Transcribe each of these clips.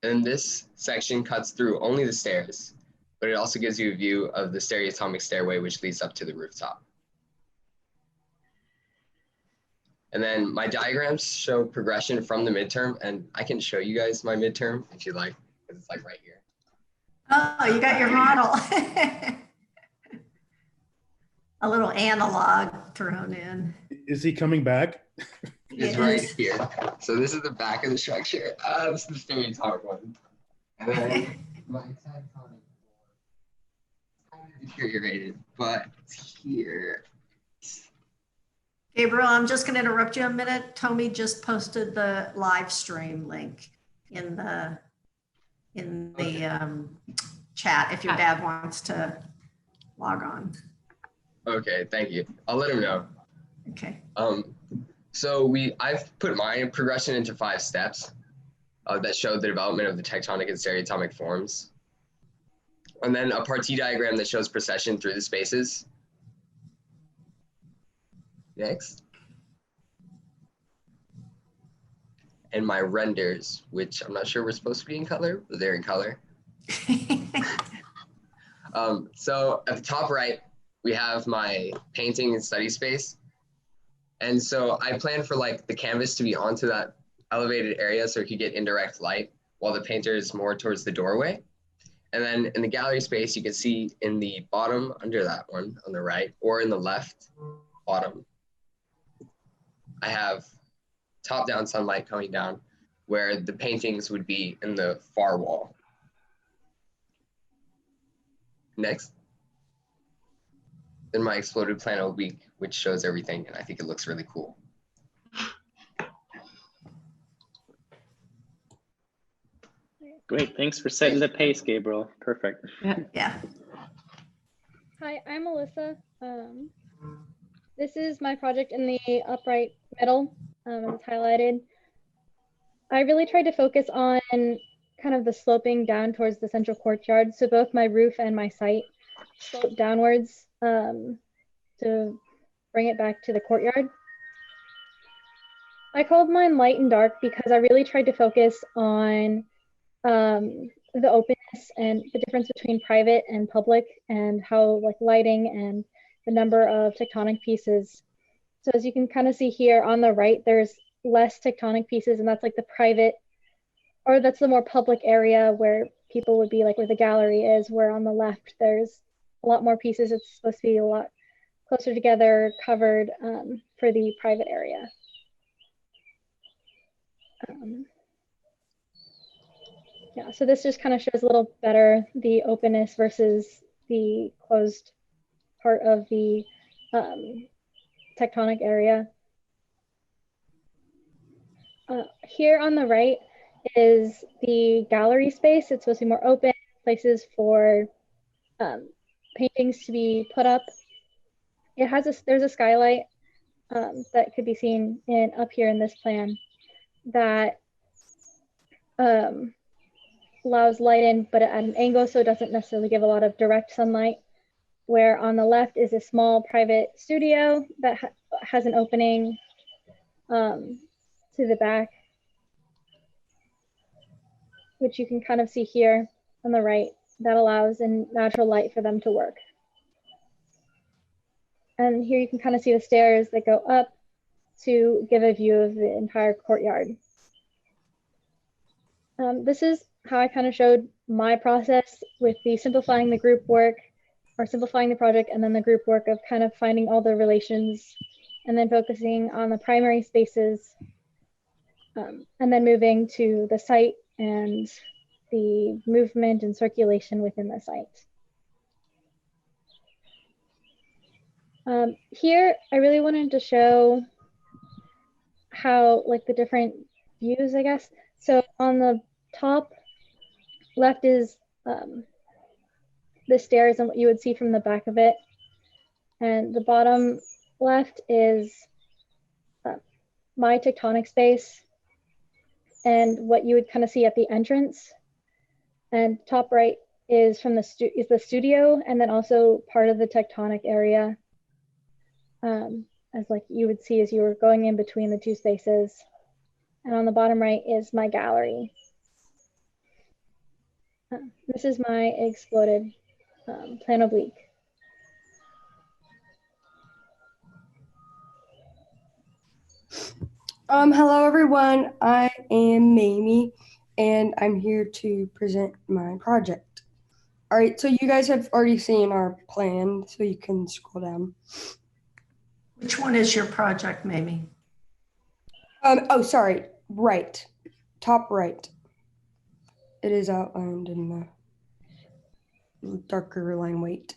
And this section cuts through only the stairs, but it also gives you a view of the stereoatomic stairway, which leads up to the rooftop. And then my diagrams show progression from the midterm, and I can show you guys my midterm if you like, because it's like right here. Oh, you got your model. A little analog thrown in. Is he coming back? It's right here. So this is the back of the structure. This is the stereoatomic one. And then my tectonic kind of deteriorated, but it's here. Gabriel, I'm just going to interrupt you a minute. Tommy just posted the live stream link in the chat if your dad wants to log on. Okay, thank you. I'll let him know. Okay. So I've put my progression into 5 steps that show the development of the tectonic and stereoatomic forms. And then a partie diagram that shows procession through the spaces. Next. And my renders, which I'm not sure we're supposed to be in color, but they're in color. So at the top right, we have my painting and study space. And so I planned for like the canvas to be onto that elevated area so it could get indirect light while the painter is more towards the doorway. And then in the gallery space, you can see in the bottom under that one on the right, or in the left bottom, I have top-down sunlight coming down where the paintings would be in the far wall. Next. Then my exploded plan week, which shows everything, and I think it looks really cool. Great, thanks for setting the pace, Gabriel. Perfect. Yeah. Hi, I'm Melissa. This is my project in the upright middle. It's highlighted. I really tried to focus on kind of the sloping down towards the central courtyard. So both my roof and my site slope downwards to bring it back to the courtyard. I called mine light and dark because I really tried to focus on the openness and the difference between private and public, and how like lighting and the number of tectonic pieces. So as you can kind of see here on the right, there's less tectonic pieces, and that's like the private, or that's the more public area where people would be, like where the gallery is, where on the left there's a lot more pieces. It's supposed to be a lot closer together, covered for the private area. Yeah, so this just kind of shows a little better the openness versus the closed part of the tectonic area. Here on the right is the gallery space. It's supposed to be more open, places for paintings to be put up. It has there's a skylight that could be seen up here in this plan that allows light in, but at an angle, so it doesn't necessarily give a lot of direct sunlight. Where on the left is a small private studio that has an opening to the back, which you can kind of see here on the right, that allows in natural light for them to work. And here you can kind of see the stairs that go up to give a view of the entire courtyard. This is how I kind of showed my process with the simplifying the group work, or simplifying the project, and then the group work of kind of finding all the relations and then focusing on the primary spaces, and then moving to the site and the movement and circulation within the site. Here, I really wanted to show how, like, the different views, I guess. So on the top left is the stairs and what you would see from the back of it. And the bottom left is my tectonic space and what you would kind of see at the entrance. And top right is from the studio, and then also part of the tectonic area, as like you would see as you were going in between the two spaces. And on the bottom right is my gallery. This is my exploded plan oblique. Hello everyone, I am Mamie and I'm here to present my project. All right, so you guys have already seen our plan, so you can scroll down. Which one is your project, Mamie? Oh, sorry, right, top right. It is outlined in the darker line weight.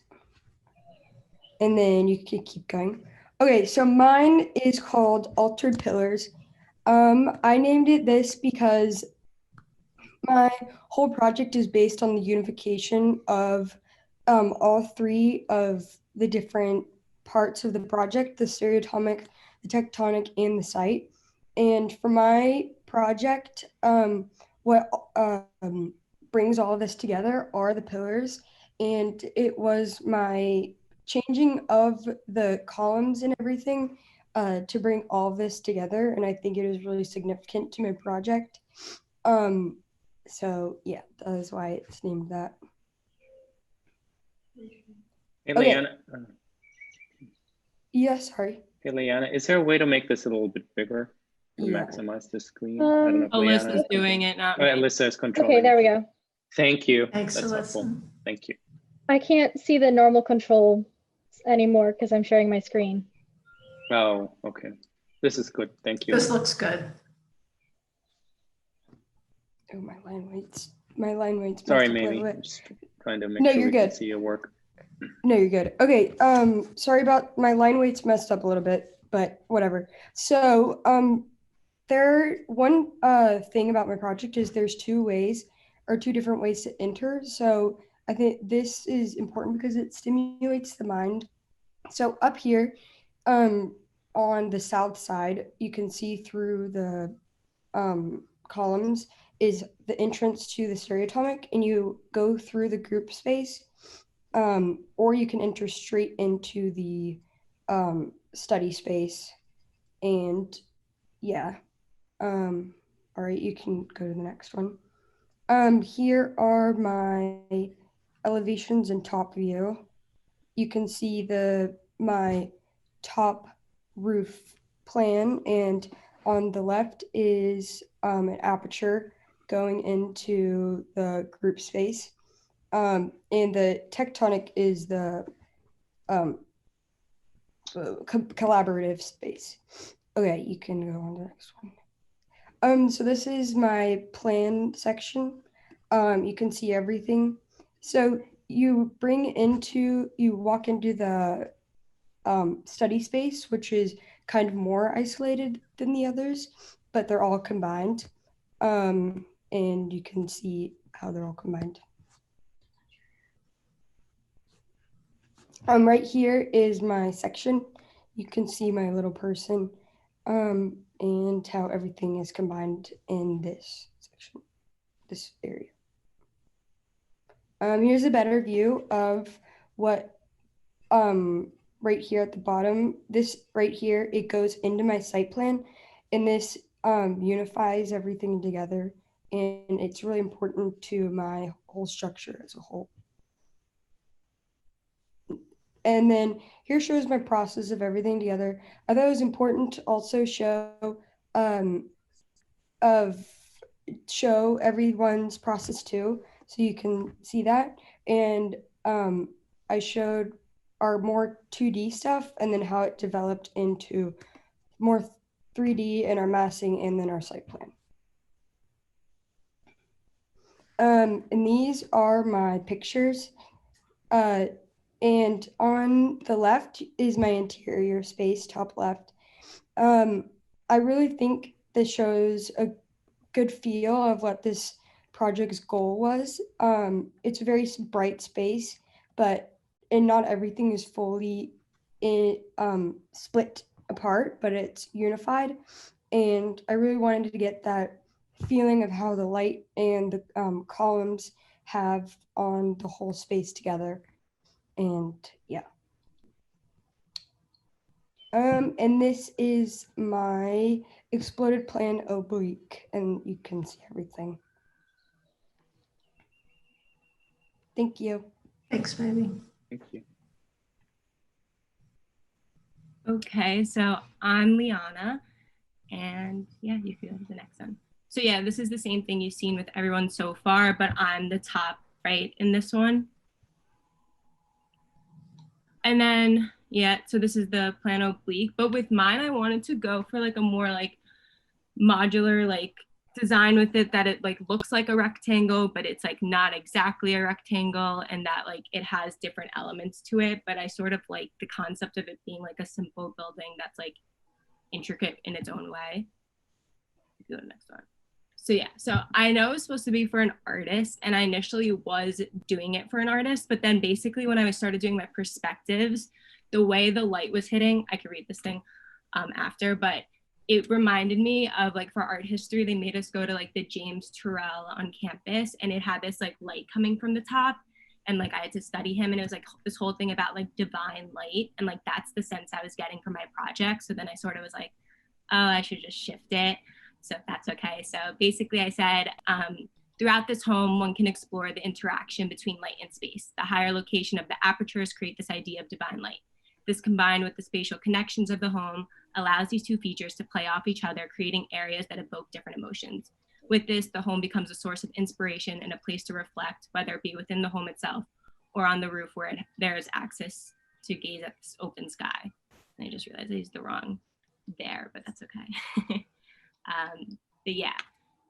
And then you can keep going. Okay, so mine is called Altered Pillars. I named it this because my whole project is based on the unification of all three of the different parts of the project, the stereotomic, the tectonic, and the site. And for my project, what brings all of this together are the pillars. And it was my changing of the columns and everything to bring all of this together. And I think it is really significant to my project. So yeah, that is why it's named that. Hey, Okay. Leanna. Yeah, sorry. Hey, Leanna, is there a way to make this a little bit bigger to Yeah. maximize the screen? I don't know if Leanna. Alyssa's doing it, not Oh, me. Alyssa is controlling. Okay, there we go. Thank you. Thanks, That's helpful. Alyssa. Thank you. I can't see the normal control anymore because I'm sharing my screen. Oh, okay. This is good. Thank you. This looks good. Oh, my line weights. My line weights. Sorry, messed up a little Mamie. bit. Just trying to make No, sure you're we can good. see your work. No, you're good. Okay. Sorry about my line weights messed up a little bit, but whatever. So, one thing about my project is there's two different ways to enter. So I think this is important because it stimulates the mind. So up here, on the south side, you can see through the columns is the entrance to the stereotomic, and you go through the group space, or you can enter straight into the study space. And yeah, all right, you can go to the next one. Here are my elevations and top view. You can see my top roof plan, and on the left is an aperture going into the group space. And the tectonic is the collaborative space. Okay, you can go on to the next one. So this is my plan section. You can see everything. So you walk into the study space, which is kind of more isolated than the others, but they're all combined. And you can see how they're all combined. Right here is my section. You can see my little person, and how everything is combined in this section, this area. Here's a better view of what, right here at the bottom, this right here, it goes into my site plan, and this unifies everything together, and it's really important to my whole structure as a whole. And then here shows my process of everything together. I thought it was important to also show everyone's process too, so you can see that. And I showed our more 2D stuff, and then how it developed into more 3D and our massing, and then our site plan. And these are my pictures. And on the left is my interior space, top left. I really think this shows a good feel of what this project's goal was. It's a very bright space, and not everything is fully split apart, but it's unified. And I really wanted to get that feeling of how the light and the columns have on the whole space together. And yeah. And this is my exploded plan oblique, and you can see everything. Thank you. Thanks, baby. Thank you. Okay, so I'm Liana, and yeah, you can go to the next one. So yeah, this is the same thing you've seen with everyone so far, but I'm the top right in this one. And then, yeah, so this is the plan oblique, but with mine, I wanted to go for like a more like modular like design with it, that it like looks like a rectangle, but it's like not exactly a rectangle, and that like it has different elements to it. But I sort of like the concept of it being like a simple building that's like intricate in its own way. Go to the next one. So yeah, so I know it was supposed to be for an artist, and I initially was doing it for an artist, but then basically when I started doing my perspectives, the way the light was hitting, I could read this thing after, but it reminded me of like for art history, they made us go to like the James Turrell on campus, and it had this like light coming from the top, and like I had to study him, and it was like this whole thing about like divine light, and like that's the sense I was getting from my project. So then I sort of was like, oh, I should just shift it. So that's okay. So basically I said, throughout this home, one can explore the interaction between light and space. The higher location of the apertures create this idea of divine light. This, combined with the spatial connections of the home, allows these two features to play off each other, creating areas that evoke different emotions. With this, the home becomes a source of inspiration and a place to reflect, whether it be within the home itself or on the roof where there is access to gaze at this open sky. And I just realized I used the wrong there, but that's okay. But yeah,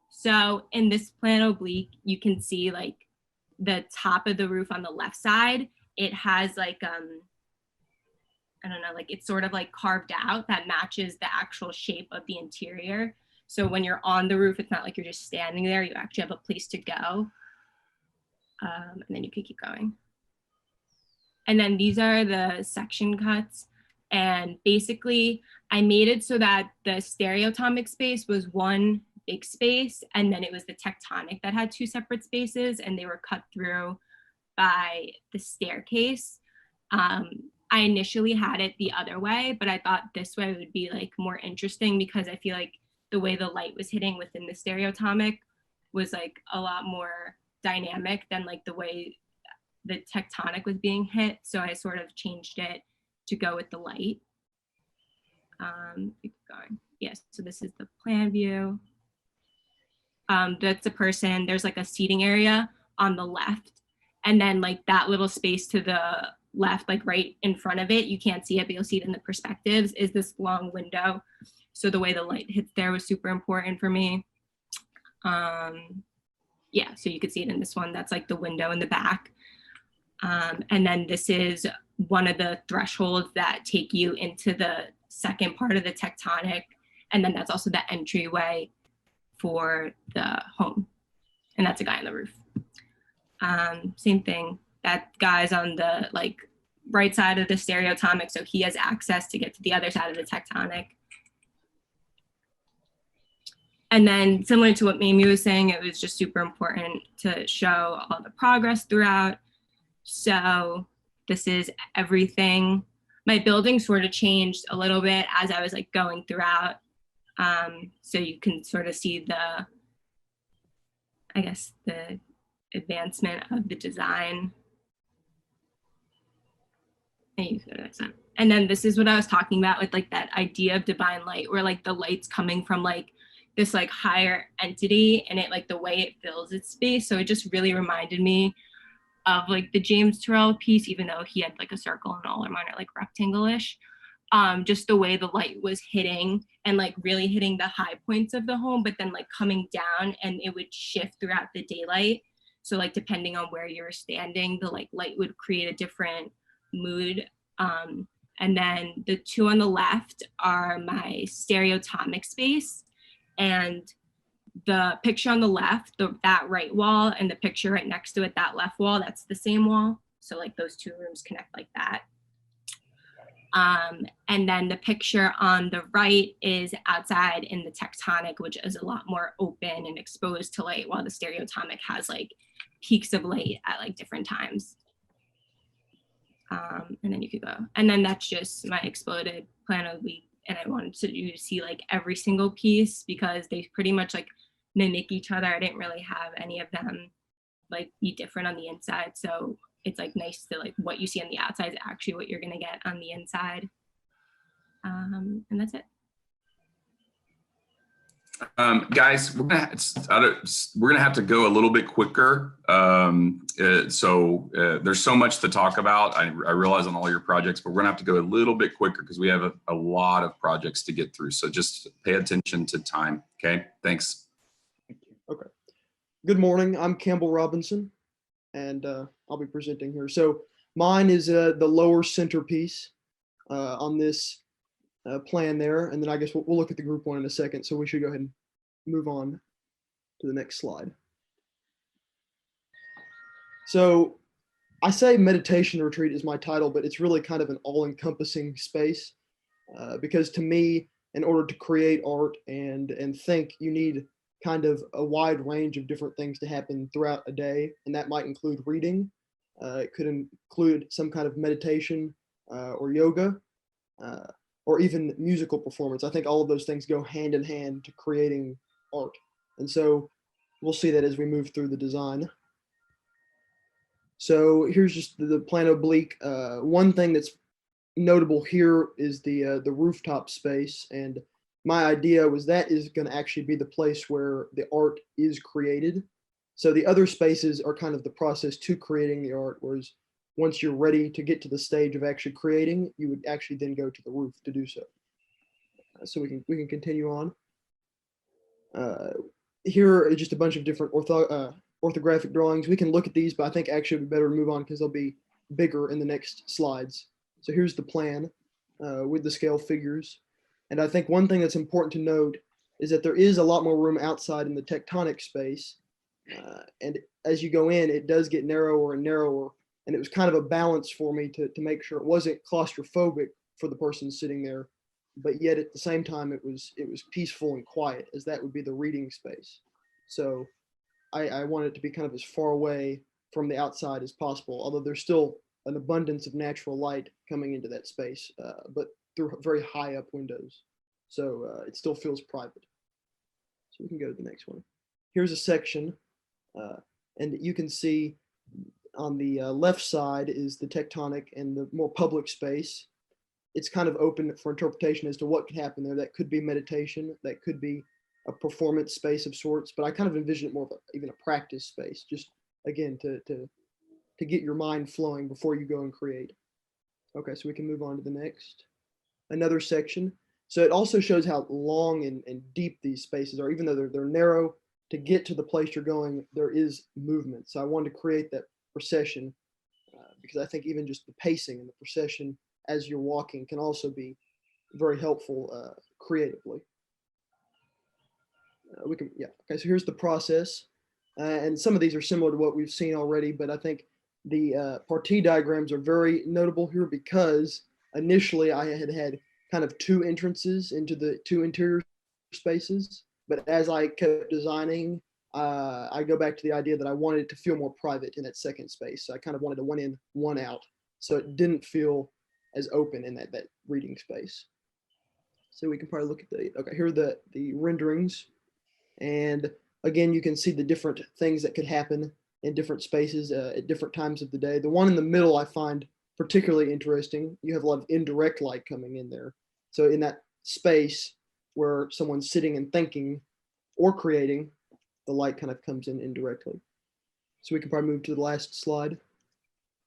so in this plan oblique, you can see like the top of the roof on the left side, it has like, I don't know, like it's sort of like carved out that matches the actual shape of the interior. So when you're on the roof, it's not like you're just standing there, you actually have a place to go. And then you can keep going. And then these are the section cuts. And basically I made it so that the stereotomic space was one big space, and then it was the tectonic that had two separate spaces, and they were cut through by the staircase. I initially had it the other way, but I thought this way would be like more interesting, because I feel like the way the light was hitting within the stereotomic was like a lot more dynamic than like the way the tectonic was being hit. So I sort of changed it to go with the light. Keep going. Yes, so this is the plan view. That's a person, there's like a seating area on the left, and then like that little space to the left, like right in front of it, you can't see it, but you'll see it in the perspectives, is this long window. So the way the light hits there was super important for me. Yeah, so you could see it in this one, that's like the window in the back. And then this is one of the thresholds that take you into the second part of the tectonic. And then that's also the entryway for the home. And that's a guy on the roof. Same thing, that guy's on the like right side of the stereotomic, so he has access to get to the other side of the tectonic. And then similar to what Mamie was saying, it was just super important to show all the progress throughout. So this is everything. My building sort of changed a little bit as I was like going throughout. So you can sort of see the, I guess, the advancement of the design. And then this is what I was talking about with like that idea of divine light, where like the light's coming from like this like higher entity, and it like the way it fills its space. So it just really reminded me of like the James Turrell piece, even though he had like a circle and all of mine are like rectangle-ish. Just the way the light was hitting and like really hitting the high points of the home, but then like coming down, and it would shift throughout the daylight. So like depending on where you were standing, the like light would create a different mood. And then the two on the left are my stereotomic space, and the picture on the left, that right wall, and the picture right next to it, that left wall, that's the same wall. So like those two rooms connect like that. And then the picture on the right is outside in the tectonic, which is a lot more open and exposed to light, while the stereotomic has like peaks of light at like different times. And then you could go. And then that's just my exploded plan of the week. And I wanted to see like every single piece because they pretty much like mimic each other. I didn't really have any of them like be different on the inside. So it's like nice to like what you see on the outside is actually what you're gonna get on the inside. And that's it. Guys, we're gonna have to go a little bit quicker. There's so much to talk about. I realize on all your projects, but we're gonna have to go a little bit quicker because we have a lot of projects to get through. So just pay attention to time. Okay, thanks. Okay. Good morning. I'm Campbell Robinson, and I'll be presenting here. So mine is the lower centerpiece on this plan there, and then I guess we'll look at the group one in a second. So we should go ahead and move on to the next slide. So I say meditation retreat is my title, but it's really kind of an all-encompassing space because to me, in order to create art and think, you need kind of a wide range of different things to happen throughout a day, and that might include reading. It could include some kind of meditation or yoga. Or even musical performance. I think all of those things go hand in hand to creating art. And so we'll see that as we move through the design. So here's just the plan oblique. One thing that's notable here is the rooftop space. And my idea was that is going to actually be the place where the art is created. So the other spaces are kind of the process to creating the art, whereas once you're ready to get to the stage of actually creating, you would actually then go to the roof to do so. So we can continue on. Here are just a bunch of different orthographic drawings. We can look at these, but I think actually we better move on because they'll be bigger in the next slides. So here's the plan with the scale figures. And I think one thing that's important to note is that there is a lot more room outside in the tectonic space. And as you go in, it does get narrower and narrower. And it was kind of a balance for me to make sure it wasn't claustrophobic for the person sitting there, but yet at the same time it was peaceful and quiet, as that would be the reading space. So I wanted it to be kind of as far away from the outside as possible, although there's still an abundance of natural light coming into that space, but through very high up windows. So it still feels private. So we can go to the next one. Here's a section, and you can see on the left side is the tectonic and the more public space. It's kind of open for interpretation as to what could happen there. That could be meditation, that could be a performance space of sorts, but I kind of envision it more of even a practice space, just again, to get your mind flowing before you go and create. Okay, so we can move on to the next. Another section. So it also shows how long and deep these spaces are, even though they're narrow. To get to the place you're going, there is movement. So I wanted to create that procession because I think even just the pacing and the procession as you're walking can also be very helpful creatively. Okay, so here's the process. And some of these are similar to what we've seen already, but I think the partie diagrams are very notable here because initially I had kind of two entrances into the two interior spaces, but as I kept designing, I go back to the idea that I wanted it to feel more private in that second space. So I kind of wanted a one in, one out. So it didn't feel as open in that reading space. So we can probably look at okay, here are the renderings. And again, you can see the different things that could happen in different spaces at different times of the day. The one in the middle I find particularly interesting. You have a lot of indirect light coming in there. So in that space where someone's sitting and thinking or creating, the light kind of comes in indirectly. So we can probably move to the last slide.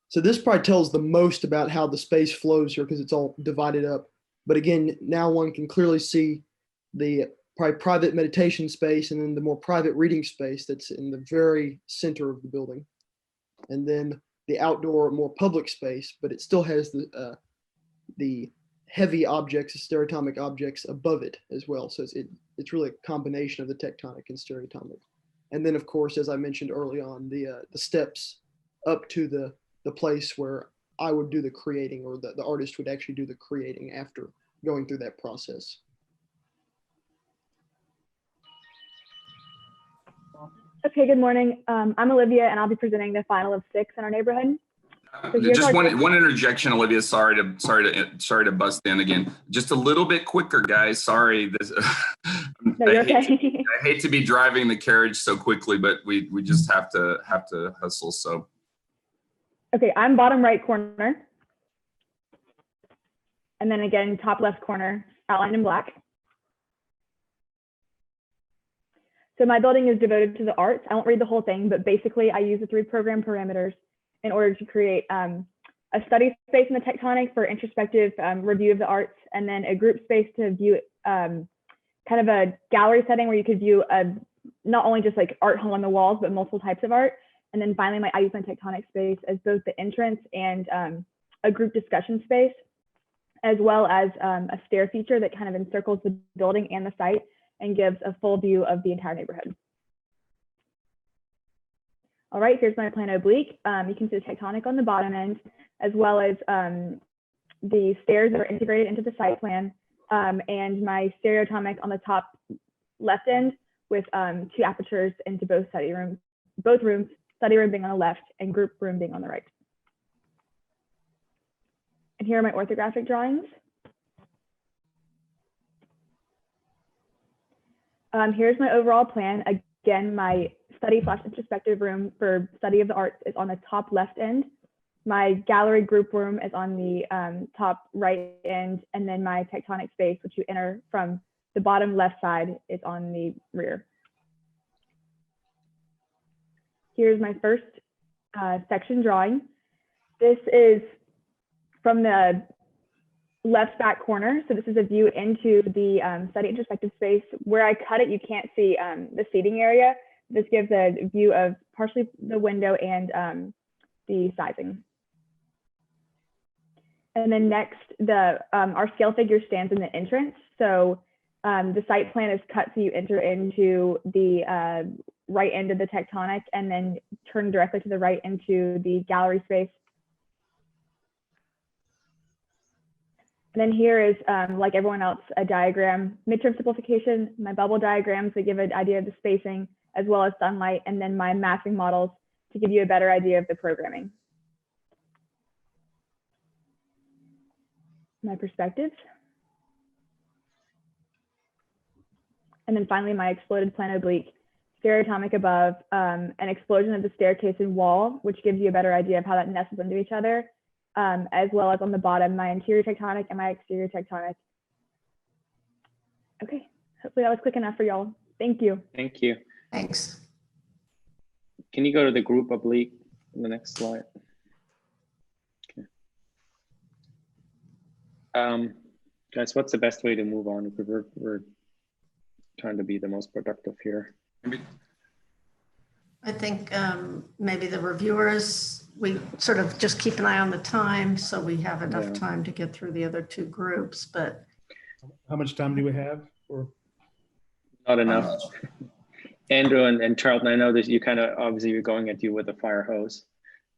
So this probably tells the most about how the space flows here because it's all divided up. But again, now one can clearly see the probably private meditation space and then the more private reading space that's in the very center of the building. And then the outdoor, more public space, but it still has the heavy objects, the stereotomic objects above it as well. So it's really a combination of the tectonic and stereotomic. And then, of course, as I mentioned early on, the steps up to the place where I would do the creating, or the artist would actually do the creating after going through that process. Okay, good morning. I'm Olivia, and I'll be presenting the final of 6 in our neighborhood. So Just one interjection, Olivia. Sorry to bust in again. Just a little bit quicker, guys. Sorry. No, you're I okay. hate to be driving the carriage so quickly, but we just have to hustle. So Okay, I'm bottom right corner. And then again, top left corner, outlined in black. So my building is devoted to the arts. I won't read the whole thing, but basically I use the 3 program parameters in order to create a study space in the tectonic for introspective review of the arts, and then a group space to view kind of a gallery setting where you could view not only just like art hung on the walls, but multiple types of art. And then finally, I use my tectonic space as both the entrance and a group discussion space, as well as a stair feature that kind of encircles the building and the site and gives a full view of the entire neighborhood. All right, here's my plan oblique. You can see the tectonic on the bottom end, as well as the stairs that are integrated into the site plan, and my stereotomic on the top left end with 2 apertures into both rooms, study room being on the left and group room being on the right. And here are my orthographic drawings. Here's my overall plan. Again, my study/introspective room for study of the arts is on the top left end. My gallery group room is on the top right end, and then my tectonic space, which you enter from the bottom left side, is on the rear. Here's my first section drawing. This is from the left back corner. So this is a view into the study introspective space. Where I cut it, you can't see the seating area. This gives a view of partially the window and the sizing. And then next, our scale figure stands in the entrance. So the site plan is cut so you enter into the right end of the tectonic and then turn directly to the right into the gallery space. And then here is, like everyone else, a diagram, midterm simplification, my bubble diagrams that give an idea of the spacing, as well as sunlight, and then my mapping models to give you a better idea of the programming. My perspectives. And then finally, my exploded plan oblique, stereotomic above, an explosion of the staircase and wall, which gives you a better idea of how that nestles into each other. As well as on the bottom, my interior tectonic and my exterior tectonic. Okay, hopefully that was quick enough for y'all. Thank you. Thank you. Thanks. Can you go to the group oblique in the next slide? Okay. Guys, what's the best way to move on? We're trying to be the most productive here. I think maybe the reviewers, we sort of just keep an eye on the time so we have enough time to get through the other 2 groups, but. How much time do we have? Or not enough. Andrew and Charlton, I know that you kind of, obviously you're going at you with a fire hose.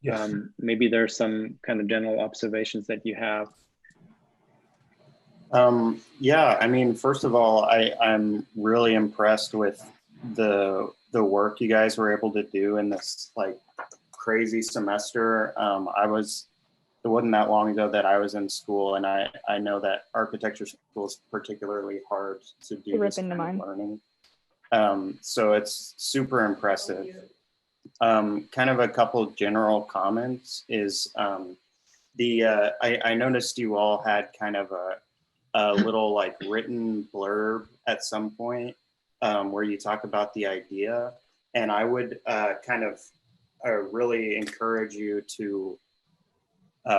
yes. Maybe there's some kind of general observations that you have. Yeah, I mean, first of all, I'm really impressed with the work you guys were able to do in this like crazy semester. It wasn't that long ago that I was in school, and I know that architecture school is particularly hard to do this kind of learning. So it's super impressive. Kind of a couple general comments is I noticed you all had kind of a little like written blurb at some point where you talk about the idea, and I would kind of really encourage you to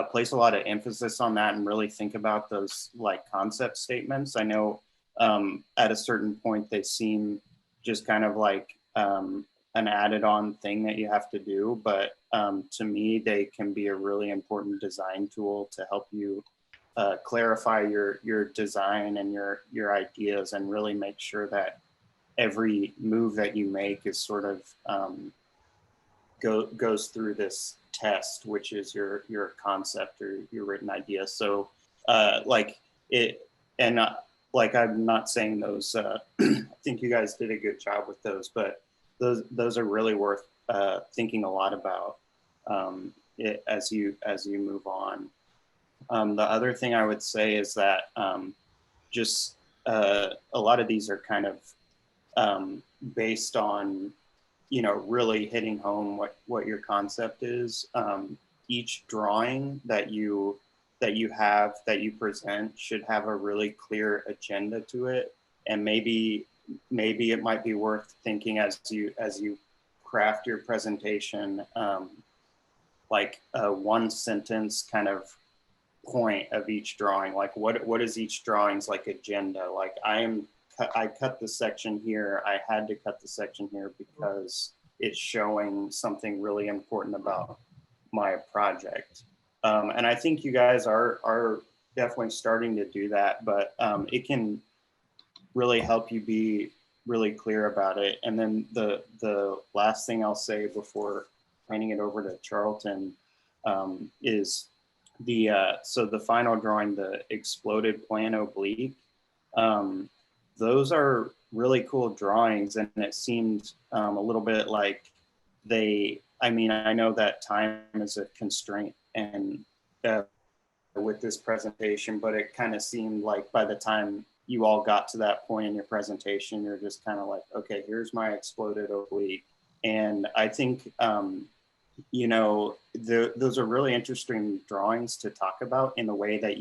place a lot of emphasis on that and really think about those like concept statements. I know at a certain point they seem just kind of like an added on thing that you have to do, but to me they can be a really important design tool to help you clarify your design and your ideas, and really make sure that every move that you make is sort of goes through this test, which is your concept or your written idea. So like it, and like I'm not saying those, I think you guys did a good job with those, but those are really worth thinking a lot about as you move on. The other thing I would say is that just a lot of these are kind of based on, you know, really hitting home what your concept is. Each drawing that you present should have a really clear agenda to it, and maybe it might be worth thinking as you craft your presentation, like a one sentence kind of point of each drawing. Like what is each drawing's like agenda? Like I cut the section here. I had to cut the section here because it's showing something really important about my project. And I think you guys are definitely starting to do that, but it can really help you be really clear about it. And then the last thing I'll say before handing it over to Charlton is so the final drawing, the exploded plan oblique. Those are really cool drawings, and it seemed a little bit like I mean, I know that time is a constraint and with this presentation, but it kind of seemed like by the time you all got to that point in your presentation, you're just kind of like, okay, here's my exploded oblique. And I think, you know, those are really interesting drawings to talk about in the way that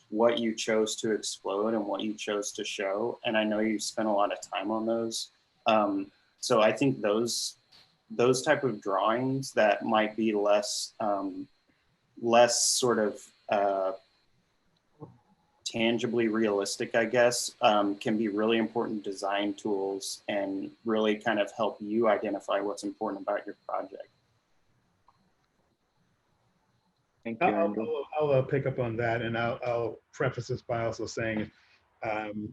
what you chose to explode and what you chose to show. And I know you spent a lot of time on those. So I think those type of drawings that might be less sort of tangibly realistic, I guess, can be really important design tools and really kind of help you identify what's important about your project. Thank you, Andrew. I'll pick up on that, and I'll preface this by also saying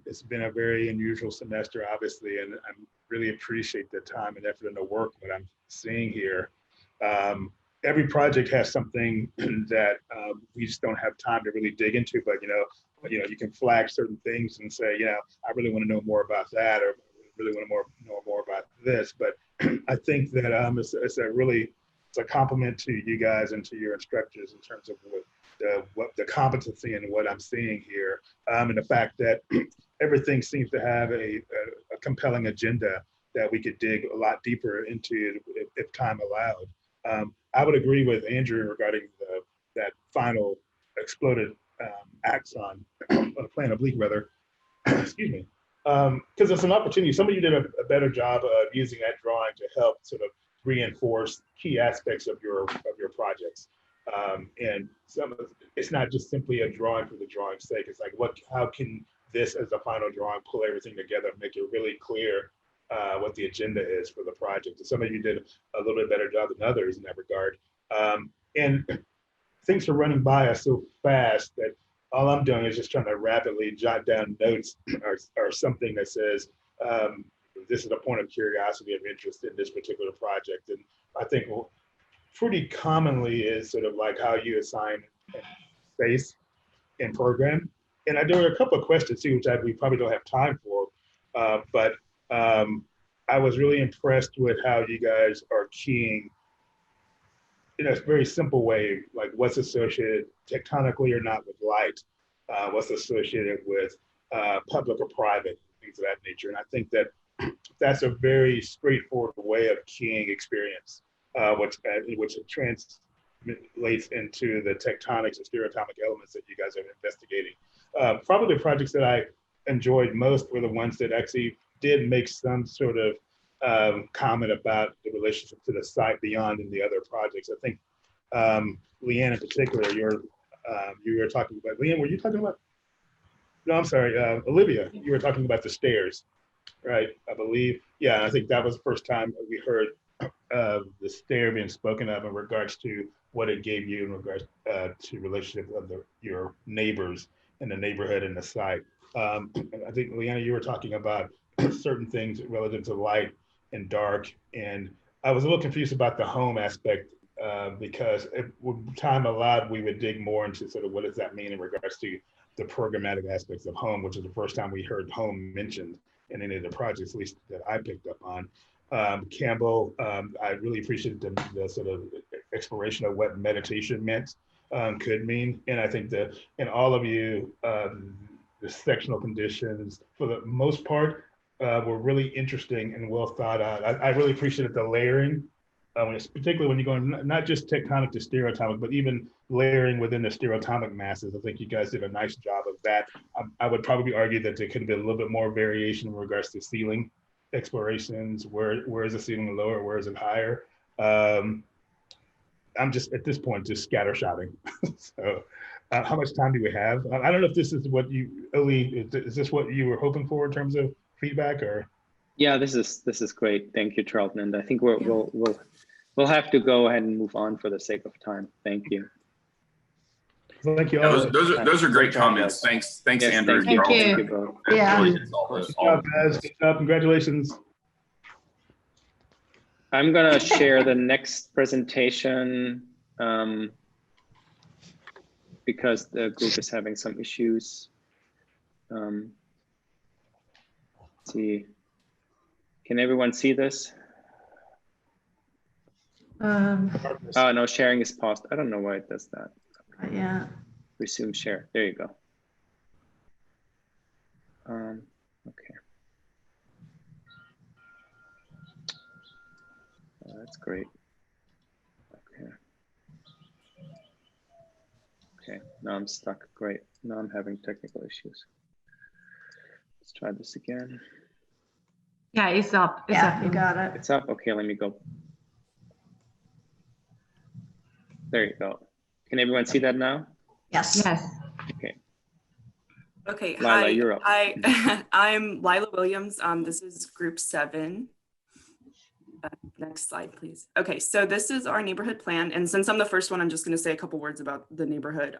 it's been a very unusual semester, obviously, and I really appreciate the time and effort and the work that I'm seeing here. Every project has something that we just don't have time to really dig into, but you can flag certain things and say, I really want to know more about that, or really want to know more about this. But I think that it's a compliment to you guys and to your instructors in terms of what the competency and what I'm seeing here, and the fact that everything seems to have a compelling agenda that we could dig a lot deeper into if time allowed. I would agree with Andrew regarding that final exploded axon, plan oblique rather, excuse me, because it's an opportunity. Some of you did a better job of using that drawing to help sort of reinforce key aspects of your projects. And it's not just simply a drawing for the drawing's sake. It's like, how can this as a final drawing pull everything together and make it really clear what the agenda is for the project? And some of you did a little bit better job than others in that regard. And things are running by us so fast that all I'm doing is just trying to rapidly jot down notes or something that says, this is a point of curiosity of interest in this particular project. And I think pretty commonly is sort of like how you assign space in program. And there were a couple of questions too, which we probably don't have time for, but I was really impressed with how you guys are keying in a very simple way, like what's associated tectonically or not with light, what's associated with public or private, things of that nature. And I think that that's a very straightforward way of keying experience, which translates into the tectonics and stereoatomic elements that you guys are investigating. Probably the projects that I enjoyed most were the ones that actually did make some sort of comment about the relationship to the site beyond in the other projects. I think Leanne in particular, you were talking about, Leanne, were you talking about? No, I'm sorry, Olivia, you were talking about the stairs, right? I believe, yeah, I think that was the first time we heard the stair being spoken of in regards to what it gave you in regards to relationship of your neighbors in the neighborhood and the site. I think, Leanna, you were talking about certain things relative to light and dark, and I was a little confused about the home aspect because if time allowed, we would dig more into sort of what does that mean in regards to the programmatic aspects of home, which is the first time we heard home mentioned in any of the projects, at least that I picked up on. Campbell, I really appreciated the sort of exploration of what meditation meant, could mean. And I think that in all of you, the sectional conditions, for the most part, were really interesting and well thought out. I really appreciated the layering, particularly when you're going not just tectonic to stereotomic, but even layering within the stereotomic masses. I think you guys did a nice job of that. I would probably argue that there could have been a little bit more variation in regards to ceiling explorations. Where is the ceiling lower? Where is it higher? I'm just at this point just scattershotting. So, how much time do we have? I don't know if this is what you, Oli, is this what you were hoping for in terms of feedback, or? Yeah, this is great. Thank you, Charlton. And I think we'll have to go ahead and move on for the sake of time. Thank you. Thank you. Yeah, those are great comments. Thanks, yes, Andrew. Thank you. Thank you. Yeah. Really Good job, guys. Good job. Congratulations. I'm gonna share the next presentation because the group is having some issues. Let's see, can everyone see this? Oh no, sharing is paused. I don't know why it does that. Yeah. Resume share. There you go. Okay. Oh, that's great. Okay. Okay, now I'm stuck. Great. Now I'm having technical issues. Let's try this again. Yeah, it's up. It's Yeah, up. you got it. It's up. Okay, let me go. There you go. Can everyone see that now? Yes. Yes. Okay. Okay, Lila, hi. you're up. Hi, I'm Lila Williams. This is group 7. Next slide, please. Okay, so this is our neighborhood plan. And since I'm the first one, I'm just going to say a couple words about the neighborhood.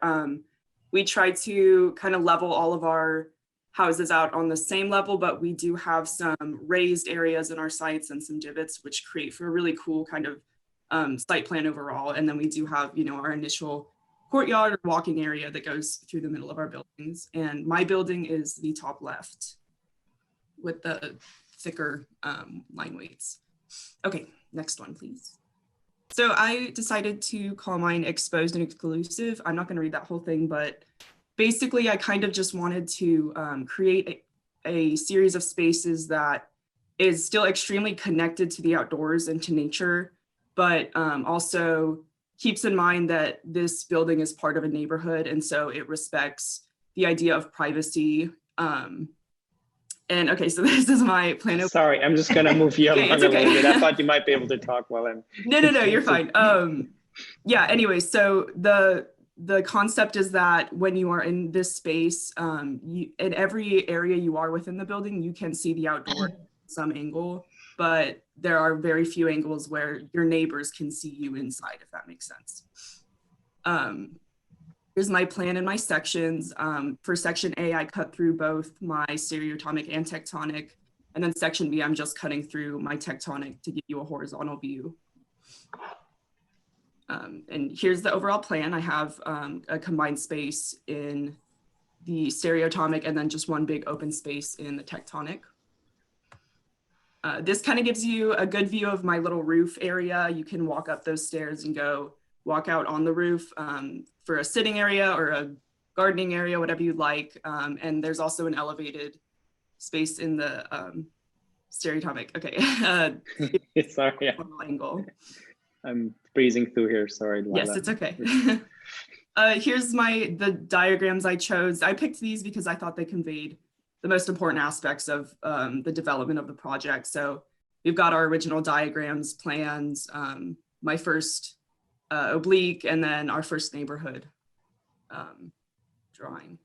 We try to kind of level all of our houses out on the same level, but we do have some raised areas in our sites and some divots, which create for a really cool kind of site plan overall. And then we do have, you know, our initial courtyard or walking area that goes through the middle of our buildings. And my building is the top left with the thicker line weights. Okay, next one, please. So I decided to call mine exposed and exclusive. I'm not going to read that whole thing, but basically I kind of just wanted to create a series of spaces that is still extremely connected to the outdoors and to nature, but also keeps in mind that this building is part of a neighborhood, and so it respects the idea of privacy. And okay, so this is my plan. Sorry, I'm just gonna move you along a little bit. I thought you might be able to talk while I'm. No, you're fine. Yeah. Anyway, so the concept is that when you are in this space, in every area you are within the building, you can see the outdoor some angle, but there are very few angles where your neighbors can see you inside, if that makes sense. Here's my plan and my sections. For section A, I cut through both my stereotomic and tectonic. And then section B, I'm just cutting through my tectonic to give you a horizontal view. And here's the overall plan. I have a combined space in the stereotomic and then just one big open space in the tectonic. This kind of gives you a good view of my little roof area. You can walk up those stairs and go walk out on the roof for a sitting area or a gardening area, whatever you'd like. And there's also an elevated space in the stereotomic. Okay. Sorry. Yeah. Angle. I'm breezing through here. Sorry, Lila. Yes, it's okay. Here's the diagrams I chose. I picked these because I thought they conveyed the most important aspects of the development of the project. So we've got our original diagrams, plans, my first oblique, and then our first neighborhood drawing.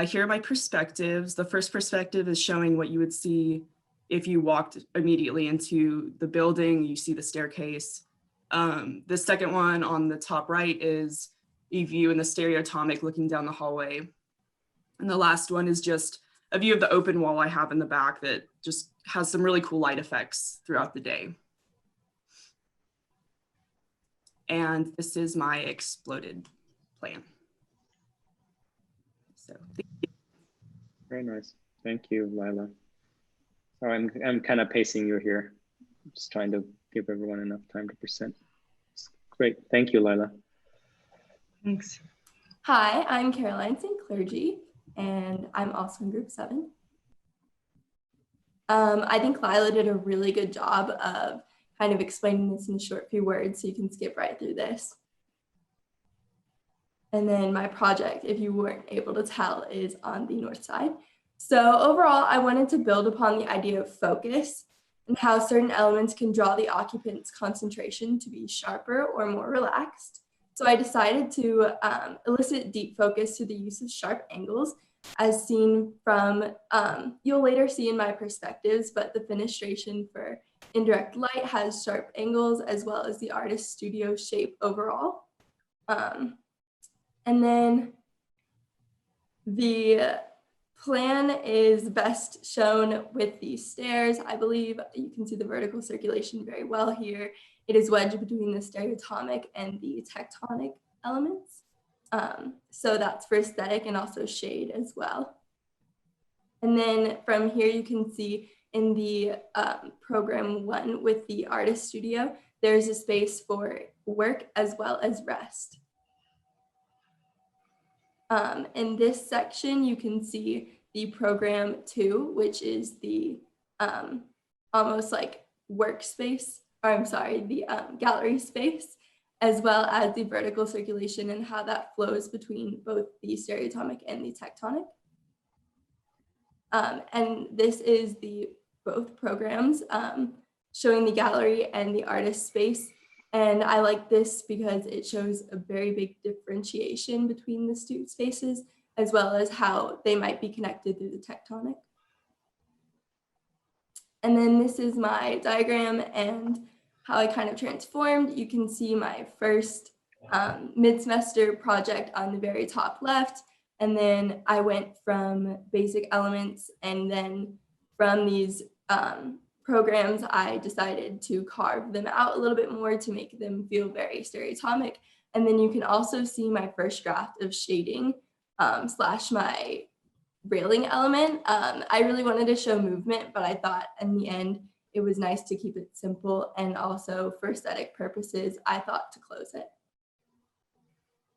Here are my perspectives. The first perspective is showing what you would see if you walked immediately into the building. You see the staircase. The second one on the top right is a view in the stereotomic looking down the hallway. And the last one is just a view of the open wall I have in the back that just has some really cool light effects throughout the day. And this is my exploded plan. So thank you. Very nice. Thank you, Lila. So I'm kind of pacing you here. I'm just trying to give everyone enough time to present. It's great. Thank you, Lila. Thanks. Hi, I'm Caroline St. Clergy, and I'm also in group 7. I think Lila did a really good job of kind of explaining this in a short few words, so you can skip right through this. And then my project, if you weren't able to tell, is on the north side. So overall, I wanted to build upon the idea of focus and how certain elements can draw the occupant's concentration to be sharper or more relaxed. So I decided to elicit deep focus through the use of sharp angles, as seen from, you'll later see in my perspectives, but the fenestration for indirect light has sharp angles as well as the artist's studio shape overall. And then the plan is best shown with these stairs. I believe you can see the vertical circulation very well here. It is wedged between the stereotomic and the tectonic elements. So that's for aesthetic and also shade as well. And then from here you can see in the program 1 with the artist studio, there's a space for work as well as rest. In this section, you can see the program 2, which is the almost like workspace, or I'm sorry, the gallery space, as well as the vertical circulation and how that flows between both the stereotomic and the tectonic. And this is the both programs showing the gallery and the artist space. And I like this because it shows a very big differentiation between the two spaces, as well as how they might be connected through the tectonic. And then this is my diagram and how I kind of transformed. You can see my first mid-semester project on the very top left. And then I went from basic elements, and then from these programs, I decided to carve them out a little bit more to make them feel very stereotomic. And then you can also see my first draft of shading slash my railing element. I really wanted to show movement, but I thought in the end, it was nice to keep it simple. And also for aesthetic purposes, I thought to close it.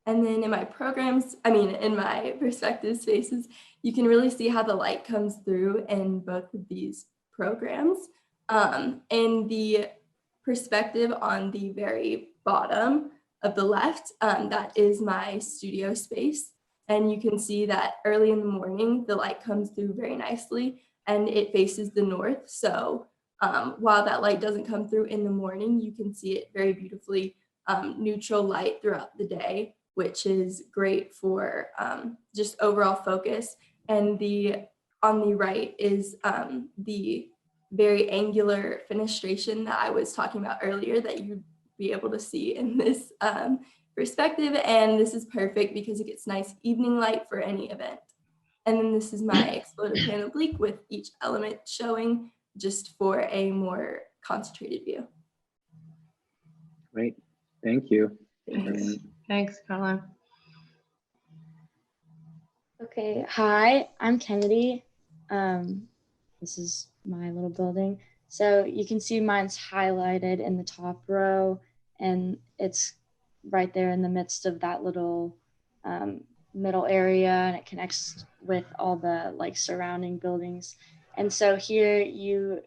And then in my programs, in my perspective spaces, you can really see how the light comes through in both of these programs. In the perspective on the very bottom of the left, that is my studio space. And you can see that early in the morning, the light comes through very nicely and it faces the north. So while that light doesn't come through in the morning, you can see it very beautifully neutral light throughout the day, which is great for just overall focus. And on the right is the very angular fenestration that I was talking about earlier that you'd be able to see in this perspective. And this is perfect because it gets nice evening light for any event. And then this is my exploded plan oblique with each element showing, just for a more concentrated view. Great, thank you. Thanks, Colin. Okay, hi, I'm Kennedy. This is my little building. So you can see mine's highlighted in the top row, and it's right there in the midst of that little middle area, and it connects with all the surrounding buildings. And so here you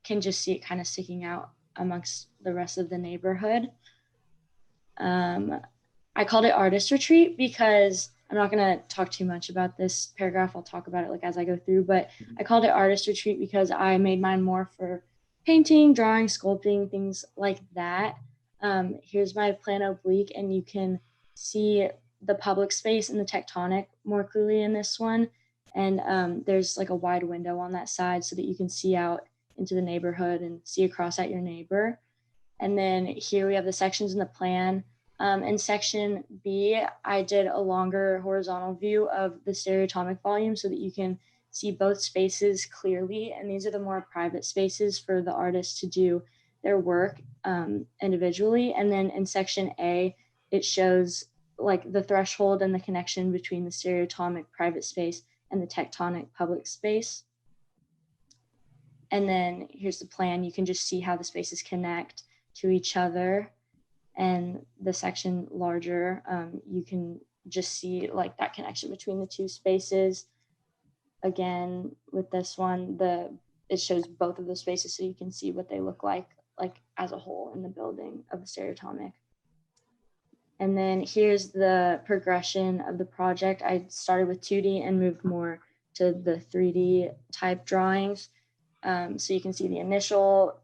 can just see it kind of sticking out amongst the rest of the neighborhood. I called it Artist Retreat because I'm not going to talk too much about this paragraph. I'll talk about it as I go through, but I called it Artist Retreat because I made mine more for painting, drawing, sculpting, things like that. Here's my plan oblique, and you can see the public space and the tectonic more clearly in this one. And there's a wide window on that side so that you can see out into the neighborhood and see across at your neighbor. And then here we have the sections in the plan. In section B, I did a longer horizontal view of the stereotomic volume so that you can see both spaces clearly. And these are the more private spaces for the artist to do their work individually. And then in section A, it shows the threshold and the connection between the stereotomic private space and the tectonic public space. And then here's the plan. You can just see how the spaces connect to each other. And the section larger, you can just see that connection between the two spaces. Again, with this one, the it shows both of the spaces so you can see what they look like as a whole in the building of the stereotomic. And then here's the progression of the project. I started with 2D and moved more to the 3D type drawings. So you can see the initial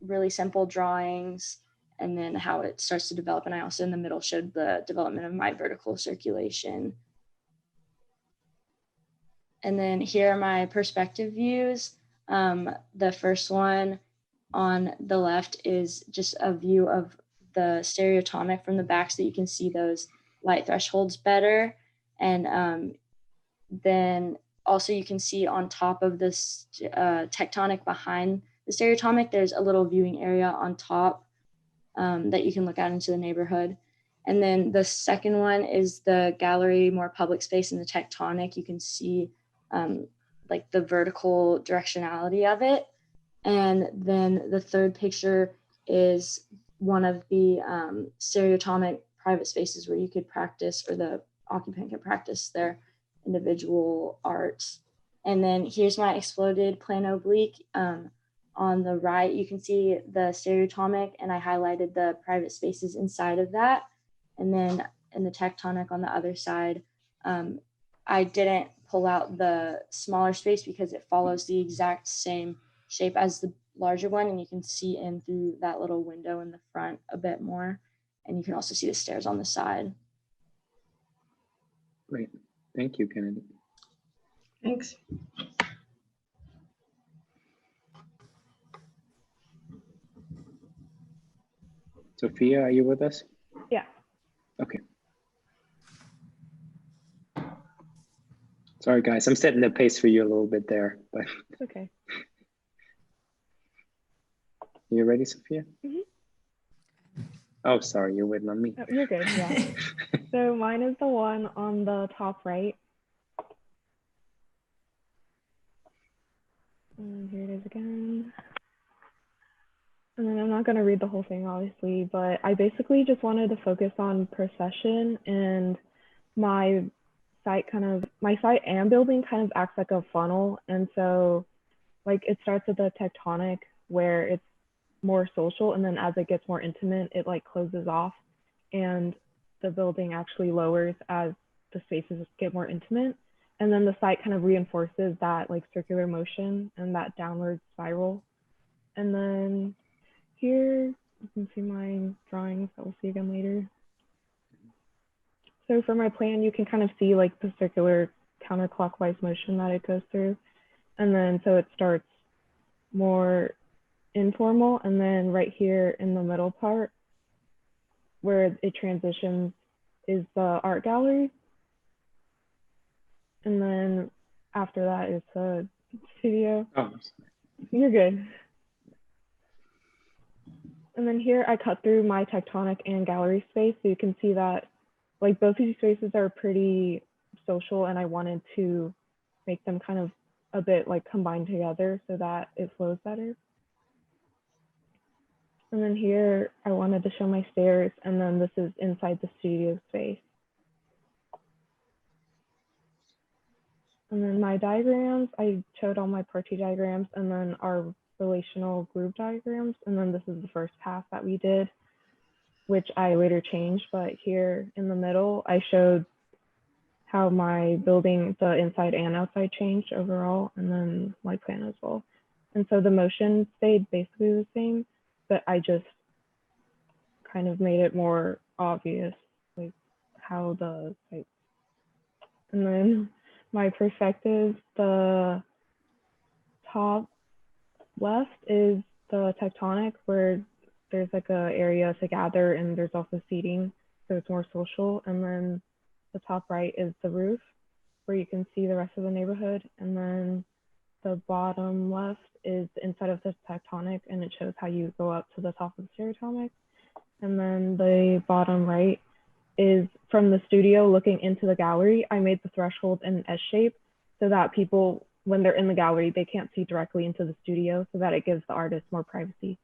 really simple drawings and then how it starts to develop. And I also in the middle showed the development of my vertical circulation. And then here are my perspective views. The first one on the left is just a view of the stereotomic from the back so you can see those light thresholds better. And then also you can see on top of this tectonic behind the stereotomic, there's a little viewing area on top that you can look out into the neighborhood. And then the second one is the gallery, more public space in the tectonic. You can see like the vertical directionality of it. And then the third picture is one of the stereotomic private spaces where you could practice, or the occupant could practice their individual arts. And then here's my exploded plano oblique. On the right, you can see the stereotomic, and I highlighted the private spaces inside of that. And then in the tectonic on the other side, I didn't pull out the smaller space because it follows the exact same shape as the larger one, and you can see in through that little window in the front a bit more. And you can also see the stairs on the side. Great. Thank you, Kennedy. Thanks. Sophia, are you with us? Yeah. Okay. Sorry, guys, I'm setting the pace for you a little bit there, but. It's okay. You ready, Sophia? Mm-hmm. Oh, sorry, you're waiting on me. Oh, you're good, yeah. So mine is the one on the top right. And here it is again. And then I'm not going to read the whole thing, obviously, but I basically just wanted to focus on procession, and my site and building kind of acts like a funnel. And so like it starts with the tectonic where it's more social, and then as it gets more intimate, it like closes off, and the building actually lowers as the spaces get more intimate. And then the site kind of reinforces that like circular motion and that downward spiral. And then here you can see my drawings that we'll see again later. So for my plan, you can kind of see like the circular counterclockwise motion that it goes through. And then so it starts more informal, and then right here in the middle part where it transitions is the art gallery, and then after that is the studio. Oh. You're good. And then here I cut through my tectonic and gallery space, so you can see that like both of these spaces are pretty social, and I wanted to make them kind of a bit like combined together so that it flows better. And then here, I wanted to show my stairs, and then this is inside the studio space. And then my diagrams, I showed all my party diagrams, and then our relational group diagrams. And then this is the first pass that we did, which I later changed. But here in the middle, I showed how my building, the inside and outside changed overall, and then my plan as well. And so the motion stayed basically the same, but I just kind of made it more obvious, like how the, like, and then my perspective, the top left is the tectonic, where there's like a area to gather, and there's also seating, so it's more social. And then the top right is the roof, where you can see the rest of the neighborhood. And then the bottom left is the inside of the tectonic, and it shows how you go up to the top of the stereotomic. And then the bottom right is from the studio looking into the gallery. I made the threshold in an S shape so that people, when they're in the gallery, they can't see directly into the studio, so that it gives the artist more privacy.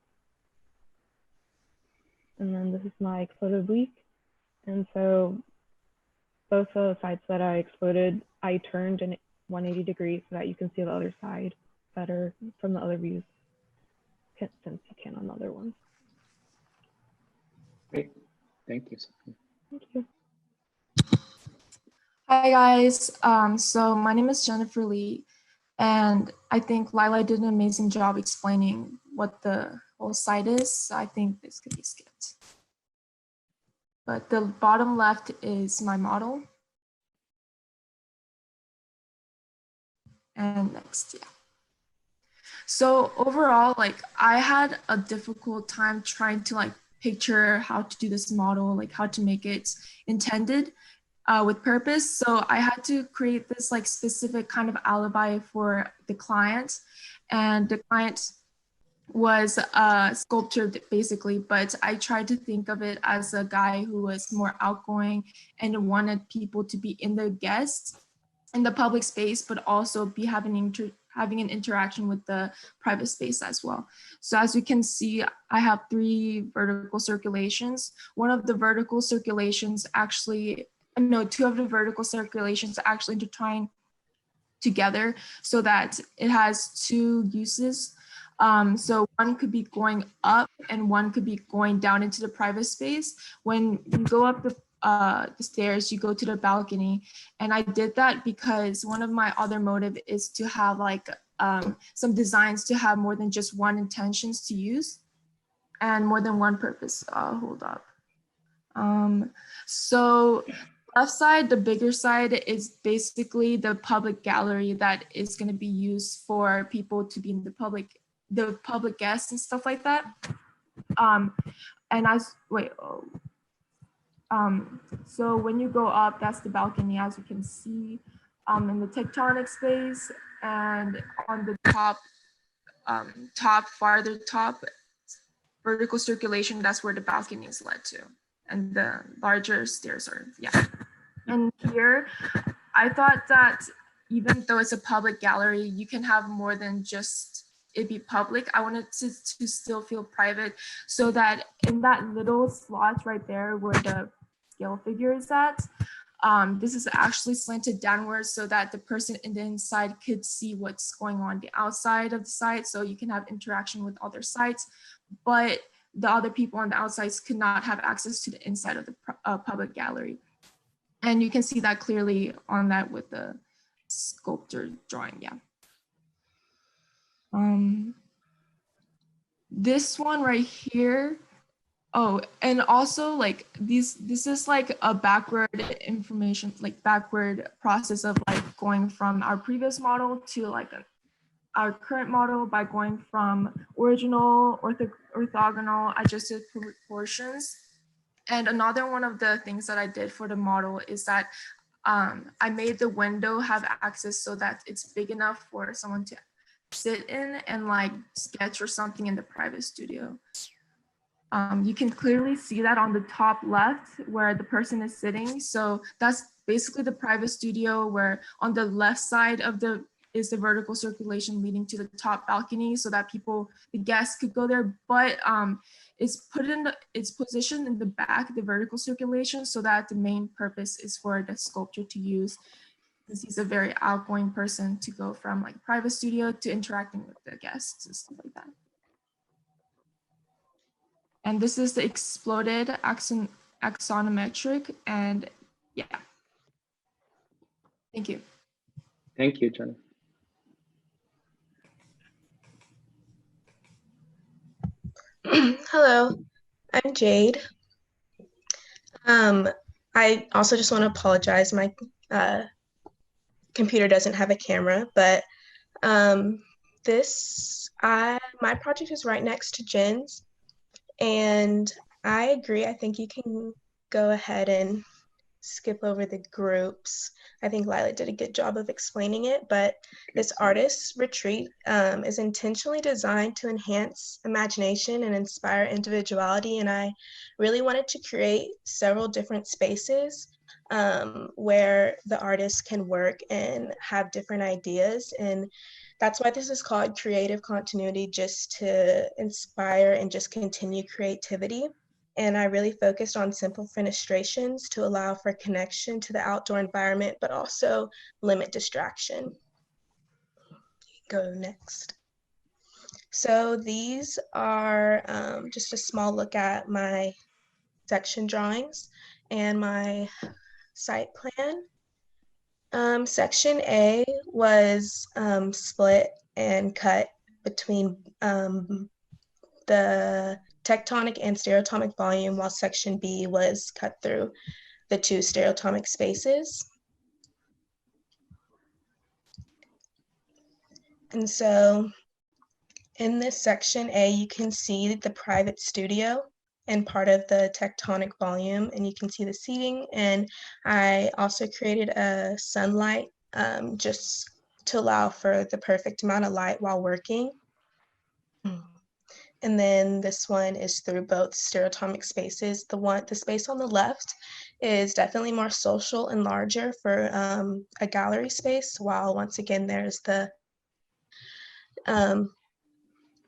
And then this is my exploded oblique. And so both the sides that I exploded, I turned in 180 degrees so that you can see the other side better from the other views since you can on the other ones. Great, thank you, Sophia. Thank you. Hi guys, so my name is Jennifer Lee, and I think Lila did an amazing job explaining what the whole site is. So I think this could be skipped. But the bottom left is my model. And next, yeah. So overall, like I had a difficult time trying to like picture how to do this model, like how to make it intended with purpose. So I had to create this like specific kind of alibi for the client, and the client was a sculptor basically, but I tried to think of it as a guy who was more outgoing and wanted people to be in the guests in the public space, but also be having an interaction with the private space as well. So as you can see, I have 3 vertical circulations. One of the vertical circulations actually, no, 2 of the vertical circulations actually intertwine together so that it has 2 uses. So one could be going up and one could be going down into the private space. When you go up the stairs, you go to the balcony. And I did that because one of my other motive is to have like some designs to have more than just one intentions to use and more than one purpose. Hold up. So left side, the bigger side is basically the public gallery that is going to be used for people to be in the public guests and stuff like that. So when you go up, that's the balcony, as you can see, in the tectonic space, and on the farther top, vertical circulation, that's where the balcony is led to, and the larger stairs are, yeah. And here, I thought that even though it's a public gallery, you can have more than just it be public. I wanted to still feel private, so that in that little slot right there where the scale figure is at, this is actually slanted downwards so that the person in the inside could see what's going on the outside of the site, so you can have interaction with other sites, but the other people on the outsides could not have access to the inside of the public gallery. And you can see that clearly on that with the sculptor drawing, yeah. This one right here, oh, and also like this is like a backward information, like backward process of like going from our previous model to like our current model by going from original, orthogonal, adjusted proportions. And another one of the things that I did for the model is that I made the window have access so that it's big enough for someone to sit in and like sketch or something in the private studio. You can clearly see that on the top left where the person is sitting. So that's basically the private studio, where on the left side of is the vertical circulation leading to the top balcony so that the guests could go there, but it's positioned in the back, the vertical circulation, so that the main purpose is for the sculptor to use, because he's a very outgoing person, to go from like private studio to interacting with the guests and stuff like that. And this is the exploded axonometric, and yeah. Thank you. Thank you, Jenna. Hello, I'm Jade. I also just want to apologize. My computer doesn't have a camera, but my project is right next to Jen's, and I agree. I think you can go ahead and skip over the groups. I think Lila did a good job of explaining it, but this artist retreat is intentionally designed to enhance imagination and inspire individuality. And I really wanted to create several different spaces where the artist can work and have different ideas. And that's why this is called creative continuity, just to inspire and just continue creativity. And I really focused on simple fenestrations to allow for connection to the outdoor environment, but also limit distraction. go next. So these are just a small look at my section drawings and my site plan. Section A was split and cut between the tectonic and stereotomic volume, while section B was cut through the two stereotomic spaces. And so in this section A, you can see the private studio and part of the tectonic volume, and you can see the seating. And I also created a sunlight just to allow for the perfect amount of light while working. And then this one is through both stereotomic spaces. The space on the left is definitely more social and larger for a gallery space, while once again, there's the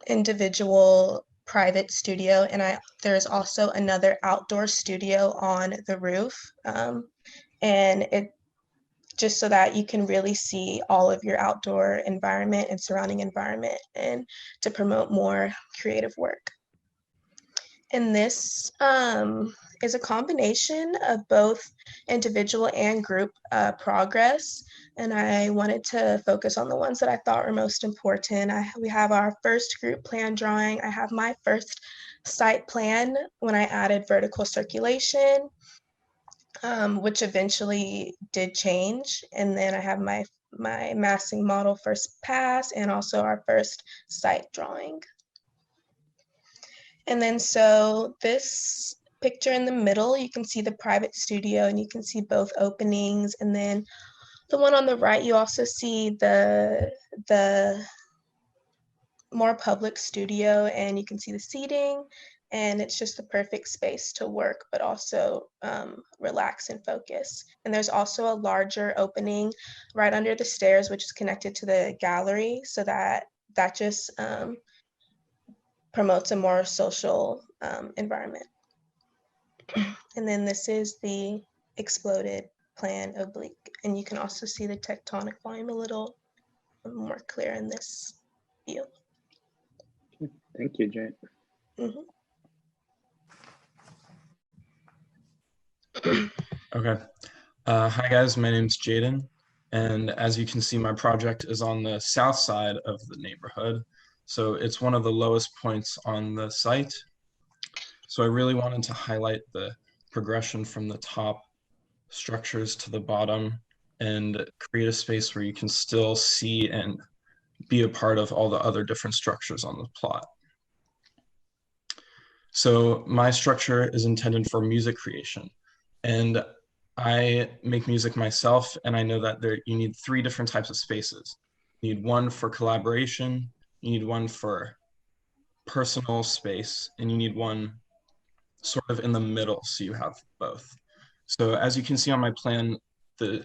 individual private studio. And there's also another outdoor studio on the roof. And it just so that you can really see all of your outdoor environment and surrounding environment, and to promote more creative work. And this is a combination of both individual and group progress. And I wanted to focus on the ones that I thought were most important. We have our first group plan drawing. I have my first site plan when I added vertical circulation, which eventually did change. And then I have my massing model first pass, and also our first site drawing. And then so this picture in the middle, you can see the private studio and you can see both openings. And then the one on the right, you also see the more public studio, and you can see the seating, and it's just the perfect space to work, but also relax and focus. And there's also a larger opening right under the stairs, which is connected to the gallery, so that just promotes a more social environment. And then this is the exploded plan oblique, and you can also see the tectonic volume a little more clear in this view. Thank you, Jane. Okay. Hi guys, my name's Jaden, and as you can see, my project is on the south side of the neighborhood. So it's one of the lowest points on the site. So I really wanted to highlight the progression from the top structures to the bottom and create a space where you can still see and be a part of all the other different structures on the plot. So my structure is intended for music creation, and I make music myself, and I know that you need 3 different types of spaces. You need one for collaboration, you need one for personal space, and you need one sort of in the middle, so you have both. So as you can see on my plan, the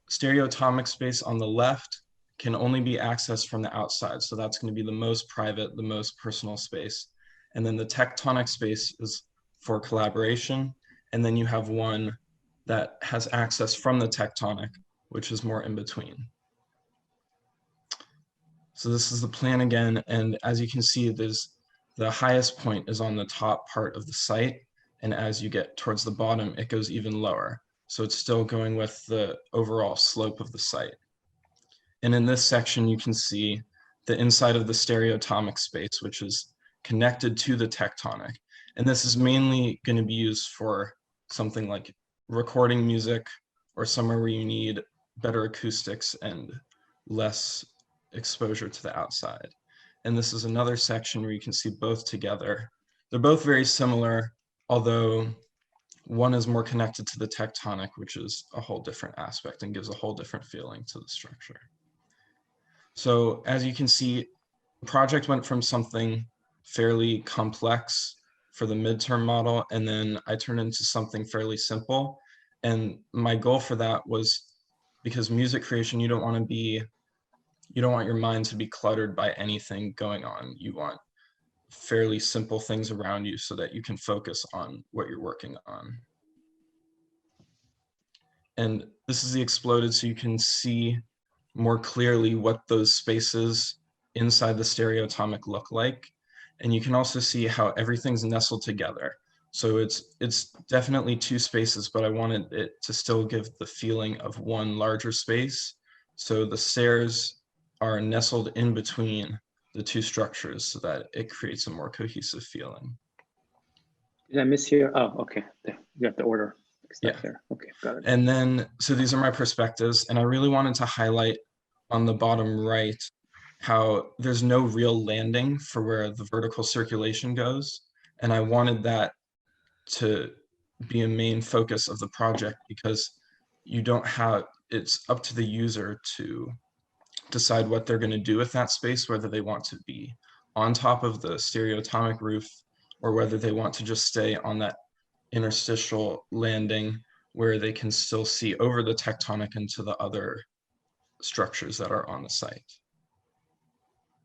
stereotomic space on the left can only be accessed from the outside. So that's going to be the most private, the most personal space. And then the tectonic space is for collaboration. And then you have one that has access from the tectonic, which is more in between. So this is the plan again. And as you can see, the highest point is on the top part of the site. And as you get towards the bottom, it goes even lower. So it's still going with the overall slope of the site. And in this section, you can see the inside of the stereotomic space, which is connected to the tectonic. And this is mainly going to be used for something like recording music, or somewhere where you need better acoustics and less exposure to the outside. And this is another section where you can see both together. They're both very similar, although one is more connected to the tectonic, which is a whole different aspect and gives a whole different feeling to the structure. So as you can see, the project went from something fairly complex for the midterm model, and then I turned into something fairly simple. And my goal for that was, because music creation, you don't want your mind to be cluttered by anything going on. You want fairly simple things around you so that you can focus on what you're working on. And this is the exploded, so you can see more clearly what those spaces inside the stereoatomic look like. And you can also see how everything's nestled together. So it's definitely two spaces, but I wanted it to still give the feeling of one larger space. So the stairs are nestled in between the two structures so that it creates a more cohesive feeling. Did I miss here? Oh, okay. There. You have the order. Yeah. There. Okay, got it. And then, so these are my perspectives, and I really wanted to highlight on the bottom right how there's no real landing for where the vertical circulation goes. And I wanted that to be a main focus of the project because you don't have, it's up to the user to decide what they're going to do with that space, whether they want to be on top of the stereoatomic roof or whether they want to just stay on that interstitial landing where they can still see over the tectonic into the other structures that are on the site.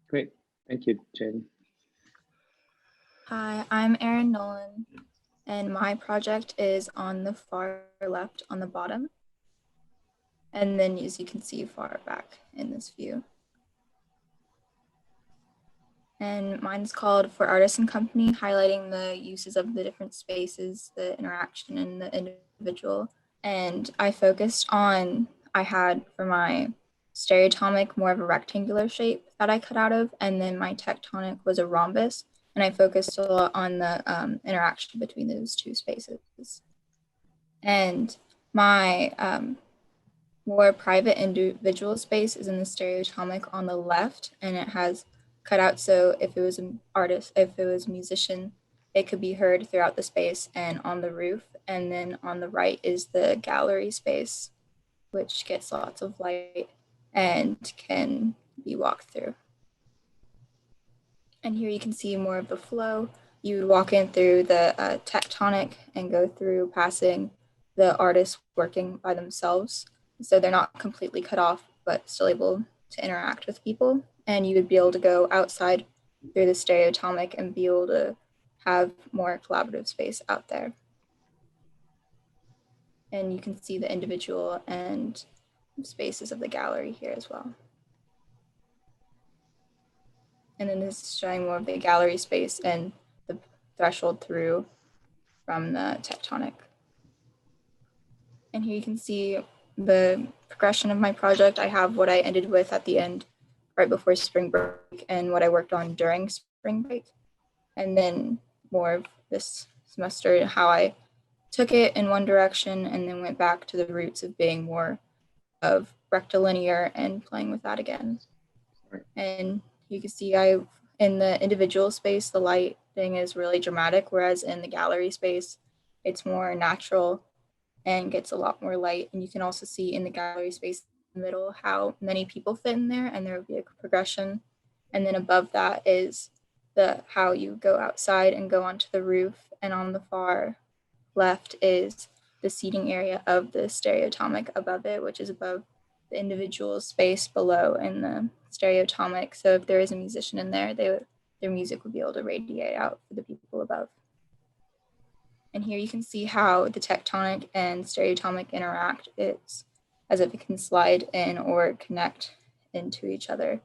Great, thank you, Jaden. Hi, I'm Erin Nolan, and my project is on the far left on the bottom. And then as you can see far back in this view. And mine's called For Artists and Company, highlighting the uses of the different spaces, the interaction and the individual. And I focused on, I had for my stereoatomic more of a rectangular shape that I cut out of, and then my tectonic was a rhombus. And I focused a lot on the interaction between those two spaces. And my more private individual space is in the stereoatomic on the left, and it has cut out so if it was an artist, if it was a musician, it could be heard throughout the space and on the roof. And then on the right is the gallery space, which gets lots of light and can be walked through. And here you can see more of the flow. You would walk in through the tectonic and go through passing the artists working by themselves. So they're not completely cut off, but still able to interact with people. And you would be able to go outside through the stereoatomic and be able to have more collaborative space out there. And you can see the individual and spaces of the gallery here as well. And then this is showing more of the gallery space and the threshold through from the tectonic. And here you can see the progression of my project. I have what I ended with at the end, right before spring break, and what I worked on during spring break. And then more of this semester, how I took it in one direction and then went back to the roots of being more of rectilinear and playing with that again. And you can see in the individual space, the lighting is really dramatic, whereas in the gallery space, it's more natural and gets a lot more light. And you can also see in the gallery space in the middle how many people fit in there, and there will be a progression. And then above that is how you go outside and go onto the roof. And on the far left is the seating area of the stereoatomic above it, which is above the individual space below in the stereoatomic. So if there is a musician in there, their music would be able to radiate out for the people above. And here you can see how the tectonic and stereoatomic interact. It's as if it can slide in or connect into each other,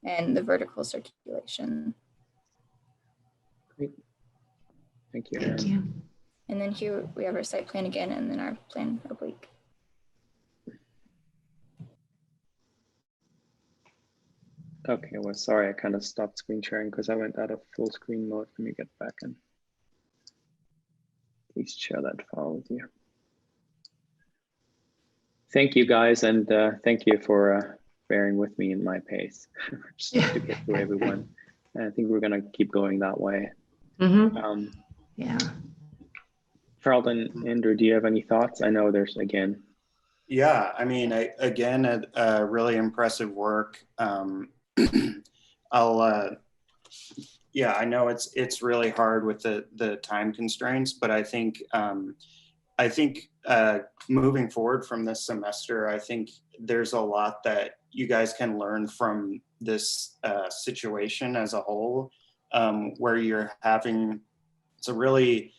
and the vertical circulation. Great. Thank you. Thank you. And then here we have our site plan again, and then our plan oblique. Okay, well, sorry, I kind of stopped screen sharing because I went out of full screen mode. Let me get back in. Please share that file with you. Thank you, guys, and thank you for bearing with me in my pace just to get through everyone. And I think we're going to keep going that way. Mm-hmm. Yeah. Farrell and Andrew, do you have any thoughts? I know there's, again. Yeah, I mean, again, a really impressive work. Yeah, I know it's really hard with the time constraints, but I think moving forward from this semester, I think there's a lot that you guys can learn from this situation as a whole, where it's a really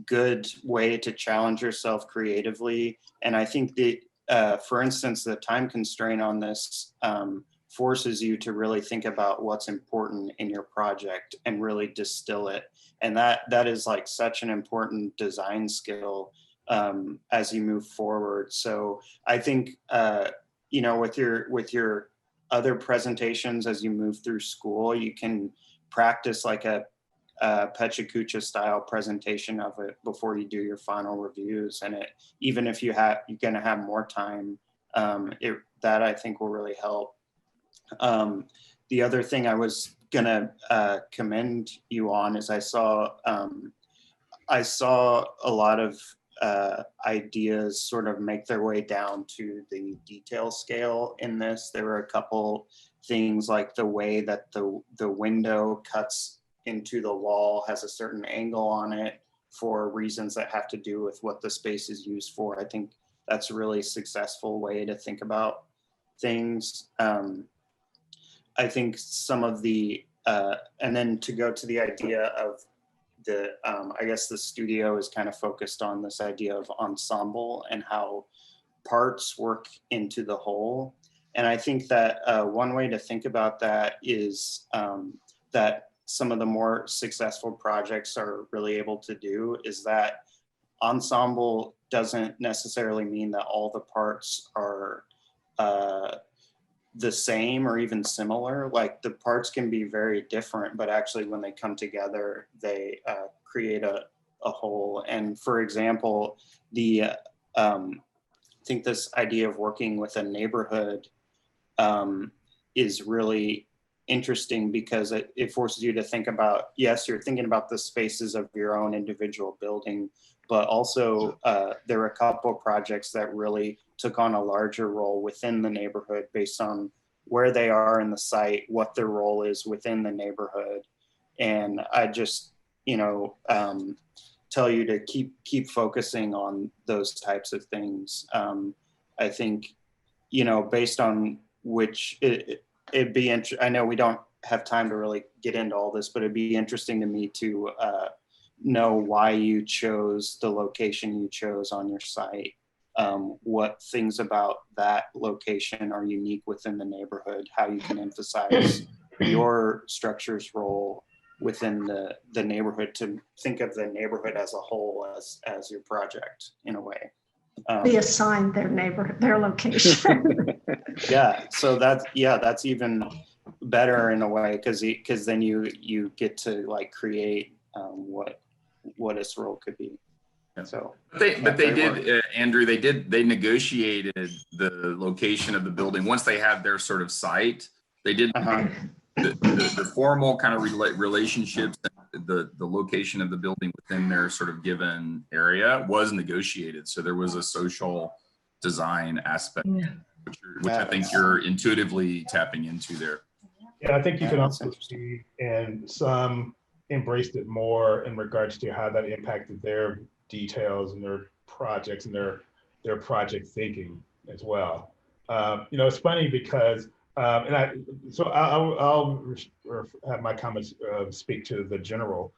good way to challenge yourself creatively. And I think that for instance, the time constraint on this forces you to really think about what's important in your project and really distill it. And that is like such an important design skill as you move forward. So I think, you know, with your other presentations as you move through school, you can practice like a Pechakucha style presentation of it before you do your final reviews. And even if you're gonna have more time, that I think will really help. The other thing I was gonna commend you on is I saw a lot of ideas sort of make their way down to the detail scale in this. There were a couple things like the way that the window cuts into the wall has a certain angle on it for reasons that have to do with what the space is used for. I think that's a really successful way to think about things. I think some of the, and then to go to the idea of the, I guess the studio is kind of focused on this idea of ensemble and how parts work into the whole. And I think that one way to think about that is that some of the more successful projects are really able to do is that ensemble doesn't necessarily mean that all the parts are the same or even similar. Like the parts can be very different, but actually when they come together, they create a whole. And for example, I think this idea of working with a neighborhood is really interesting because it forces you to think about, yes, you're thinking about the spaces of your own individual building, but also there were a couple projects that really took on a larger role within the neighborhood based on where they are in the site, what their role is within the neighborhood. And I just, you know, tell you to keep focusing on those types of things. I think, you know, based on which it'd be I know we don't have time to really get into all this, but it'd be interesting to me to know why you chose the location you chose on your site. What things about that location are unique within the neighborhood, how you can emphasize your structure's role within the neighborhood, to think of the neighborhood as a whole as your project in a way. Be assigned their neighborhood, their location. Yeah, so that's even better in a way, because then you get to like create what its role could be. So, but they did, Andrew. They negotiated the location of the building once they had their sort of site. They did the formal kind of relationships. The location of the building within their sort of given area was negotiated. So there was a social design aspect, which I think you're intuitively tapping into there. Yeah, I think you can also see, and some embraced it more in regards to how that impacted their details and their projects and their project thinking as well. You know, it's funny because, I'll have my comments speak to the general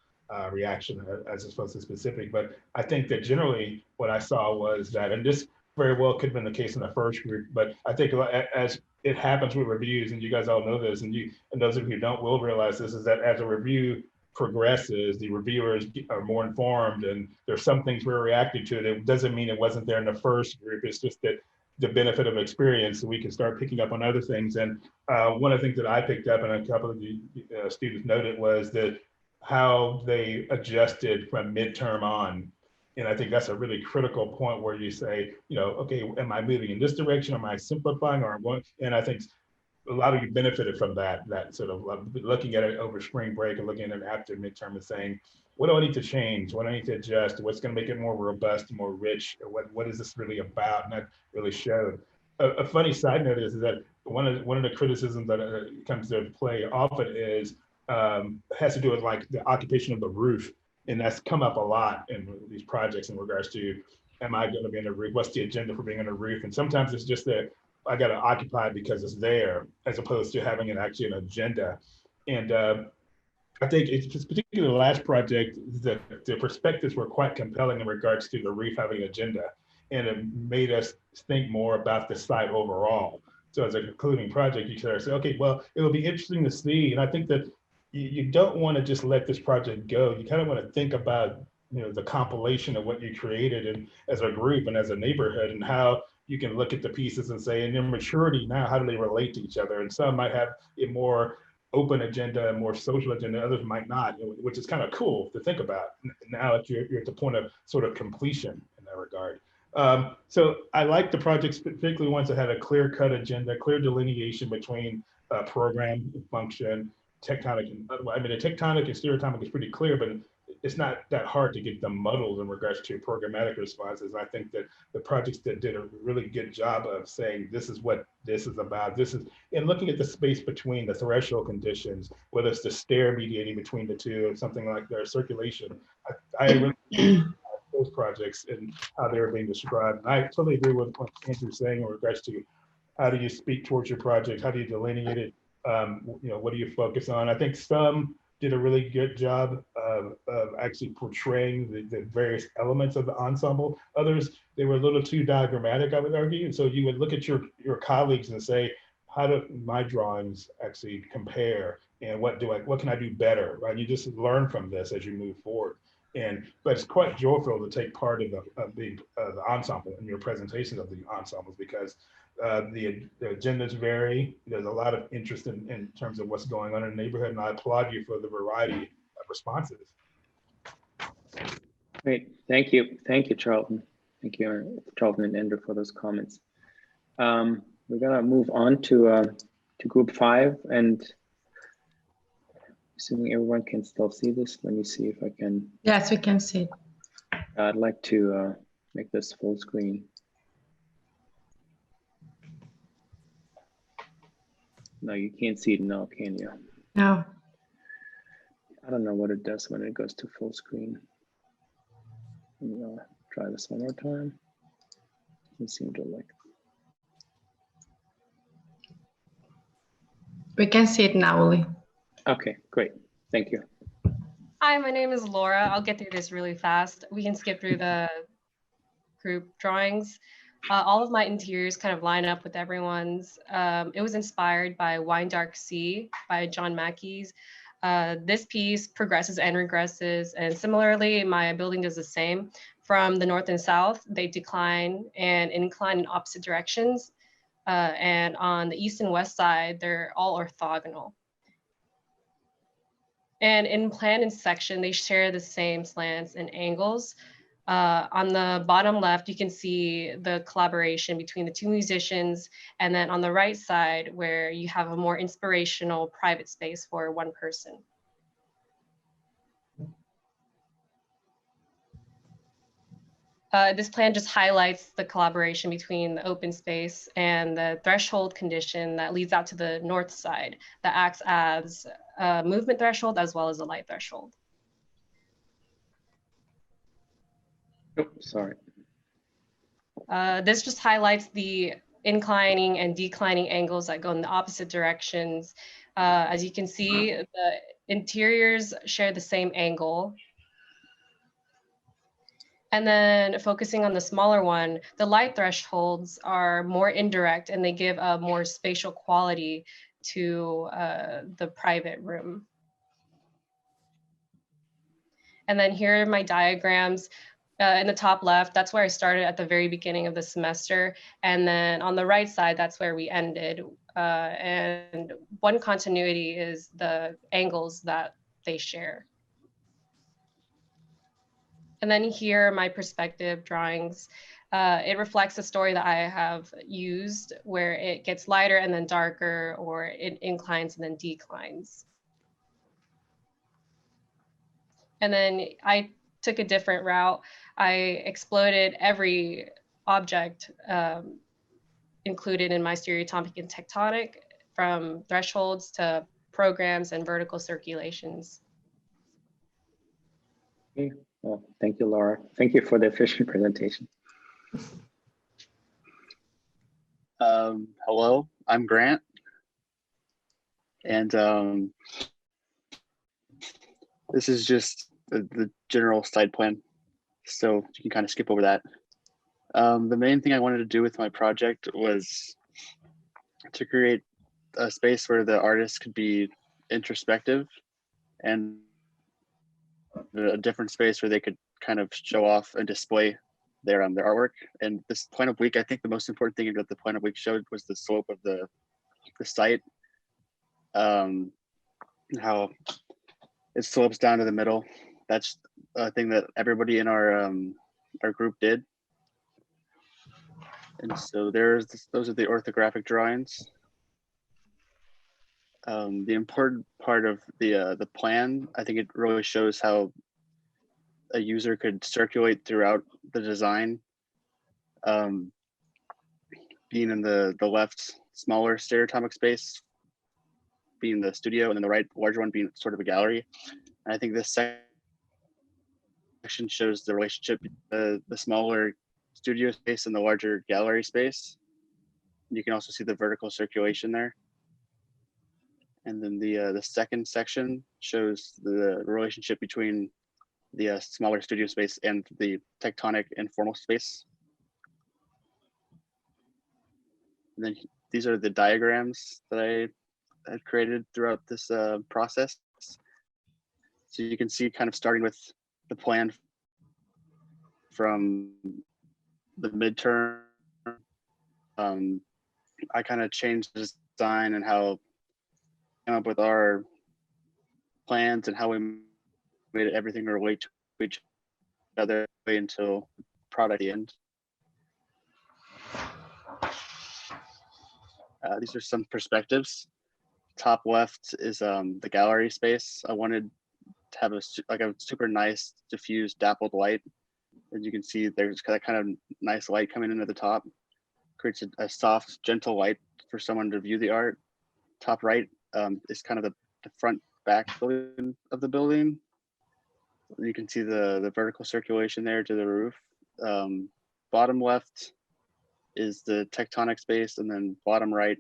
reaction as opposed to specific, but I think that generally what I saw was that, and this very well could have been the case in the first group, but I think as it happens with reviews, and you guys all know this, and those of you who don't will realize this, is that as a review progresses, the reviewers are more informed, and there's some things we're reacting to that doesn't mean it wasn't there in the first group. It's just that the benefit of experience, so we can start picking up on other things. And one of the things that I picked up, and a couple of the students noted, was that how they adjusted from midterm on. And I think that's a really critical point where you say, you know, okay, am I moving in this direction? Am I simplifying or what? And I think a lot of you benefited from that sort of looking at it over spring break and looking at it after midterm and saying, what do I need to change? What do I need to adjust? What's going to make it more robust, more rich? What is this really about? And that really showed. A funny side note is that one of the criticisms that comes to play often is has to do with like the occupation of the roof. And that's come up a lot in these projects in regards to, am I going to be on the roof? What's the agenda for being on the roof? And sometimes it's just that I got to occupy it because it's there, as opposed to having actually an agenda. And I think it's particularly the last project, the perspectives were quite compelling in regards to the roof having an agenda. and it made us think more about the site overall. So as a concluding project, you sort of say, okay, well, it'll be interesting to see. And I think that you don't want to just let this project go. You kind of want to think about, the compilation of what you created and as a group and as a neighborhood, and how you can look at the pieces and say, in their maturity now, how do they relate to each other? And some might have a more open agenda, a more social agenda, others might not, which is kind of cool to think about. Now that you're at the point of sort of completion in that regard. So I like the projects, particularly ones that had a clear-cut agenda, clear delineation between program, function, tectonic. I mean, the tectonic and stereotomic is pretty clear, but it's not that hard to get them muddled in regards to programmatic responses. And I think that the projects that did a really good job of saying, this is what this is about. And looking at the space between the threshold conditions, whether it's the stair mediating between the two or something like their circulation. I really those projects and how they were being described. And I totally agree with what Andrew's saying in regards to how do you speak towards your project? How do you delineate it? What do you focus on? I think some did a really good job of actually portraying the various elements of the ensemble. Others, they were a little too diagrammatic, I would argue. And so you would look at your colleagues and say, how do my drawings actually compare? And what can I do better, right? You just learn from this as you move forward. But it's quite joyful to take part in the ensemble and your presentations of the ensembles, because the agendas vary. There's a lot of interest in terms of what's going on in the neighborhood, and I applaud you for the variety of responses. Great, thank you, Charlton. Thank you, Charlton and Andrew, for those comments. We're gonna move on to group 5, and assuming everyone can still see this, let me see if I can. Yes, we can see it. I'd like to make this full screen. No, you can't see it now, can you? No. I don't know what it does when it goes to full screen. Let me try this one more time. Doesn't seem to like. We can see it now, Oli. Okay, great. Thank you. Hi, my name is Laura. I'll get through this really fast. We can skip through the group drawings. All of my interiors kind of line up with everyone's. It was inspired by Wine Dark Sea by John Mackey's. This piece progresses and regresses, and similarly, my building does the same. From the north and south, they decline and incline in opposite directions. And on the east and west side, they're all orthogonal. And in plan and section, they share the same slants and angles. On the bottom left, you can see the collaboration between the two musicians. And then on the right side, where you have a more inspirational private space for one person. This plan just highlights the collaboration between the open space and the threshold condition that leads out to the north side that acts as a movement threshold as well as a light threshold. Oh, sorry. This just highlights the inclining and declining angles that go in the opposite directions. As you can see, the interiors share the same angle. And then focusing on the smaller one, the light thresholds are more indirect and they give a more spatial quality to the private room. And then here are my diagrams. In the top left, that's where I started at the very beginning of the semester. And then on the right side, that's where we ended. And one continuity is the angles that they share. And then here are my perspective drawings. It reflects the story that I have used where it gets lighter and then darker, or it inclines and then declines. And then I took a different route. I exploded every object included in my stereotomic and tectonic, from thresholds to programs and vertical circulations. Okay. Well, thank you, Laura. Thank you for the efficient presentation. Hello, I'm Grant. And this is just the general site plan. So you can kind of skip over that. The main thing I wanted to do with my project was to create a space where the artist could be introspective and a different space where they could kind of show off and display their artwork. And this plan of week, I think the most important thing that the plan of week showed was the slope of the site, how it slopes down to the middle. That's a thing that everybody in our group did. And so those are the orthographic drawings. The important part of the plan, I think it really shows how a user could circulate throughout the design. Being in the left smaller stereotomic space, being the studio, and then the right larger one being sort of a gallery. And I think this section shows the relationship between the smaller studio space and the larger gallery space. You can also see the vertical circulation there. And then the second section shows the relationship between the smaller studio space and the tectonic informal space. And then these are the diagrams that I had created throughout this process. So you can see kind of starting with the plan from the midterm. I kind of changed the design and how came up with our plans and how we made everything relate to each other until product at the end. These are some perspectives. Top left is the gallery space. I wanted to have a super nice diffused dappled light. As you can see, there's that kind of nice light coming in at the top. Creates a soft, gentle light for someone to view the art. Top right is kind of the front back building of the building. You can see the vertical circulation there to the roof. Bottom left is the tectonic space, and then bottom right,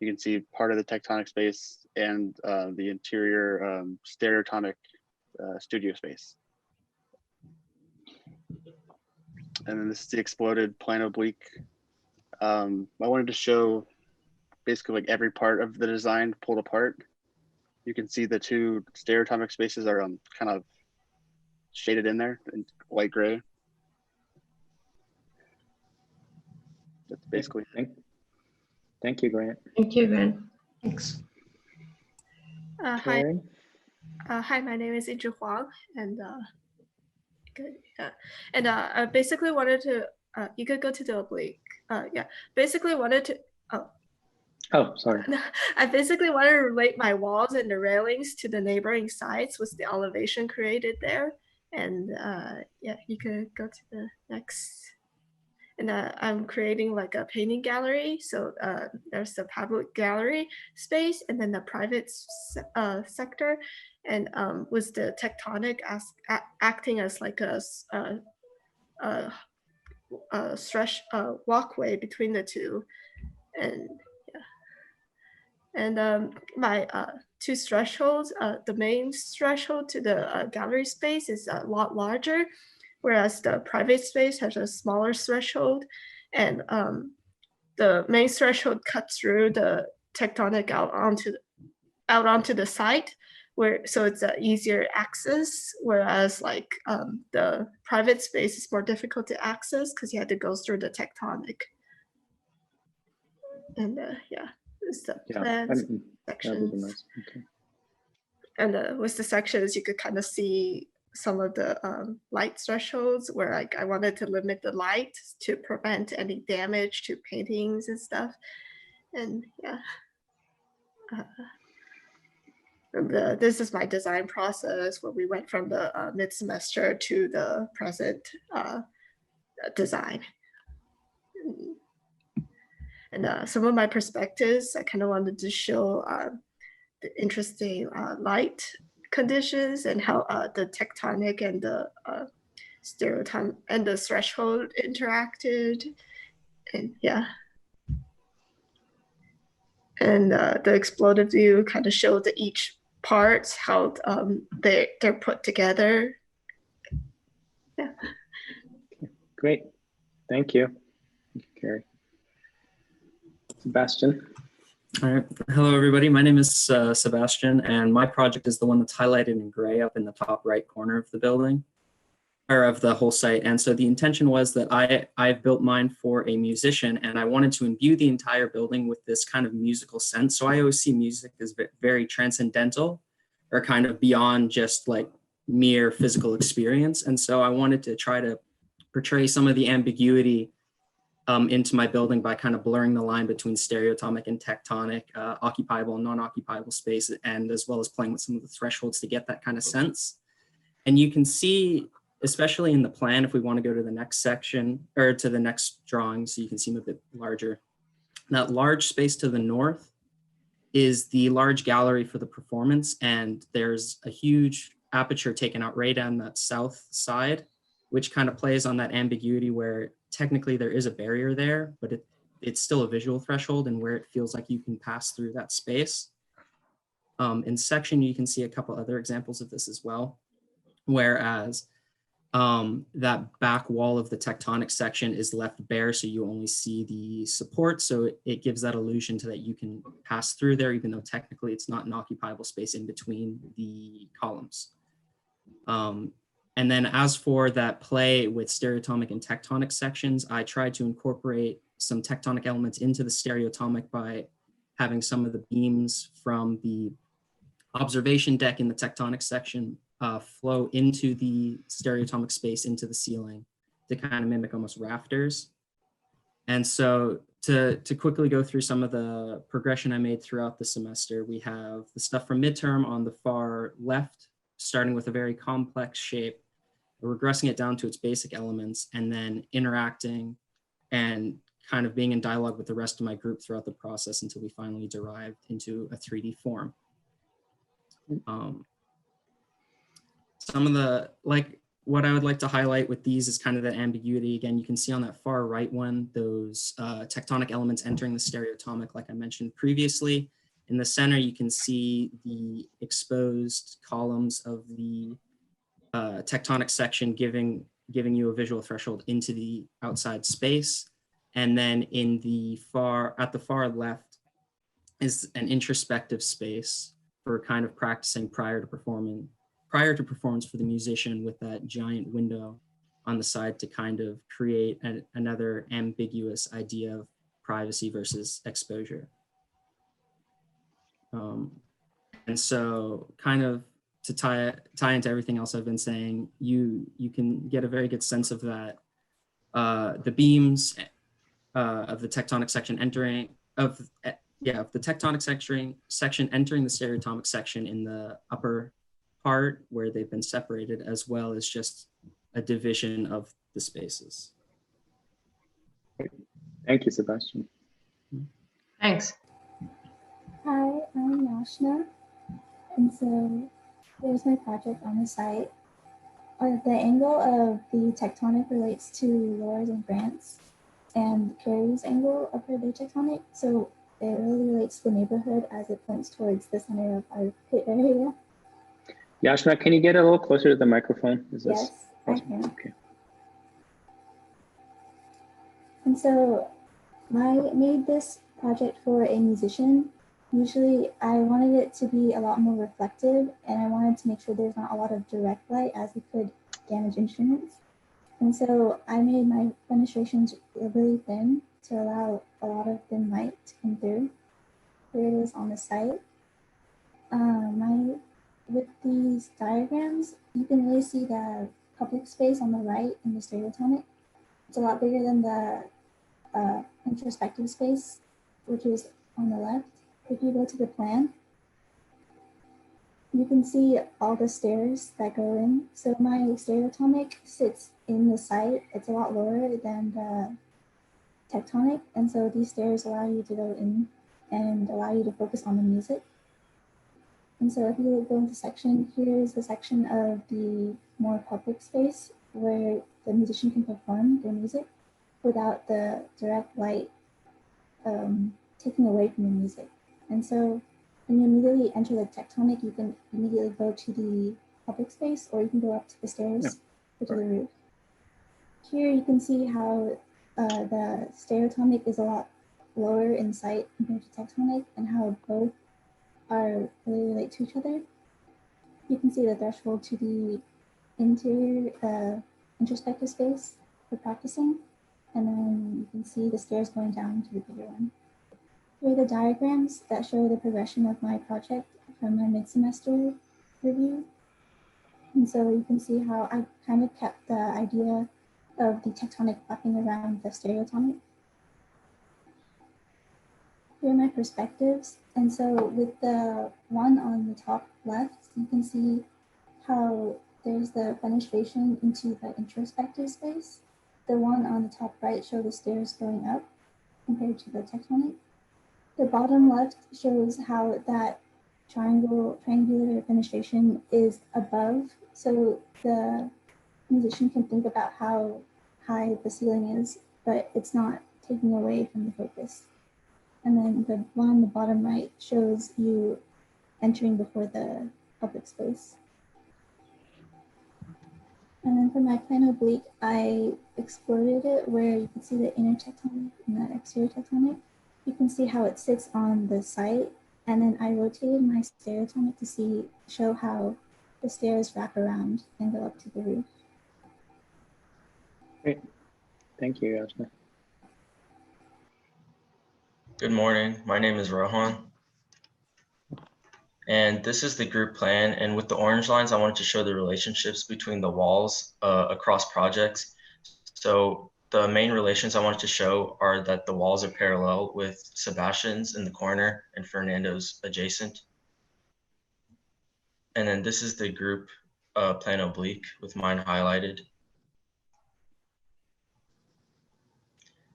you can see part of the tectonic space and the interior stereotomic studio space. And then this is the exploded plan oblique. I wanted to show basically like every part of the design pulled apart. You can see the two stereotomic spaces are kind of shaded in there in light gray. That's basically. Thank you, Grant. Thank you, Grant. Thanks. Hi. Erin? Hi, my name is Izhi Huang, and good. And I basically wanted to. You could go to the oblique. Yeah. Basically wanted to. Oh, sorry. I basically wanted to relate my walls and the railings to the neighboring sites with the elevation created there. And yeah, you could go to the next. And I'm creating like a painting gallery. So there's the public gallery space and then the private sector. And with the tectonic acting as like a walkway between the two. And and my two thresholds, the main threshold to the gallery space is a lot larger, whereas the private space has a smaller threshold. And the main threshold cuts through the tectonic out onto the site, so it's an easier access, whereas like the private space is more difficult to access because you had to go through the tectonic. And yeah. The plans section. Nice. Okay. And with the sections, you could kind of see some of the light thresholds where like I wanted to limit the light to prevent any damage to paintings and stuff. And yeah. This is my design process where we went from the mid-semester to the present design. And some of my perspectives, I kind of wanted to show the interesting light conditions and how the tectonic and the stereotype and the threshold interacted. And yeah. And the exploded view kind of showed the each parts, how they're put together. Yeah. Great. Thank you. Thank you, Carrie. Sebastian. All right. Hello, everybody. My name is Sebastian, and my project is the one that's highlighted in gray up in the top right corner of the building, or of the whole site. And so the intention was that I've built mine for a musician, and I wanted to imbue the entire building with this kind of musical sense. So I always see music as very transcendental, or kind of beyond just like mere physical experience. And so I wanted to try to portray some of the ambiguity into my building by kind of blurring the line between stereotomic and tectonic, occupiable and non-occupiable space, and as well as playing with some of the thresholds to get that kind of sense. And you can see, especially in the plan, if we want to go to the next section or to the next drawing, so you can see them a bit larger. That large space to the north is the large gallery for the performance, and there's a huge aperture taken out right on that south side, which kind of plays on that ambiguity where technically there is a barrier there, but it's still a visual threshold and where it feels like you can pass through that space. In section, you can see a couple other examples of this as well, whereas that back wall of the tectonic section is left bare, so you only see the support, so it gives that illusion to that you can pass through there, even though technically it's not an occupiable space in between the columns. And then as for that play with stereotomic and tectonic sections, I tried to incorporate some tectonic elements into the stereotomic by having some of the beams from the observation deck in the tectonic section flow into the stereotomic space, into the ceiling, to kind of mimic almost rafters. And so to quickly go through some of the progression I made throughout the semester, we have the stuff from midterm on the far left, starting with a very complex shape, regressing it down to its basic elements, and then interacting and kind of being in dialogue with the rest of my group throughout the process until we finally derived into a 3D form. Some of the, what I would like to highlight with these is kind of the ambiguity. Again, you can see on that far right one, those tectonic elements entering the stereotomic, like I mentioned previously. In the center, you can see the exposed columns of the tectonic section giving you a visual threshold into the outside space. And then in the at the far left is an introspective space for kind of practicing prior to performance for the musician, with that giant window on the side to kind of create another ambiguous idea of privacy versus exposure. And so kind of to tie into everything else I've been saying, you can get a very good sense of that. The beams of the tectonic section entering the tectonic section entering the stereotomic section in the upper part where they've been separated, as well as just a division of the spaces. Thank you, Sebastian. Thanks. Hi, I'm Yashna, and so there's my project on the site. The angle of the tectonic relates to Laura's and Grant's, and Carrie's angle of her tectonic, so it really relates to the neighborhood as it points towards the center of our pit area. Yashna, can you get a little closer to the microphone? Yes, I can. Okay. And so I made this project for a musician. Usually I wanted it to be a lot more reflective, and I wanted to make sure there's not a lot of direct light as it could damage instruments. And so I made my fenestrations really thin to allow a lot of thin light to come through. Here it is on the site. With these diagrams, you can really see the public space on the right in the stereotomic. It's a lot bigger than the introspective space, which is on the left. If you go to the plan, you can see all the stairs that go in. So my stereotomic sits in the site. It's a lot lower than the tectonic, and so these stairs allow you to go in and allow you to focus on the music. And so if you go into section, here's the section of the more public space where the musician can perform their music without the direct light taking away from the music. And so when you immediately enter the tectonic, you can immediately go to the public space, or you can go up to the stairs or to the roof. Here you can see how the stereotomic is a lot lower in site compared to tectonic, and how both are really relate to each other. You can see the threshold to the interior introspective space for practicing, and then you can see the stairs going down to the bigger one. Here are the diagrams that show the progression of my project from my mid-semester review. And so you can see how I kind of kept the idea of the tectonic wrapping around the stereotomic. Here are my perspectives. And so with the one on the top left, you can see how there's the fenestration into the introspective space. The one on the top right shows the stairs going up compared to the tectonic. The bottom left shows how that triangular fenestration is above, so the musician can think about how high the ceiling is, but it's not taking away from the focus. And then the one on the bottom right shows you entering before the public space. And then for my plano oblique, I exploded it where you can see the inner tectonic and the exterior tectonic. You can see how it sits on the site. And then I rotated my stereotomic to show how the stairs wrap around and go up to the roof. Great. Thank you, Yasna. Good morning. My name is Rohan. And this is the group plan. And with the orange lines, I wanted to show the relationships between the walls across projects. So the main relations I wanted to show are that the walls are parallel with Sebastian's in the corner and Fernando's adjacent. And then this is the group plan oblique with mine highlighted.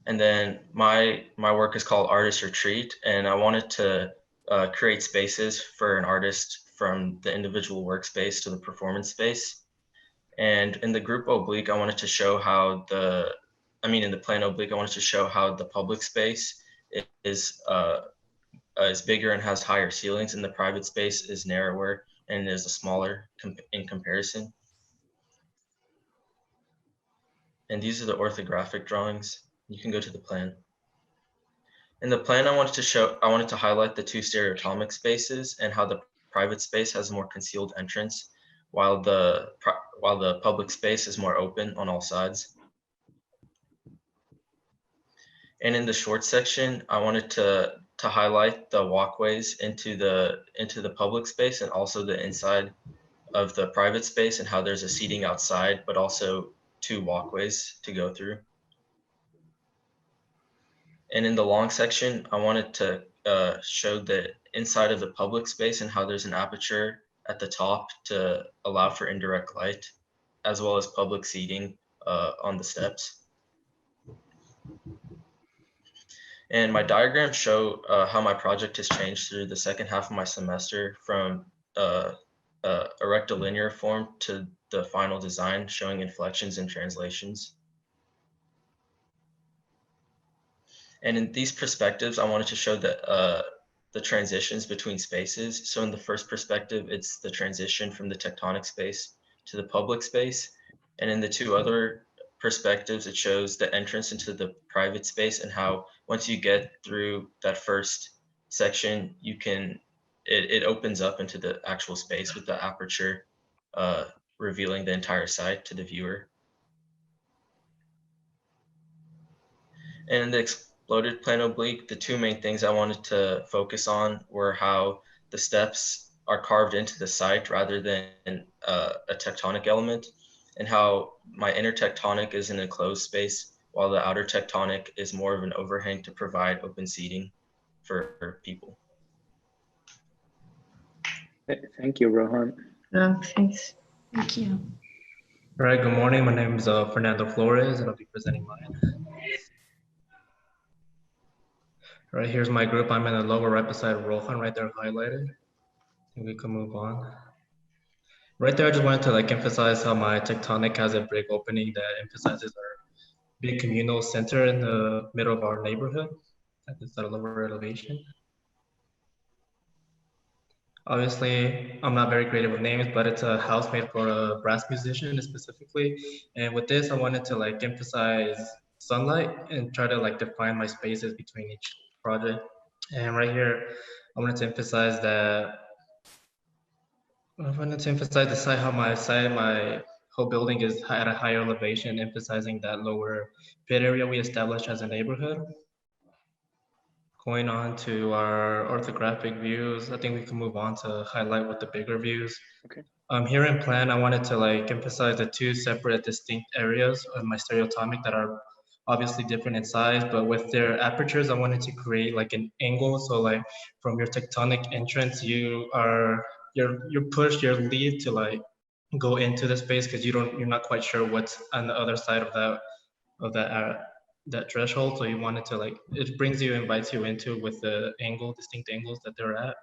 And then my work is called Artist Retreat, and I wanted to create spaces for an artist from the individual workspace to the performance space. And in the group oblique, I wanted to show how in the plan oblique, I wanted to show how the public space is bigger and has higher ceilings, and the private space is narrower and is smaller in comparison. And these are the orthographic drawings. You can go to the plan. In the plan, I wanted to highlight the two stereotomic spaces and how the private space has a more concealed entrance, while the public space is more open on all sides. And in the short section, I wanted to highlight the walkways into the public space and also the inside of the private space and how there's a seating outside, but also two walkways to go through. And in the long section, I wanted to show the inside of the public space and how there's an aperture at the top to allow for indirect light, as well as public seating on the steps. And my diagrams show how my project has changed through the second half of my semester from a rectilinear form to the final design, showing inflections and translations. And in these perspectives, I wanted to show the transitions between spaces. So in the first perspective, it's the transition from the tectonic space to the public space. And in the two other perspectives, it shows the entrance into the private space and how once you get through that first section, it opens up into the actual space with the aperture revealing the entire site to the viewer. And in the exploded plan oblique, the two main things I wanted to focus on were how the steps are carved into the site rather than a tectonic element, and how my inner tectonic is an enclosed space while the outer tectonic is more of an overhang to provide open seating for people. Thank you, Rohan. Thanks. Thank you. All right, good morning. My name is Fernando Flores, and I'll be presenting mine. All right, here's my group. I'm in the lower right beside Rohan, right there highlighted. I think we can move on. Right there, I just wanted to emphasize how my tectonic has a big opening that emphasizes our big communal center in the middle of our neighborhood at this lower elevation. Obviously, I'm not very creative with names, but it's a house made for a brass musician specifically. And with this, I wanted to emphasize sunlight and try to like define my spaces between each project. And right here, I wanted to emphasize that. I wanted to emphasize the site, how my whole building is at a higher elevation, emphasizing that lower pit area we established as a neighborhood. Going on to our orthographic views, I think we can move on to highlight with the bigger views. Okay. Here in plan, I wanted to like emphasize the two separate distinct areas of my stereotomic that are obviously different in size, but with their apertures, I wanted to create like an angle. So like from your tectonic entrance, you're pushed, you're lead to like go into the space because you're not quite sure what's on the other side of that threshold. So you wanted to like, it brings you, invites you into with the distinct angles that they're at.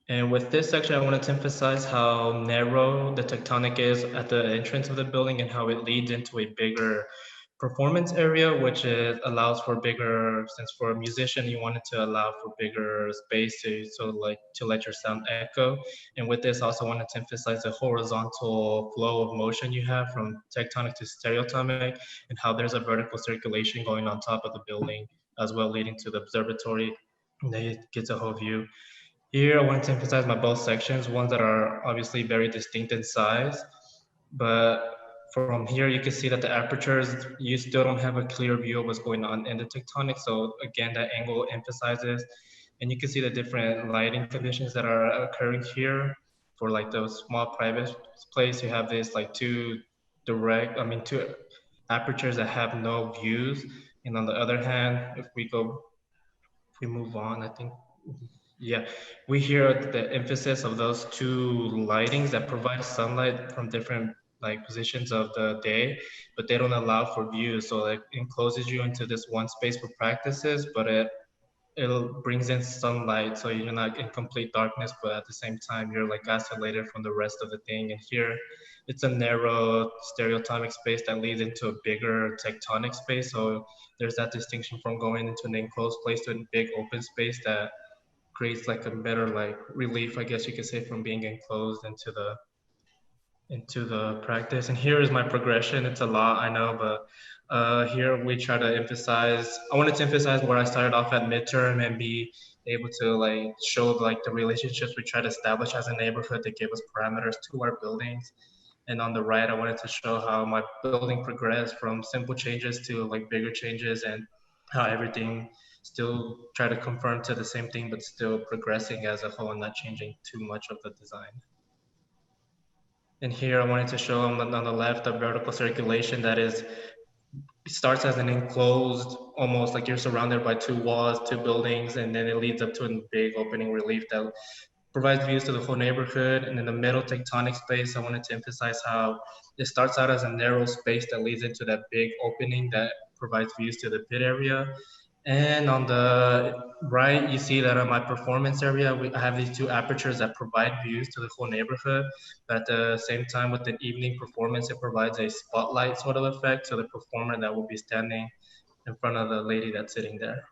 And with this section, I wanted to emphasize how narrow the tectonic is at the entrance of the building and how it leads into a bigger performance area, which allows for bigger, since for a musician, you wanted to allow for bigger space to let your sound echo. And with this, I also wanted to emphasize the horizontal flow of motion you have from tectonic to stereotomic and how there's a vertical circulation going on top of the building as well, leading to the observatory. And it gets a whole view. Here, I want to emphasize my both sections, ones that are obviously very distinct in size, but from here, you can see that the apertures, you still don't have a clear view of what's going on in the tectonic. So again, that angle emphasizes, and you can see the different lighting conditions that are occurring here. For like those small private place, you have this like two apertures that have no views. And on the other hand, if we move on, I think, yeah, we hear the emphasis of those two lightings that provide sunlight from different like positions of the day, but they don't allow for views. So it encloses you into this one space for practices, but it brings in sunlight, so you're not in complete darkness, but at the same time you're like isolated from the rest of the thing. And here it's a narrow stereotomic space that leads into a bigger tectonic space. So there's that distinction from going into an enclosed place to a big open space that creates like a better like relief, I guess you could say, from being enclosed into the practice. And here is my progression. It's a lot, I know, but here we try to emphasize, I wanted to emphasize where I started off at midterm and be able to like show like the relationships we try to establish as a neighborhood that give us parameters to our buildings. And on the right, I wanted to show how my building progressed from simple changes to like bigger changes, and how everything still try to conform to the same thing, but still progressing as a whole and not changing too much of the design. And here I wanted to show on the left the vertical circulation that starts as an enclosed, almost like you're surrounded by two walls, two buildings, and then it leads up to a big opening relief that provides views to the whole neighborhood. And in the middle tectonic space, I wanted to emphasize how it starts out as a narrow space that leads into that big opening that provides views to the pit area. And on the right, you see that on my performance area, I have these two apertures that provide views to the whole neighborhood. But at the same time, with an evening performance, it provides a spotlight sort of effect to the performer that will be standing in front of the lady that's sitting there.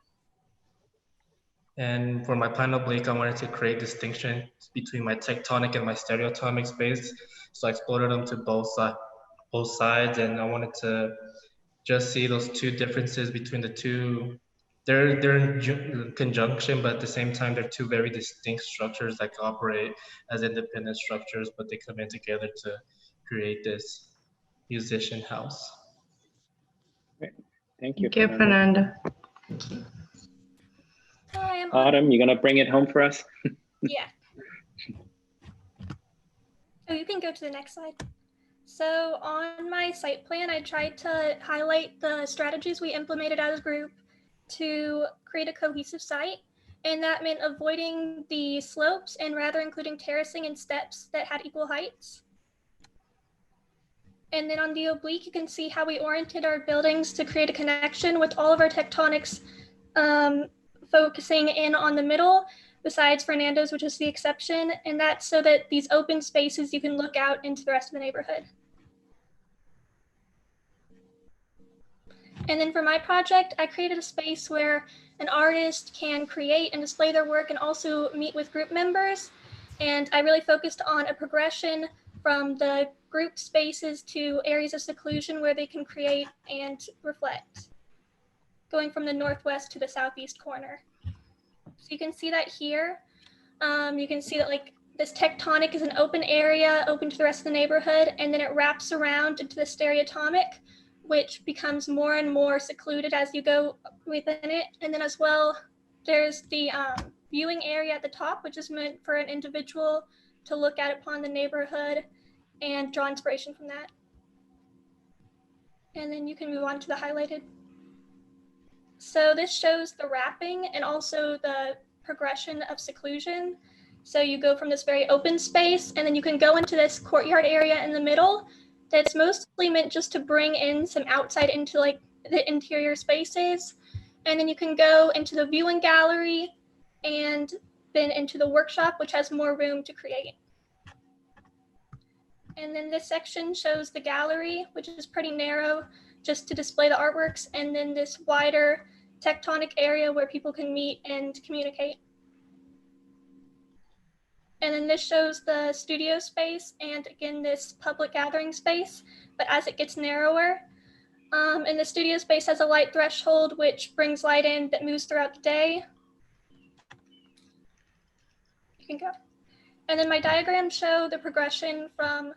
And for my plan oblique, I wanted to create distinctions between my tectonic and my stereotomic space. So I exploded them to both sides, and I wanted to just see those two differences between the two. They're in conjunction, but at the same time, they're two very distinct structures that operate as independent structures, but they come in together to create this musician house. Great. Thank you. Thank you, Fernando. Hi, I'm Autumn, you gonna bring it home for us? Yeah. Oh, you can go to the next slide. So on my site plan, I tried to highlight the strategies we implemented as a group to create a cohesive site. And that meant avoiding the slopes and rather including terracing and steps that had equal heights. And then on the oblique, you can see how we oriented our buildings to create a connection with all of our tectonics, focusing in on the middle, besides Fernando's, which is the exception. And that's so that these open spaces, you can look out into the rest of the neighborhood. And then for my project, I created a space where an artist can create and display their work and also meet with group members. And I really focused on a progression from the group spaces to areas of seclusion where they can create and reflect, going from the northwest to the southeast corner. So you can see that here. You can see that like this tectonic is an open area, open to the rest of the neighborhood, and then it wraps around into the stereotomic, which becomes more and more secluded as you go within it. And then as well, there's the viewing area at the top, which is meant for an individual to look at upon the neighborhood and draw inspiration from that. And then you can move on to the highlighted. So this shows the wrapping and also the progression of seclusion. So you go from this very open space, and then you can go into this courtyard area in the middle that's mostly meant just to bring in some outside into like the interior spaces. And then you can go into the viewing gallery and then into the workshop, which has more room to create. And then this section shows the gallery, which is pretty narrow, just to display the artworks, and then this wider tectonic area where people can meet and communicate. And then this shows the studio space, and again, this public gathering space, but as it gets narrower. And the studio space has a light threshold, which brings light in that moves throughout the day. You can go. And then my diagrams show the progression from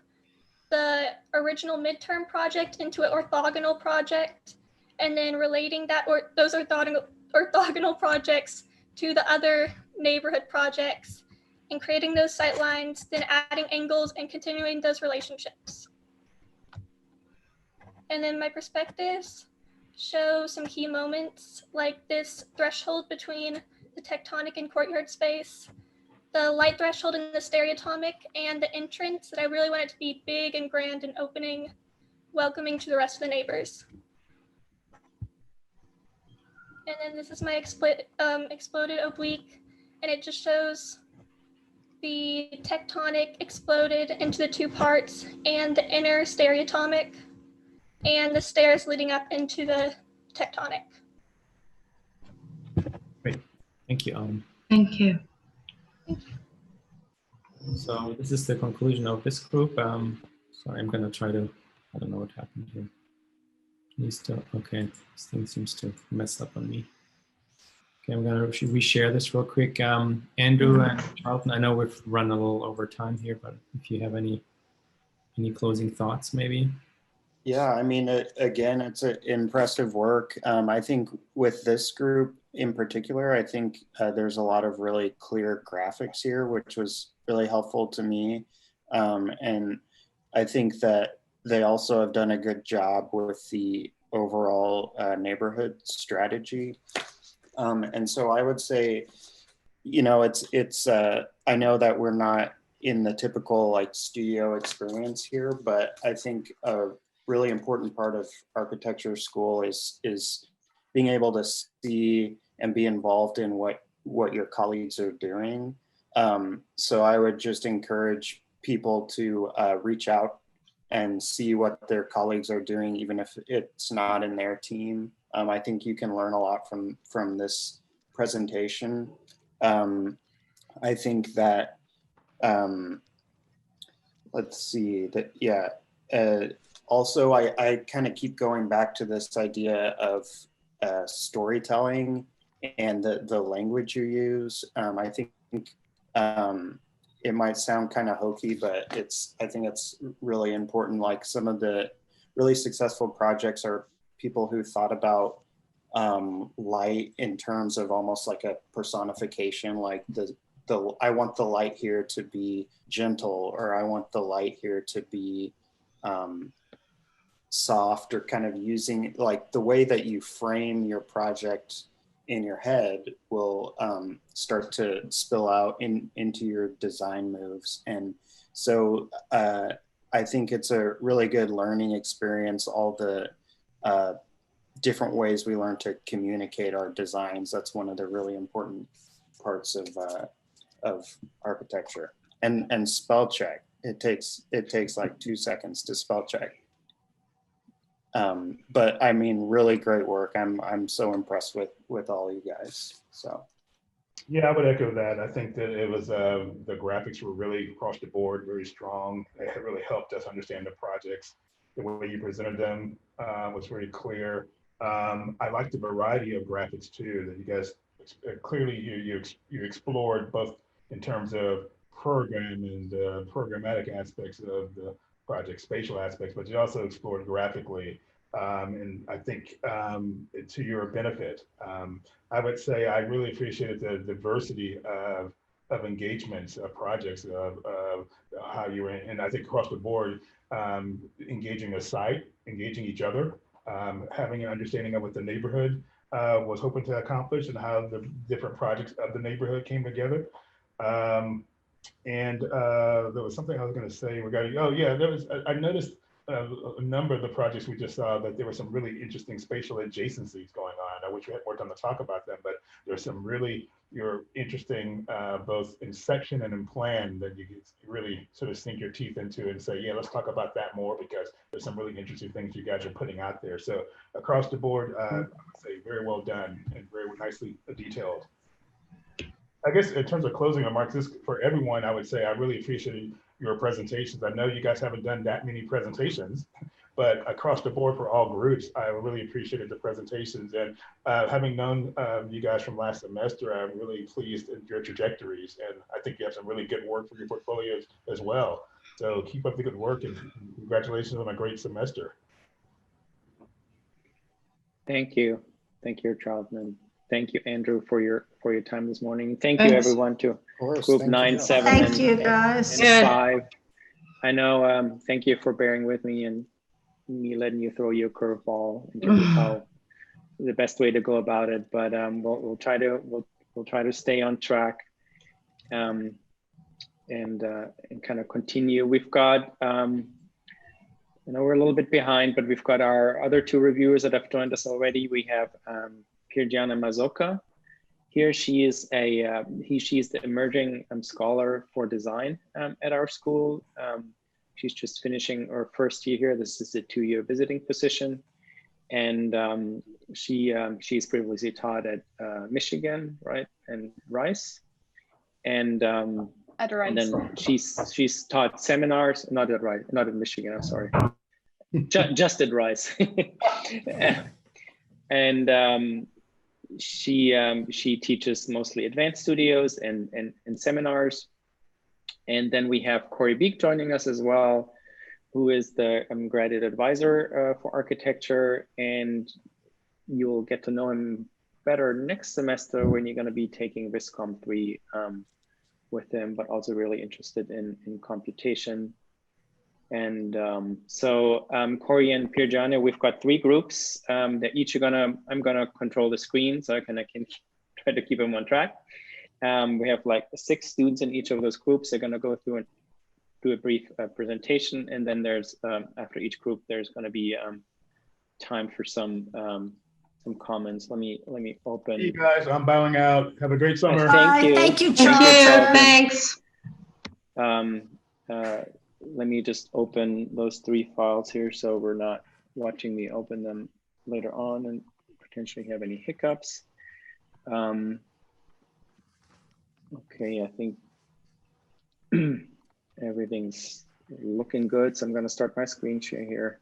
the original midterm project into an orthogonal project, and then relating that or those orthogonal projects to the other neighborhood projects, and creating those sight lines, then adding angles and continuing those relationships. And then my perspectives show some key moments like this threshold between the tectonic and courtyard space, the light threshold in the stereotomic, and the entrance that I really want it to be big and grand and opening, welcoming to the rest of the neighbors. And then this is my exploded oblique, and it just shows the tectonic exploded into the two parts and the inner stereotomic and the stairs leading up into the tectonic. Great, thank you. Thank you. So this is the conclusion of this group. So I'm gonna try to, I don't know what happened here. Okay, this thing seems to have messed up on me. Okay, I'm gonna reshare this real quick. Andrew and Charlton, I know we've run a little over time here, but if you have any closing thoughts, maybe. Yeah, I mean, again, it's impressive work. I think with this group in particular, I think there's a lot of really clear graphics here, which was really helpful to me. And I think that they also have done a good job with the overall neighborhood strategy. And so I would say, you know, I know that we're not in the typical like studio experience here, but I think a really important part of architecture school is being able to see and be involved in what your colleagues are doing. So I would just encourage people to reach out and see what their colleagues are doing, even if it's not in their team. I think you can learn a lot from this presentation. I think that, let's see, that, yeah. Also, I kind of keep going back to this idea of storytelling and the language you use. I think it might sound kind of hokey, but I think it's really important. Like some of the really successful projects are people who thought about light in terms of almost like a personification, like I want the light here to be gentle, or I want the light here to be soft, or kind of using like the way that you frame your project in your head will start to spill out into your design moves. And so I think it's a really good learning experience, all the different ways we learn to communicate our designs. That's one of the really important parts of architecture. And spell check. It takes like 2 seconds to spell check. But I mean, really great work. I'm so impressed with all you guys. So Yeah, I would echo that. I think that it was the graphics were really across the board, very strong. It really helped us understand the projects. The way you presented them was very clear. I like the variety of graphics too that you guys clearly you explored both in terms of program and programmatic aspects of the project, spatial aspects, but you also explored graphically. And I think to your benefit. I would say I really appreciated the diversity of engagements, of projects, of how you were, and I think across the board, engaging a site, engaging each other, having an understanding of what the neighborhood was hoping to accomplish and how the different projects of the neighborhood came together. And there was something I was going to say regarding, oh yeah, I noticed a number of the projects we just saw that there were some really interesting spatial adjacencies going on. I wish we had more time to talk about them, but there's some really interesting both in section and in plan that you can really sort of sink your teeth into and say, yeah, let's talk about that more because there's some really interesting things you guys are putting out there. So across the board, I would say very well done and very nicely detailed. I guess in terms of closing remarks, this for everyone, I would say I really appreciated your presentations. I know you guys haven't done that many presentations, but across the board for all groups, I really appreciated the presentations. And having known you guys from last semester, I'm really pleased in your trajectories. And I think you have some really good work for your portfolios as well. So keep up the good work and congratulations on a great semester. Thank you. Thank you, Troutman. Thank you, Andrew, for your time this morning. Thank you, everyone, to Group 9, 7, Thank you, guys. and 5. I know. Thank you for bearing with me and me letting you throw your curveball in terms of how the best way to go about it. But we'll try to stay on track and kind of continue. We've got. I know we're a little bit behind, but we've got our other 2 reviewers that have joined us already. We have Pirjana Mazoka. Here she is she's the emerging scholar for design at our school. She's just finishing her first year here. This is a 2-year visiting position. And she's previously taught at Michigan, right? And Rice. And at Rice. And then she's taught seminars, not at Rice, not at Michigan, I'm sorry. just at Rice. And she teaches mostly advanced studios and seminars. And then we have Corey Beek joining us as well, who is the graduate advisor for architecture. And you'll get to know him better next semester when you're going to be taking Viscom 3 with him, but also really interested in computation. And so Corey and Pirjana, we've got 3 groups that each are I'm gonna control the screen so I can try to keep them on track. We have like 6 students in each of those groups. They're gonna go through and do a brief presentation. And then there's, after each group, there's gonna be time for some comments. Let me open. Hey guys, I'm bowing out. Have a great summer. Thank you. Thank you, Thanks. Let me just open those 3 files here so we're not watching me open them later on and potentially have any hiccups. Okay, I think everything's looking good. So I'm going to start my screen share here.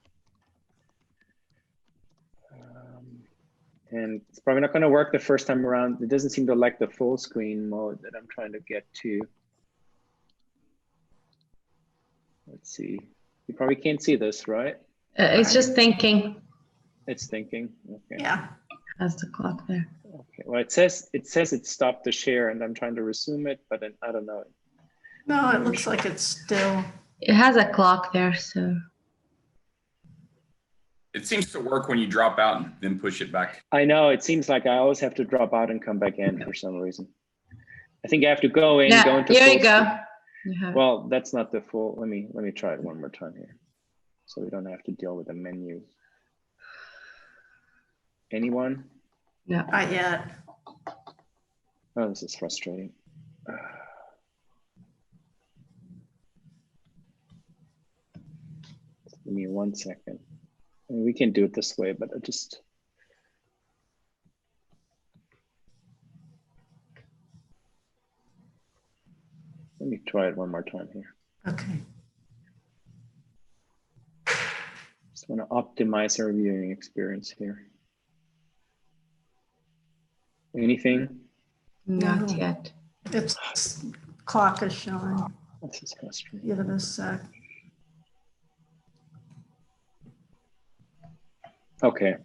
And it's probably not going to work the first time around. It doesn't seem to like the full screen mode that I'm trying to get to. Let's see. You probably can't see this, right? It's just thinking. It's thinking. Okay. Yeah. Has the clock there. Okay. Well, it says it stopped the share, and I'm trying to resume it, but I don't know. No, it looks like it's still. It has a clock there, so. It seems to work when you drop out and then push it back. I know. It seems like I always have to drop out and come back in for some reason. I think I have to go in, go into here full you go. screen. Well, that's not the full. Let me try it one more time here, so we don't have to deal with the menu. Anyone? No, not yet. Oh, this is frustrating. Give me 1 second. I mean, we can do it this way, but I just. try it one more time here. Okay. Just want to optimize our viewing experience here. Anything? Not No. yet. Its clock is showing. This is frustrating. Give it a sec. Okay,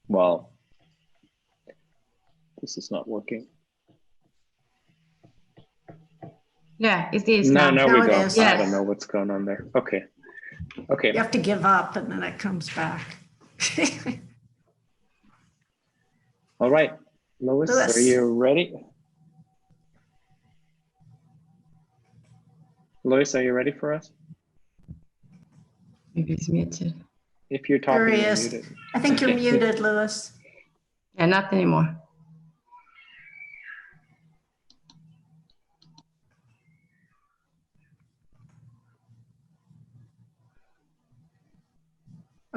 well, this is not working. Yeah, it is No, now. we go. It is. I don't know what's going on there. Okay. Okay. You have to give up and then it comes back. All right. Lois, are you ready? Lois, are you ready for us? Maybe it's muted. If you're talking, There he you're is. muted. I think you're muted, Lewis. Yeah, not anymore.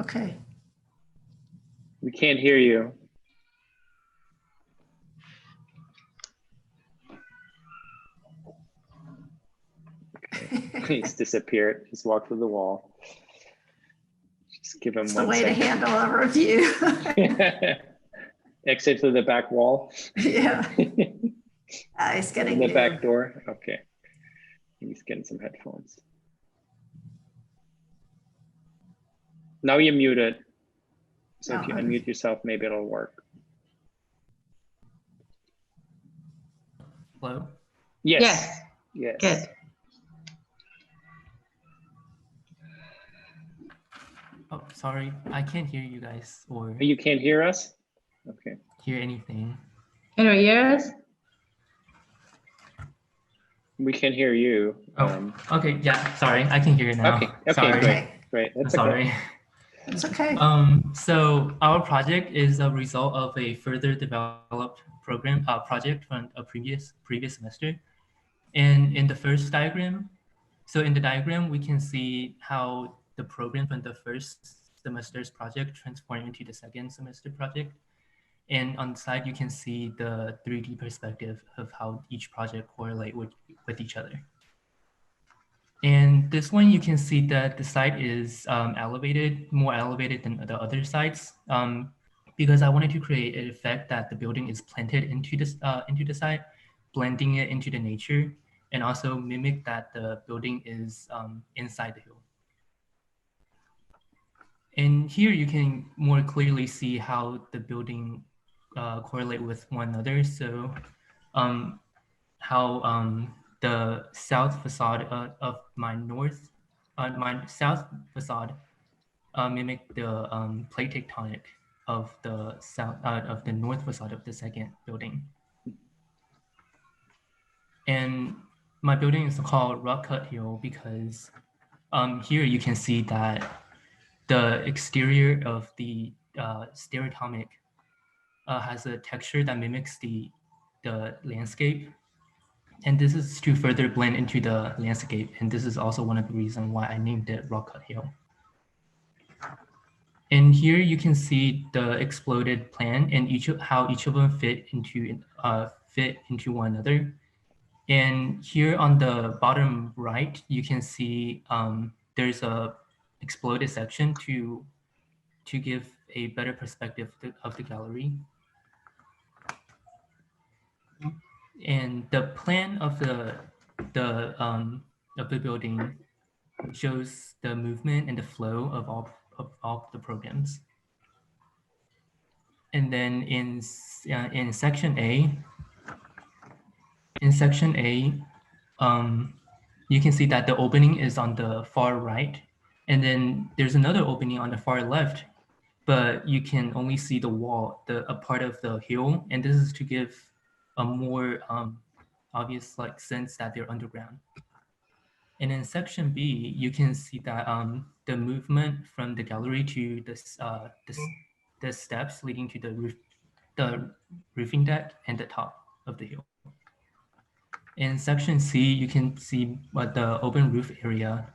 Okay. We can't hear you. Okay. He's disappeared. He's walked through the wall. Just give him It's one the way second. to handle a review. Exit to the back wall. Yeah. He's getting the new. back door. Okay. He's getting some headphones. Now you're muted. So if you unmute yourself, maybe it'll work. Hello? Yes. Yes. Good. Oh, sorry. I can't hear you guys or You can't hear us? Okay. hear anything. Can you hear us? We can hear you. Oh, okay. Yeah, sorry. I can hear you now. Okay. Okay, Sorry. great. That's sorry. okay. It's okay. So our project is a result of a further developed program project from a previous semester. And in the first diagram, so in the diagram, we can see how the program from the first semester's project transformed into the second semester project. And on the side, you can see the 3D perspective of how each project correlate with each other. And this one, you can see that the site is more elevated than the other sites, because I wanted to create an effect that the building is planted into the site, blending it into the nature, and also mimic that the building is inside the hill. And here you can more clearly see how the building correlate with one another. So how the south facade of my south facade mimic the plate tectonic of the of the north facade of the second building. And my building is called Rock Cut Hill because here you can see that the exterior of the stereotomic has a texture that mimics the landscape. And this is to further blend into the landscape. And this is also one of the reasons why I named it Rock Cut Hill. And here you can see the exploded plan and how each of them fit into one another. And here on the bottom right, you can see there's a exploded section to give a better perspective of the gallery. And the plan of the building shows the movement and the flow of all the programs. And then in section A, you can see that the opening is on the far right, and then there's another opening on the far left, but you can only see the wall, a part of the hill, and this is to give a more obvious sense that they're underground. And in section B, you can see that the movement from the gallery to the steps leading to the roofing deck and the top of the hill. In section C, you can see the open roof area,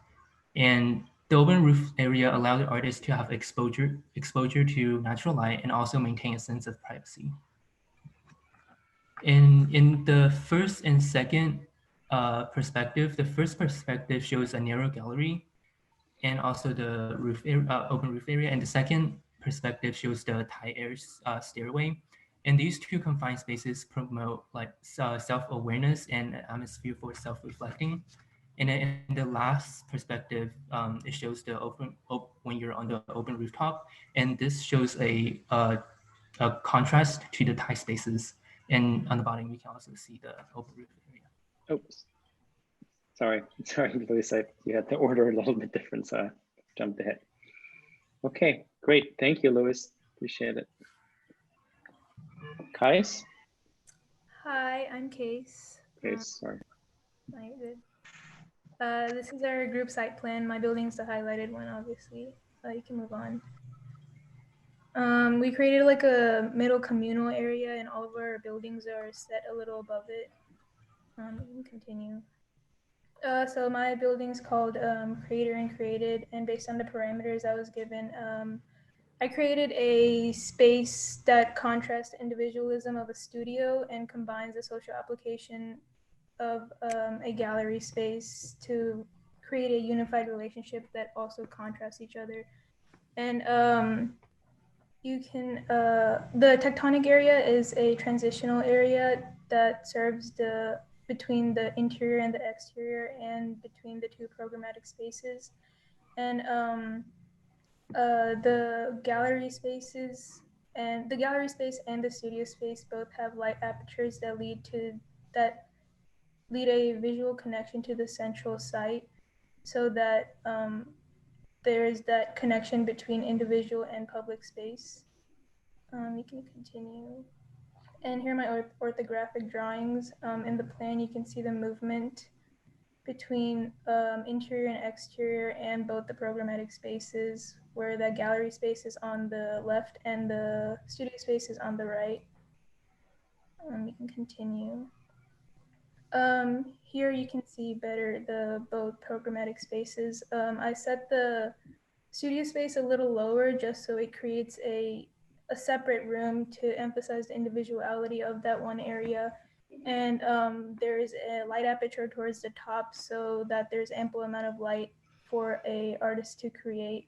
and the open roof area allows the artist to have exposure to natural light and also maintain a sense of privacy. In the first and second perspective. The first perspective shows a narrow gallery and also the open roof area, and the second perspective shows the tight air stairway. And these two confined spaces promote like self-awareness and an atmosphere for self-reflecting. And then in the last perspective, it shows the when you're on the open rooftop, and this shows a contrast to the tight spaces. And on the bottom, we can also see the open roof area. Oops. Sorry, Luis, you had the order a little bit different, so I jumped ahead. Okay, great. Thank you, Luis. Appreciate it. Kais? Hi, I'm Case. Case, sorry. No, you're good. This is our group site plan. My building's the highlighted one, obviously. You can move on. We created like a middle communal area, and all of our buildings are set a little above it. You can continue. So my building's called Creator and Created, and based on the parameters I was given, I created a space that contrasts the individualism of a studio and combines the social application of a gallery space to create a unified relationship that also contrasts each other. And you can, the tectonic area is a transitional area that serves between the interior and the exterior and between the two programmatic spaces. And the gallery spaces and the gallery space and the studio space both have light apertures that lead a visual connection to the central site, so that there is that connection between individual and public space. You can continue. And here are my orthographic drawings. In the plan, you can see the movement between interior and exterior and both the programmatic spaces, where the gallery space is on the left and the studio space is on the right. You can continue. Here you can see better the both programmatic spaces. I set the studio space a little lower just so it creates a separate room to emphasize the individuality of that one area. And there is a light aperture towards the top so that there's ample amount of light for an artist to create.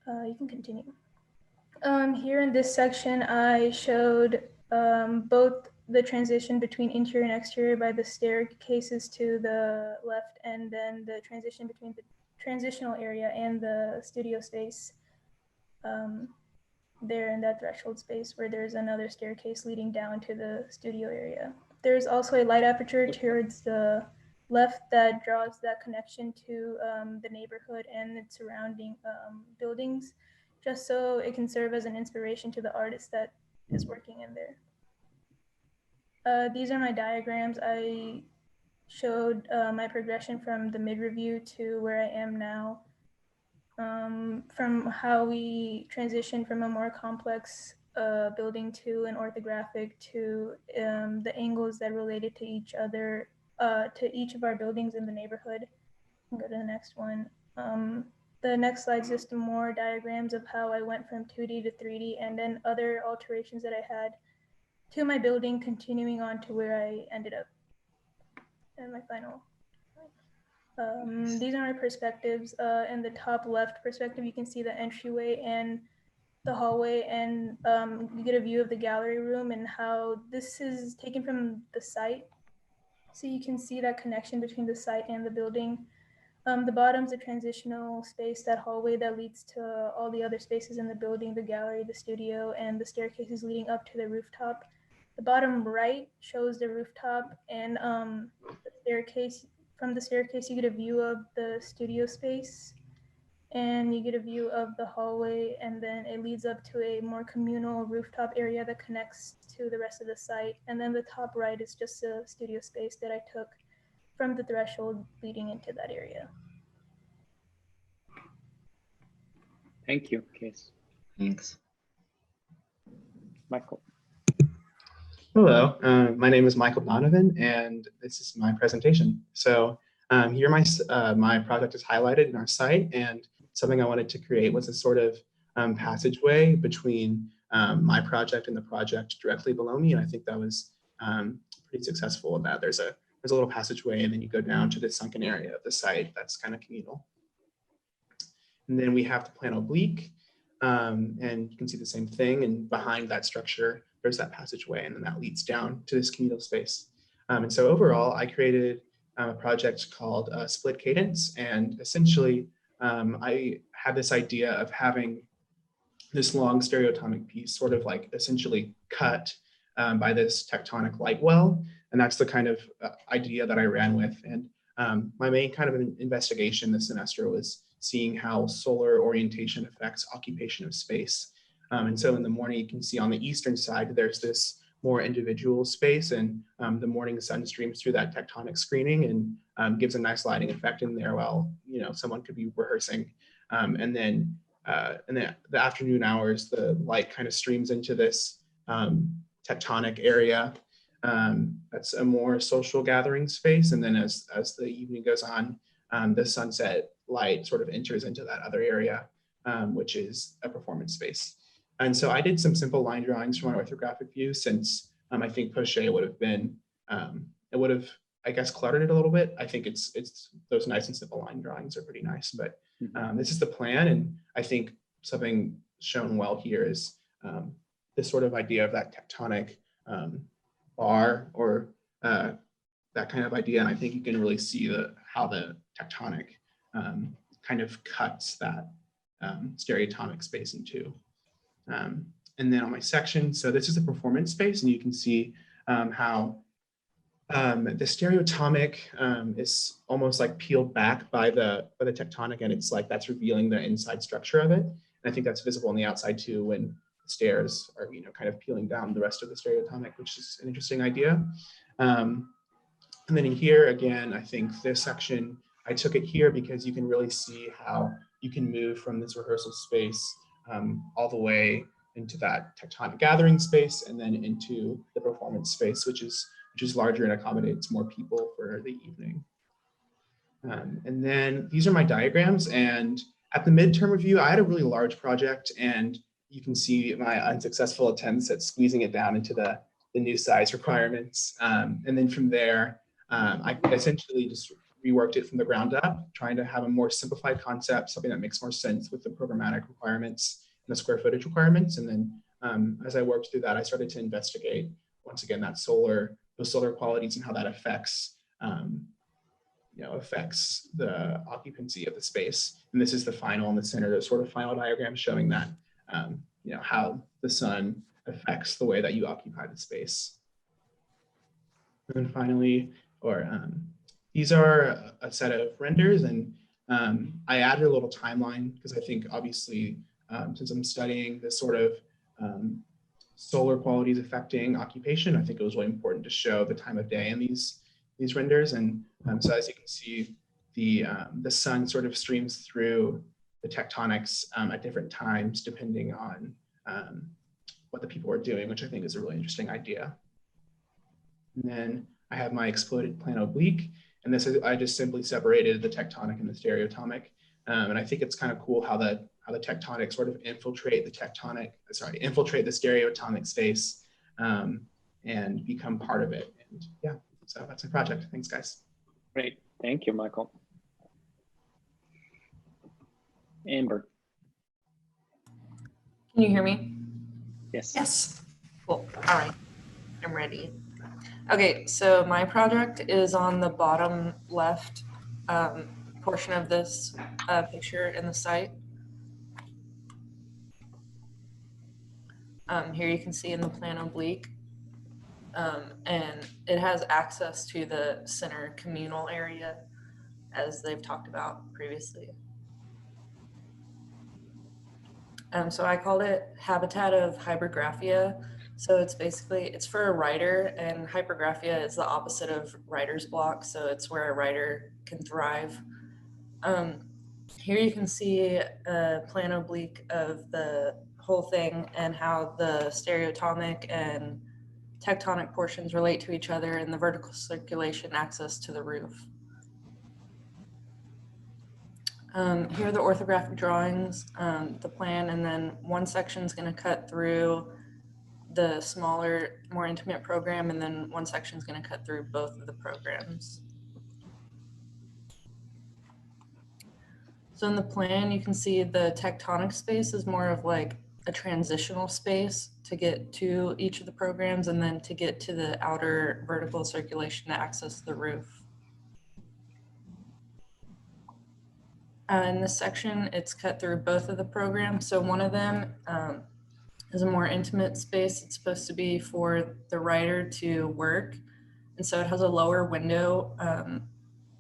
You can continue. Here in this section, I showed both the transition between interior and exterior by the staircases to the left, and then the transition between the transitional area and the studio space there in that threshold space where there's another staircase leading down to the studio area. There's also a light aperture towards the left that draws that connection to the neighborhood and its surrounding buildings, just so it can serve as an inspiration to the artist that is working in there. These are my diagrams. I showed my progression from the mid-review to where I am now, from how we transitioned from a more complex building to an orthographic, to the angles that related to each other, to each of our buildings in the neighborhood. I'll go to the next one. The next slide is just more diagrams of how I went from 2D to 3D, and then other alterations that I had to my building, continuing on to where I ended up. And my final. These are my perspectives. In the top left perspective, you can see the entryway and the hallway, and you get a view of the gallery room and how this is taken from the site. So you can see that connection between the site and the building. The bottom's a transitional space, that hallway that leads to all the other spaces in the building, the gallery, the studio, and the staircases leading up to the rooftop. The bottom right shows the rooftop and the staircase. From the staircase, you get a view of the studio space and you get a view of the hallway, and then it leads up to a more communal rooftop area that connects to the rest of the site. And then the top right is just a studio space that I took from the threshold leading into that area. Thank you, Case. Thanks. Michael. Hello, my name is Michael Donovan, and this is my presentation. So here my project is highlighted in our site, and something I wanted to create was a sort of passageway between my project and the project directly below me, and I think that was pretty successful in that there's there's a little passageway, and then you go down to the sunken area of the site that's kind of communal. And then we have the plan oblique, and you can see the same thing. And behind that structure, there's that passageway, and then that leads down to this communal space. And so overall, I created a project called Split Cadence, and essentially, I had this idea of having this long stereotomic piece sort of like essentially cut by this tectonic light well. And that's the kind of idea that I ran with. And my main kind of investigation this semester was seeing how solar orientation affects occupation of space. And so in the morning, you can see on the eastern side, there's this more individual space, and the morning sun streams through that tectonic screening and gives a nice lighting effect in there while, you know, someone could be rehearsing. And then in the afternoon hours, the light kind of streams into this tectonic area. That's a more social gathering space. And then as the evening goes on, the sunset light sort of enters into that other area, which is a performance space. And so I did some simple line drawings from my orthographic view, since I think poche would have been, it would have, I guess, cluttered it a little bit. I think it's those nice and simple line drawings are pretty nice, but this is the plan. And I think something shown well here is this sort of idea of that tectonic bar, or that kind of idea. And I think you can really see how the tectonic kind of cuts that stereotomic space in two. And then on my section, so this is a performance space, and you can see how the stereotomic is almost like peeled back by the tectonic, and it's like that's revealing the inside structure of it. And I think that's visible on the outside too, when the stairs are, you know, kind of peeling down the rest of the stereotomic, which is an interesting idea. And then in here again, I think this section, I took it here because you can really see how you can move from this rehearsal space all the way into that tectonic gathering space, and then into the performance space, which is larger and accommodates more people for the evening. And then these are my diagrams. And at the midterm review, I had a really large project, and you can see my unsuccessful attempts at squeezing it down into the new size requirements. And then from there, I essentially just reworked it from the ground up, trying to have a more simplified concept, something that makes more sense with the programmatic requirements and the square footage requirements. And then as I worked through that, I started to investigate, once again, those solar qualities and how that affects affects the occupancy of the space. And this is the final in the center, the sort of final diagram showing that, how the sun affects the way that you occupy the space. And then finally, these are a set of renders, and I added a little timeline because I think obviously since I'm studying this sort of solar qualities affecting occupation, I think it was really important to show the time of day in these renders. And so as you can see, the sun sort of streams through the tectonics at different times depending on what the people are doing, which I think is a really interesting idea. And then I have my exploded plan oblique, and this is, I just simply separated the tectonic and the stereotomic. And I think it's kind of cool how the tectonic sort of infiltrate the stereotomic space and become part of it. And yeah, so that's my project. Thanks, guys. Great, thank you, Michael. Amber. Can you hear me? Yes. Yes. Cool. All right, I'm ready. Okay, so my project is on the bottom left portion of this picture in the site. Here you can see in the plan oblique, and it has access to the center communal area as they've talked about previously. So I called it Habitat of Hypergraphia. So it's basically, it's for a writer, and hypergraphia is the opposite of writer's block. So it's where a writer can thrive. Here you can see a plan oblique of the whole thing and how the stereotomic and tectonic portions relate to each other, and the vertical circulation access to the roof. Here are the orthographic drawings, the plan, and then one section is going to cut through the smaller, more intimate program, and then one section is going to cut through both of the programs. So in the plan, you can see the tectonic space is more of like a transitional space to get to each of the programs and then to get to the outer vertical circulation to access the roof. In this section, it's cut through both of the programs. So one of them is a more intimate space. It's supposed to be for the writer to work. And so it has a lower window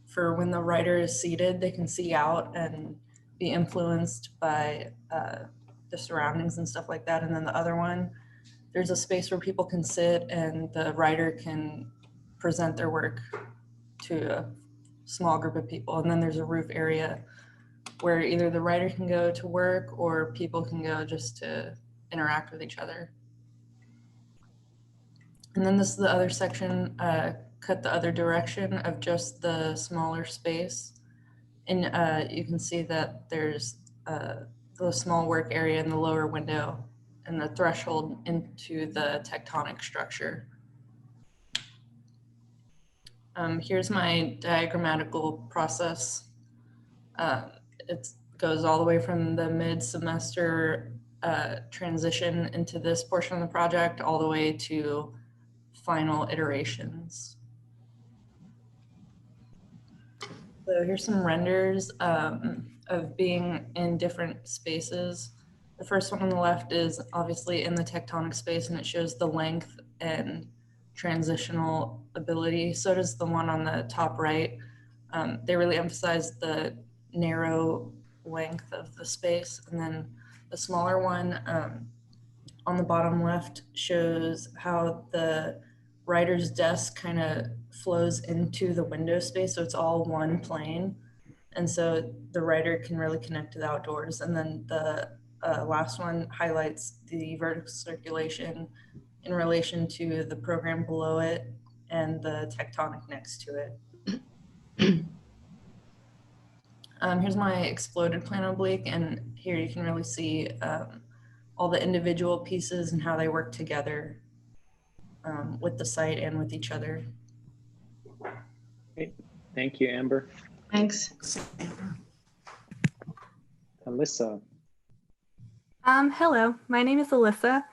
for when the writer is seated, they can see out and be influenced by the surroundings and stuff like that. And then the other one, there's a space where people can sit and the writer can present their work to a small group of people. And then there's a roof area where either the writer can go to work or people can go just to interact with each other. And then this is the other section, cut the other direction of just the smaller space. And you can see that there's the small work area in the lower window and the threshold into the tectonic structure. Here's my diagrammatical process. It goes all the way from the mid-semester transition into this portion of the project all the way to final iterations. So here's some renders of being in different spaces. The first one on the left is obviously in the tectonic space and it shows the length and transitional ability. So does the one on the top right. They really emphasize the narrow length of the space. And then the smaller one on the bottom left shows how the writer's desk kind of flows into the window space. So it's all one plane. And so the writer can really connect to the outdoors. And then the last one highlights the vertical circulation in relation to the program below it and the tectonic next to it. Here's my exploded plan oblique, and here you can really see all the individual pieces and how they work together with the site and with each other. Great. Thank you, Amber. Thanks. Alyssa. Hello, my name is Alyssa.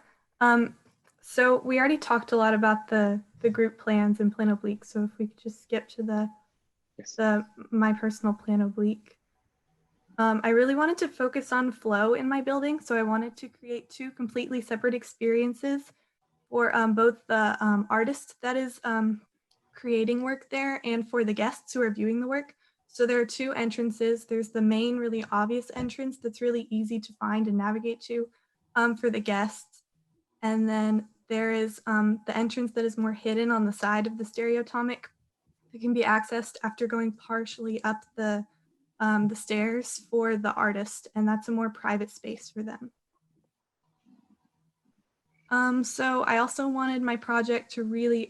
So we already talked a lot about the group plans and plan oblique. So if we could just skip to my personal plan oblique. I really wanted to focus on flow in my building. So I wanted to create two completely separate experiences for both the artist that is creating work there and for the guests who are viewing the work. So there are two entrances. There's the main really obvious entrance that's really easy to find and navigate to for the guests. And then there is the entrance that is more hidden on the side of the stereotomic. It can be accessed after going partially up the stairs for the artist, and that's a more private space for them. So I also wanted my project to really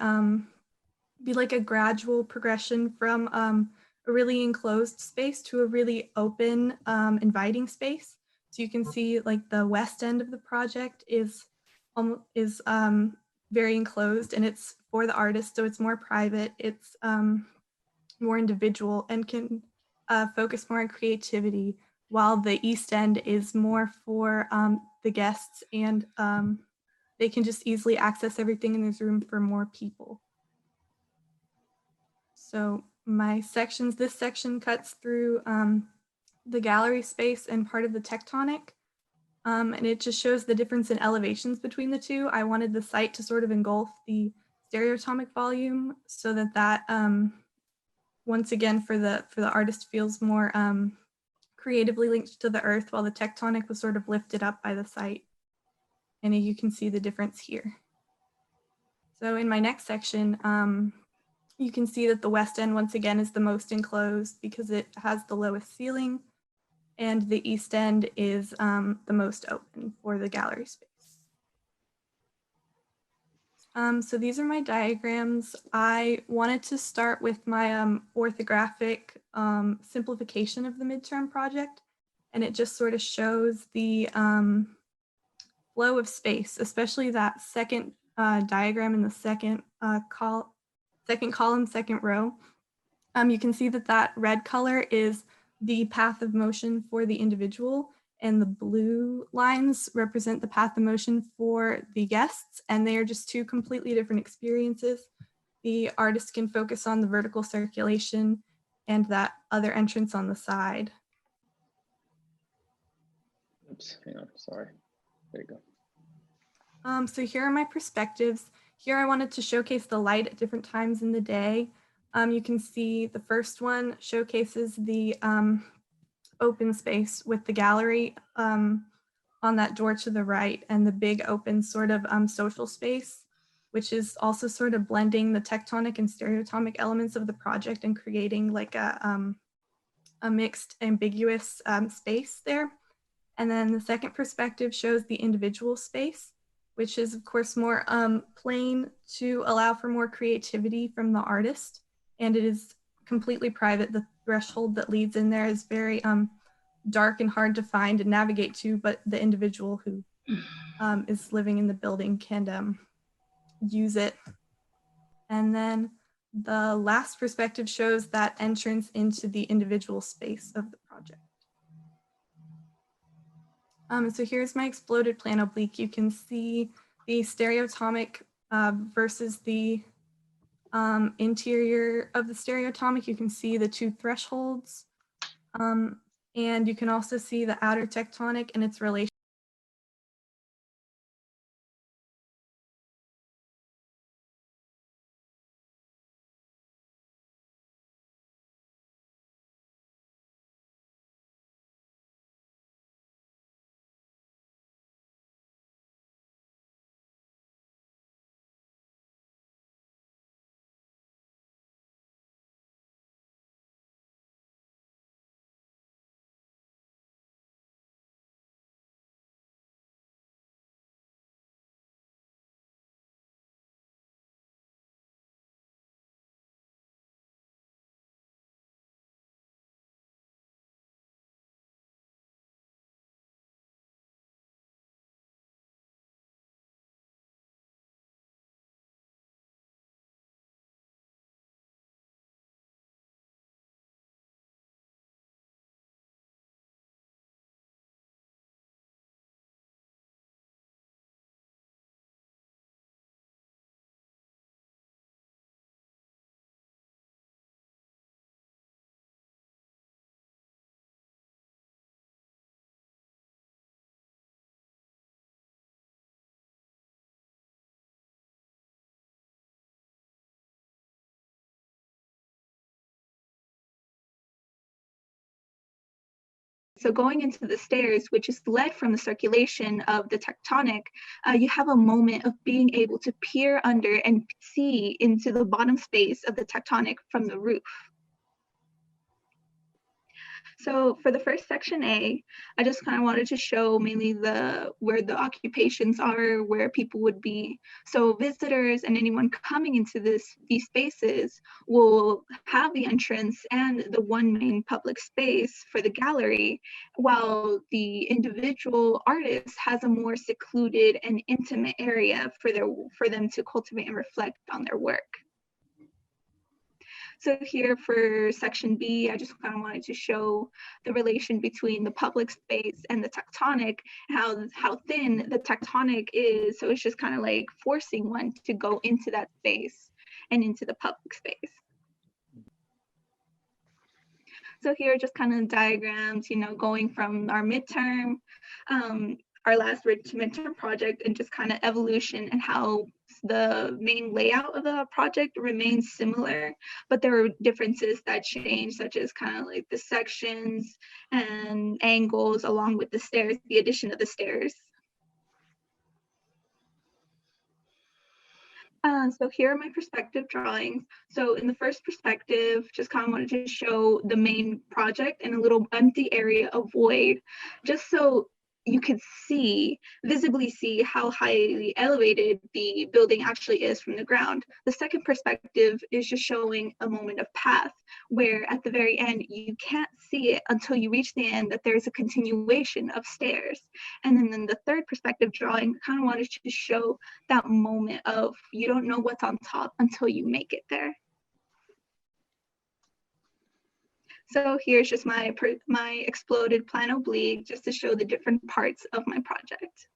be like a gradual progression from a really enclosed space to a really open, inviting space. So you can see like the west end of the project is very enclosed and it's for the artist, so it's more private, it's more individual and can focus more on creativity, while the east end is more for the guests and they can just easily access everything and there's room for more people. So my sections, this section cuts through the gallery space and part of the tectonic. And it just shows the difference in elevations between the two. I wanted the site to sort of engulf the stereotomic volume so that once again for the artist feels more creatively linked to the earth, while the tectonic was sort of lifted up by the site. And you can see the difference here. So in my next section, you can see that the west end once again is the most enclosed because it has the lowest ceiling, and the east end is the most open for the gallery space. So these are my diagrams. I wanted to start with my orthographic simplification of the midterm project, and it just sort of shows the flow of space, especially that second diagram in the second column, second row. You can see that that red color is the path of motion for the individual, and the blue lines represent the path of motion for the guests, and they are just two completely different experiences. The artist can focus on the vertical circulation and that other entrance on the side. Oops, hang on, sorry. There you go. So here are my perspectives. Here I wanted to showcase the light at different times in the day. You can see the first one showcases the open space with the gallery on that door to the right, and the big open sort of social space, which is also sort of blending the tectonic and stereotomic elements of the project and creating like a mixed ambiguous space there. And then the second perspective shows the individual space, which is of course more plain to allow for more creativity from the artist. And it is completely private. The threshold that leads in there is very dark and hard to find and navigate to, but the individual who is living in the building can use it. And then the last perspective shows that entrance into the individual space of the project. So here's my exploded plan oblique. You can see the stereotomic versus the interior of the stereotomic. You can see the two thresholds, and you can also see the outer tectonic and its relation. So going into the stairs, which is led from the circulation of the tectonic, you have a moment of being able to peer under and see into the bottom space of the tectonic from the roof. So for the first section A, I just kind of wanted to show mainly where the occupations are, where people would be. So visitors and anyone coming into these spaces will have the entrance and the one main public space for the gallery, while the individual artist has a more secluded and intimate area for them to cultivate and reflect on their work. So here for section B, I just kind of wanted to show the relation between the public space and the tectonic, how thin the tectonic is. So it's just kind of like forcing one to go into that space and into the public space. So here are just kind of diagrams, going from our midterm, our last midterm project, and just kind of evolution and how the main layout of the project remains similar, but there are differences that change, such as kind of like the sections and angles along with the stairs, the addition of the stairs. So here are my perspective drawings. So in the first perspective, just kind of wanted to show the main project and a little empty area of void, just so you could visibly see how highly elevated the building actually is from the ground. The second perspective is just showing a moment of path, where at the very end, you can't see it until you reach the end, that there's a continuation of stairs. And then the third perspective drawing kind of wanted to show that moment of you don't know what's on top until you make it there. So here's just my exploded plan oblique, just to show the different parts of my project.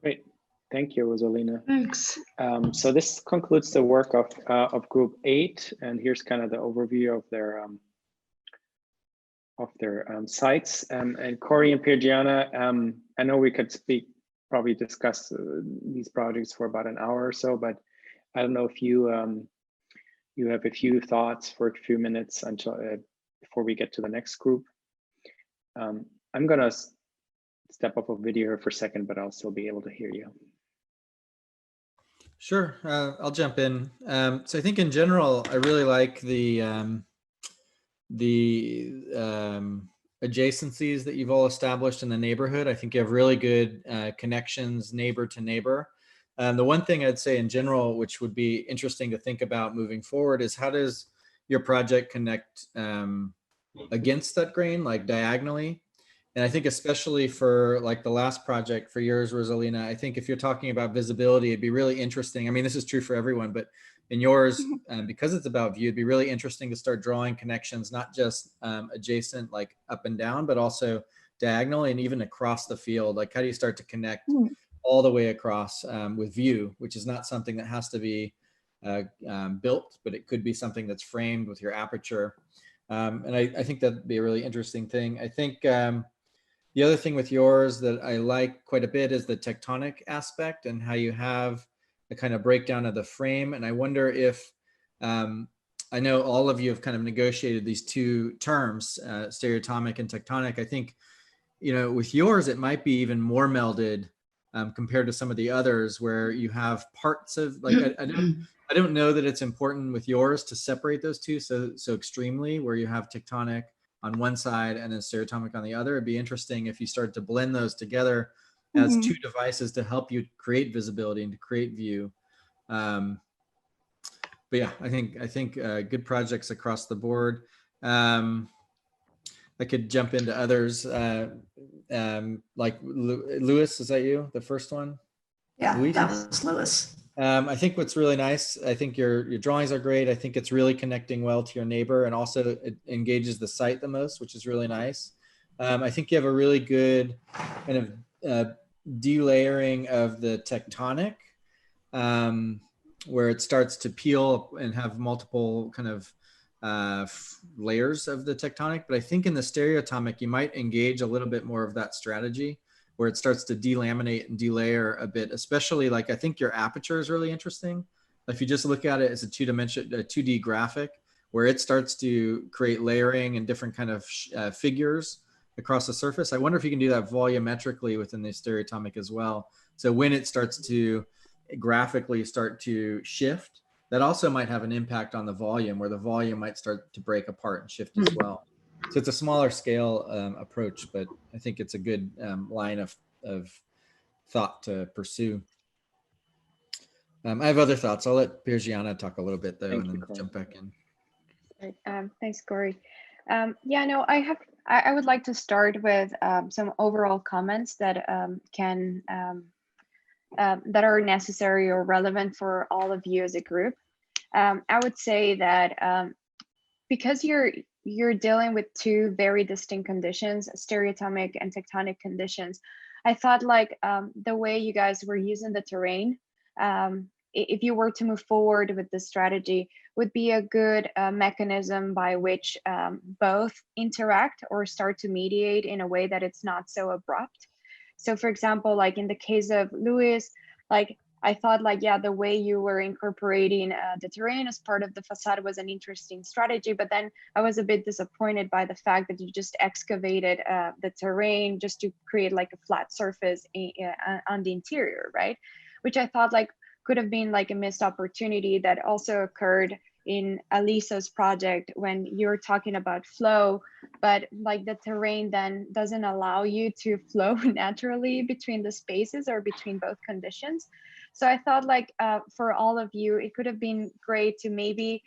Great, thank you, Rosalina. Thanks. So this concludes the work of Group 8, and here's kind of the overview of their sites. And Corey and Piergiana, I know we could probably discuss these projects for about an hour or so, but I don't know if you you have a few thoughts for a few minutes until before we get to the next group. I'm gonna step off of video here for a second, but I'll still be able to hear you. Sure, I'll jump in. So I think in general, I really like the adjacencies that you've all established in the neighborhood. I think you have really good connections neighbor to neighbor. The one thing I'd say in general, which would be interesting to think about moving forward, is how does your project connect against that grain, like diagonally? And I think especially for like the last project for yours, Rosalina, I think if you're talking about visibility, it'd be really interesting. I mean, this is true for everyone, but in yours, because it's about view, it'd be really interesting to start drawing connections, not just adjacent, like up and down, but also diagonally and even across the field. Like how do you start to connect all the way across with view, which is not something that has to be built, but it could be something that's framed with your aperture. And I think that'd be a really interesting thing. I think the other thing with yours that I like quite a bit is the tectonic aspect and how you have the kind of breakdown of the frame. And I wonder if, I know all of you have kind of negotiated these two terms, stereotomic and tectonic. I think, you know, with yours, it might be even more melded compared to some of the others where you have parts of, like, I don't know that it's important with yours to separate those two so extremely, where you have tectonic on one side and then stereotomic on the other. It'd be interesting if you start to blend those together as two devices to help you create visibility and to create view. But yeah, I think good projects across the board. I could jump into others. Like Lewis, is that you, the first one? Yeah, Luis? that was Lewis. I think what's really nice, I think your drawings are great. I think it's really connecting well to your neighbor, and also it engages the site the most, which is really nice. I think you have a really good kind of delayering of the tectonic, where it starts to peel and have multiple kind of layers of the tectonic. But I think in the stereotomic, you might engage a little bit more of that strategy, where it starts to delaminate and delayer a bit, especially like, I think your aperture is really interesting. If you just look at it as a 2D graphic, where it starts to create layering and different kind of figures across the surface. I wonder if you can do that volumetrically within the stereotomic as well. So when it starts to graphically start to shift, that also might have an impact on the volume, where the volume might start to break apart and shift as well. So it's a smaller scale approach, but I think it's a good line of thought to pursue. I have other thoughts. I'll let Piergiana talk a little bit though, and then jump back in. Thanks, Corey. Yeah, no, I would like to start with some overall comments that that are necessary or relevant for all of you as a group. I would say that because you're dealing with two very distinct conditions, stereotomic and tectonic conditions, I thought like the way you guys were using the terrain, if you were to move forward with the strategy, would be a good mechanism by which both interact or start to mediate in a way that it's not so abrupt. So for example, like in the case of Lewis, like I thought like, yeah, the way you were incorporating the terrain as part of the facade was an interesting strategy, but then I was a bit disappointed by the fact that you just excavated the terrain just to create like a flat surface on the interior, right? Which I thought like could have been like a missed opportunity that also occurred in Alisa's project when you're talking about flow, but like the terrain then doesn't allow you to flow naturally between the spaces or between both conditions. So I thought like for all of you, it could have been great to maybe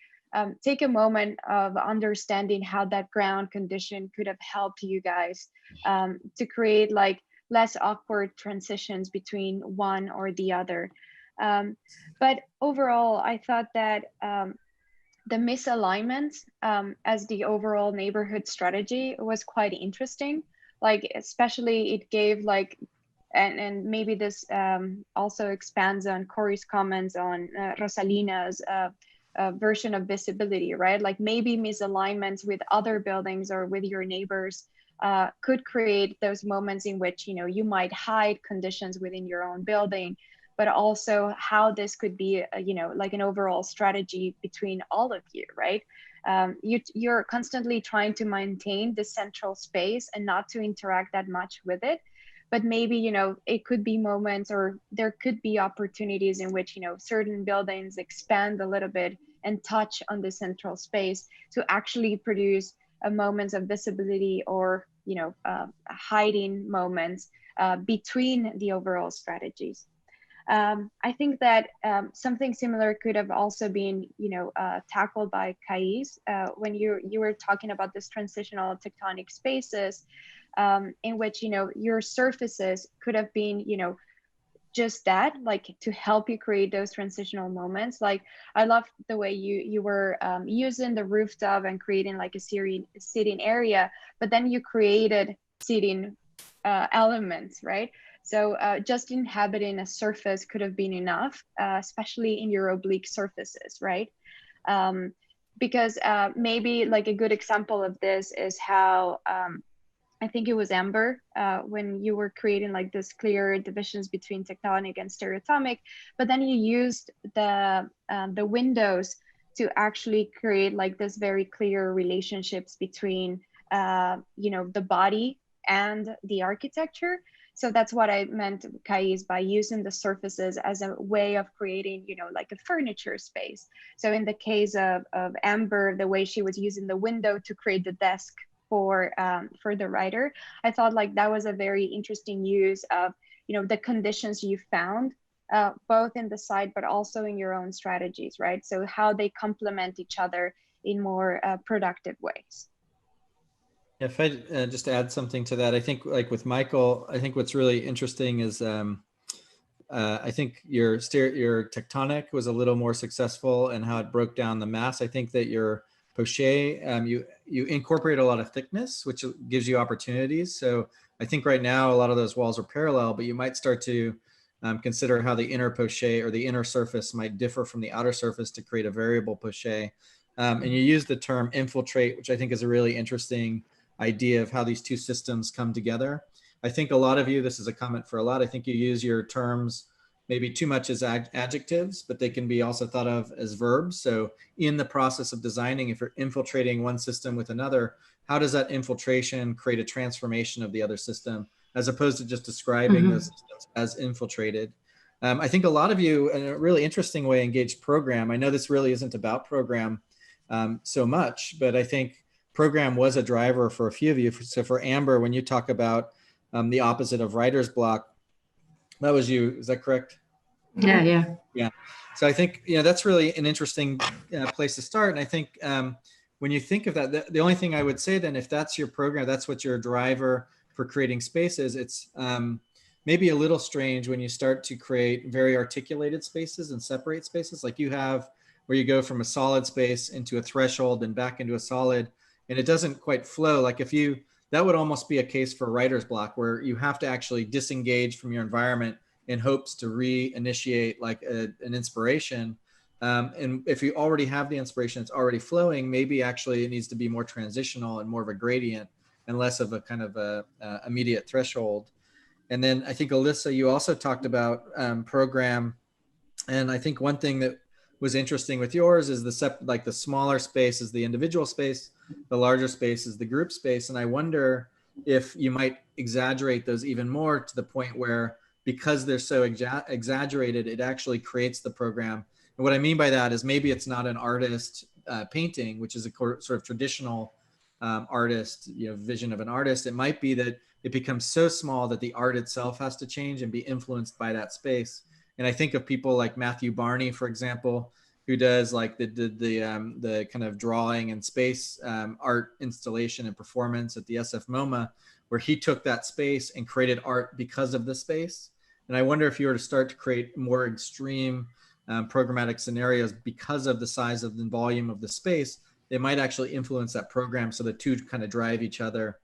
take a moment of understanding how that ground condition could have helped you guys to create like less awkward transitions between one or the other. But overall, I thought that the misalignment as the overall neighborhood strategy was quite interesting. Like, especially it gave like, and maybe this also expands on Corey's comments on Rosalina's version of visibility, right? Like maybe misalignments with other buildings or with your neighbors could create those moments in which, you know, you might hide conditions within your own building, but also how this could be, you know, like an overall strategy between all of you, right? You're constantly trying to maintain the central space and not to interact that much with it. But maybe, you know, it could be moments or there could be opportunities in which, you know, certain buildings expand a little bit and touch on the central space to actually produce moments of visibility or, you know, hiding moments between the overall strategies. I think that something similar could have also been, you know, tackled by Kais when you were talking about this transitional tectonic spaces in which, you know, your surfaces could have been, you know, just that, like to help you create those transitional moments. Like I love the way you were using the rooftop and creating like a sitting area, but then you created seating elements, right? So just inhabiting a surface could have been enough, especially in your oblique surfaces, right? Because maybe like a good example of this is how I think it was Amber when you were creating like this clear divisions between tectonic and stereotomic, but then you used the windows to actually create like this very clear relationships between you know, the body and the architecture. So that's what I meant, Kais, by using the surfaces as a way of creating, you know, like a furniture space. So in the case of Amber, the way she was using the window to create the desk for the writer, I thought like that was a very interesting use of, you know, the conditions you found, both in the site, but also in your own strategies, right? So how they complement each other in more productive ways. If I just add something to that, I think like with Michael, I think what's really interesting is I think your tectonic was a little more successful and how it broke down the mass. I think that your poche, you incorporate a lot of thickness, which gives you opportunities. So I think right now a lot of those walls are parallel, but you might start to consider how the inner poche or the inner surface might differ from the outer surface to create a variable poche. And you use the term infiltrate, which I think is a really interesting idea of how these two systems come together. I think a lot of you, this is a comment for a lot, I think you use your terms maybe too much as adjectives, but they can be also thought of as verbs. So in the process of designing, if you're infiltrating one system with another, how does that infiltration create a transformation of the other system, as opposed to just describing those systems as infiltrated? I think a lot of you, in a really interesting way, engaged program. I know this really isn't about program so much, but I think program was a driver for a few of you. So for Amber, when you talk about the opposite of writer's block, that was you, is that correct? Yeah. So I think, you know, that's really an interesting place to start. And I think when you think of that, the only thing I would say then, if that's your program, that's what your driver for creating spaces, it's maybe a little strange when you start to create very articulated spaces and separate spaces like you have, where you go from a solid space into a threshold and back into a solid, and it doesn't quite flow. Like if you, that would almost be a case for writer's block, where you have to actually disengage from your environment in hopes to reinitiate like an inspiration. And if you already have the inspiration, it's already flowing, maybe actually it needs to be more transitional and more of a gradient and less of a kind of a immediate threshold. And then I think, Alyssa, you also talked about program. And I think one thing that was interesting with yours is like the smaller space is the individual space, the larger space is the group space. And I wonder if you might exaggerate those even more to the point where, because they're so exaggerated, it actually creates the program. And what I mean by that is maybe it's not an artist painting, which is a sort of traditional artist, vision of an artist. It might be that it becomes so small that the art itself has to change and be influenced by that space. And I think of people like Matthew Barney, for example, who does like the kind of drawing and space art installation and performance at the SF MoMA, where he took that space and created art because of the space. And I wonder if you were to start to create more extreme programmatic scenarios because of the size of the volume of the space, it might actually influence that program, so the two kind of drive each other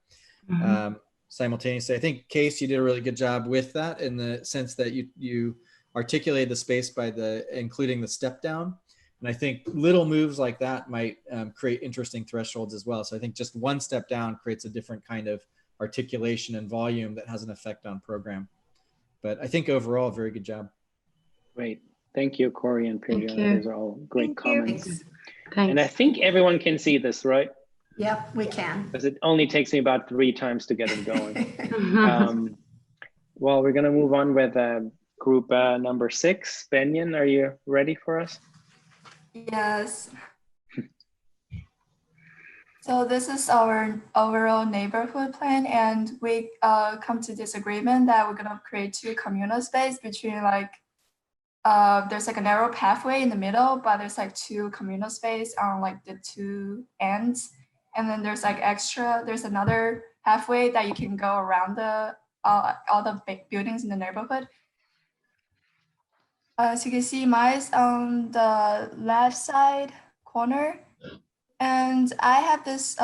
simultaneously. I think, Case, you did a really good job with that in the sense that you articulated the space by including the step down. And I think little moves like that might create interesting thresholds as well. So I think just one step down creates a different kind of articulation and volume that has an effect on program. But I think overall, very good job. Great. Thank you, Corey and Pedro. Those are all great comments. Thanks. And I think everyone can see this, right? Yep, we can. Because it only takes me about 3 times to get it going. Well, we're going to move on with group number 6. Benyon, are you ready for us? Yes. So this is our overall neighborhood plan, and we come to disagreement that we're gonna create 2 communal space between like, there's like a narrow pathway in the middle, but there's like 2 communal space on like the 2 ends. And then there's like there's another pathway that you can go around the all the big buildings in the neighborhood. As you can see, mine's on the left side corner. And I have this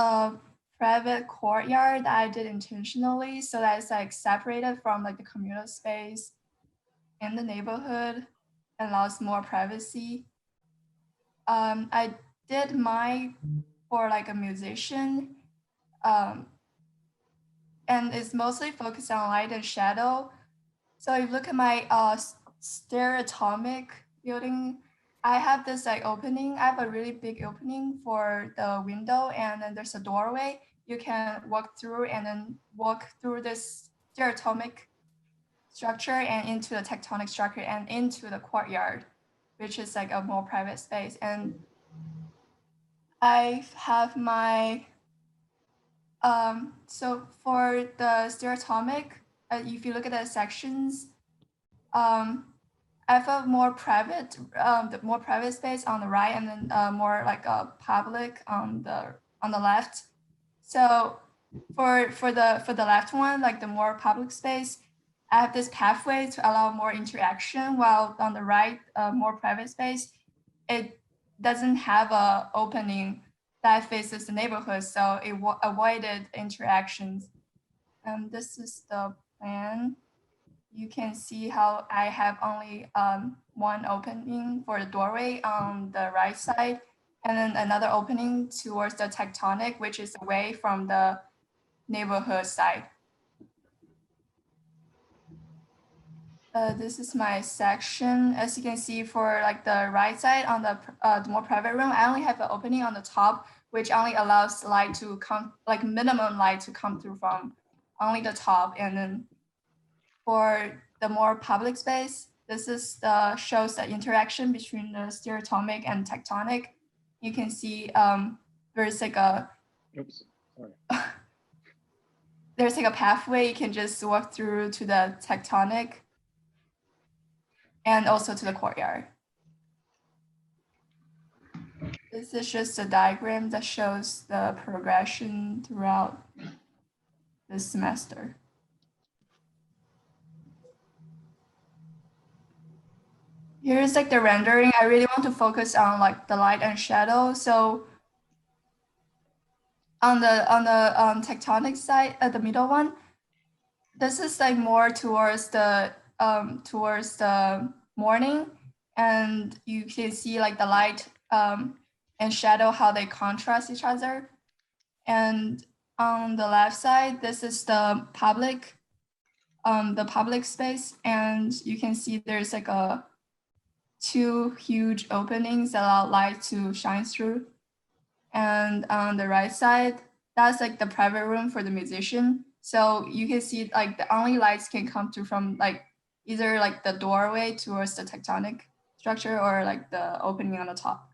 private courtyard that I did intentionally so that it's like separated from like the communal space in the neighborhood and allows more privacy. I did mine for like a musician, and it's mostly focused on light and shadow. So if you look at my stereotomic building, I have this like opening. I have a really big opening for the window, and then there's a doorway. You can walk through and then walk through this stereotomic structure and into the tectonic structure and into the courtyard, which is like a more private space. And I have my, so for the stereotomic, if you look at the sections, I have a more private, the more private space on the right, and then more like a public on the left. So for the left one, like the more public space, I have this pathway to allow more interaction, while on the right, more private space, it doesn't have a opening that faces the neighborhood, so it avoided interactions. This is the plan. You can see how I have only 1 opening for the doorway on the right side, and then another opening towards the tectonic, which is away from the neighborhood side. This is my section. As you can see, for like the right side on the more private room, I only have an opening on the top, which only allows light to come, like minimum light to come through from only the top. And then for the more public space, this is shows the interaction between the stereotomic and tectonic. You can see there's like a, oops, sorry. There's like a pathway you can just walk through to the tectonic and also to the courtyard. This is just a diagram that shows the progression throughout this semester. Here's like the rendering. I really want to focus on like the light and shadow. So on the tectonic side, the middle one, this is like more towards the morning, and you can see like the light and shadow, how they contrast each other. And on the left side, this is the public space, and you can see there's like 2 huge openings that allow light to shine through. And on the right side, that's like the private room for the musician. So you can see like the only lights can come through from like either like the doorway towards the tectonic structure or like the opening on the top.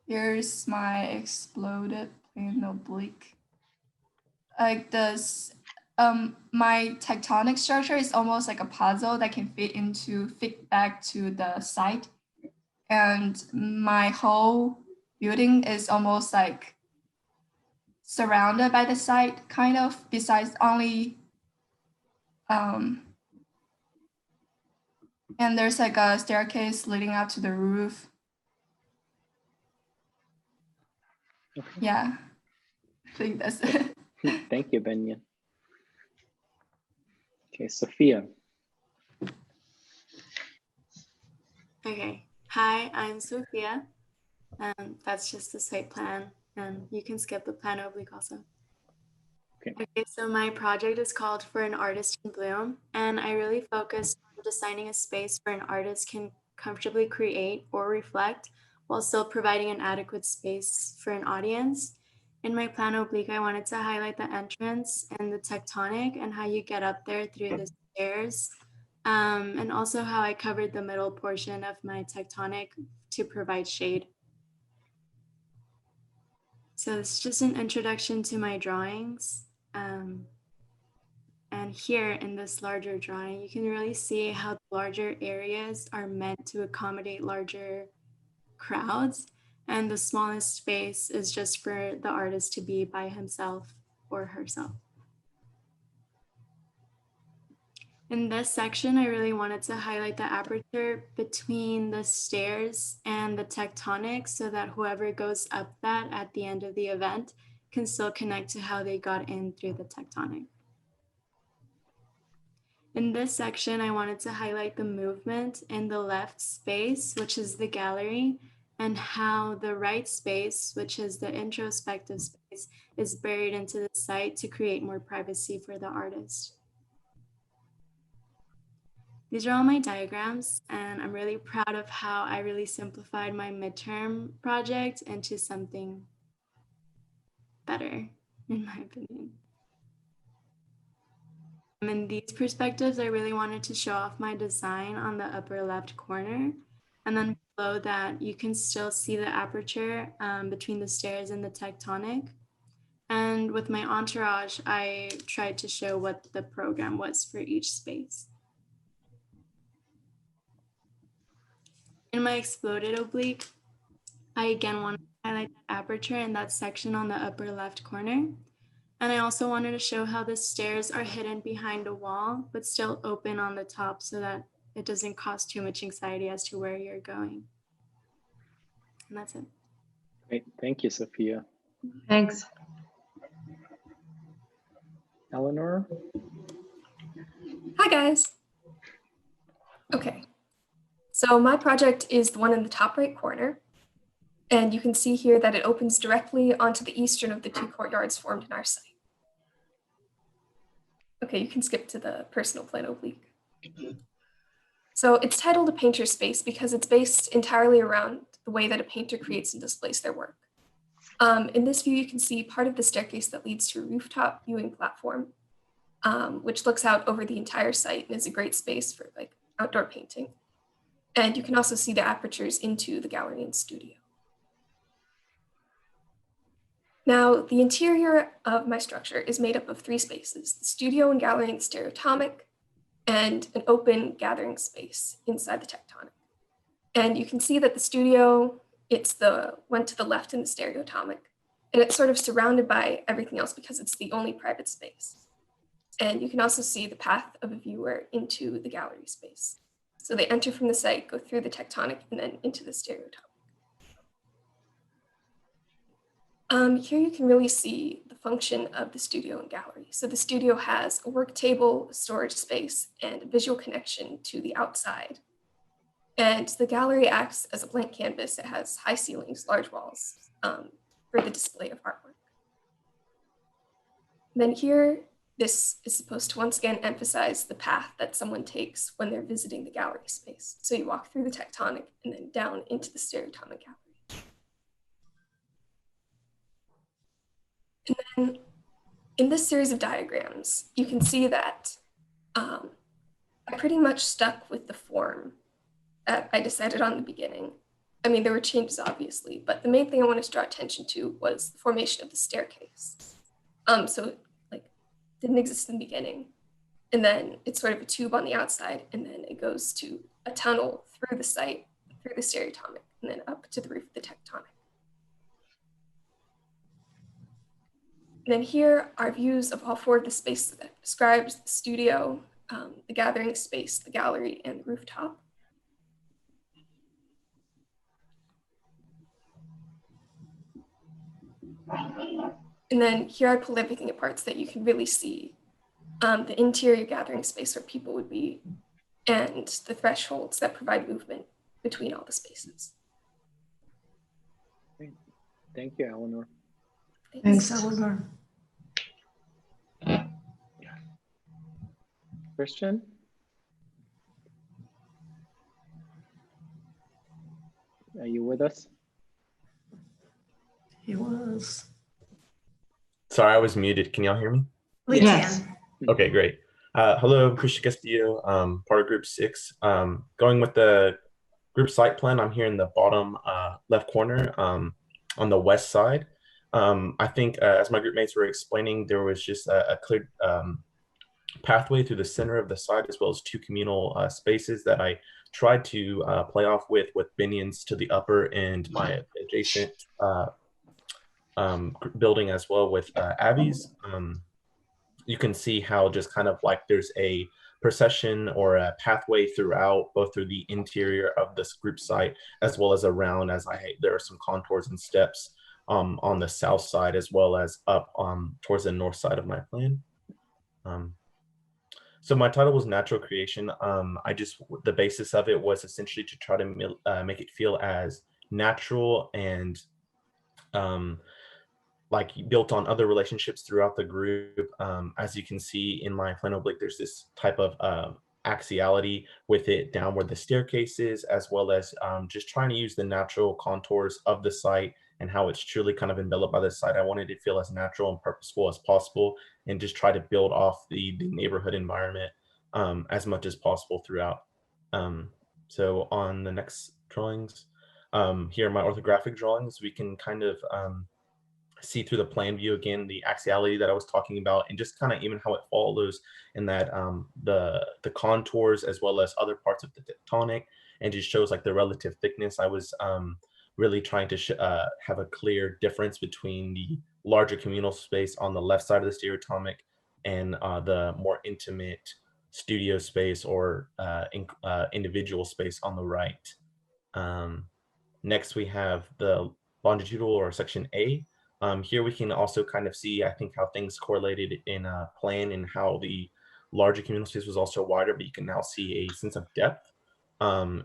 Here's my exploded plane oblique. Like this, my tectonic structure is almost like a puzzle that can fit back to the site. And my whole building is almost like surrounded by the site, kind of, besides only, and there's like a staircase leading up to the roof. Okay. Yeah, I think that's it. Thank you, Benyon. Okay, Sophia. Okay, hi, I'm Sophia. That's just the site plan, and you can skip the plan oblique also. Okay, so my project is called For an Artist in Bloom, and I really focus on designing a space where an artist can comfortably create or reflect while still providing an adequate space for an audience. In my plan oblique, I wanted to highlight the entrance and the tectonic and how you get up there through the stairs, and also how I covered the middle portion of my tectonic to provide shade. So it's just an introduction to my drawings. And here in this larger drawing, you can really see how the larger areas are meant to accommodate larger crowds. And the smallest space is just for the artist to be by himself or herself. In this section, I really wanted to highlight the aperture between the stairs and the tectonic so that whoever goes up that at the end of the event can still connect to how they got in through the tectonic. In this section, I wanted to highlight the movement in the left space, which is the gallery, and how the right space, which is the introspective space, is buried into the site to create more privacy for the artist. These are all my diagrams, and I'm really proud of how I really simplified my midterm project into something better, in my opinion. In these perspectives, I really wanted to show off my design on the upper left corner. And then below that, you can still see the aperture between the stairs and the tectonic. And with my entourage, I tried to show what the program was for each space. In my exploded oblique, I again wanted to highlight that aperture in that section on the upper left corner. And I also wanted to show how the stairs are hidden behind a wall, but still open on the top so that it doesn't cause too much anxiety as to where you're going. And that's it. Great, thank you, Sophia. Thanks. Eleanor? Hi, guys. Okay, so my project is the one in the top right corner. And you can see here that it opens directly onto the eastern of the two courtyards formed in our site. Okay, you can skip to the personal plan oblique. So it's titled A Painter's Space because it's based entirely around the way that a painter creates and displays their work. In this view, you can see part of the staircase that leads to a rooftop viewing platform, which looks out over the entire site and is a great space for like outdoor painting. And you can also see the apertures into the gallery and studio. Now, the interior of my structure is made up of three spaces: the studio and gallery in the stereotomic, and an open gathering space inside the tectonic. And you can see that the studio, it's the one to the left in the stereotomic, and it's sort of surrounded by everything else because it's the only private space. And you can also see the path of a viewer into the gallery space. So they enter from the site, go through the tectonic, and then into the stereotomic. Here you can really see the function of the studio and gallery. So the studio has a work table, a storage space, and a visual connection to the outside. And the gallery acts as a blank canvas. It has high ceilings, large walls for the display of artwork. And then here, this is supposed to once again emphasize the path that someone takes when they're visiting the gallery space. So you walk through the tectonic and then down into the stereotomic gallery. And then in this series of diagrams, you can see that I pretty much stuck with the form that I decided on in the beginning. I mean, there were changes obviously, but the main thing I wanted to draw attention to was the formation of the staircase. So like didn't exist in the beginning. And then it's sort of a tube on the outside, and then it goes to a tunnel through the site, through the stereotomic, and then up to the roof of the tectonic. And then here are views of all four of the spaces that describes the studio, the gathering space, the gallery, and the rooftop. And then here I pulled everything apart so that you can really see the interior gathering space where people would be and the thresholds that provide movement between all the spaces. Thank you, Eleanor. Thanks, Eleanor. Christian? Are you with us? He was. Sorry, I was muted. Can y'all hear me? We can. Okay, great. Hello, Christian Castillo, part of group 6. Going with the group site plan, I'm here in the bottom left corner on the west side. I think as my group mates were explaining, there was just a clear pathway through the center of the site, as well as 2 communal spaces that I tried to play off with binions to the upper and my adjacent building as well with Abby's. You can see how just kind of like there's a procession or a pathway throughout, both through the interior of this group site as well as around, there are some contours and steps on the south side as well as up towards the north side of my plan. So my title was Natural Creation. The basis of it was essentially to try to make it feel as natural and like built on other relationships throughout the group. As you can see in my plan oblique, there's this type of axiality with it downward the staircase is, as well as just trying to use the natural contours of the site and how it's truly kind of enveloped by the site. I wanted it to feel as natural and purposeful as possible and just try to build off the neighborhood environment as much as possible throughout. So on the next drawings, here are my orthographic drawings. We can kind of see through the plan view again the axiality that I was talking about, and just kind of even how it follows in that the contours as well as other parts of the tectonic, and just shows like the relative thickness. I was really trying to have a clear difference between the larger communal space on the left side of the stereotomic and the more intimate studio space or individual space on the right. Next we have the longitudinal or section A. Here we can also kind of see, I think, how things correlated in a plan and how the larger communal space was also wider, but you can now see a sense of depth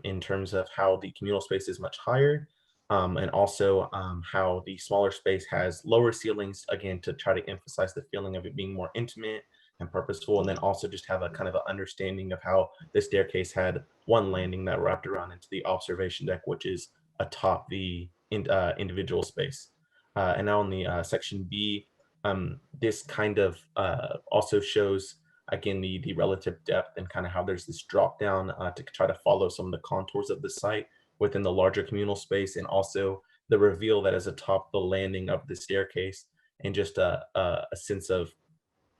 in terms of how the communal space is much higher, and also how the smaller space has lower ceilings, again, to try to emphasize the feeling of it being more intimate and purposeful, and then also just have a kind of an understanding of how the staircase had one landing that wrapped around into the observation deck, which is atop the individual space. And now on the section B, this kind of also shows, again, the relative depth and kind of how there's this drop down to try to follow some of the contours of the site within the larger communal space, and also the reveal that is atop the landing of the staircase, and just a sense of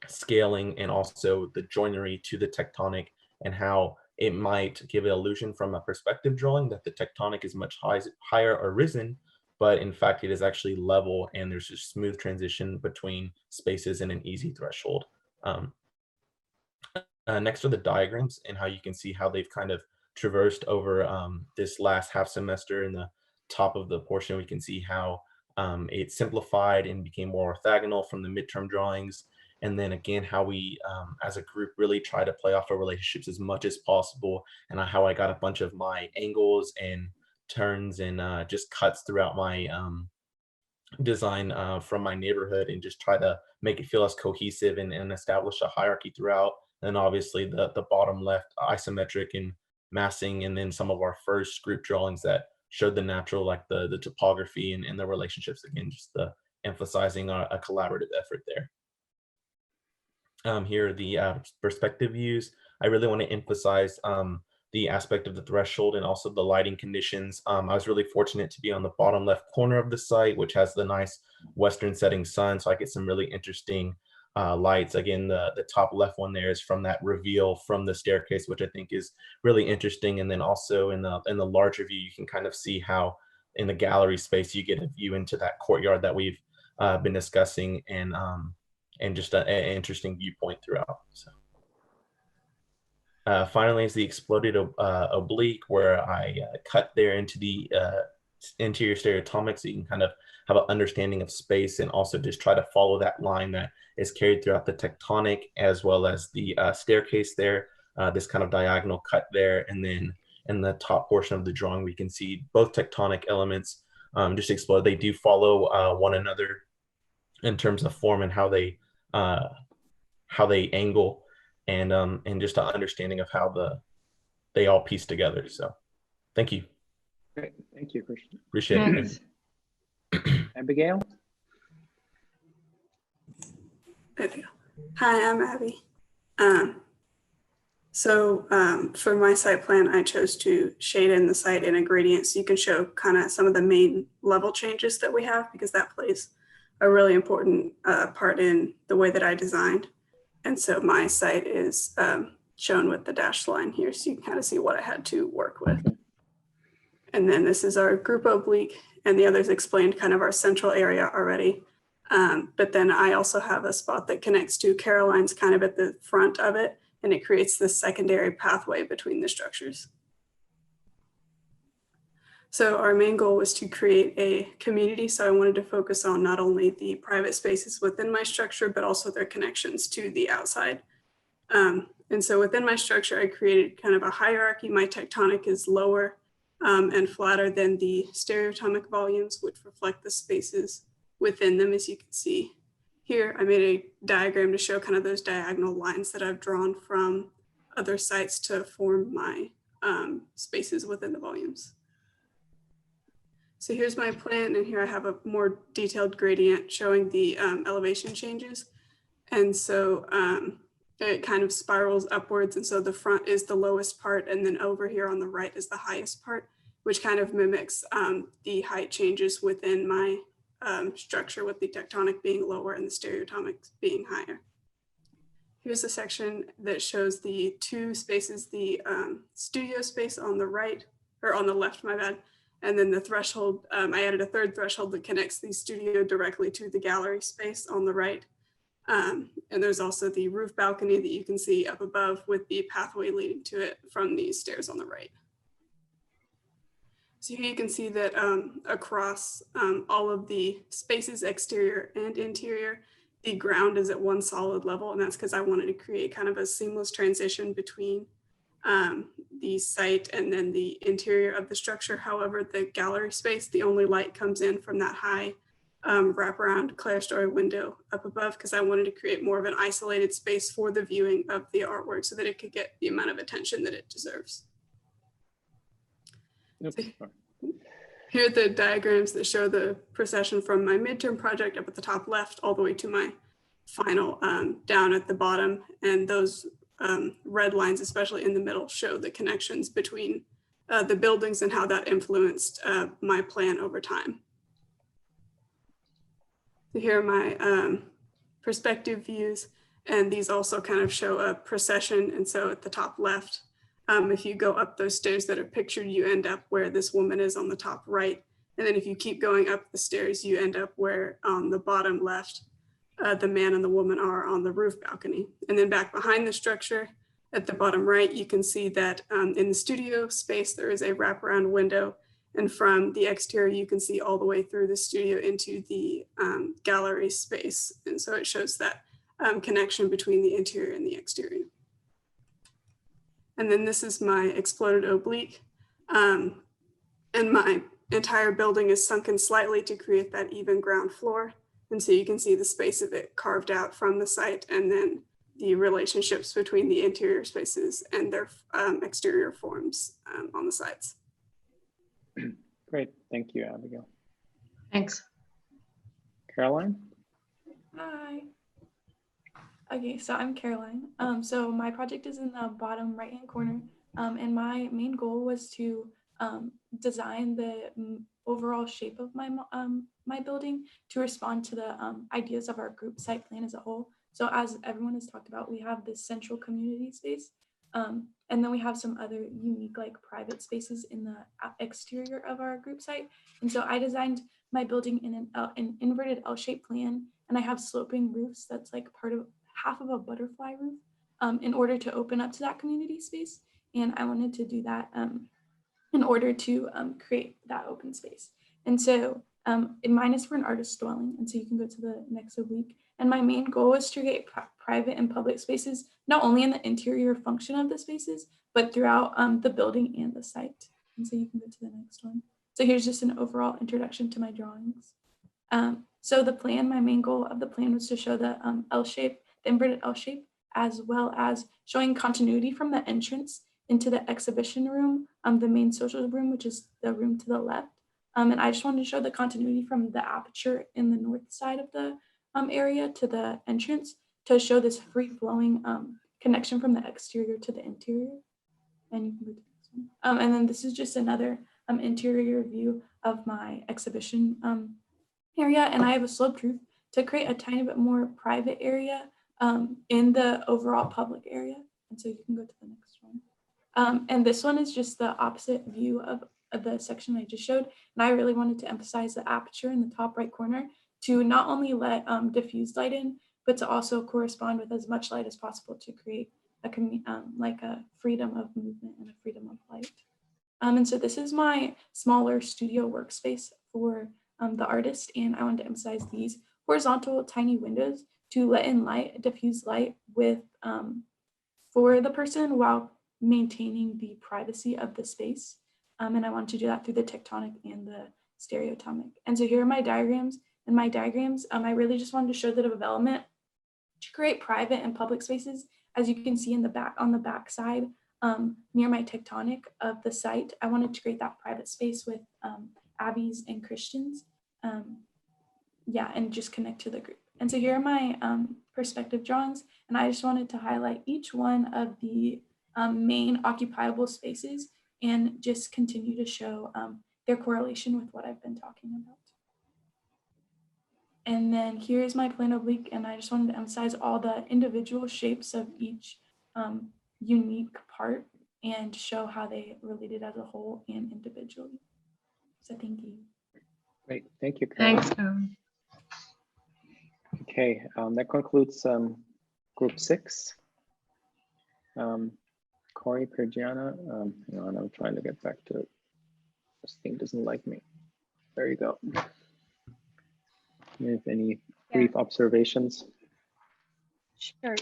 scaling and also the joinery to the tectonic, and how it might give an illusion from a perspective drawing that the tectonic is much higher or risen, but in fact it is actually level, and there's just smooth transition between spaces and an easy threshold. Next are the diagrams and how you can see how they've kind of traversed over this last half semester. In the top of the portion, we can see how it simplified and became more orthogonal from the midterm drawings. And then again, how we as a group really try to play off our relationships as much as possible, and how I got a bunch of my angles and turns and just cuts throughout my design from my neighborhood, and just try to make it feel as cohesive and establish a hierarchy throughout. And obviously the bottom left isometric and massing, and then some of our first group drawings that showed the natural, like the topography and the relationships, again, just the emphasizing a collaborative effort there. Here are the perspective views. I really want to emphasize the aspect of the threshold and also the lighting conditions. I was really fortunate to be on the bottom left corner of the site, which has the nice western setting sun. So I get some really interesting lights. Again, the top left one there is from that reveal from the staircase, which I think is really interesting. And then also in the larger view, you can kind of see how in the gallery space, you get a view into that courtyard that we've been discussing, and just an interesting viewpoint throughout. So. Finally is the exploded oblique, where I cut there into the interior stereotomic, so you can kind of have an understanding of space and also just try to follow that line that is carried throughout the tectonic as well as the staircase there, this kind of diagonal cut there. And then in the top portion of the drawing, we can see both tectonic elements just explode. They do follow one another in terms of form and how they angle, and just an understanding of how they all piece together. So thank you. Great, thank you, Christian. Appreciate it. Abigail? Hi, I'm Abby. For my site plan, I chose to shade in the site in a gradient so you can show kind of some of the main level changes that we have, because that plays a really important part in the way that I designed. And so my site is shown with the dashed line here, so you can kind of see what I had to work with. And then this is our group oblique, and the others explained kind of our central area already. But then I also have a spot that connects to Caroline's kind of at the front of it, and it creates this secondary pathway between the structures. So our main goal was to create a community. So I wanted to focus on not only the private spaces within my structure, but also their connections to the outside. And so within my structure, I created kind of a hierarchy. My tectonic is lower and flatter than the stereotomic volumes, which reflect the spaces within them. As you can see here, I made a diagram to show kind of those diagonal lines that I've drawn from other sites to form my spaces within the volumes. So here's my plan, and here I have a more detailed gradient showing the elevation changes. And so it kind of spirals upwards. And so the front is the lowest part, and then over here on the right is the highest part, which kind of mimics the height changes within my structure, with the tectonic being lower and the stereotomic being higher. Here's a section that shows the two spaces, the studio space on the right, or on the left, my bad. And then the threshold, I added a third threshold that connects the studio directly to the gallery space on the right. And there's also the roof balcony that you can see up above with the pathway leading to it from these stairs on the right. So here you can see that across all of the spaces, exterior and interior, the ground is at one solid level. And that's because I wanted to create kind of a seamless transition between the site and then the interior of the structure. However, the gallery space, the only light comes in from that high wraparound clerestory window up above, because I wanted to create more of an isolated space for the viewing of the artwork so that it could get the amount of attention that it deserves. So here are the diagrams that show the procession from my midterm project up at the top left all the way to my final down at the bottom. And those red lines, especially in the middle, show the connections between the buildings and how that influenced my plan over time. So here are my perspective views, and these also kind of show a procession. And so at the top left, if you go up those stairs that are pictured, you end up where this woman is on the top right. And then if you keep going up the stairs, you end up where on the bottom left, the man and the woman are on the roof balcony. And then back behind the structure at the bottom right, you can see that in the studio space, there is a wraparound window. And from the exterior, you can see all the way through the studio into the gallery space. And so it shows that connection between the interior and the exterior. And then this is my exploded oblique. And my entire building is sunken slightly to create that even ground floor. And so you can see the space of it carved out from the site, and then the relationships between the interior spaces and their exterior forms on the sides. Great, thank you, Abigail. Thanks. Caroline? Hi. Okay, so I'm Caroline. So my project is in the bottom right-hand corner. And my main goal was to design the overall shape of my my building to respond to the ideas of our group site plan as a whole. So as everyone has talked about, we have this central community space, and then we have some other unique like private spaces in the exterior of our group site. And so I designed my building in an inverted L-shaped plan, and I have sloping roofs that's like part of half of a butterfly roof in order to open up to that community space. And I wanted to do that in order to create that open space. And so mine is for an artist dwelling. And so you can go to the next oblique. And my main goal is to create private and public spaces, not only in the interior function of the spaces, but throughout the building and the site. And so you can go to the next one. So here's just an overall introduction to my drawings. So the plan, my main goal of the plan was to show the L-shape, the inverted L-shape, as well as showing continuity from the entrance into the exhibition room, the main social room, which is the room to the left. And I just wanted to show the continuity from the aperture in the north side of the area to the entrance to show this free-flowing connection from the exterior to the interior. And you can go to this one. And then this is just another interior view of my exhibition area. And I have a sloped roof to create a tiny bit more private area in the overall public area. And so you can go to the next one. And this one is just the opposite view of the section I just showed. And I really wanted to emphasize the aperture in the top right corner to not only let diffused light in, but to also correspond with as much light as possible to create like a freedom of movement and a freedom of light. And so this is my smaller studio workspace for the artist. And I wanted to emphasize these horizontal tiny windows to let in light, diffuse light with for the person while maintaining the privacy of the space. And I want to do that through the tectonic and the stereotomic. And so here are my diagrams. And my diagrams, I really just wanted to show the development to create private and public spaces. As you can see in the back, on the back side, near my tectonic of the site, I wanted to create that private space with Abbeys and Christians. Yeah, and just connect to the group. And so here are my perspective drawings. And I just wanted to highlight each one of the main occupiable spaces and just continue to show their correlation with what I've been talking about. And then here is my plan oblique, and I just wanted to emphasize all the individual shapes of each unique part and show how they related as a whole and individually. So thank you. Great, thank you, Karen. Thanks. Okay, that concludes group 6. Corey, Pergiana, hang on, I'm trying to get back to it. This thing doesn't like me. There you go. You have any brief observations? Sure.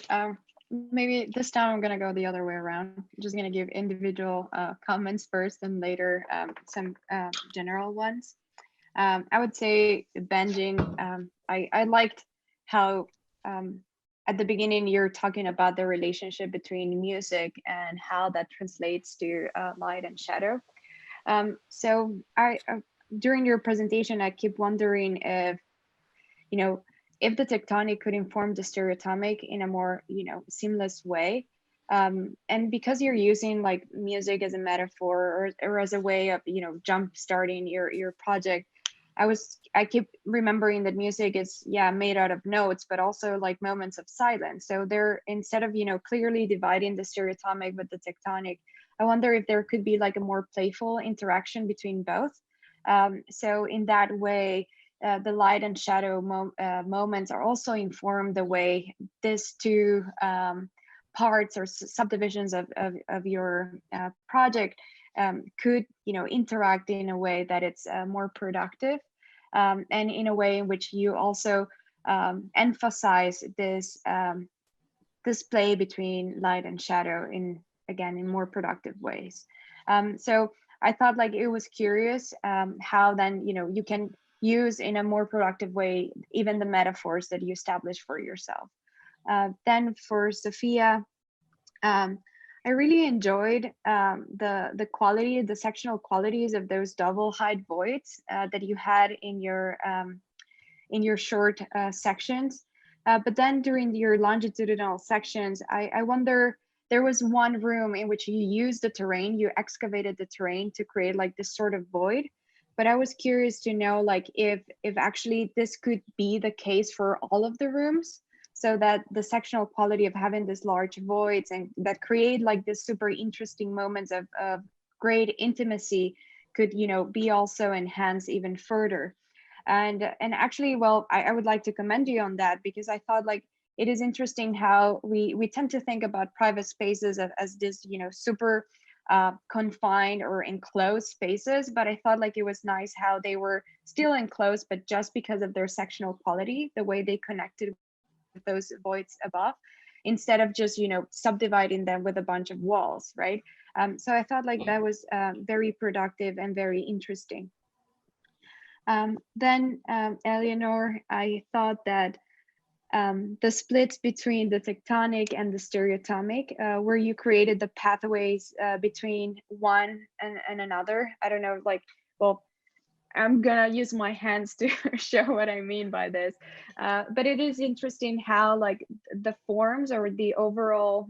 Maybe this time I'm going to go the other way around. I'm just going to give individual comments first and later some general ones. I would say bending. I liked how at the beginning you're talking about the relationship between music and how that translates to light and shadow. So during your presentation, I keep wondering if, if the tectonic could inform the stereotomic in a more, seamless way. And because you're using like music as a metaphor or as a way of, jump starting your project, I keep remembering that music is, made out of notes, but also like moments of silence. So they're, instead of, clearly dividing the stereotomic with the tectonic, I wonder if there could be like a more playful interaction between both. So in that way, the light and shadow moments are also informed the way these two parts or subdivisions of your project could, interact in a way that it's more productive, and in a way in which you also emphasize this display between light and shadow in more productive ways. So I thought like it was curious how then, you can use in a more productive way even the metaphors that you establish for yourself. Then for Sophia, I really enjoyed the quality, the sectional qualities of those double height voids that you had in your short sections. But then during your longitudinal sections, I wonder there was one room in which you used the terrain, you excavated the terrain to create like this sort of void. But I was curious to know like if actually this could be the case for all of the rooms, so that the sectional quality of having this large voids and that create like this super interesting moments of great intimacy could, you know, be also enhanced even further. And actually, well, I would like to commend you on that, because I thought like it is interesting how we tend to think about private spaces as this, you know, super confined or enclosed spaces, but I thought like it was nice how they were still enclosed, but just because of their sectional quality, the way they connected with those voids above, instead of just, you know, subdividing them with a bunch of walls, right? So I thought like that was very productive and very interesting. Then Eleanor, I thought that the splits between the tectonic and the stereotomic, where you created the pathways between one and another. I don't know, like, well, I'm gonna use my hands to show what I mean by this. But it is interesting how like the forms or the overall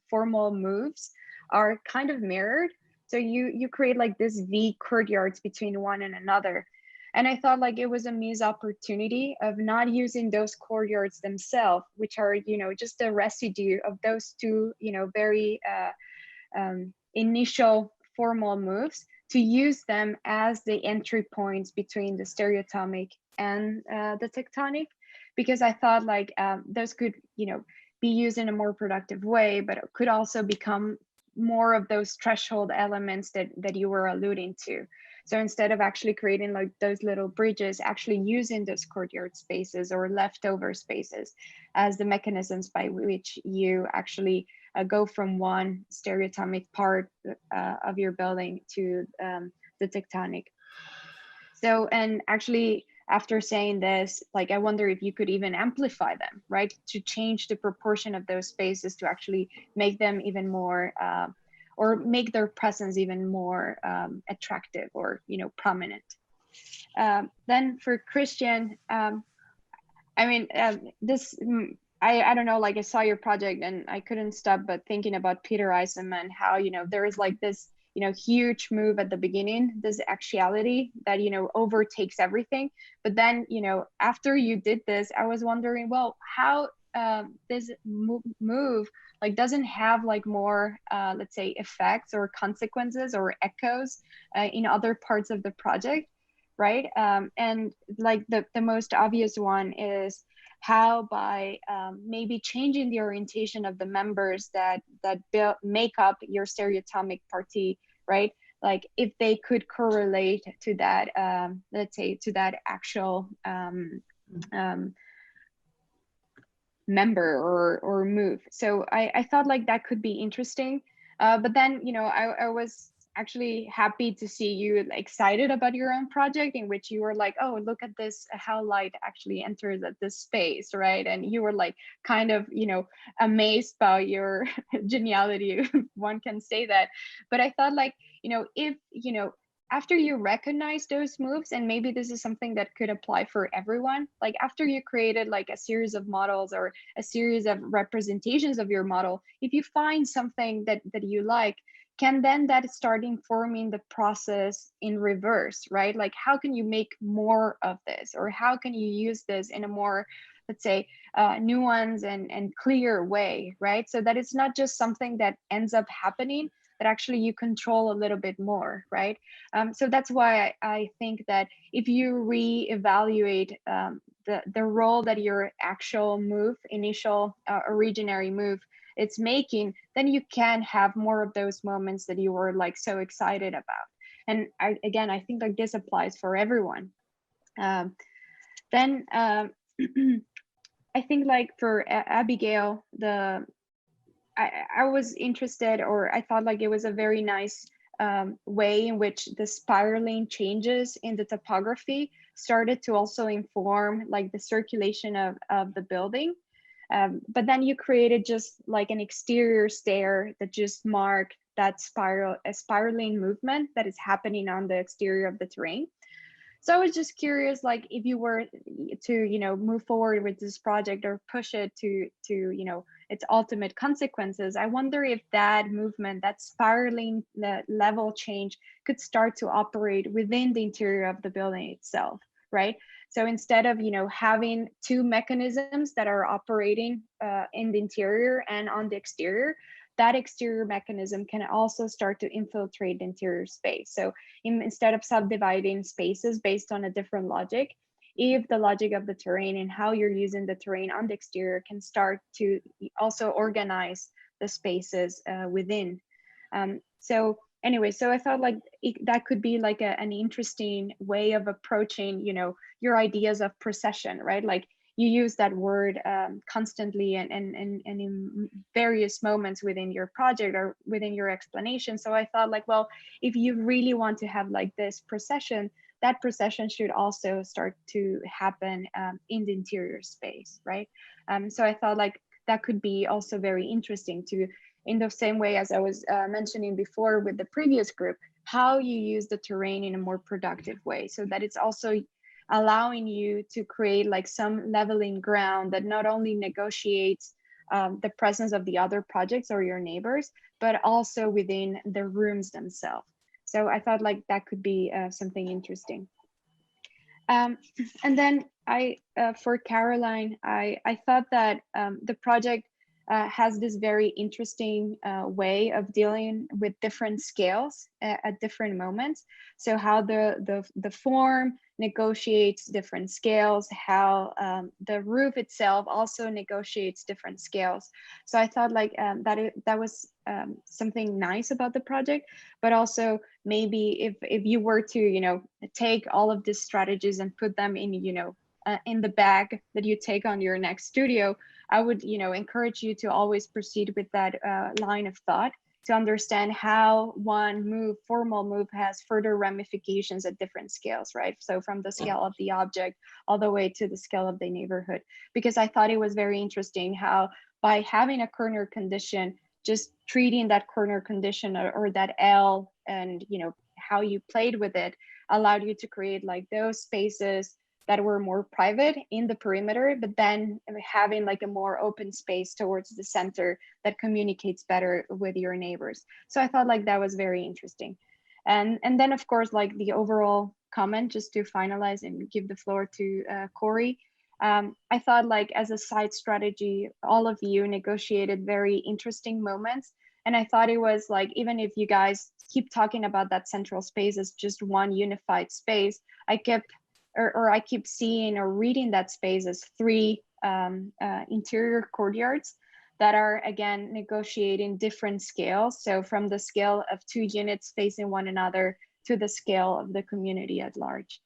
formal moves are kind of mirrored. So you create like this V courtyards between one and another. And I thought like it was a missed opportunity of not using those courtyards themselves, which are, you know, just a residue of those two, you know, very initial formal moves, to use them as the entry points between the stereotomic and the tectonic, because I thought like those could, you know, be used in a more productive way, but it could also become more of those threshold elements that you were alluding to. So instead of actually creating like those little bridges, actually using those courtyard spaces or leftover spaces as the mechanisms by which you actually go from one stereotomic part of your building to the tectonic. So, and actually after saying this, like, I wonder if you could even amplify them, right? To change the proportion of those spaces to actually make them even more, or make their presence even more attractive or, you know, prominent. Then for Christian, I mean, this, I don't know, like I saw your project and I couldn't stop but thinking about Peter Eisenman, how, you know, there is like this, you know, huge move at the beginning, this actuality that, you know, overtakes everything. But then, you know, after you did this, I was wondering, well, how this move like doesn't have like more, let's say, effects or consequences or echoes in other parts of the project, right? And like the most obvious one is how by maybe changing the orientation of the members that make up your stereotomic party, right? Like if they could correlate to that, let's say, to that actual member or move. So I thought like that could be interesting. But then, you know, I was actually happy to see you excited about your own project, in which you were like, oh, look at this, how light actually enters at this space, right? And you were like kind of, you know, amazed by your geniality, if one can say that. But I thought like, you know, if, you know, after you recognize those moves, and maybe this is something that could apply for everyone, like after you created like a series of models or a series of representations of your model, if you find something that you like, can then that start informing the process in reverse, right? Like how can you make more of this, or how can you use this in a more, let's say, nuanced and clear way, right? So that it's not just something that ends up happening, that actually you control a little bit more, right? So that's why I think that if you reevaluate the role that your actual move, initial originary move, it's making, then you can have more of those moments that you were like so excited about. And again, I think like this applies for everyone. Then I think like for Abigail, I was interested, or I thought like it was a very nice way in which the spiraling changes in the topography started to also inform like the circulation of the building. But then you created just like an exterior stair that just marked that spiraling movement that is happening on the exterior of the terrain. So I was just curious, like if you were to, you know, move forward with this project or push it to, you know, its ultimate consequences, I wonder if that movement, that spiraling level change, could start to operate within the interior of the building itself, right? So instead of, having two mechanisms that are operating in the interior and on the exterior, that exterior mechanism can also start to infiltrate the interior space. So instead of subdividing spaces based on a different logic, if the logic of the terrain and how you're using the terrain on the exterior can start to also organize the spaces within. So anyway, so I thought like that could be like an interesting way of approaching, your ideas of procession, right? Like you use that word constantly and in various moments within your project or within your explanation. So I thought like, well, if you really want to have like this procession, that procession should also start to happen in the interior space, right? So I thought like that could be also very interesting to, in the same way as I was mentioning before with the previous group, how you use the terrain in a more productive way, so that it's also allowing you to create like some leveling ground that not only negotiates the presence of the other projects or your neighbors, but also within the rooms themselves. So I thought like that could be something interesting. And then for Caroline, I thought that the project has this very interesting way of dealing with different scales at different moments. So how the form negotiates different scales, how the roof itself also negotiates different scales. So I thought like that was something nice about the project, but also maybe if you were to, take all of these strategies and put them in, in the bag that you take on your next studio, I would, encourage you to always proceed with that line of thought to understand how one formal move has further ramifications at different scales, right? So from the scale of the object all the way to the scale of the neighborhood, because I thought it was very interesting how by having a corner condition, just treating that corner condition or that L and, how you played with it allowed you to create like those spaces that were more private in the perimeter, but then having like a more open space towards the center that communicates better with your neighbors. So I thought like that was very interesting. And then of course, like the overall comment, just to finalize and give the floor to Corey, I thought like as a side strategy, all of you negotiated very interesting moments. And I thought it was like, even if you guys keep talking about that central space as just one unified space, I keep seeing or reading that space as three interior courtyards that are again negotiating different scales. So from the scale of two units facing one another to the scale of the community at large.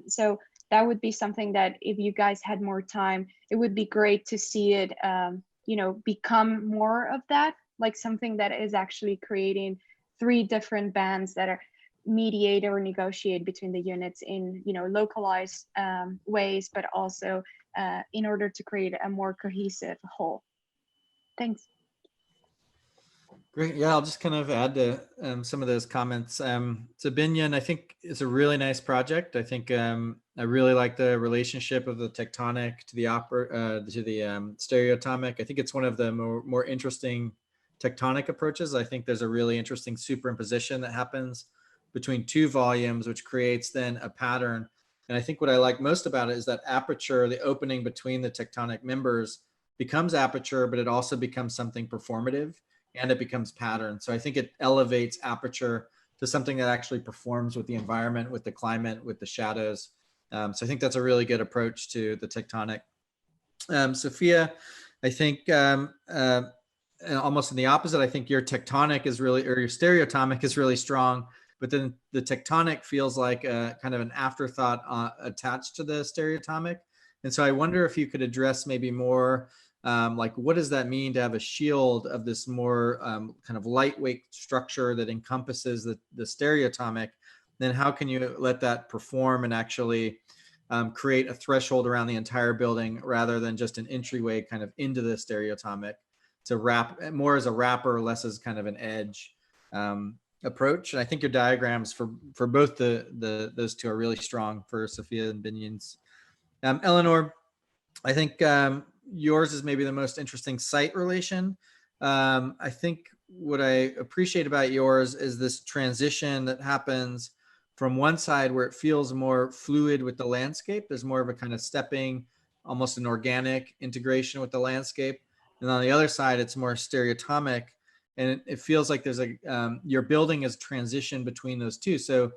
So that would be something that if you guys had more time, it would be great to see it, become more of that, like something that is actually creating three different bands that are mediate or negotiate between the units in localized ways, but also in order to create a more cohesive whole. Thanks. Great. Yeah, I'll just kind of add to some of those comments. So Binyan, I think it's a really nice project. I think I really like the relationship of the tectonic to the stereoatomic. I think it's one of the more interesting tectonic approaches. I think there's a really interesting superimposition that happens between two volumes, which creates then a pattern. And I think what I like most about it is that aperture, the opening between the tectonic members becomes aperture, but it also becomes something performative and it becomes pattern. So I think it elevates aperture to something that actually performs with the environment, with the climate, with the shadows. So I think that's a really good approach to the tectonic. Sophia, I think almost in the opposite, I think your tectonic is really, or your stereoatomic is really strong, but then the tectonic feels like a kind of an afterthought attached to the stereoatomic. And so I wonder if you could address maybe more like, what does that mean to have a shield of this more kind of lightweight structure that encompasses the stereoatomic? Then how can you let that perform and actually create a threshold around the entire building rather than just an entryway kind of into the stereoatomic, to wrap more as a wrapper, less as kind of an edge approach? And I think your diagrams for both those two are really strong for Sophia and Binyan's. Eleanor, I think yours is maybe the most interesting site relation. I think what I appreciate about yours is this transition that happens from one side where it feels more fluid with the landscape. There's more of a kind of stepping, almost an organic integration with the landscape. And on the other side, it's more stereotomic. And it feels like there's your building is transition between those two. So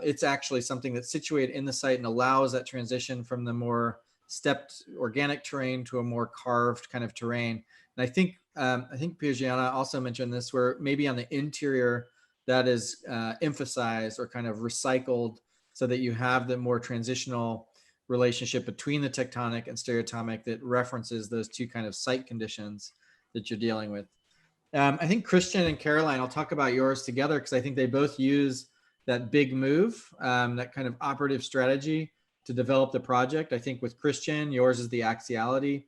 it's actually something that's situated in the site and allows that transition from the more stepped organic terrain to a more carved kind of terrain. And I think Piergiana also mentioned this, where maybe on the interior that is emphasized or kind of recycled so that you have the more transitional relationship between the tectonic and stereotomic that references those two kind of site conditions that you're dealing with. I think Christian and Caroline, I'll talk about yours together because I think they both use that big move, that kind of operative strategy to develop the project. I think with Christian, yours is the axiality.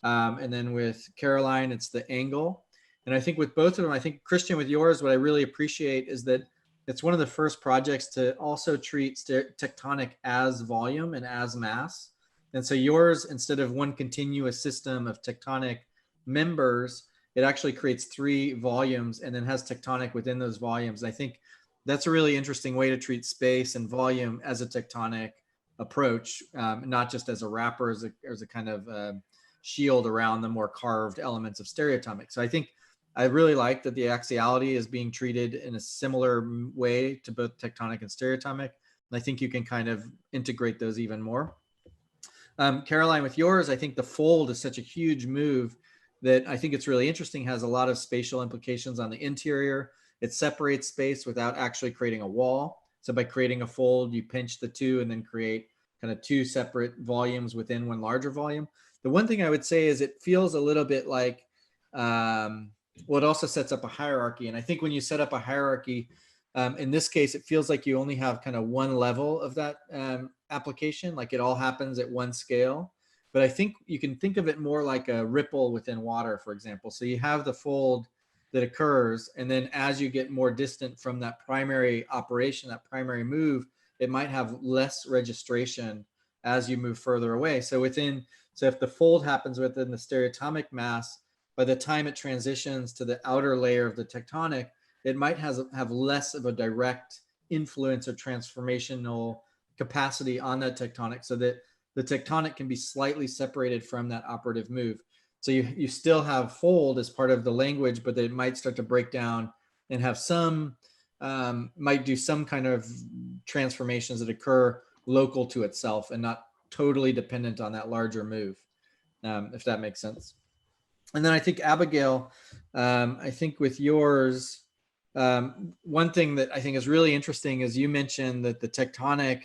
And then with Caroline, it's the angle. And I think with both of them, I think Christian, with yours, what I really appreciate is that it's one of the first projects to also treat tectonic as volume and as mass. And so yours, instead of one continuous system of tectonic members, it actually creates 3 volumes and then has tectonic within those volumes. I think that's a really interesting way to treat space and volume as a tectonic approach, not just as a wrapper, as a kind of shield around the more carved elements of stereotomic. So I think I really like that the axiality is being treated in a similar way to both tectonic and stereotomic. And I think you can kind of integrate those even more. Caroline, with yours, I think the fold is such a huge move that I think it's really interesting, has a lot of spatial implications on the interior. It separates space without actually creating a wall. So by creating a fold, you pinch the two and then create kind of 2 separate volumes within one larger volume. The one thing I would say is it feels a little bit like, well, it also sets up a hierarchy. And I think when you set up a hierarchy, in this case, it feels like you only have kind of one level of that application, like it all happens at one scale. But I think you can think of it more like a ripple within water, for example. So you have the fold that occurs, and then as you get more distant from that primary operation, that primary move, it might have less registration as you move further away. So if the fold happens within the stereotomic mass, by the time it transitions to the outer layer of the tectonic, it might have less of a direct influence or transformational capacity on that tectonic, so that the tectonic can be slightly separated from that operative move. So you still have fold as part of the language, but it might start to break down and have might do some kind of transformations that occur local to itself and not totally dependent on that larger move, if that makes sense. And then I think Abigail, I think with yours, one thing that I think is really interesting is you mentioned that the tectonic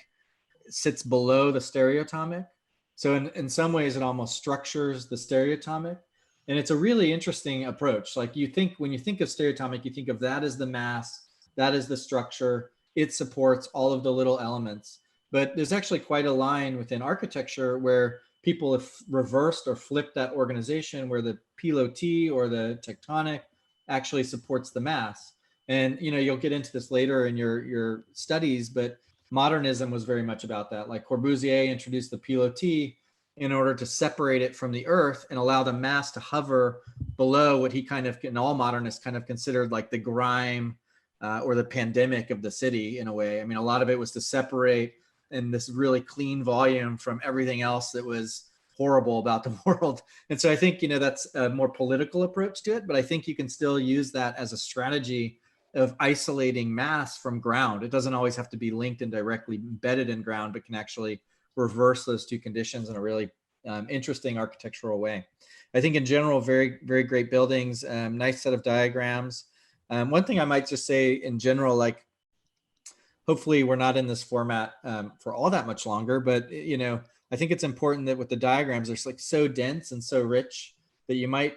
sits below the stereotomic. So in some ways it almost structures the stereotomic. And it's a really interesting approach. Like when you think of stereotomic, you think of that as the mass, that is the structure. It supports all of the little elements. But there's actually quite a line within architecture where people have reversed or flipped that organization, where the pilotis or the tectonic actually supports the mass. And you'll get into this later in your studies, but modernism was very much about that. Like Corbusier introduced the pilotis in order to separate it from the earth and allow the mass to hover below what he kind of, and all modernists kind of considered like the grime or the pandemic of the city in a way. I mean, a lot of it was to separate in this really clean volume from everything else that was horrible about the world. And so I think, that's a more political approach to it, but I think you can still use that as a strategy of isolating mass from ground. It doesn't always have to be linked and directly embedded in ground, but can actually reverse those two conditions in a really interesting architectural way. I think in general, very, very great buildings, nice set of diagrams. One thing I might just say in general, like, hopefully we're not in this format for all that much longer, but I think it's important that with the diagrams, they're like so dense and so rich that you might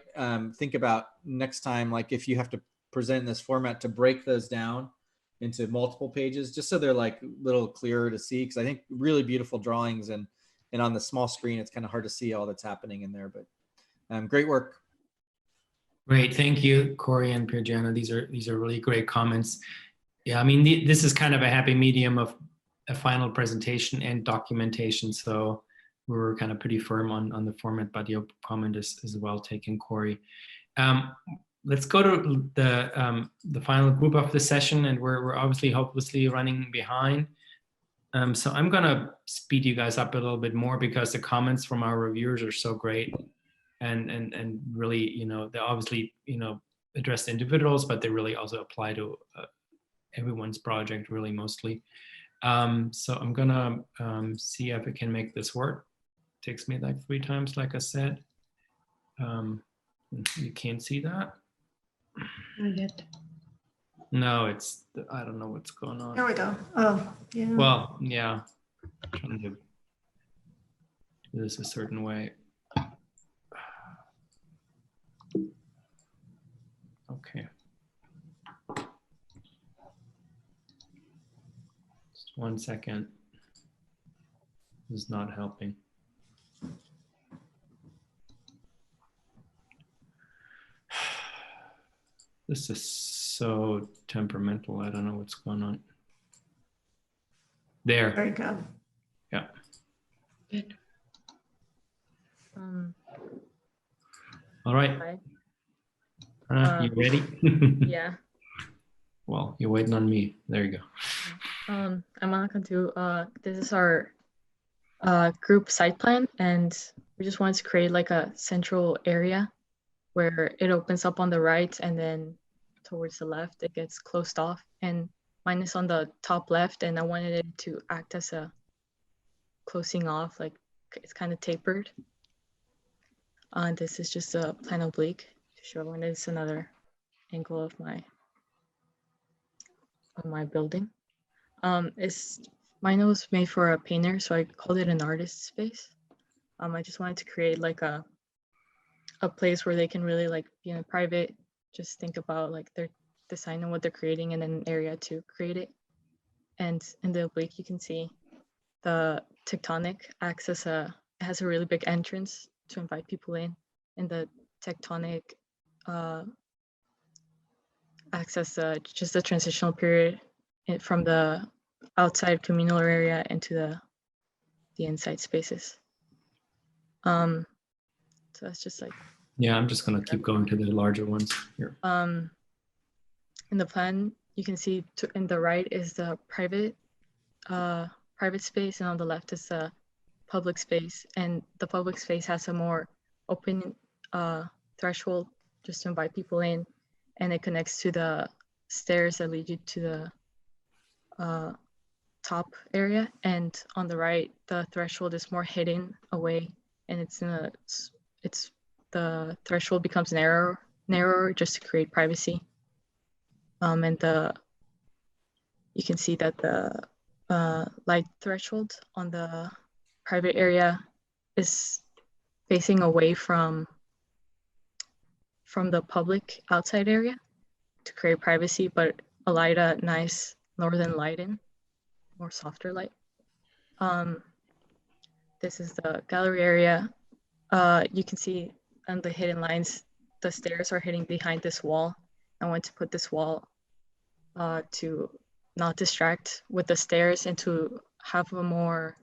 think about next time, like if you have to present in this format, to break those down into multiple pages, just so they're like a little clearer to see. Because I think really beautiful drawings, and on the small screen, it's kind of hard to see all that's happening in there. But great work. Great, thank you, Corey and Piergiana. These are really great comments. Yeah, I mean, this is kind of a happy medium of a final presentation and documentation. So we were kind of pretty firm on the format, but your comment is well taken, Corey. Let's go to the final group of the session, and we're obviously hopelessly running behind. So I'm gonna speed you guys up a little bit more because the comments from our reviewers are so great, and really, you know, they obviously, you know, address the individuals, but they really also apply to everyone's project, really mostly. So I'm gonna see if I can make this work. Takes me like 3 times, like I said. You can't see that. Not yet. No, it's, I don't know what's going on. There we go. Oh, yeah. Well, yeah. I'm trying to do this a certain way. Okay. Just 1 second. This is not helping. This is so temperamental. I don't know what's going on. There. Very good. Yeah. Good. All right. Hi. You ready? Yeah. Well, you're waiting on me. There you go. I'm not going to this is our group site plan, and we just wanted to create like a central area where it opens up on the right, and then towards the left it gets closed off, and mine is on the top left, and I wanted it to act as a closing off, like it's kind of tapered. This is just a plan oblique to show, and it's another angle of my building. Mine was made for a painter, so I called it an artist space. I just wanted to create like a place where they can really like be in private, just think about like their design and what they're creating, and then an area to create it. And in the oblique, you can see the tectonic acts as it has a really big entrance to invite people in, and the tectonic acts as just a transitional period from the outside communal area into the inside spaces. So that's just like. Yeah, I'm just gonna keep going to the larger ones here. In the plan, you can see in the right is the private space, and on the left is the public space. And the public space has a more open threshold just to invite people in, and it connects to the stairs that lead you to the top area. And on the right, the threshold is more hidden away, and the threshold becomes narrower just to create privacy. And you can see that the light threshold on the private area is facing away from the public outside area to create privacy, but light a nice northern light in, more softer light. This is the gallery area. You can see on the hidden lines, the stairs are hidden behind this wall. I want to put this wall to not distract with the stairs, and to have a more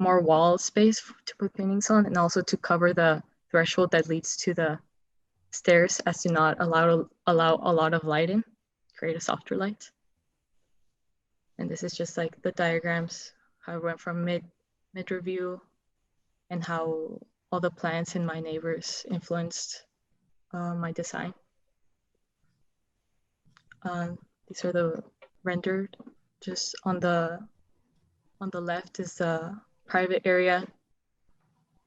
wall space to put paintings on, and also to cover the threshold that leads to the stairs as to not allow a lot of light in, create a softer light. And this is just like the diagrams, how I went from mid review, and how all the plants in my neighbors influenced my design. These are the rendered. Just on the left is the private area,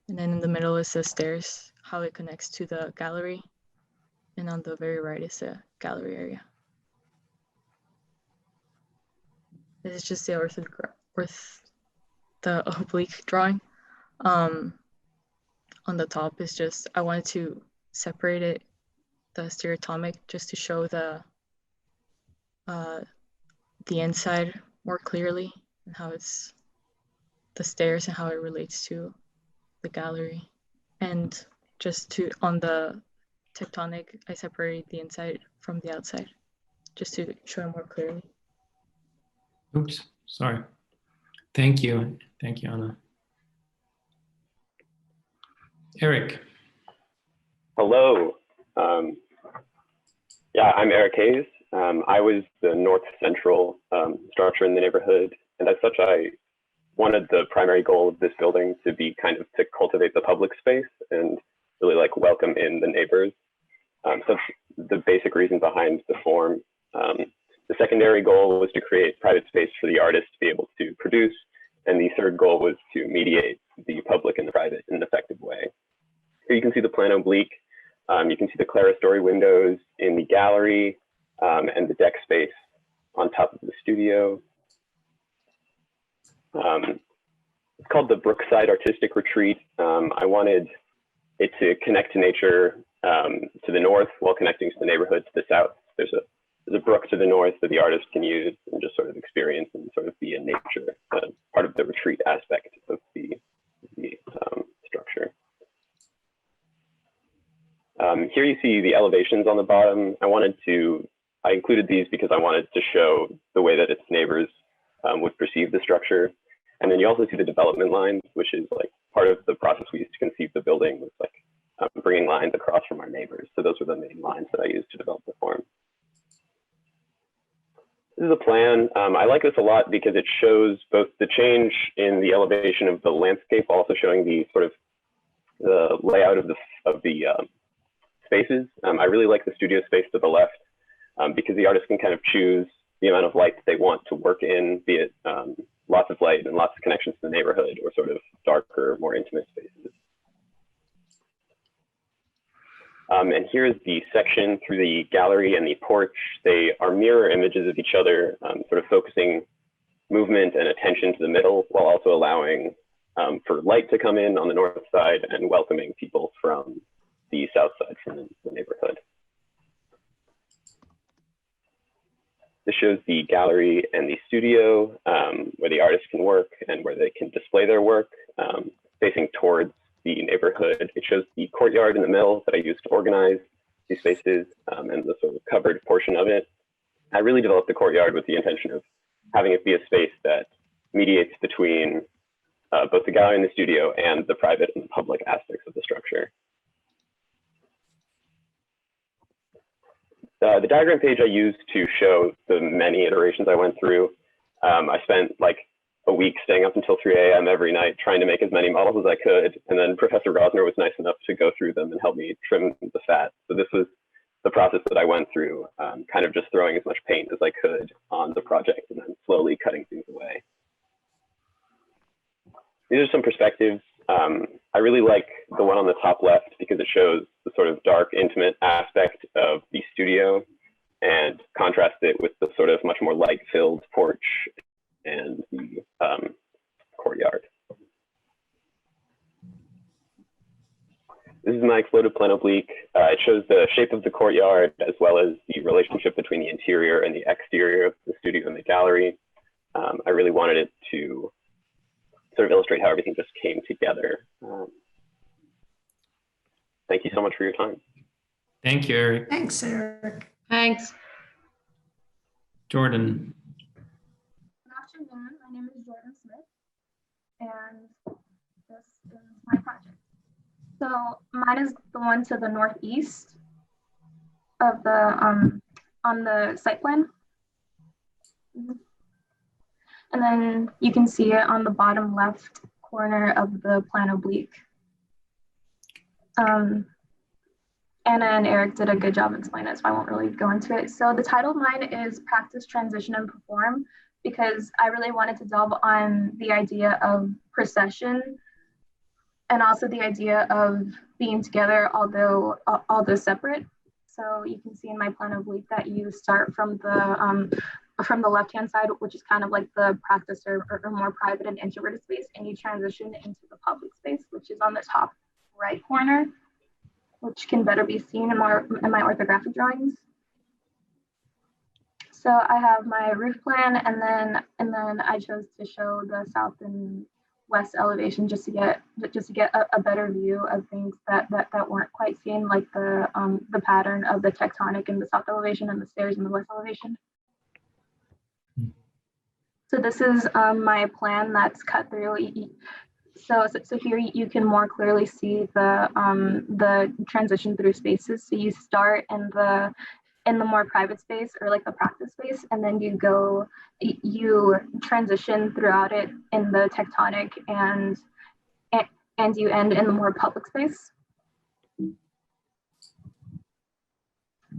and then in the middle is the stairs, how it connects to the gallery, and on the very right is the gallery area. This is just the oblique drawing. On the top is just, I wanted to separate it, the stereotomic, just to show the inside more clearly, and how it's the stairs and how it relates to the gallery. And just on the tectonic, I separated the inside from the outside, just to show it more clearly. Oops, sorry. Thank you. Thank you, Anna. Eric. Hello. Yeah, I'm Eric Hayes. I was the north central structure in the neighborhood, and as such, I wanted the primary goal of this building to be kind of to cultivate the public space and really like welcome in the neighbors. So that's the basic reason behind the form. The secondary goal was to create private space for the artist to be able to produce, and the third goal was to mediate the public and the private in an effective way. Here you can see the plan oblique. You can see the clerestory windows in the gallery and the deck space on top of the studio. It's called the Brookside Artistic Retreat. I wanted it to connect to nature to the north while connecting to the neighborhood to the south. There's a brook to the north that the artist can use and just sort of experience and sort of be in nature, part of the retreat aspect of the structure. Here you see the elevations on the bottom. I included these because I wanted to show the way that its neighbors would perceive the structure. And then you also see the development lines, which is like part of the process we used to conceive the building, was like bringing lines across from our neighbors. So those were the main lines that I used to develop the form. This is a plan. I like this a lot because it shows both the change in the elevation of the landscape, also showing the sort of the layout of the spaces. I really like the studio space to the left because the artist can kind of choose the amount of light that they want to work in, be it lots of light and lots of connections to the neighborhood or sort of darker, more intimate spaces. And here's the section through the gallery and the porch. They are mirror images of each other, sort of focusing movement and attention to the middle while also allowing for light to come in on the north side and welcoming people from the south side from the neighborhood. This shows the gallery and the studio where the artist can work and where they can display their work facing towards the neighborhood. It shows the courtyard in the middle that I used to organize these spaces and the sort of covered portion of it. I really developed the courtyard with the intention of having it be a space that mediates between both the gallery and the studio and the private and the public aspects of the structure. The diagram page I used to show the many iterations I went through. I spent like a week staying up until 3 a.m. every night trying to make as many models as I could. And then Professor Rosner was nice enough to go through them and help me trim the fat. So this was the process that I went through, kind of just throwing as much paint as I could on the project and then slowly cutting things away. These are some perspectives. I really like the one on the top left because it shows the sort of dark, intimate aspect of the studio and contrasts it with the sort of much more light-filled porch and the courtyard. This is my exploded plan oblique. It shows the shape of the courtyard as well as the relationship between the interior and the exterior of the studio and the gallery. I really wanted it to sort of illustrate how everything just came together. Thank you so much for your time. Thank you, Eric. Thanks, Eric. Thanks. Jordan. Good afternoon. My name is Jordan Smith, and this is my project. So mine is the one to the northeast of the on the site plan. And then you can see it on the bottom left corner of the plan oblique. Anna and Eric did a good job explaining it, so I won't really go into it. So the title of mine is Practice, Transition, and Perform, because I really wanted to delve on the idea of procession and also the idea of being together, although separate. So you can see in my plan oblique that you start from the left-hand side, which is kind of like the practice or more private and introverted space, and you transition into the public space, which is on the top right corner, which can better be seen in my orthographic drawings. So I have my roof plan, and then I chose to show the south and west elevation just to get a better view of things that weren't quite seen, like the pattern of the tectonic in the south elevation and the stairs in the west elevation. So this is my plan that's cut through. So here you can more clearly see the transition through spaces. So you start in the more private space, or like the practice space, and then you transition throughout it in the tectonic, and you end in the more public space.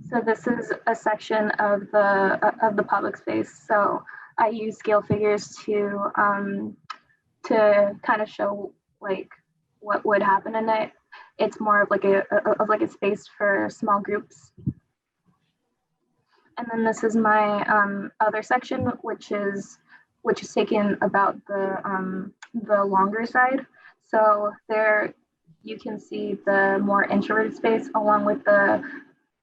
So this is a section of the public space. So I use scale figures to kind of show like what would happen in it. It's more of like a space for small groups. And then this is my other section, which is taken about the longer side. So there you can see the more introverted space along with the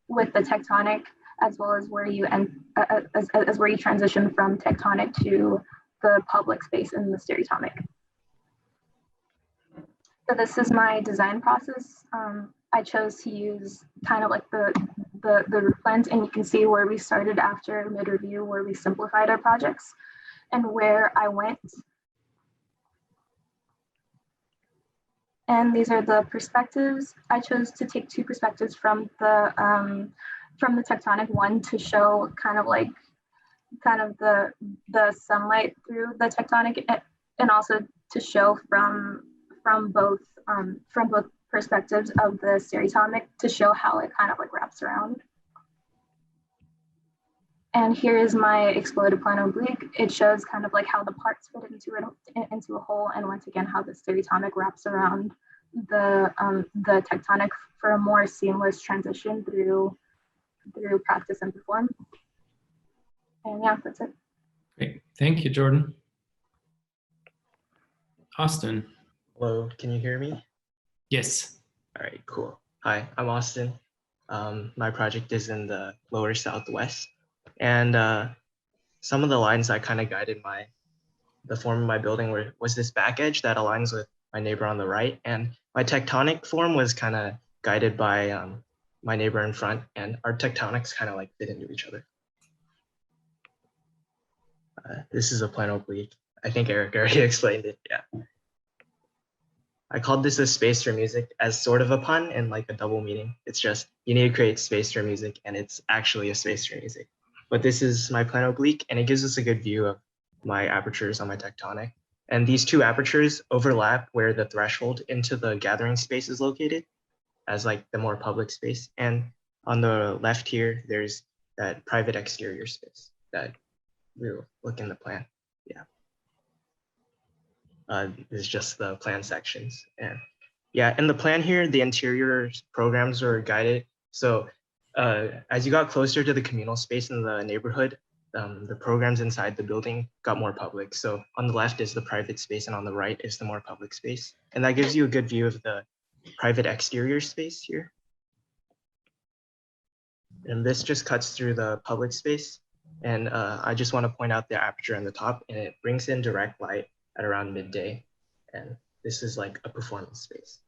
tectonic, as well as where you as where you transition from tectonic to the public space in the stereotomic. So this is my design process. I chose to use kind of like the roof plans, and you can see where we started after mid-review, where we simplified our projects, and where I went. And these are the perspectives. I chose to take two perspectives from the tectonic one to show kind of the sunlight through the tectonic, and also to show from both perspectives of the stereotomic, to show how it kind of like wraps around. And here is my exploded plan oblique. It shows kind of like how the parts fit into a whole, and once again how the stereotomic wraps around the tectonic for a more seamless transition through practice and perform. And yeah, that's it. Great, thank you, Jordan. Austin. Hello, can you hear me? Yes. All right, cool. Hi, I'm Austin. My project is in the lower southwest, and some of the lines that kind of guided the form of my building was this back edge that aligns with my neighbor on the right, and my tectonic form was kind of guided by my neighbor in front, and our tectonics kind of like fit into each other. This is a plan oblique. I think Eric already explained it. Yeah. I called this a space for music as sort of a pun and like a double meaning. It's just you need to create space for music, and it's actually a space for music. But this is my plan oblique, and it gives us a good view of my apertures on my tectonic. And these two apertures overlap where the threshold into the gathering space is located as like the more public space. And on the left here, there's that private exterior space that we'll look in the plan. Yeah. This is just the plan sections. And yeah, in the plan here, the interior programs are guided. So as you got closer to the communal space in the neighborhood, the programs inside the building got more public. So on the left is the private space, and on the right is the more public space. And that gives you a good view of the private exterior space here. And this just cuts through the public space. And I just want to point out the aperture on the top, and it brings in direct light at around midday. And this is like a performance space.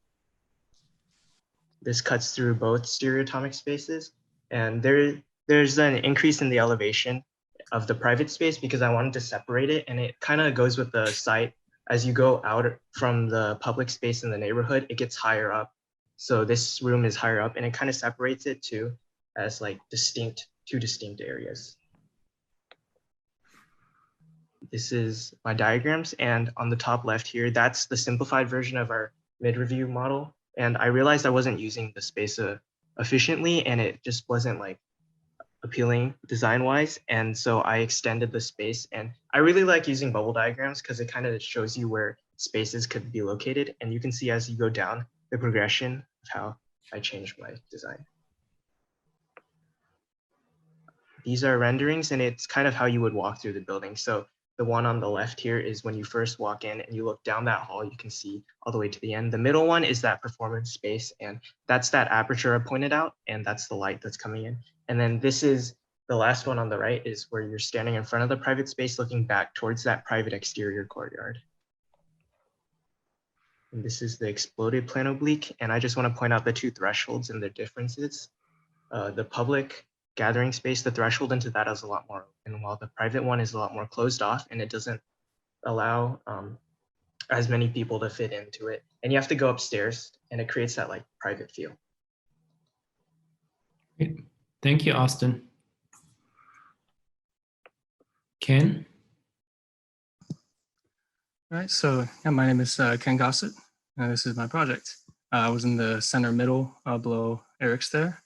This cuts through both stereotomic spaces. And there's an increase in the elevation of the private space because I wanted to separate it, and it kind of goes with the site. As you go out from the public space in the neighborhood, it gets higher up. So this room is higher up, and it kind of separates it too as like two distinct areas. This is my diagrams, and on the top left here, that's the simplified version of our mid-review model. And I realized I wasn't using the space efficiently, and it just wasn't like appealing design-wise. And so I extended the space, and I really like using bubble diagrams because it kind of shows you where spaces could be located. And you can see as you go down the progression of how I changed my design. These are renderings, and it's kind of how you would walk through the building. So the one on the left here is when you first walk in and you look down that hall, you can see all the way to the end. The middle one is that performance space, and that's that aperture I pointed out, and that's the light that's coming in. And then this is the last one on the right is where you're standing in front of the private space looking back towards that private exterior courtyard. And this is the exploded plan oblique, and I just want to point out the two thresholds and the differences. The public gathering space, the threshold into that is a lot more open, while the private one is a lot more closed off and it doesn't allow as many people to fit into it. And you have to go upstairs and it creates that like private feel. Great. Thank you, Austin. Ken? All right, so yeah, my name is Ken Gossett, and this is my project. I was in the center middle below Eric's there.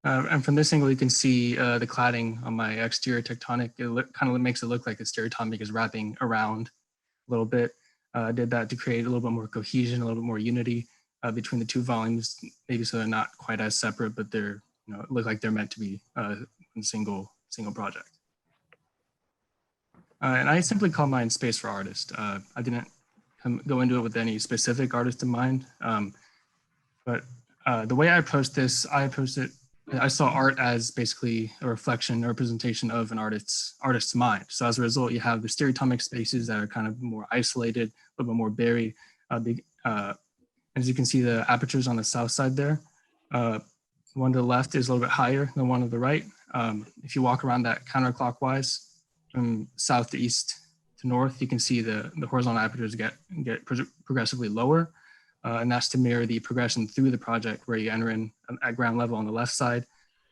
And from this angle, you can see the cladding on my exterior tectonic. It kind of makes it look like the stereotomic is wrapping around a little bit. I did that to create a little bit more cohesion, a little bit more unity between the two volumes, maybe so they're not quite as separate, but they're, you know, look like they're meant to be a single project. And I simply call mine Space for Artists. I didn't go into it with any specific artist in mind, but the way I approached this, I saw art as basically a reflection, a representation of an artist's mind. So as a result, you have the stereotomic spaces that are kind of more isolated, a little bit more buried. As you can see, the apertures on the south side there. One to the left is a little bit higher than one to the right. If you walk around that counterclockwise from south to east to north, you can see the horizontal apertures get progressively lower. And that's to mirror the progression through the project where you enter in at ground level on the left side,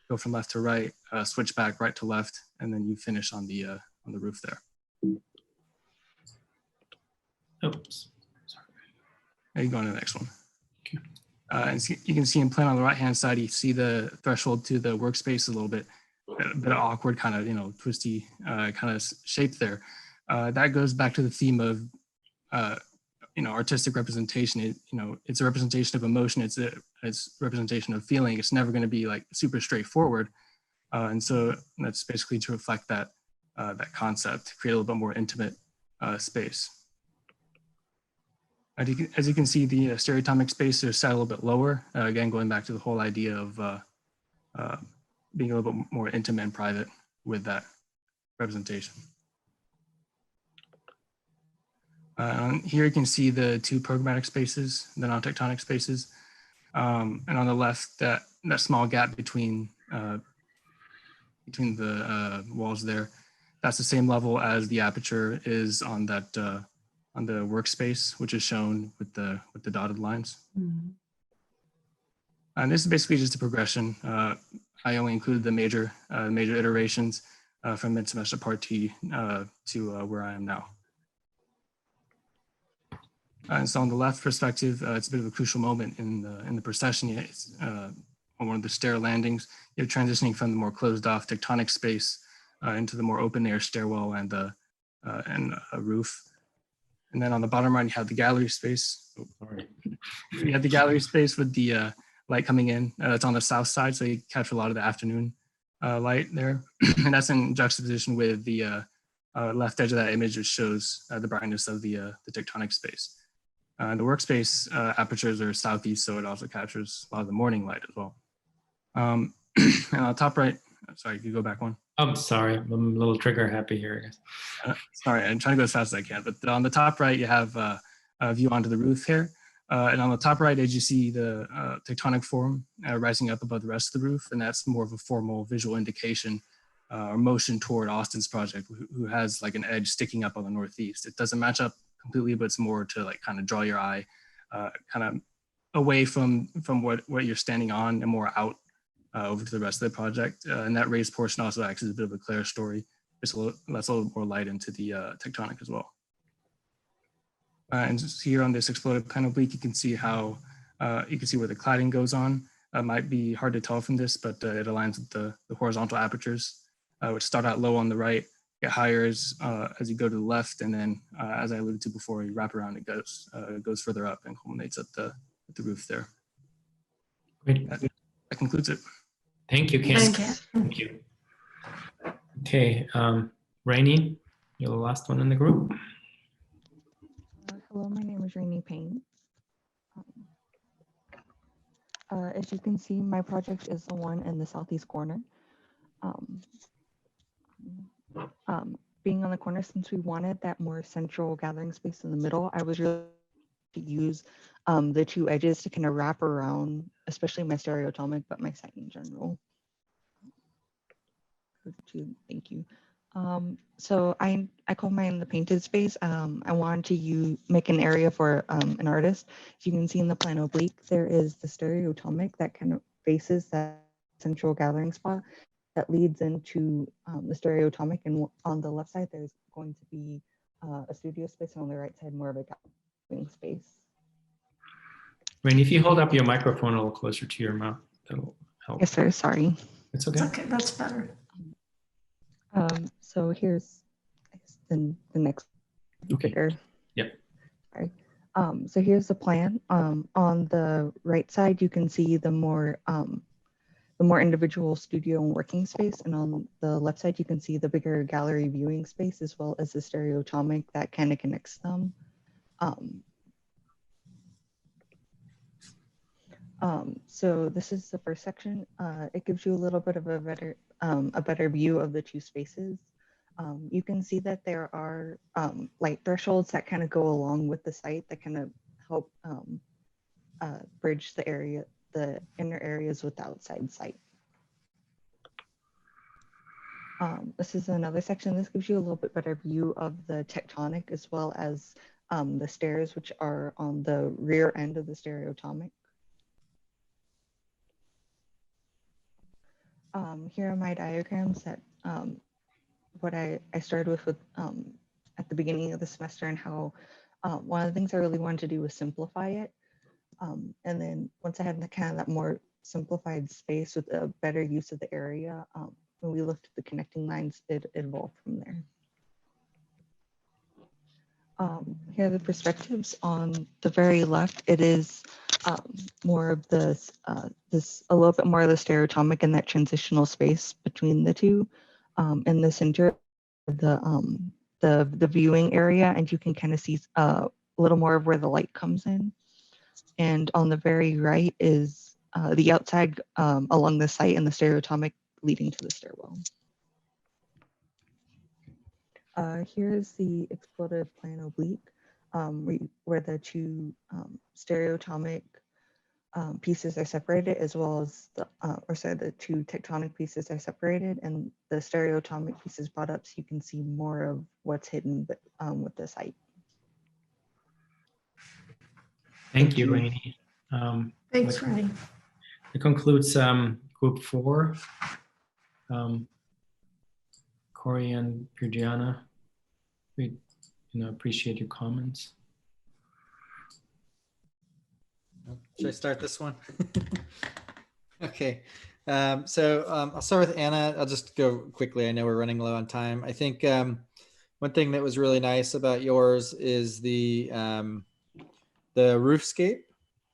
go from left to right, switch back right to left, and then you finish on the roof there. Oops, sorry. There you go on to the next one. Okay. And so you can see in plan on the right-hand side, you see the threshold to the workspace a little bit, a bit of awkward kind of, you know, twisty kind of shape there. That goes back to the theme of you know, artistic representation. It's a representation of emotion. It's a representation of feeling. It's never going to be like super straightforward. And so that's basically to reflect that concept, to create a little bit more intimate space. As you can see, the stereotomic space is set a little bit lower. Again, going back to the whole idea of being a little bit more intimate and private with that representation. Here you can see the two programmatic spaces, the non-tectonic spaces. And on the left, that small gap between the walls there, that's the same level as the aperture is on that on the workspace, which is shown with the dotted lines. Mm-hmm. And this is basically just a progression. I only included the major iterations from mid-semester part T to where I am now. And so on the left perspective, it's a bit of a crucial moment in the procession. It's, on one of the stair landings, you're transitioning from the more closed off tectonic space into the more open air stairwell and a roof. And then on the bottom right, you have the gallery space. Oh, sorry. You have the gallery space with the light coming in. It's on the south side, so you capture a lot of the afternoon light there. And that's in juxtaposition with the left edge of that image, which shows the brightness of the tectonic space. The workspace apertures are southeast, so it also captures a lot of the morning light as well. And on the top right, sorry, you go back one. I'm sorry, I'm a little trigger happy here, I guess. Sorry, I'm trying to go as fast as I can, but on the top right, you have a view onto the roof here. And on the top right, as you see the tectonic form rising up above the rest of the roof, and that's more of a formal visual indication or motion toward Austin's project, who has like an edge sticking up on the northeast. It doesn't match up completely, but it's more to like kind of draw your eye kind of away from what you're standing on and more out over to the rest of the project. And that raised portion also acts as a bit of a clear story. Just lets a little more light into the tectonic as well. And just here on this exploded plan oblique, you can see how you can see where the cladding goes on. Might be hard to tell from this, but it aligns with the horizontal apertures, which start out low on the right, get higher as you go to the left, and then as I alluded to before, you wrap around, it goes further up and culminates at the roof there. Great. That concludes it. Thank you, Ken. Thank you. Okay, Rainey, you're the last one in the group. Hello, my name is Rainey Payne. As you can see, my project is the one in the southeast corner. Being on the corner, since we wanted that more central gathering space in the middle, I was really to use the two edges to kind of wrap around, especially my stereotomic, but my site in general. Thank you. So I call mine the painted space. I wanted to make an area for an artist. As you can see in the plan oblique, there is the stereotomic that kind of faces that central gathering spot that leads into the stereotomic, and on the left side there's going to be a studio space, and on the right side more of a gathering space. Rainey, if you hold up your microphone a little closer to your mouth, that'll help. Yes, sir. Sorry. It's okay. It's okay. That's better. So here's the next picture. Yep. Sorry. So here's the plan. On the right side, you can see the more individual studio and working space, and on the left side, you can see the bigger gallery viewing space as well as the stereotomic that kind of connects them. So this is the first section. It gives you a little bit of a better view of the two spaces. You can see that there are light thresholds that kind of go along with the site that kind of help bridge the inner areas with the outside site. This is another section. This gives you a little bit better view of the tectonic as well as the stairs, which are on the rear end of the stereotomic. Here are my diagrams that what I started with at the beginning of the semester, and how one of the things I really wanted to do was simplify it. And then once I had that more simplified space with a better use of the area, when we looked at the connecting lines, it evolved from there. Here are the perspectives. On the very left, it is more of this, a little bit more of the stereotomic and that transitional space between the two. In the center of the viewing area, and you can kind of see a little more of where the light comes in. And on the very right is the outside along the site and the stereotomic leading to the stairwell. Here's the explorative plan oblique, where the two stereotomic pieces are separated, as well as the two tectonic pieces are separated, and the stereotomic pieces brought up so you can see more of what's hidden with the site. Thank you, Rainey. Thanks, Rainey. It concludes group 4. Corey and Virginia, we appreciate your comments. Should I start this one? Okay. I'll start with Anna. I'll just go quickly. I know we're running low on time. I think one thing that was really nice about yours is the roofscape.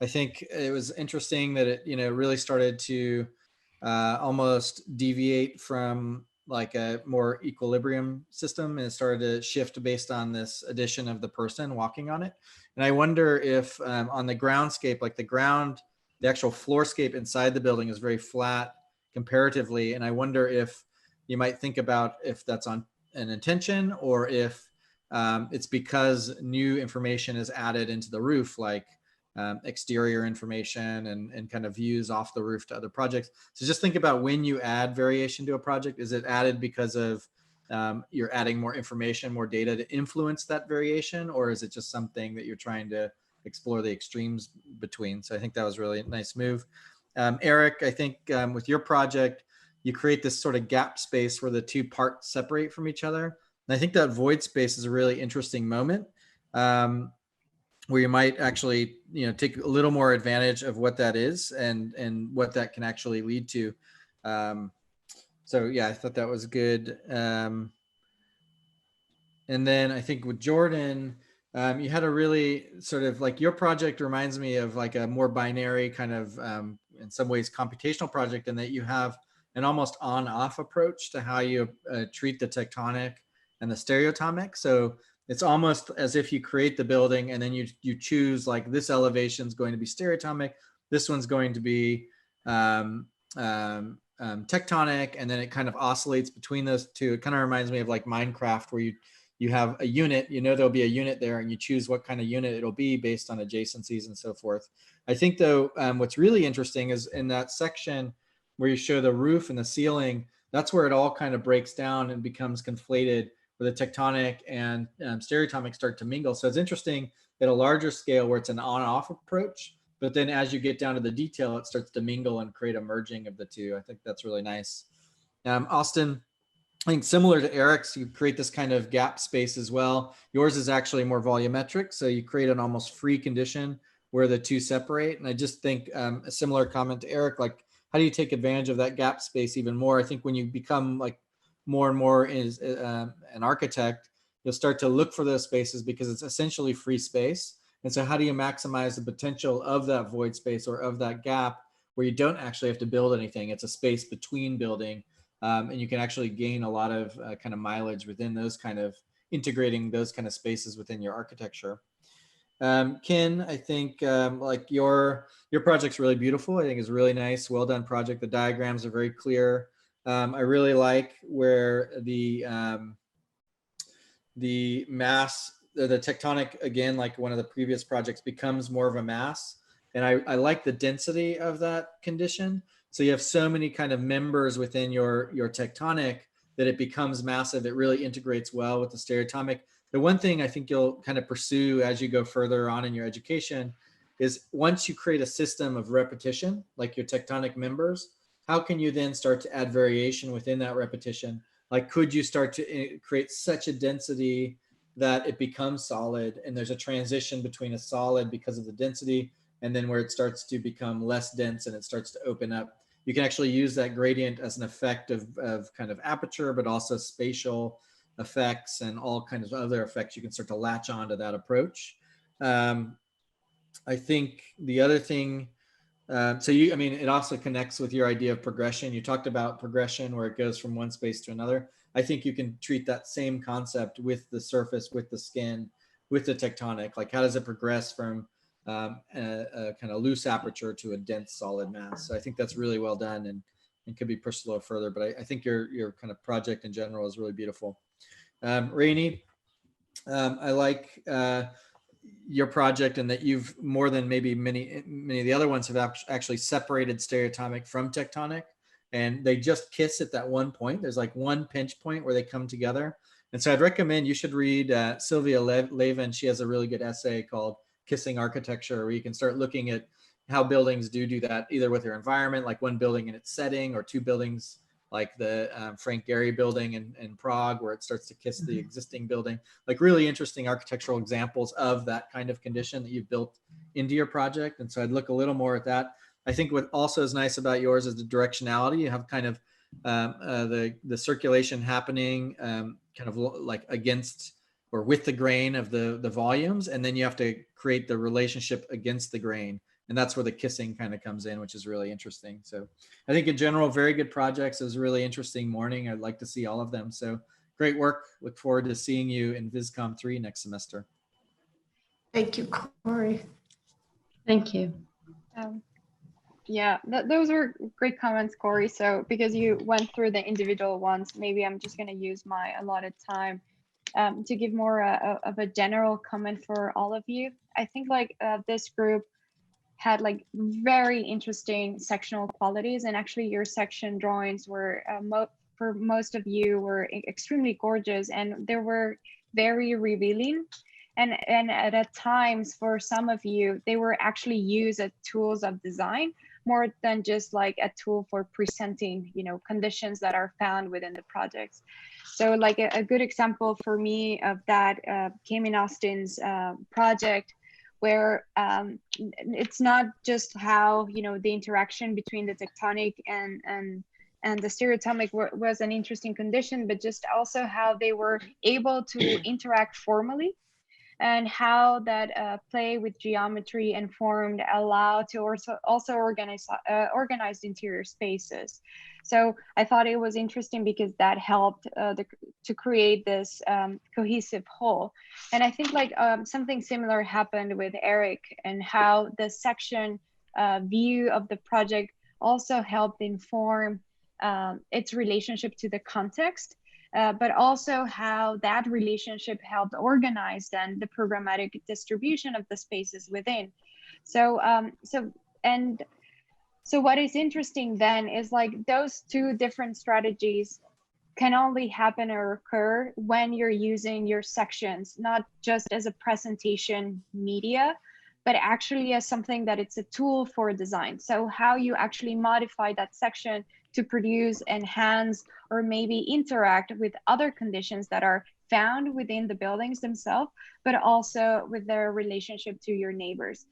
I think it was interesting that it really started to almost deviate from like a more equilibrium system, and it started to shift based on this addition of the person walking on it. And I wonder if on the groundscape, like the actual floorscape inside the building is very flat comparatively. And I wonder if you might think about if that's on an intention, or if it's because new information is added into the roof, like exterior information and kind of views off the roof to other projects. So just think about when you add variation to a project, is it added because of you're adding more information, more data to influence that variation, or is it just something that you're trying to explore the extremes between? So I think that was really a nice move. Eric, I think with your project, you create this sort of gap space where the two parts separate from each other. And I think that void space is a really interesting moment. Where you might actually, take a little more advantage of what that is and what that can actually lead to. So yeah, I thought that was good. And then I think with Jordan, you had a really sort of like, your project reminds me of like a more binary kind of, in some ways, computational project, in that you have an almost on-off approach to how you treat the tectonic and the stereotomic. So it's almost as if you create the building and then you choose, like, this elevation is going to be stereotomic, this one's going to be tectonic, and then it kind of oscillates between those two. It kind of reminds me of like Minecraft, where you have a unit, you know there'll be a unit there, and you choose what kind of unit it'll be based on adjacencies and so forth. I think though, what's really interesting is in that section where you show the roof and the ceiling, that's where it all kind of breaks down and becomes conflated, where the tectonic and stereotomic start to mingle. So it's interesting at a larger scale where it's an on-off approach, but then as you get down to the detail, it starts to mingle and create a merging of the two. I think that's really nice. Austin, I think similar to Eric's, you create this kind of gap space as well. Yours is actually more volumetric, so you create an almost free condition where the two separate. And I just think a similar comment to Eric, like how do you take advantage of that gap space even more? I think when you become like more and more as an architect, you'll start to look for those spaces because it's essentially free space. And so how do you maximize the potential of that void space or of that gap where you don't actually have to build anything? It's a space between building. And you can actually gain a lot of kind of mileage within those kind of integrating those kind of spaces within your architecture. Ken, I think like your project's really beautiful. I think it's a really nice, well done project. The diagrams are very clear. I really like where the mass, the tectonic, again, like one of the previous projects, becomes more of a mass. And I like the density of that condition. So you have so many kind of members within your tectonic that it becomes massive. It really integrates well with the stereotomic. The one thing I think you'll kind of pursue as you go further on in your education is once you create a system of repetition, like your tectonic members, how can you then start to add variation within that repetition? Like, could you start to create such a density that it becomes solid and there's a transition between a solid because of the density and then where it starts to become less dense and it starts to open up? You can actually use that gradient as an effect of kind of aperture, but also spatial effects and all kinds of other effects. You can start to latch onto that approach. I think the other thing, I mean, it also connects with your idea of progression. You talked about progression where it goes from one space to another. I think you can treat that same concept with the surface, with the skin, with the tectonic. Like how does it progress from a kind of loose aperture to a dense solid mass? So I think that's really well done and could be pushed a little further, but I think your kind of project in general is really beautiful. Rainey, I like your project and that you've more than maybe many of the other ones have actually separated stereotomic from tectonic, and they just kiss at that one point. There's like one pinch point where they come together. And so I'd recommend you should read Sophia Lin. She has a really good essay called Kissing Architecture, where you can start looking at how buildings do that, either with their environment, like one building in its setting, or two buildings like the Frank Gehry building in Prague, where it starts to kiss the existing building. Like really interesting architectural examples of that kind of condition that you've built into your project. And so I'd look a little more at that. I think what also is nice about yours is the directionality. You have kind of the circulation happening kind of like against or with the grain of the volumes, and then you have to create the relationship against the grain. And that's where the kissing kind of comes in, which is really interesting. So I think in general, very good projects. It was a really interesting morning. I'd like to see all of them. So great work. Look forward to seeing you in VisCom 3 next semester. Thank you, Corey. Thank you. Yeah, those were great comments, Corey. So because you went through the individual ones, maybe I'm just going to use my allotted time to give more of a general comment for all of you. I think like this group had like very interesting sectional qualities, and actually your section drawings were for most of you were extremely gorgeous, and they were very revealing, and at times for some of you they were actually used as tools of design more than just like a tool for presenting, you know, conditions that are found within the projects. So like a good example for me of that came in Austin's project, where it's not just how, you know, the interaction between the tectonic and the stereotomic was an interesting condition, but just also how they were able to interact formally, and how that play with geometry and form allow to also organize interior spaces. So I thought it was interesting because that helped to create this cohesive whole. And I think like something similar happened with Eric, and how the section view of the project also helped inform its relationship to the context. but also how that relationship helped organize then the programmatic distribution of the spaces within. So so what is interesting then is like those two different strategies can only happen or occur when you're using your sections, not just as a presentation media, but actually as something that it's a tool for design. So how you actually modify that section to produce, enhance, or maybe interact with other conditions that are found within the buildings themselves, but also with their relationship to your neighbors.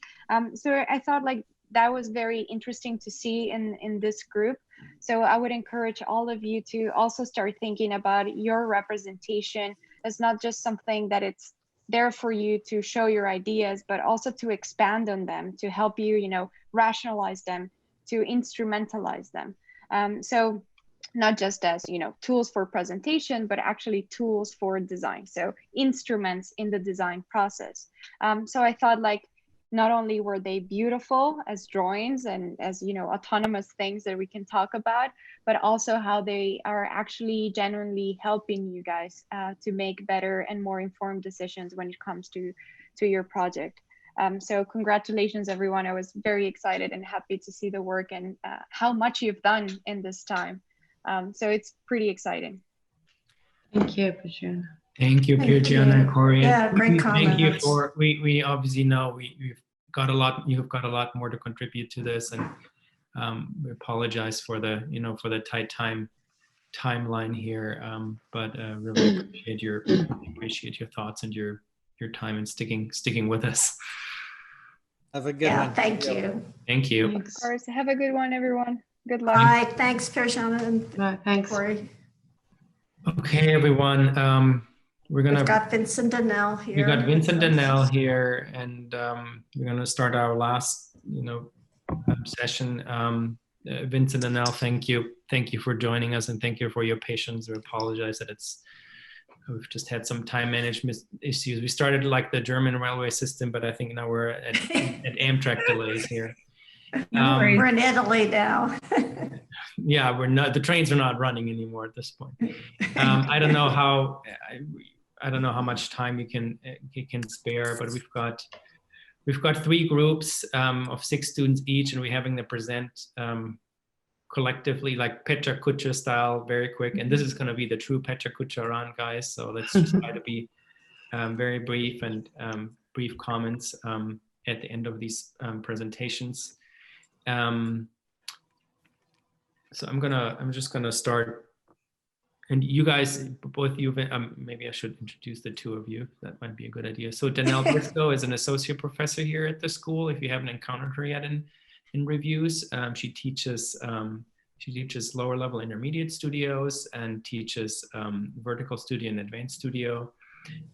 So I thought like that was very interesting to see in this group. So I would encourage all of you to also start thinking about your representation as not just something that it's there for you to show your ideas, but also to expand on them, to help you, you know, rationalize them, to instrumentalize them. So not just as, you know, tools for presentation, but actually tools for design. So instruments in the design process. So I thought like, not only were they beautiful as drawings and as, you know, autonomous things that we can talk about, but also how they are actually genuinely helping you guys to make better and more informed decisions when it comes to your project. So congratulations, everyone. I was very excited and happy to see the work and how much you've done in this time. So it's pretty exciting. Thank you, Patricia. Thank you, Piergiana and Corey. Yeah, great comments. Thank you for, we obviously know we've got a lot, you've got a lot more to contribute to this, and we apologize for the, you know, for the tight timeline here, but really appreciate your thoughts and your time and sticking with us. Have a good one. Thank you. Thank you. Of course. Have a good one, everyone. Good luck. Bye. Thanks, Piergiana and thanks, Corey. Okay, everyone. We've got Vincent Dangel here. We got Vincent Dangel here, and we're gonna start our last, you know, session. Vincent Dangel, thank you for joining us, and thank you for your patience. We apologize that we've just had some time management issues. We started like the German railway system, but I think now we're at Amtrak delays here. We're in Italy now. Yeah, we're not. The trains are not running anymore at this point. I don't know how. I don't know how much time you can spare, but we've got 3 groups of 6 students each, and we're having them present collectively, like Pecha Kucha style, very quick. And this is going to be the true Pecha Kucha run, guys. So let's just try to be very brief and brief comments at the end of these presentations. So I'm just gonna start. And you guys, both you, maybe I should introduce the 2 of you. That might be a good idea. So Danielle Briscoe is an associate professor here at the school. If you haven't encountered her yet in reviews, she teaches lower level intermediate studios and teaches vertical studio and advanced studio,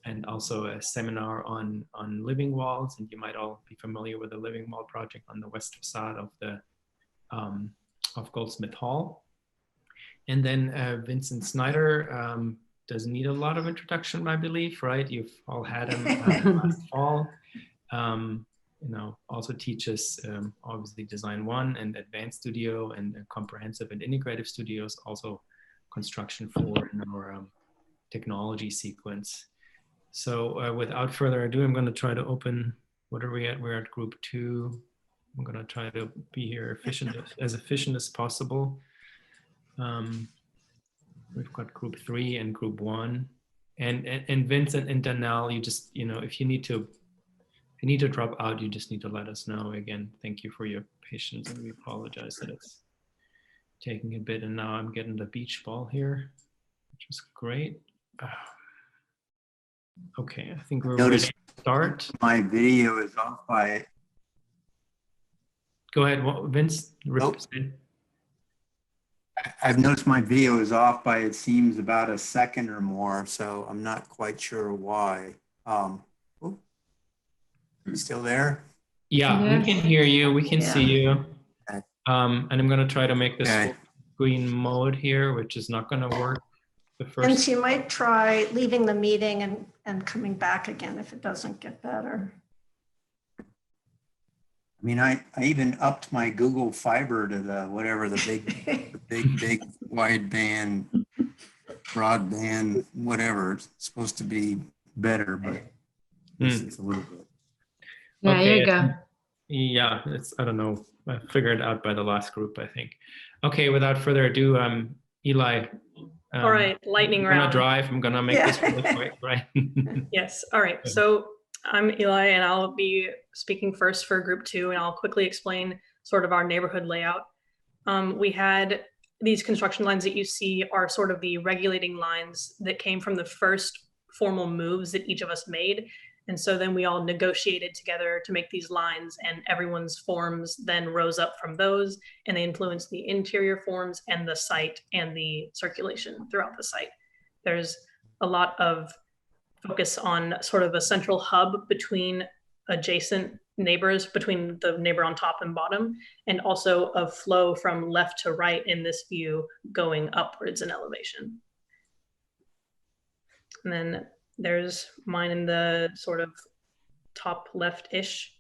and also a seminar on living walls. And you might all be familiar with the living wall project on the west facade of the of Goldsmith Hall. And then Vincent Snyder doesn't need a lot of introduction, I believe, right? You've all had him last fall. You know, also teaches obviously Design 1 and Advanced Studio and Comprehensive and Integrative Studios, also Construction 4 in our technology sequence. So without further ado, I'm going to try to open, what are we at? We're at group 2. I'm going to try to be here as efficient as possible. We've got group 3 and group 1, and Vincent and Danielle, you just, you know, if you need to drop out, you just need to let us know. Again, thank you for your patience, and we apologize that it's taking a bit. And now I'm getting the beach ball here, which is great. Okay, I think we're ready to start. My video is off by. Go ahead, Vince. I've noticed my video is off by, it seems, about a second or more, so I'm not quite sure why. Are you still there? Yeah, we can hear you. We can see you. And I'm going to try to make this full screen mode here, which is not going to work. And you might try leaving the meeting and coming back again if it doesn't get better. I mean, I even upped my Google Fiber to the whatever the big big wideband broadband, whatever. It's supposed to be better, but it's a little bit. Yeah, Okay, you go. Yeah, I don't know. I figured it out by the last group, I think. Okay, without further ado, Eli. All right, lightning round. I'm gonna drive. I'm gonna make this really quick, right? Yes. All right. So I'm Eli, and I'll be speaking first for group 2, and I'll quickly explain sort of our neighborhood layout. We had these construction lines that you see are sort of the regulating lines that came from the first formal moves that each of us made. And so then we all negotiated together to make these lines, and everyone's forms then rose up from those, and they influenced the interior forms and the site and the circulation throughout the site. There's a lot of focus on sort of a central hub between adjacent neighbors, between the neighbor on top and bottom, and also a flow from left to right in this view going upwards in elevation. And then there's mine in the sort of top left-ish.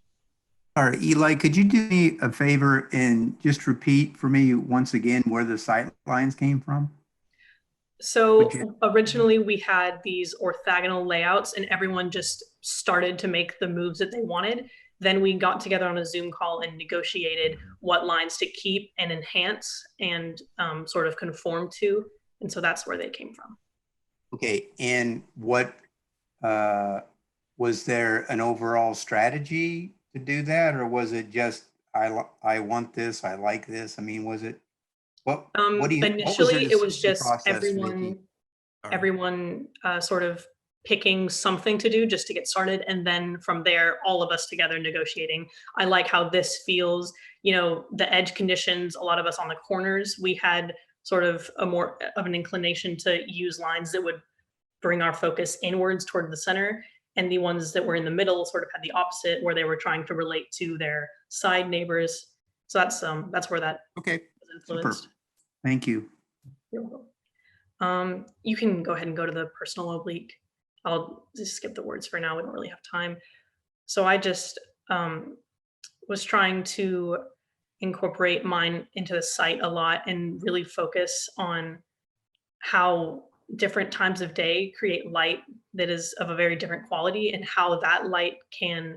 All right, Eli, could you do me a favor and just repeat for me once again where the sight lines came from? So originally we had these orthogonal layouts and everyone just started to make the moves that they wanted. Then we got together on a Zoom call and negotiated what lines to keep and enhance and sort of conform to. And so that's where they came from. Okay, and what, was there an overall strategy to do that? Or was it just, I want this, I like this? I mean, was it, what do you, initially it was just everyone sort of picking something to do just to get started, and then from there all of us together negotiating. I like how this feels, you know, the edge conditions, a lot of us on the corners, we had sort of a more of an inclination to use lines that would bring our focus inwards toward the center, and the ones that were in the middle sort of had the opposite, where they were trying to relate to their side neighbors. So that's where that was influenced. Super. Thank you. You're welcome. You can go ahead and go to the personal oblique. I'll just skip the words for now. We don't really have time. So I just was trying to incorporate mine into the site a lot and really focus on how different times of day create light that is of a very different quality, and how that light can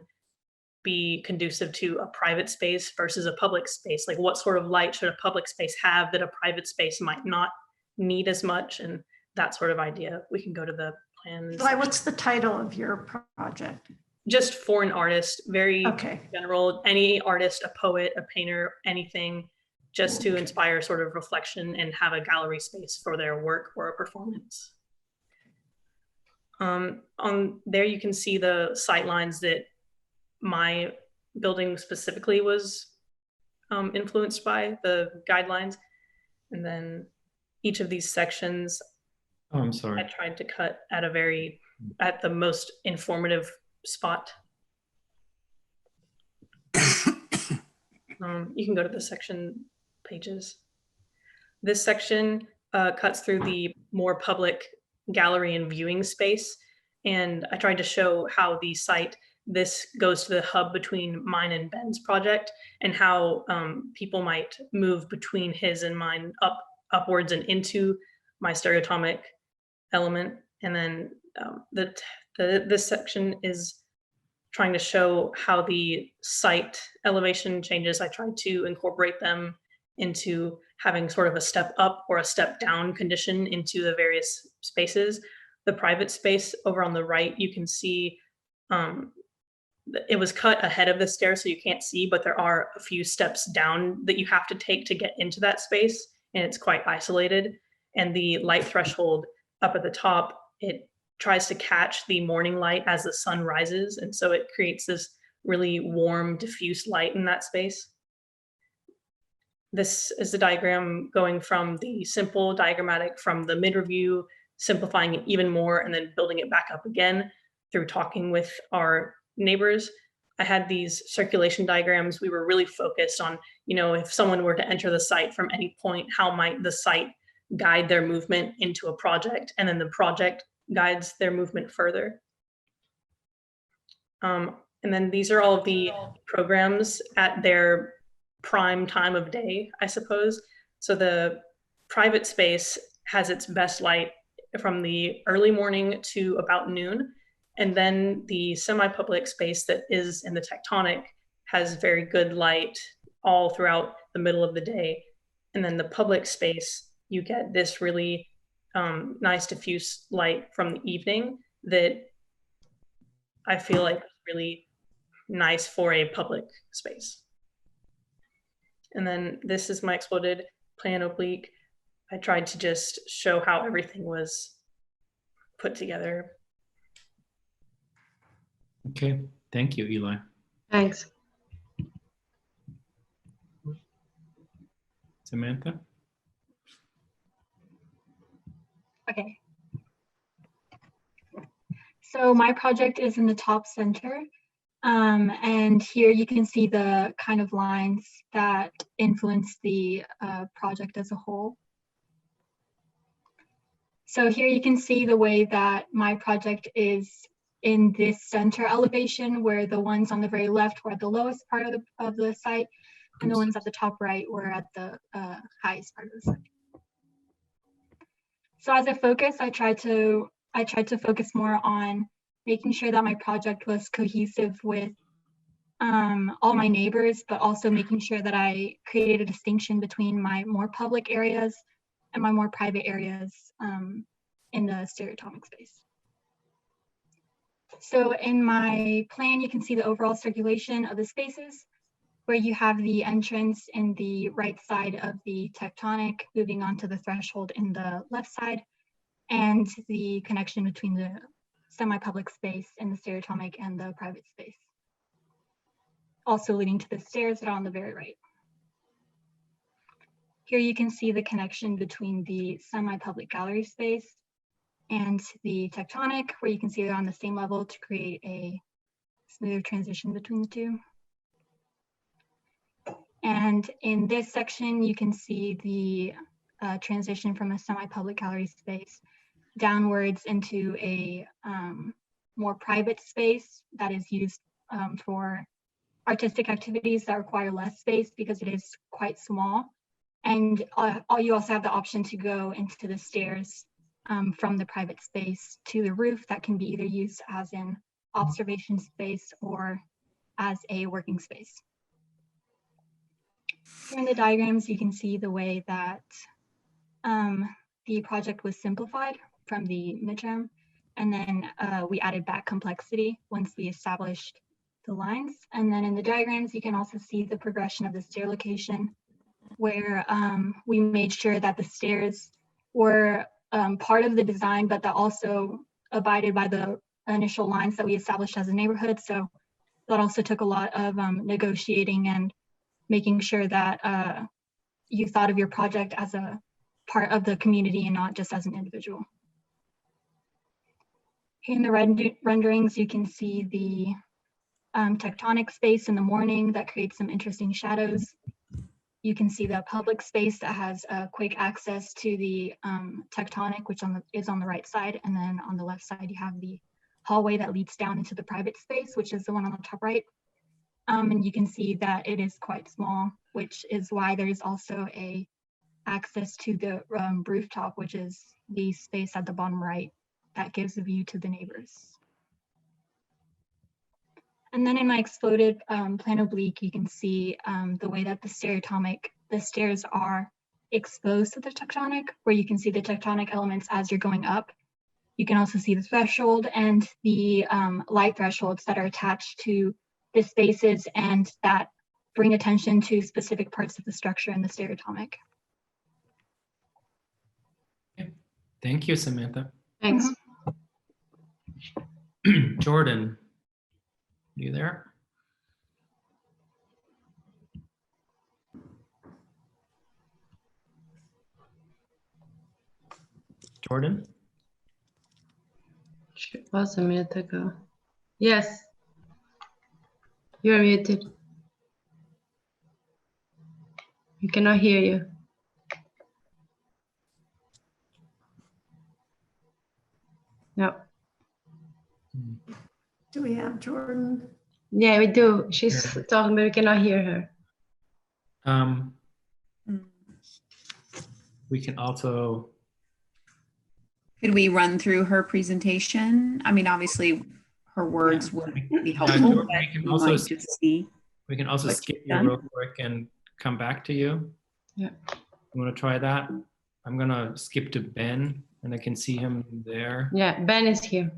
be conducive to a private space versus a public space. Like, what sort of light should a public space have that a private space might not need as much, and that sort of idea. We can go to the plans. What's the title of your project? Just for an artist, very general, any artist, a poet, a painter, anything, just to inspire sort of reflection and have a gallery space for their work or a performance. On there you can see the sight lines that my building specifically was influenced by, the guidelines. And then each of these sections, I'm sorry, I tried to cut at the most informative spot. You can go to the section pages. This section cuts through the more public gallery and viewing space. And I tried to show how the site, this goes to the hub between mine and Ben's project, and how people might move between his and mine upwards and into my stereotomic element. And then this section is trying to show how the site elevation changes. I tried to incorporate them into having sort of a step up or a step down condition into the various spaces. The private space over on the right, you can see it was cut ahead of the stairs, so you can't see, but there are a few steps down that you have to take to get into that space, and it's quite isolated. And the light threshold up at the top, it tries to catch the morning light as the sun rises, and so it creates this really warm, diffuse light in that space. This is the diagram going from the simple diagrammatic from the mid-review, simplifying it even more, and then building it back up again through talking with our neighbors. I had these circulation diagrams. We were really focused on, you know, if someone were to enter the site from any point, how might the site guide their movement into a project, and then the project guides their movement further. And then these are all of the programs at their prime time of day, I suppose. So the private space has its best light from the early morning to about noon. And then the semi-public space that is in the tectonic has very good light all throughout the middle of the day. And then the public space, you get this really nice diffuse light from the evening that I feel like is really nice for a public space. And then this is my exploded plan oblique. I tried to just show how everything was put together. Okay, thank you, Eli. Thanks. Samantha? Okay. So my project is in the top center. And here you can see the kind of lines that influence the project as a whole. So here you can see the way that my project is in this center elevation, where the ones on the very left were at the lowest part of the site, and the ones at the top right were at the highest part of the site. So as a focus, I tried to focus more on making sure that my project was cohesive with all my neighbors, but also making sure that I created a distinction between my more public areas and my more private areas in the stereotomic space. So in my plan, you can see the overall circulation of the spaces, where you have the entrance in the right side of the tectonic moving onto the threshold in the left side, and the connection between the semi-public space in the stereotomic and the private space, also leading to the stairs that are on the very right. Here you can see the connection between the semi-public gallery space and the tectonic, where you can see they're on the same level to create a smoother transition between the two. And in this section, you can see the transition from a semi-public gallery space downwards into a more private space that is used for artistic activities that require less space because it is quite small. And you also have the option to go into the stairs from the private space to the roof that can be either used as an observation space or as a working space. Here in the diagrams, you can see the way that the project was simplified from the midterm, and then we added back complexity once we established the lines. And then in the diagrams, you can also see the progression of the stair location, where we made sure that the stairs were part of the design, but that also abided by the initial lines that we established as a neighborhood. So that also took a lot of negotiating and making sure that you thought of your project as a part of the community and not just as an individual. Here in the renderings, you can see the tectonic space in the morning that creates some interesting shadows. You can see the public space that has quick access to the tectonic, which is on the right side. And then on the left side, you have the hallway that leads down into the private space, which is the one on the top right. And you can see that it is quite small, which is why there is also a access to the rooftop, which is the space at the bottom right that gives a view to the neighbors. And then in my exploded plan oblique, you can see the way that the stairs are exposed to the tectonic, where you can see the tectonic elements as you're going up. You can also see the threshold and the light thresholds that are attached to the spaces and that bring attention to specific parts of the structure in the stereotomic. Thank you, Samantha. Thanks. Jordan, you there? Jordan? It was a minute ago. Yes. You're muted. We cannot hear you. No. Do we have Jordan? Yeah, we do. She's talking, but we cannot hear her. We can also. Could we run through her presentation? I mean, obviously her words would be helpful, Jordan, but we can we also might just see. We can also what skip you've you done. real quick and come back to you. Yeah. You want to try that? I'm gonna skip to Ben, and I can see him there. Yeah, Ben is here.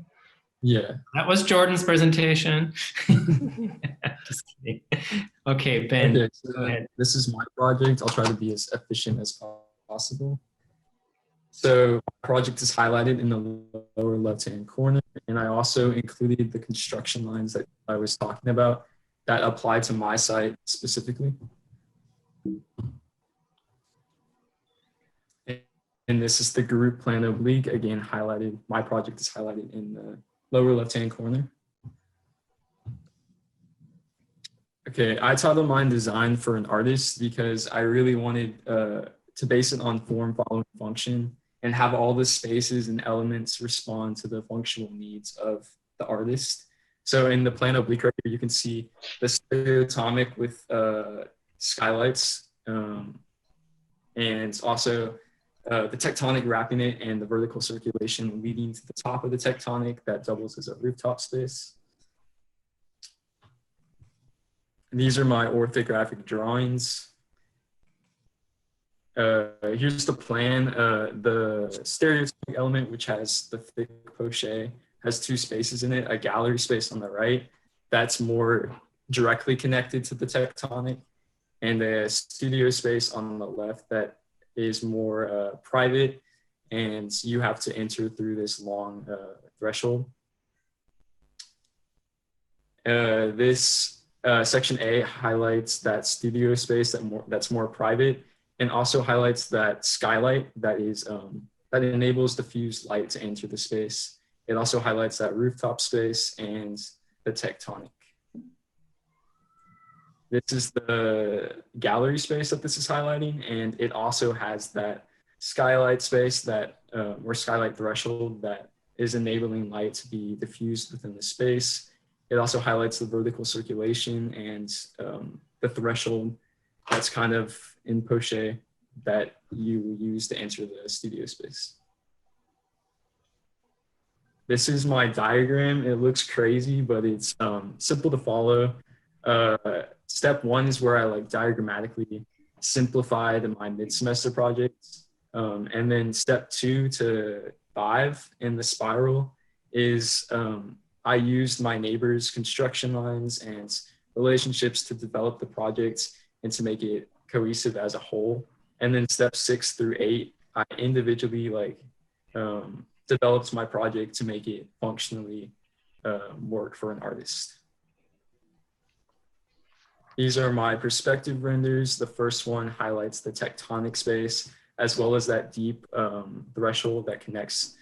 Yeah. That was Jordan's presentation. Just kidding. Okay, Ben, Okay, so go ahead. this is my project. I'll try to be as efficient as possible. So my project is highlighted in the lower left-hand corner, and I also included the construction lines that I was talking about that apply to my site specifically. And this is the group plan oblique, again highlighted. My project is highlighted in the lower left-hand corner. Okay, I titled mine Design for an Artist because I really wanted to base it on form following function and have all the spaces and elements respond to the functional needs of the artist. So in the plan oblique right here, you can see the stereotomic with skylights and also the tectonic wrapping it and the vertical circulation leading to the top of the tectonic that doubles as a rooftop space. And these are my orthographic drawings. Here's the plan. The stereotomic element, which has the thick poche, has two spaces in it, a gallery space on the right that's more directly connected to the tectonic, and a studio space on the left that is more private, and you have to enter through this long threshold. This section A highlights that studio space that's more private, and also highlights that skylight that is that enables diffused light to enter the space. It also highlights that rooftop space and the tectonic. This is the gallery space that this is highlighting, and it also has that skylight space that, or skylight threshold that is enabling light to be diffused within the space. It also highlights the vertical circulation and the threshold that's kind of in poche that you use to enter the studio space. This is my diagram. It looks crazy, but it's simple to follow. Step one is where I like diagrammatically simplified my mid-semester projects. And then step 2 to 5 in the spiral is I used my neighbors' construction lines and relationships to develop the project and to make it cohesive as a whole. And then steps 6 through 8, I individually developed my project to make it functionally work for an artist. These are my perspective renders. The first one highlights the tectonic space, as well as that deep threshold that connects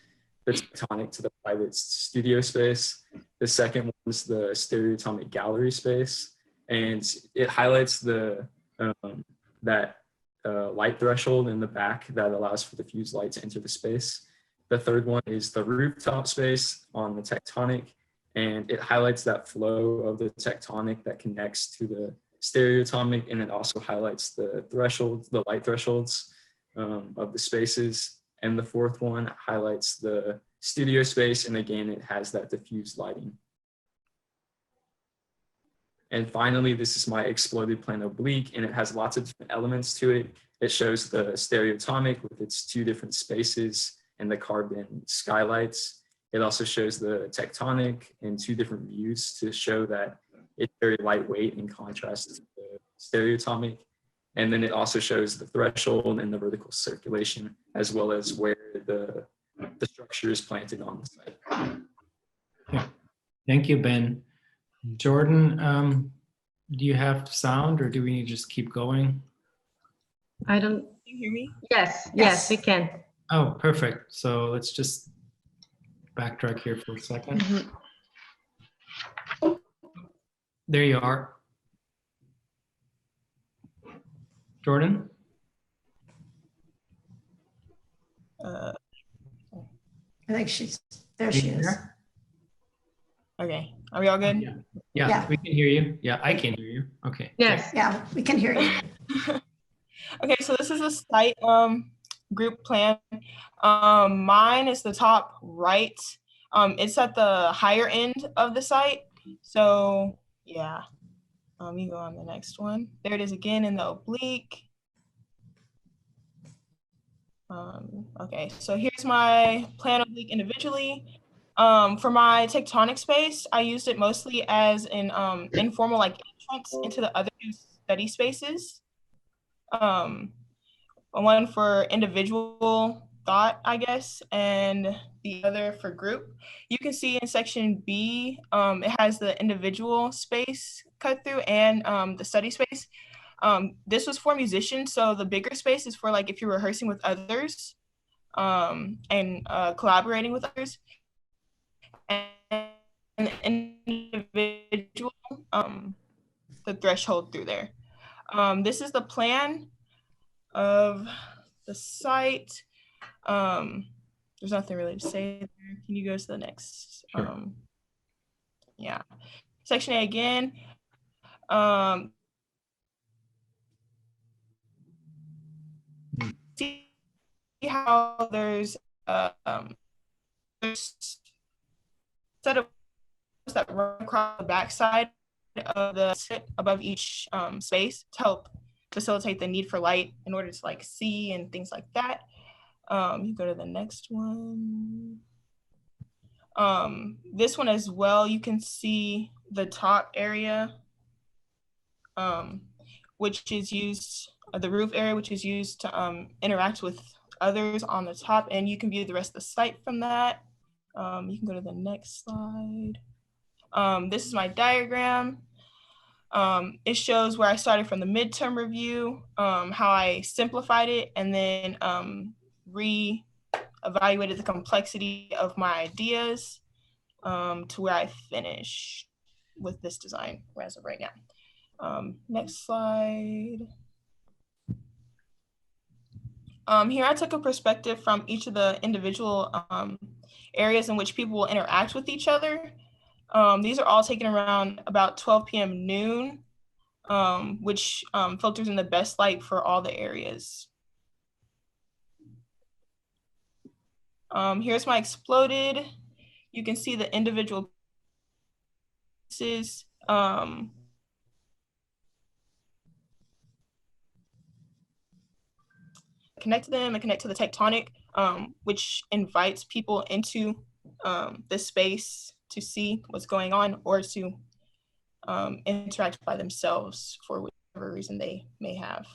the tectonic to the private studio space. The second one is the stereotomic gallery space, and it highlights the light threshold in the back that allows for diffused light to enter the space. The third one is the rooftop space on the tectonic, and it highlights that flow of the tectonic that connects to the stereotomic, and it also highlights the thresholds, the light thresholds of the spaces. And the fourth one highlights the studio space, and again, it has that diffused lighting. And finally, this is my exploded plan oblique, and it has lots of different elements to it. It shows the stereotomic with its 2 different spaces and the carbon skylights. It also shows the tectonic in 2 different views to show that it's very lightweight in contrast to the stereotomic. And then it also shows the threshold and the vertical circulation, as well as where the structure is planted on the site. Yeah. Thank you, Ben. Jordan, do you have sound, or do we need to just keep going? I don't. Can you hear me? Yes, we can. Oh, perfect. So let's just backtrack here for a second. There you are. Jordan? I think there she is. Okay, are we all good? Yeah, we can hear you. Yeah, I can hear you. Okay. Yes. Yeah, we can hear you. Okay, so this is a site group plan. Mine is the top right. It's at the higher end of the site. So yeah, you go on the next one. There it is again in the oblique. Okay, so here's my plan oblique individually. For my tectonic space, I used it mostly as an informal like entrance into the other two study spaces. One for individual thought, I guess, and the other for group. You can see in section B, it has the individual space cut through and the study space. This was for musicians, so the bigger space is for like if you're rehearsing with others and collaborating with others. And individual, the threshold through there. This is the plan of the site. There's nothing really to say there. Can you go to the next? Sure. Yeah. Section A again. See how there's set of that run across the backside of the sit above each space to help facilitate the need for light in order to like see and things like that. You go to the next one. This one as well, you can see the top area, which is used, the roof area, which is used to interact with others on the top, and you can view the rest of the site from that. You can go to the next slide. This is my diagram. It shows where I started from the midterm review, how I simplified it, and then re-evaluated the complexity of my ideas to where I finished with this design as of right now. Next slide. Here I took a perspective from each of the individual areas in which people will interact with each other. These are all taken around about 12 p.m. noon, which filters in the best light for all the areas. Here's my exploded. You can see the individual pieces. Connect to them and connect to the tectonic, which invites people into the space to see what's going on or to interact by themselves for whatever reason they may have.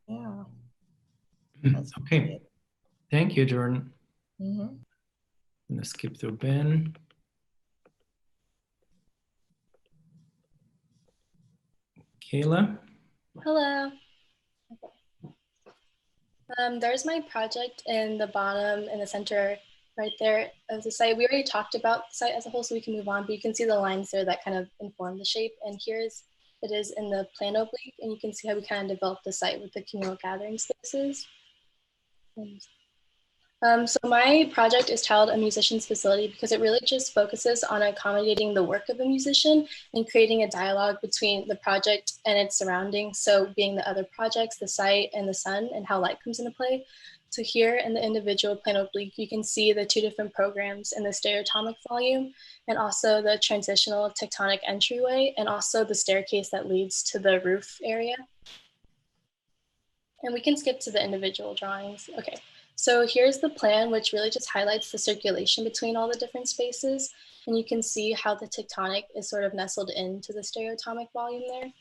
Yeah. Okay. Thank you, Jordan. Mm-hmm. I'm gonna skip through Ben. Kayla. Hello. There's my project in the bottom in the center right there of the site. We already talked about the site as a whole, so we can move on, but you can see the lines there that kind of inform the shape. And it is in the plan oblique, and you can see how we kind of developed the site with the communal gathering spaces. So my project is titled A Musician's Facility because it really just focuses on accommodating the work of a musician and creating a dialogue between the project and its surroundings. So being the other projects, the site and the sun and how light comes into play. So here in the individual plan oblique, you can see the two different programs in the stereotomic volume and also the transitional tectonic entryway and also the staircase that leads to the roof area. And we can skip to the individual drawings. Okay. So here's the plan, which really just highlights the circulation between all the different spaces. And you can see how the tectonic is sort of nestled into the stereotomic volume there.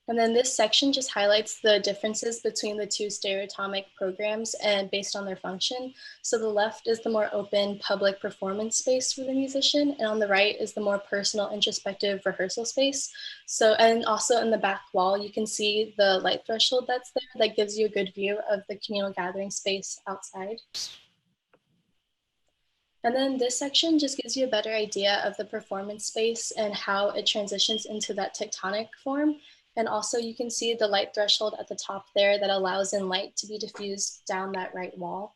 And then this section just highlights the differences between the two stereotomic programs and based on their function. So the left is the more open public performance space for the musician, and on the right is the more personal introspective rehearsal space. So, and also in the back wall, you can see the light threshold that's there that gives you a good view of the communal gathering space outside. And then this section just gives you a better idea of the performance space and how it transitions into that tectonic form. And also you can see the light threshold at the top there that allows in light to be diffused down that right wall.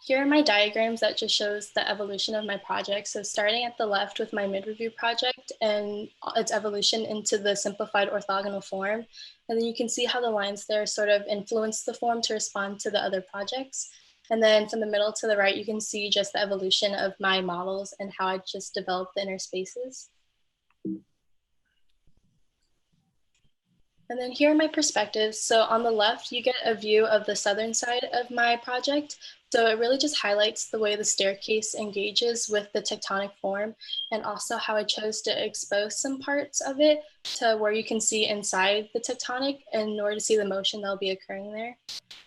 Here are my diagrams that just shows the evolution of my project. So starting at the left with my mid-review project and its evolution into the simplified orthogonal form. And then you can see how the lines there sort of influence the form to respond to the other projects. And then from the middle to the right, you can see just the evolution of my models and how I just developed the inner spaces. And then here are my perspectives. So on the left, you get a view of the southern side of my project. So it really just highlights the way the staircase engages with the tectonic form, and also how I chose to expose some parts of it to where you can see inside the tectonic in order to see the motion that'll be occurring there.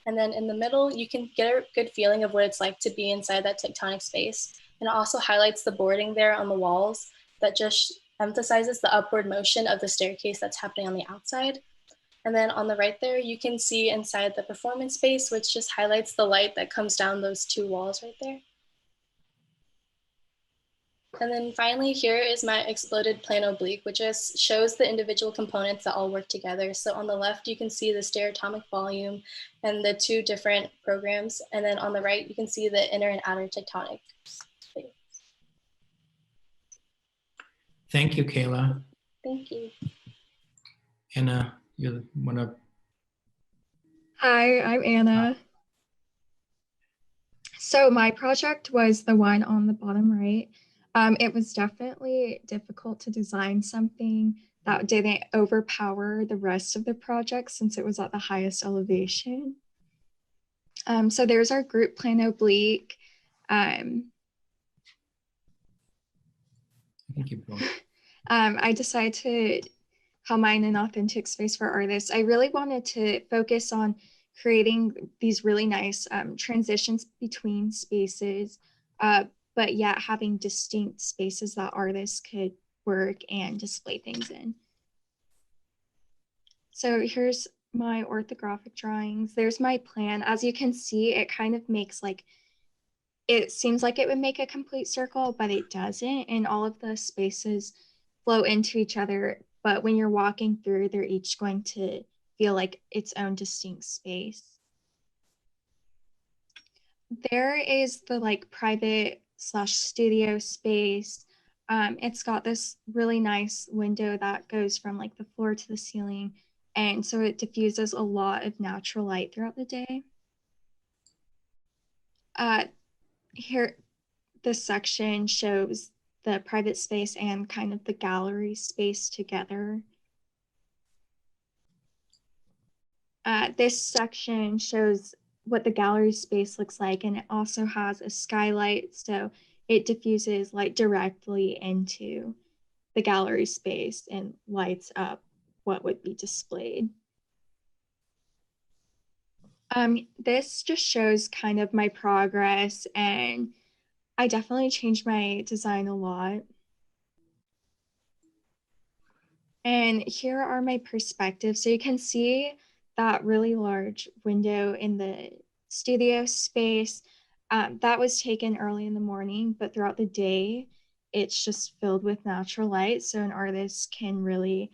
And then in the middle, you can get a good feeling of what it's like to be inside that tectonic space. And it also highlights the boarding there on the walls that just emphasizes the upward motion of the staircase that's happening on the outside. And then on the right there, you can see inside the performance space, which just highlights the light that comes down those two walls right there. And then finally, here is my exploded plane oblique, which just shows the individual components that all work together. So on the left, you can see the stereoatomic volume and the two different programs. And then on the right, you can see the inner and outer tectonic space. Thank you, Kayla. Thank you. Anna, you want to? Hi, I'm Anna. So my project was the one on the bottom right. It was definitely difficult to design something that didn't overpower the rest of the project since it was at the highest elevation. So there's our group plane oblique. Thank you. I decided to mine an authentic space for artists. I really wanted to focus on creating these really nice transitions between spaces, but yet having distinct spaces that artists could work and display things in. So here's my orthographic drawings. There's my plan. As you can see, it kind of makes like, it seems like it would make a complete circle, but it doesn't. And all of the spaces flow into each other. But when you're walking through, they're each going to feel like its own distinct space. There is the like private / studio space. It's got this really nice window that goes from like the floor to the ceiling. And so it diffuses a lot of natural light throughout the day. Here, this section shows the private space and kind of the gallery space together. This section shows what the gallery space looks like, and it also has a skylight, so it diffuses light directly into the gallery space and lights up what would be displayed. This just shows kind of my progress, and I definitely changed my design a lot. And here are my perspectives. So you can see that really large window in the studio space. That was taken early in the morning, but throughout the day, it's just filled with natural light. So an artist can really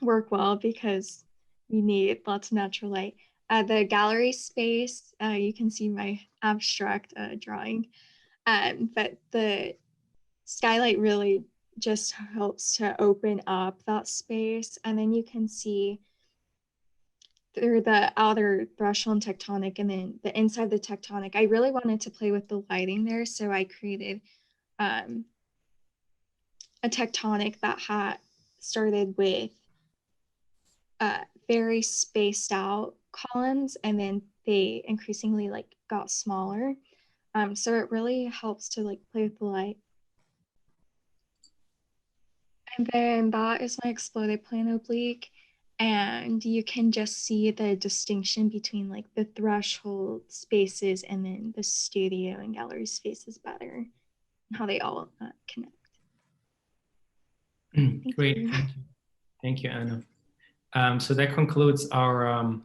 work well because you need lots of natural light. The gallery space, you can see my abstract drawing, but the skylight really just helps to open up that space. And then you can see through the outer threshold and tectonic and then the inside the tectonic. I really wanted to play with the lighting there, so I created a tectonic that had started with very spaced out columns, and then they increasingly like got smaller. So it really helps to like play with the light. And then that is my exploded plane oblique. And you can just see the distinction between like the threshold spaces and then the studio and gallery spaces better, and how they all connect. Great, thank you. Thank you, Anna. So that concludes our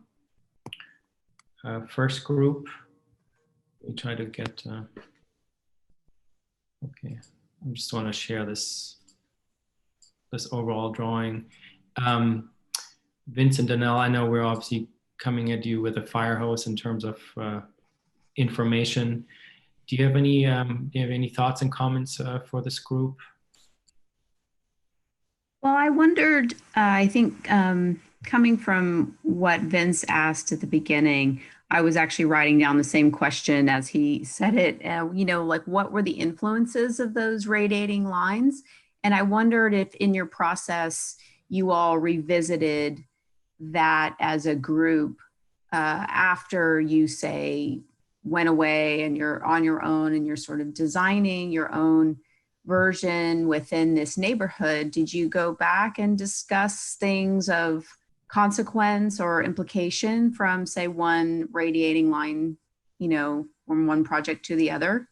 first group. We try to get, okay, I just want to share this overall drawing. Vincent, Dangel, I know we're obviously coming at you with a fire hose in terms of information. Do you have any thoughts and comments for this group? Well, I wondered, I think coming from what Vince asked at the beginning, I was actually writing down the same question as he said it, like what were the influences of those radiating lines? And I wondered if in your process, you all revisited that as a group after you say went away and you're on your own and you're sort of designing your own version within this neighborhood. Did you go back and discuss things of consequence or implication from, say, one radiating line, from one project to the other?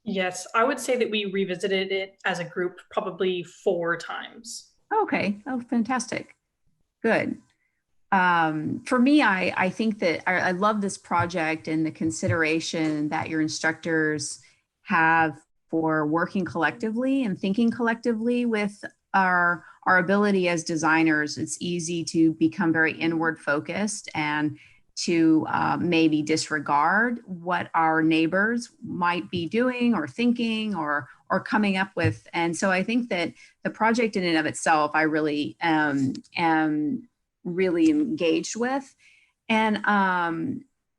Yes, I would say that we revisited it as a group probably 4 times. Okay. Oh, fantastic. Good. For me, I think that I love this project and the consideration that your instructors have for working collectively and thinking collectively with our ability as designers. It's easy to become very inward focused and to maybe disregard what our neighbors might be doing or thinking or coming up with. And so I think that the project in and of itself, I really am really engaged with. And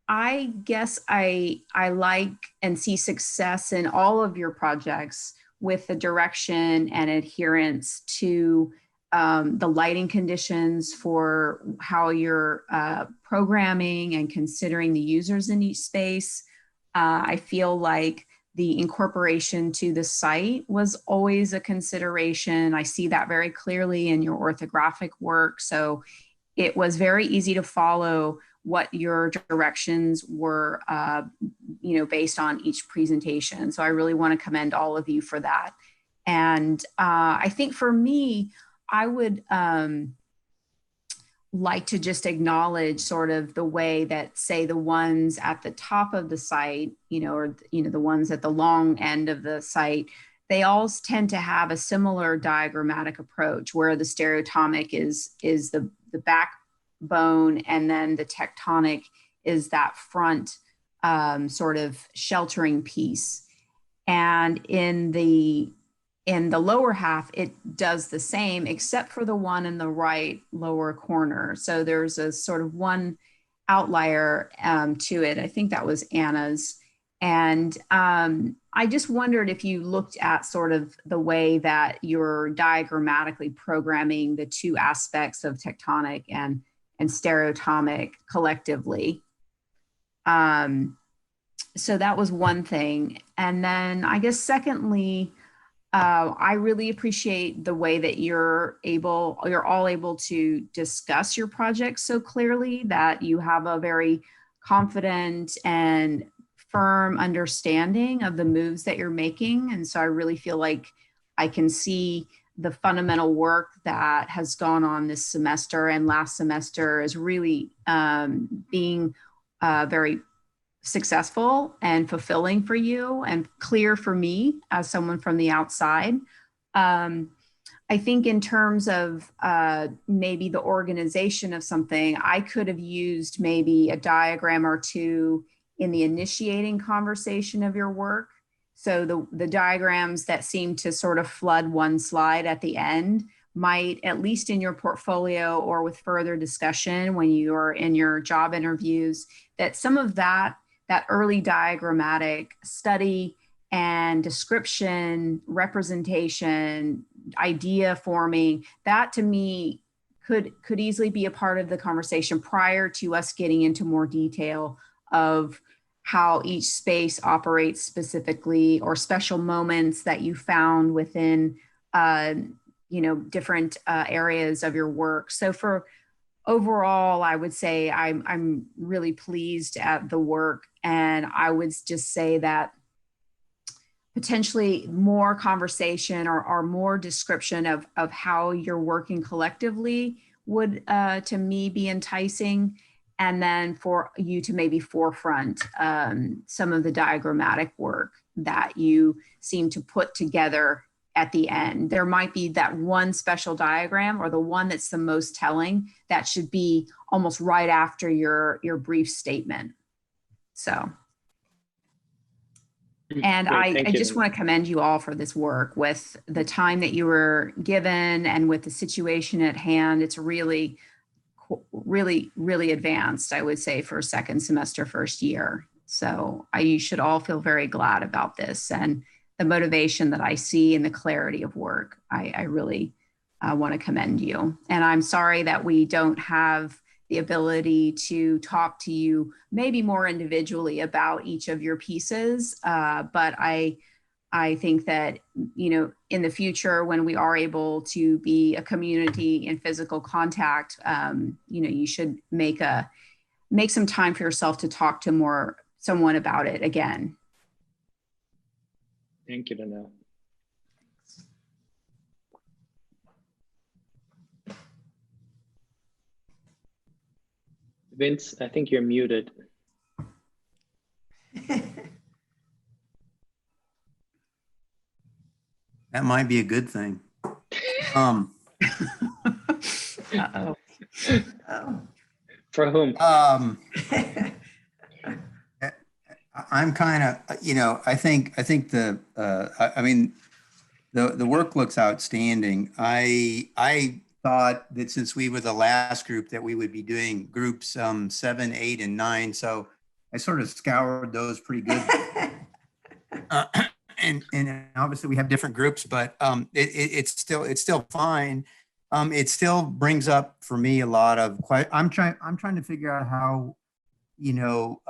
I guess I like and see success in all of your projects with the direction and adherence to the lighting conditions for how you're programming and considering the users in each space. I feel like the incorporation to the site was always a consideration. I see that very clearly in your orthographic work. So it was very easy to follow what your directions were, based on each presentation. So I really want to commend all of you for that. And I think for me, I would like to just acknowledge sort of the way that, say, the ones at the top of the site, or the ones at the long end of the site, they all tend to have a similar diagrammatic approach where the stereotomic is the backbone, and then the tectonic is that front sort of sheltering piece. And in the lower half, it does the same, except for the one in the right lower corner. So there's a sort of one outlier to it. I think that was Anna's. And I just wondered if you looked at sort of the way that you're diagrammatically programming the two aspects of tectonic and stereotomic collectively. So that was one thing. And then I guess secondly, I really appreciate the way that you're all able to discuss your project so clearly, that you have a very confident and firm understanding of the moves that you're making. And so I really feel like I can see the fundamental work that has gone on this semester and last semester is really being very successful and fulfilling for you and clear for me as someone from the outside. I think in terms of maybe the organization of something, I could have used maybe a diagram or two in the initiating conversation of your work. So the diagrams that seem to sort of flood one slide at the end might, at least in your portfolio or with further discussion when you're in your job interviews, that some of that early diagrammatic study and description, representation, idea forming, that to me could easily be a part of the conversation prior to us getting into more detail of how each space operates specifically, or special moments that you found within different areas of your work. So for overall, I would say I'm really pleased at the work, and I would just say that potentially more conversation or more description of how you're working collectively would to me be enticing. And then for you to maybe forefront some of the diagrammatic work that you seem to put together at the end. There might be that one special diagram or the one that's the most telling that should be almost right after your brief statement. So And Great, thank I you, just Lina. want to commend you all for this work with the time that you were given and with the situation at hand. It's really, really advanced, I would say, for second semester, first year. So you should all feel very glad about this and the motivation that I see and the clarity of work. I really want to commend you. And I'm sorry that we don't have the ability to talk to you maybe more individually about each of your pieces. But I think that, you know, in the future, when we are able to be a community in physical contact, you know, you should make some time for yourself to talk to someone about it again. Thank you, Dana. Vince, I think you're muted. That might be a good thing. Uh-oh. For whom? I'm kind of, you know, I think the, I mean, the work looks outstanding. I thought that since we were the last group that we would be doing groups 7, 8, and 9. So I sort of scoured those pretty good. And obviously we have different groups, but it's still fine. It still brings up for me a lot of I'm trying to figure out how, you know,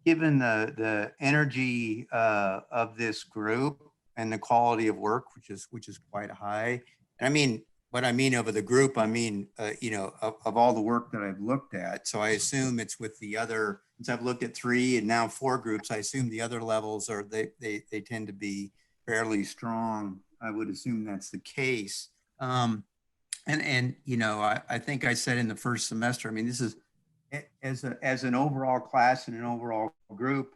given the energy of this group and the quality of work, which is quite high. And I mean, what I mean over the group, I mean, you know, of all the work that I've looked at. So I assume it's with the other, since I've looked at 3 and now 4 groups, I assume the other levels are, they tend to be fairly strong. I would assume that's the case. And you know, I think I said in the first semester, I mean, this is, as an overall class and an overall group,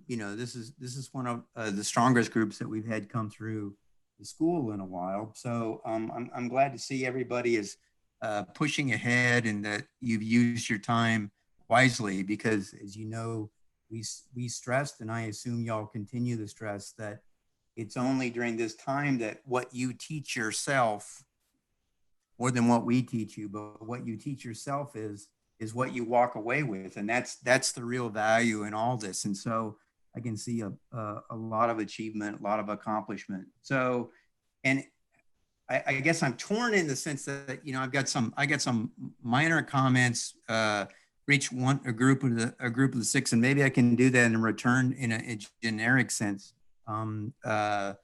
you know, this is one of the strongest groups that we've had come through the school in a while. So I'm glad to see everybody is pushing ahead and that you've used your time wisely, because as you know, we stressed, and I assume y'all continue to stress, that it's only during this time that what you teach yourself, more than what we teach you, but what you teach yourself is what you walk away with. And that's the real value in all this. And so I can see a lot of achievement, a lot of accomplishment. So, and I guess I'm torn in the sense that, you know, I got some minor comments for each one, a group of the 6, and maybe I can do that in return in a generic sense. You know,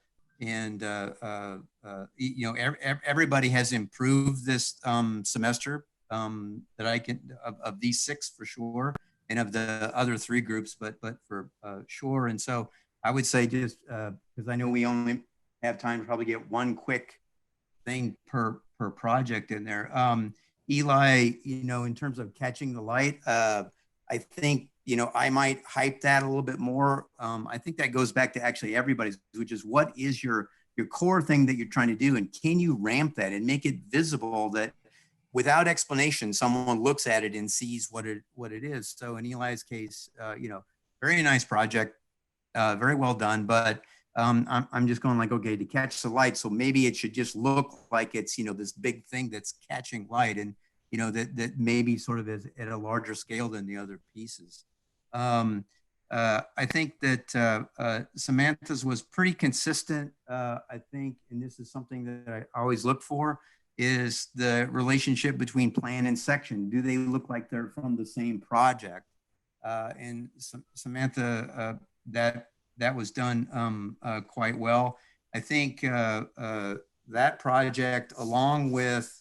everybody has improved this semester that I can, of these 6 for sure, and of the other 3 groups, but for sure. And so I would say, just because I know we only have time to probably get one quick thing per project in there. Eli, you know, in terms of catching the light, I think, you know, I might hype that a little bit more. I think that goes back to actually everybody's, which is, what is your core thing that you're trying to do, and can you ramp that and make it visible that without explanation, someone looks at it and sees what it is. So in Eli's case, you know, very nice project, very well done, but I'm just going like, okay, to catch the light. So maybe it should just look like it's, you know, this big thing that's catching light, and, you know, that maybe sort of is at a larger scale than the other pieces. I think that Samantha's was pretty consistent. I think, and this is something that I always look for, is the relationship between plan and section. Do they look like they're from the same project? And Samantha, that was done quite well. I think that project, along with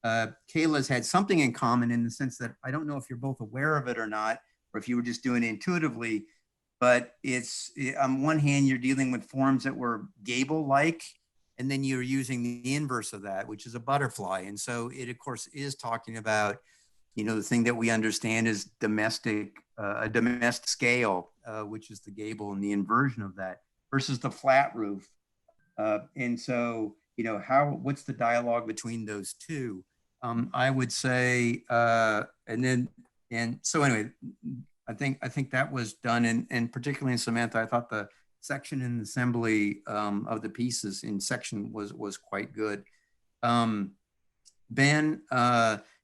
Kayla's, had something in common in the sense that, I don't know if you're both aware of it or not, or if you were just doing it intuitively, but it's, on one hand, you're dealing with forms that were gable-like, and then you're using the inverse of that, which is a butterfly. And so it, of course, is talking about, you know, the thing that we understand is domestic, a domestic scale, which is the gable and the inversion of that, versus the flat roof. And so, you know, what's the dialogue between those two? I would say, and so anyway, I think that was done, and particularly in Samantha, I thought the section in the assembly of the pieces in section was quite good. Ben,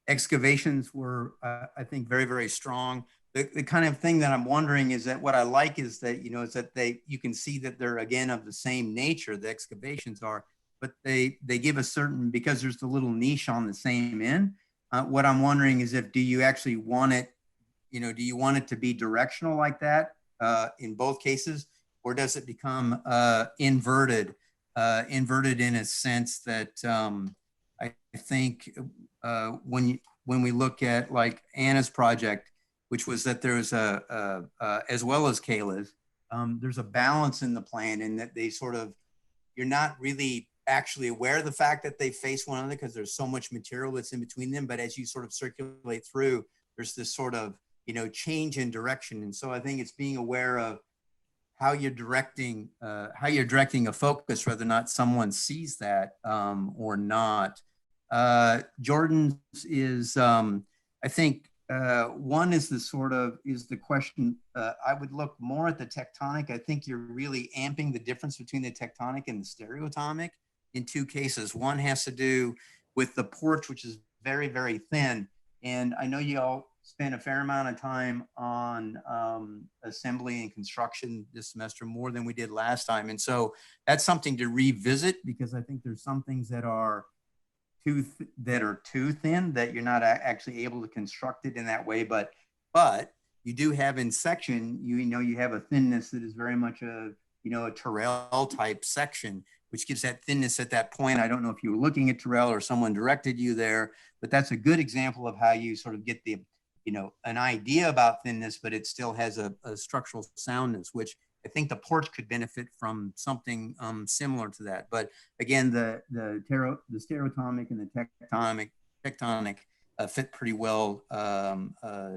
excavations were, I think, very, very strong. The kind of thing that I'm wondering is that what I like is that, is that you can see that they're again of the same nature, the excavations are, but they give a certain, because there's the little niche on the same end. What I'm wondering is do you actually want it, do you want it to be directional like that in both cases, or does it become inverted in a sense that I think when we look at like Anna's project, which was that there's as well as Kayla's, there's a balance in the plan in that they sort of, you're not really actually aware of the fact that they face one another because there's so much material that's in between them. But as you sort of circulate through, there's this sort of, change in direction. And so I think it's being aware of how you're directing a focus, whether or not someone sees that or not. Jordan's is, I think, one is the question, I would look more at the tectonic. I think you're really amping the difference between the tectonic and the stereoatomic in two cases. One has to do with the porch, which is very, very thin. And I know you all spent a fair amount of time on assembly and construction this semester, more than we did last time. And so that's something to revisit, because I think there's some things that are too thin that you're not actually able to construct it in that way. But you do have in section, you have a thinness that is very much a Terrell type section, which gives that thinness at that point. I don't know if you were looking at Terrell or someone directed you there, but that's a good example of how you sort of get the, an idea about thinness, but it still has a structural soundness, which I think the porch could benefit from something similar to that. But again, the stereoatomic and the tectonic fit pretty well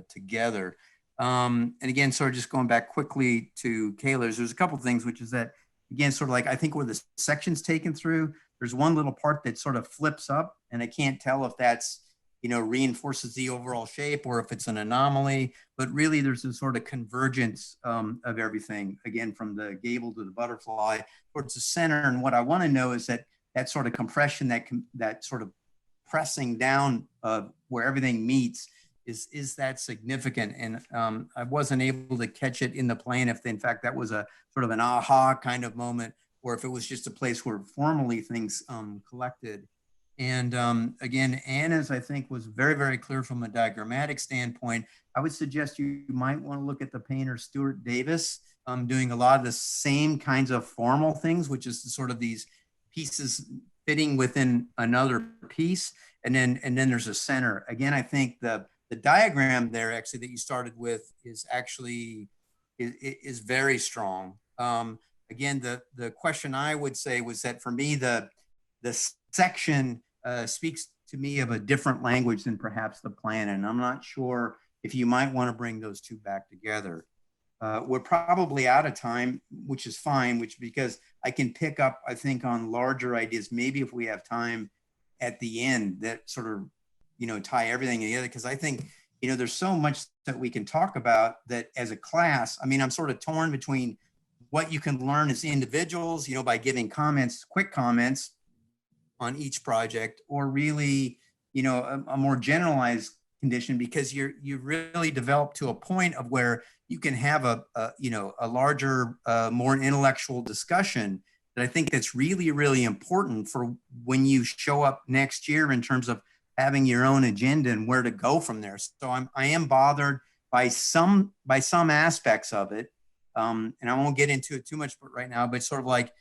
together. And again, sort of just going back quickly to Kayla's, there's a couple of things, which is that, again, sort of like, I think where the section's taken through, there's one little part that sort of flips up, and I can't tell if that's, reinforces the overall shape or if it's an anomaly, but really there's a sort of convergence of everything, again, from the gable to the butterfly towards the center. And what I want to know is that sort of compression, that sort of pressing down where everything meets, is that significant? And I wasn't able to catch it in the plan if in fact that was a sort of an aha kind of moment, or if it was just a place where formally things collected. And again, Anna's, I think, was very, very clear from a diagrammatic standpoint. I would suggest you might want to look at the painter Stuart Davis doing a lot of the same kinds of formal things, which is sort of these pieces fitting within another piece. And then there's a center. Again, I think the diagram there actually that you started with is actually is very strong. Again, the question I would say was that for me, the section speaks to me of a different language than perhaps the plan. And I'm not sure if you might want to bring those two back together. We're probably out of time, which is fine, because I can pick up, I think, on larger ideas. Maybe if we have time at the end that sort of, tie everything together. Because I think, there's so much that we can talk about that as a class. I mean, I'm sort of torn between what you can learn as individuals, by giving quick comments on each project, or really, a more generalized condition, because you've really developed to a point of where you can have a larger, more intellectual discussion that I think that's really, really important for when you show up next year in terms of having your own agenda and where to go from there. So I am bothered by some aspects of it. And I won't get into it too much right now, but sort of like,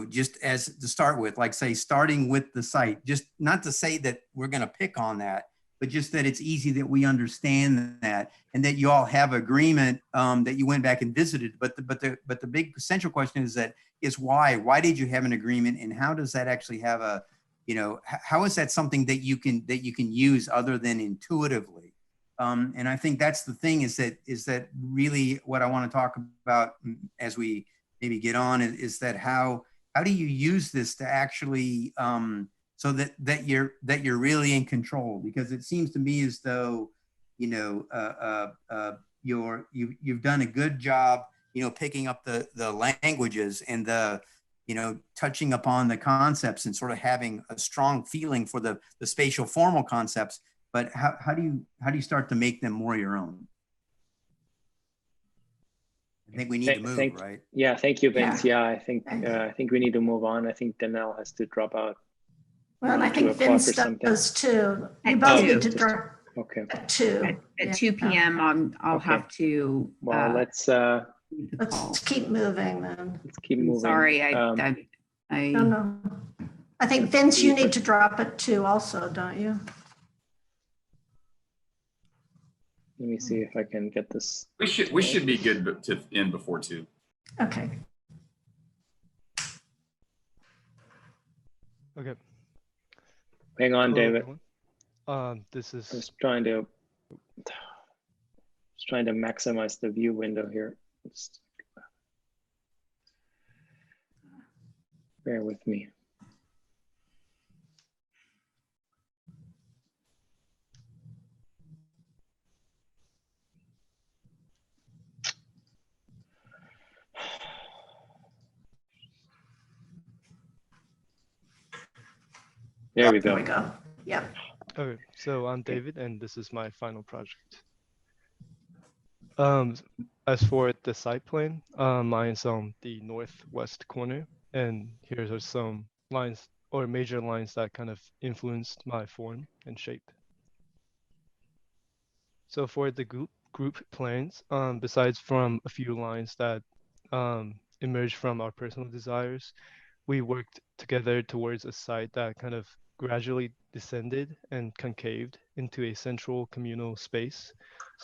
just as to start with, like say, starting with the site, just not to say that we're going to pick on that, but just that it's easy that we understand that, and that you all have agreement that you went back and visited. But the big central question is why did you have an agreement, and how does that actually have a, how is that something that you can use other than intuitively? And I think that's the thing, is that really what I want to talk about as we maybe get on is that how do you use this to actually so that you're really in control? Because it seems to me as though you've done a good job, you know, picking up the languages and the, you know, touching upon the concepts and sort of having a strong feeling for the spatial formal concepts. But how do you start to make them more your own? I think we need to move, right? Yeah, thank you, Vince. Yeah, I think we need to move on. I think Dangel has to drop out. Well, and I think Vince does too. You both need to drop. Okay. At 2. At 2 p.m. I'll have to. Well, let's keep moving then. Let's keep moving. Sorry, No. I think Vince, you need to drop at 2 also, don't you? Let me see if I can get this. We should be good to end before 2. Okay. Okay. Hang on, David. This is just trying to maximize the view window here. Bear with me. There we go. There we go. Yep. Okay, so I'm David, and this is my final project. As for the site plan, mine's on the northwest corner, and here are some lines or major lines that kind of influenced my form and shape. So for the group plans, besides from a few lines that emerged from our personal desires, we worked together towards a site that kind of gradually descended and concaved into a central communal space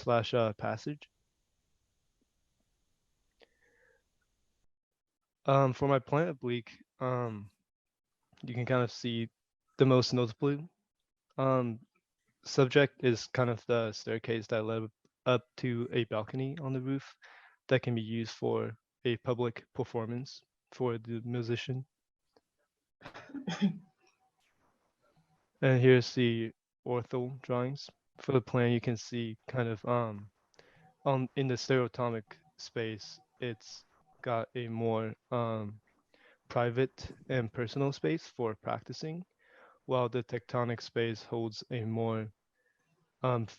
/ passage. For my plant oblique, you can kind of see the most notable subject is kind of the staircase that led up to a balcony on the roof that can be used for a public performance for the musician. And here's the ortho drawings. For the plan, you can see kind of in the stereotomic space, it's got a more private and personal space for practicing, while the tectonic space holds a more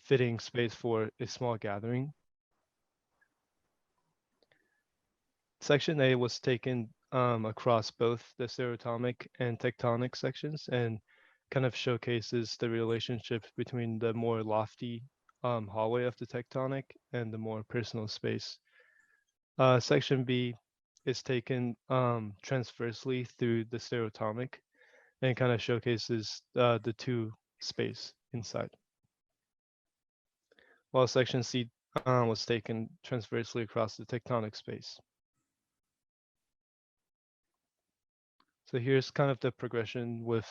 fitting space for a small gathering. Section A was taken across both the stereotomic and tectonic sections and kind of showcases the relationship between the more lofty hallway of the tectonic and the more personal space. Section B is taken transversely through the stereotomic and kind of showcases the two space inside. While section C was taken transversely across the tectonic space. So here's kind of the progression with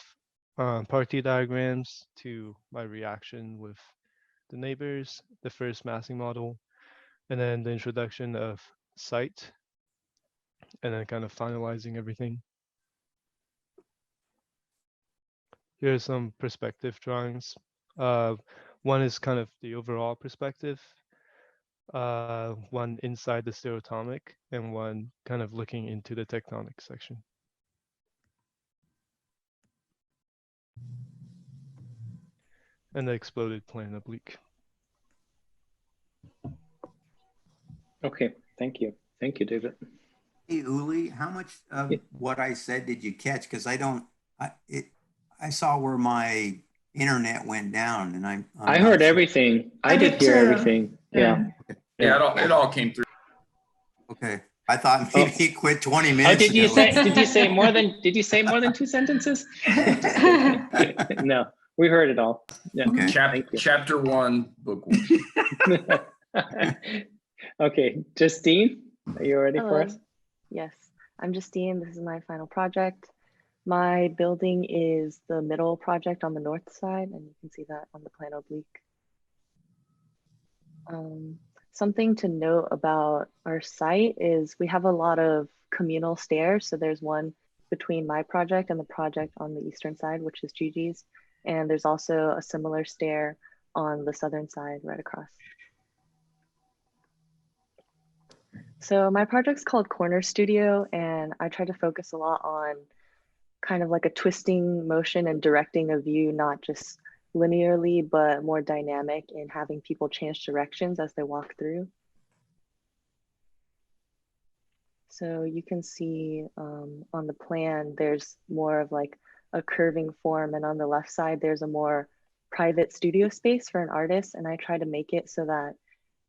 party diagrams to my reaction with the neighbors, the first massing model, and then the introduction of site, and then kind of finalizing everything. Here's some perspective drawings. One is kind of the overall perspective, one inside the stereotomic, and one kind of looking into the tectonic section. And the exploded plane oblique. Okay, thank you. Thank you, David. Hey, Uli, how much of what I said did you catch? Because I saw where my internet went down, and I heard everything. I did hear everything. Yeah. Yeah, it all came through. Okay. I thought maybe he quit 20 minutes did you ago. did you say more than 2 sentences? No, we heard it all. Yeah. Okay. Chapter 1, book 1. Okay, Justine, are you ready for us? Yes, I'm Justine. This is my final project. My building is the middle project on the north side, and you can see that on the plan oblique. Something to note about our site is we have a lot of communal stairs. So there's one between my project and the project on the eastern side, which is Gigi's. And there's also a similar stair on the southern side right across. So my project's called Corner Studio, and I try to focus a lot on kind of like a twisting motion and directing a view, not just linearly, but more dynamic in having people change directions as they walk through. So you can see on the plan, there's more of like a curving form, and on the left side, there's a more private studio space for an artist. And I try to make it so that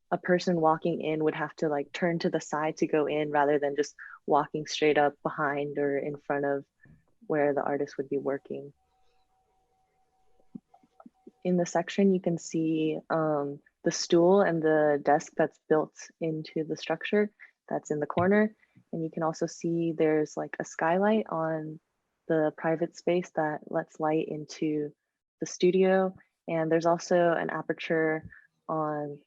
a person walking in would have to like turn to the side to go in rather than just walking straight up behind or in front of where the artist would be working. In the section, you can see the stool and the desk that's built into the structure that's in the corner. And you can also see there's like a skylight on the private space that lets light into the studio. And there's also an aperture on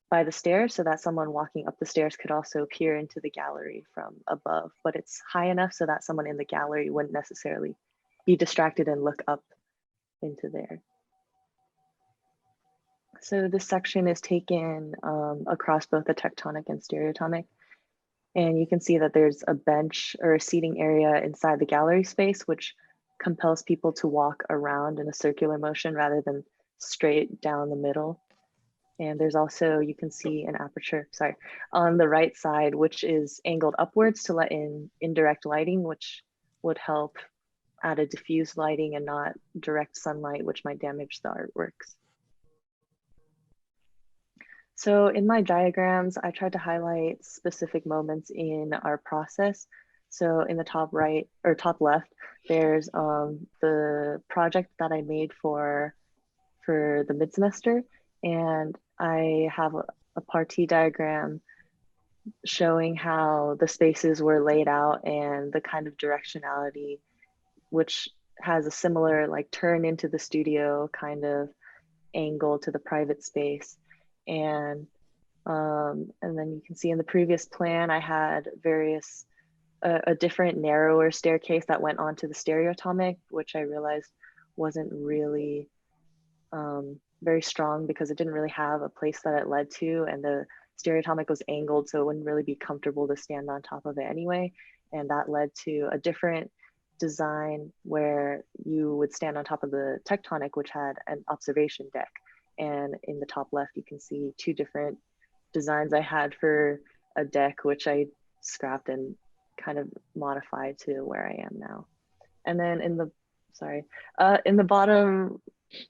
by the stairs so that someone walking up the stairs could also peer into the gallery from above, but it's high enough so that someone in the gallery wouldn't necessarily be distracted and look up into there. So this section is taken across both the tectonic and stereotomic. And you can see that there's a bench or a seating area inside the gallery space, which compels people to walk around in a circular motion rather than straight down the middle. And there's also, you can see an aperture, sorry, on the right side, which is angled upwards to let in indirect lighting, which would help add a diffuse lighting and not direct sunlight, which might damage the artworks. So in my diagrams, I tried to highlight specific moments in our process. So in the top right or top left, there's the project that I made for the mid-semester. And I have a partie diagram showing how the spaces were laid out and the kind of directionality, which has a similar like turn into the studio kind of angle to the private space. And then you can see in the previous plan, I had a different narrower staircase that went onto the stereotomic, which I realized wasn't really very strong because it didn't really have a place that it led to, and the stereotomic was angled, so it wouldn't really be comfortable to stand on top of it anyway. And that led to a different design where you would stand on top of the tectonic, which had an observation deck. And in the top left, you can see two different designs I had for a deck, which I scrapped and kind of modified to where I am now. And then in the, in the bottom,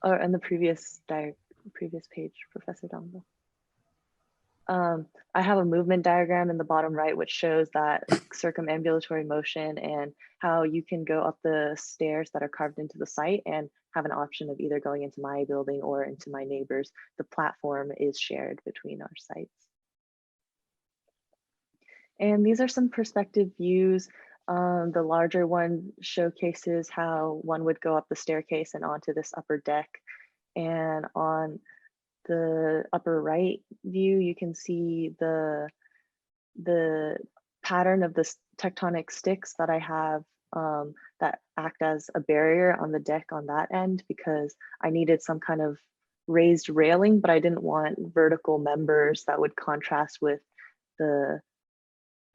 or in the previous page, Professor Dangel. I have a movement diagram in the bottom right, which shows that circumambulatory motion and how you can go up the stairs that are carved into the site and have an option of either going into my building or into my neighbors. The platform is shared between our sites. And these are some perspective views. The larger one showcases how one would go up the staircase and onto this upper deck. And on the upper right view, you can see the pattern of the tectonic sticks that I have that act as a barrier on the deck on that end, because I needed some kind of raised railing, but I didn't want vertical members that would contrast with the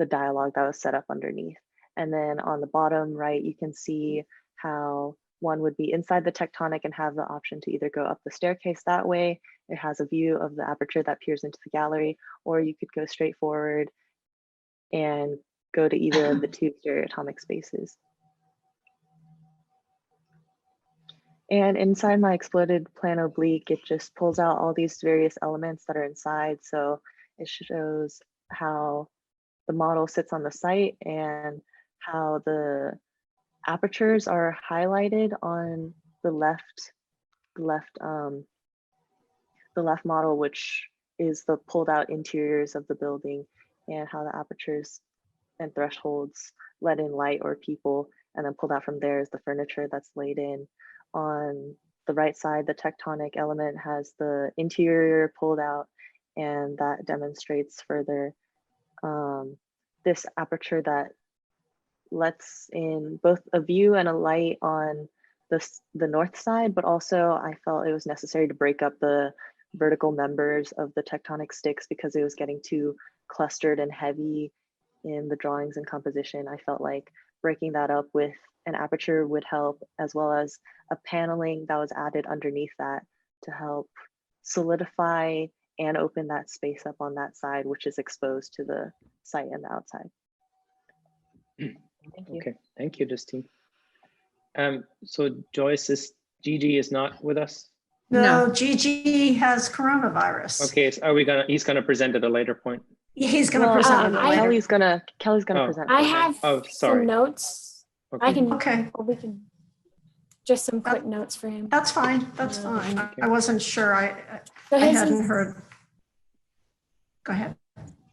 dialogue that was set up underneath. And then on the bottom right, you can see how one would be inside the tectonic and have the option to either go up the staircase that way. It has a view of the aperture that peers into the gallery, or you could go straight forward and go to either of the two stereotomic spaces. And inside my exploded plan oblique, it just pulls out all these various elements that are inside. So it shows how the model sits on the site and how the apertures are highlighted on the left model, which is the pulled out interiors of the building, and how the apertures and thresholds let in light or people, and then pulled out from there is the furniture that's laid in. On the right side, the tectonic element has the interior pulled out, and that demonstrates further this aperture that lets in both a view and a light on the north side, but also I felt it was necessary to break up the vertical members of the tectonic sticks because it was getting too clustered and heavy in the drawings and composition. I felt like breaking that up with an aperture would help, as well as a paneling that was added underneath that to help solidify and open that space up on that side, which is exposed to the site and the outside. Thank you. Okay, thank you, Justine. So Joyce, Gigi is not with us? No, Gigi has coronavirus. Okay, so he's gonna present at a later point? He's gonna present it later. Kelly's gonna present. I have some notes. Okay. I can, okay. Or we can, just some quick notes for him. That's fine, that's fine. Okay. I wasn't sure, I So his hadn't is- heard. Go ahead.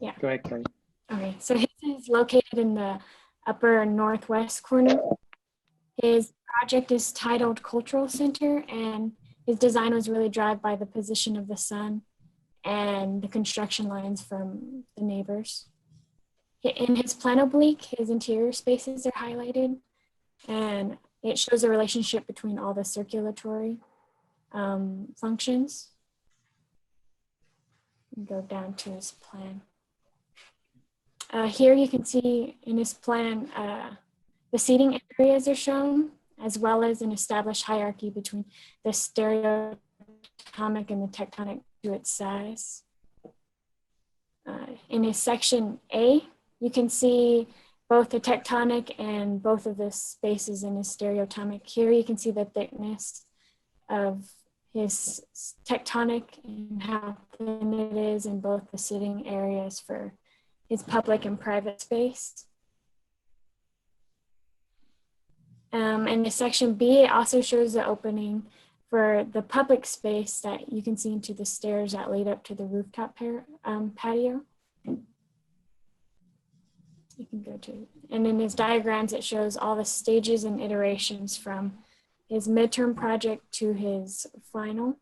Yeah. Go ahead, Kelly. Okay, so his is located in the upper northwest corner. His project is titled Cultural Center, and his design was really driven by the position of the sun and the construction lines from the neighbors. In his plan oblique, his interior spaces are highlighted, and it shows a relationship between all the circulatory functions. Go down to his plan. Here you can see in his plan, the seating areas are shown, as well as an established hierarchy between the stereotomic and the tectonic to its size. In his section A, you can see both the tectonic and both of the spaces in his stereotomic. Here you can see the thickness of his tectonic and how thin it is in both the sitting areas for his public and private space. And the section B, it also shows the opening for the public space that you can see into the stairs that lead up to the rooftop patio. You can go to, and in his diagrams, it shows all the stages and iterations from his midterm project to his final.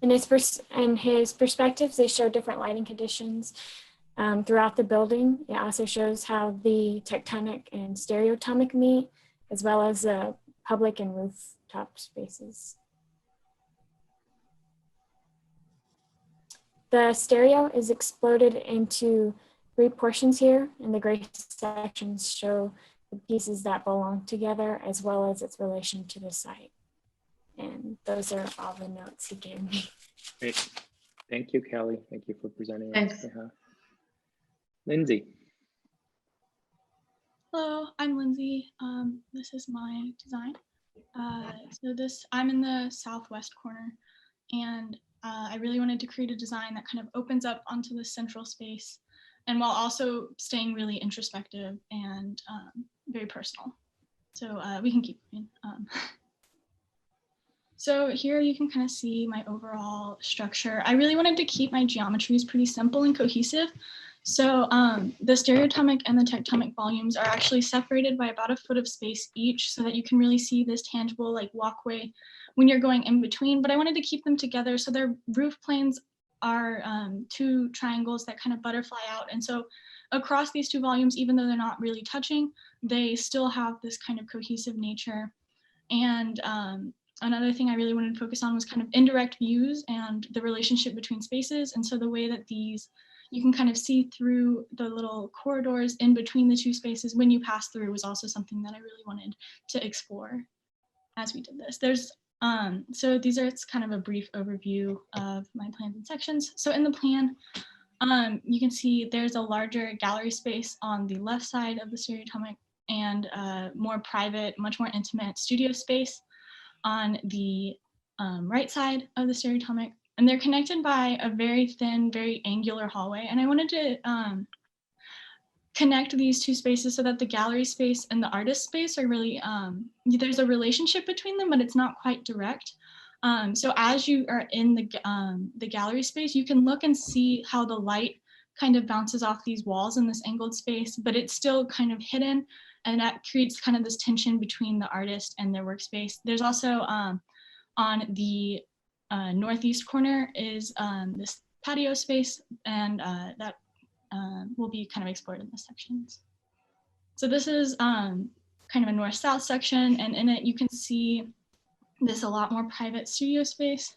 In his perspectives, they show different lighting conditions throughout the building. It also shows how the tectonic and stereotomic meet, as well as the public and rooftop spaces. The stereo is exploded into 3 portions here, and the gray sections show the pieces that belong together, as well as its relation to the site. And those are all the notes he gave me. Great. Thank you, Kelly. Thank you for presenting. Thanks. Lindsay. Hello, I'm Lindsay. This is my design. I'm in the southwest corner, and I really wanted to create a design that kind of opens up onto the central space, and while also staying really introspective and very personal. So we can keep going. So here you can kind of see my overall structure. I really wanted to keep my geometries pretty simple and cohesive. So the stereotomic and the tectonic volumes are actually separated by about 1 foot of space each, so that you can really see this tangible like walkway when you're going in between. But I wanted to keep them together, so their roof planes are 2 triangles that kind of butterfly out. And so across these 2 volumes, even though they're not really touching, they still have this kind of cohesive nature. And another thing I really wanted to focus on was kind of indirect views and the relationship between spaces. And so the way that these, you can kind of see through the little corridors in between the 2 spaces when you pass through, was also something that I really wanted to explore as we did this. So these are, it's kind of a brief overview of my plans and sections. So in the plan, you can see there's a larger gallery space on the left side of the stereotomic, and more private, much more intimate studio space on the right side of the stereotomic. And they're connected by a very thin, very angular hallway. And I wanted to connect these 2 spaces so that the gallery space and the artist space are really, there's a relationship between them, but it's not quite direct. So as you are in the gallery space, you can look and see how the light kind of bounces off these walls in this angled space, but it's still kind of hidden. And that creates kind of this tension between the artist and their workspace. There's also on the northeast corner is this patio space, and that will be kind of explored in the sections. So this is kind of a north-south section, and in it you can see this a lot more private studio space.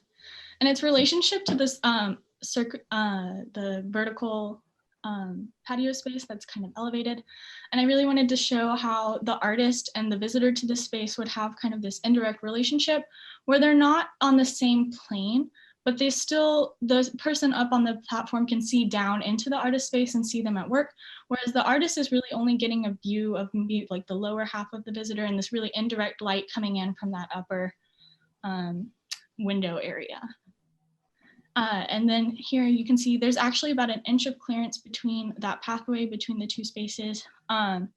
And its relationship to this the vertical patio space that's kind of elevated. And I really wanted to show how the artist and the visitor to this space would have kind of this indirect relationship where they're not on the same plane, but they still, the person up on the platform can see down into the artist space and see them at work. Whereas the artist is really only getting a view of maybe like the lower half of the visitor and this really indirect light coming in from that upper window area. And then here you can see there's actually about 1 inch of clearance between that pathway between the two spaces. And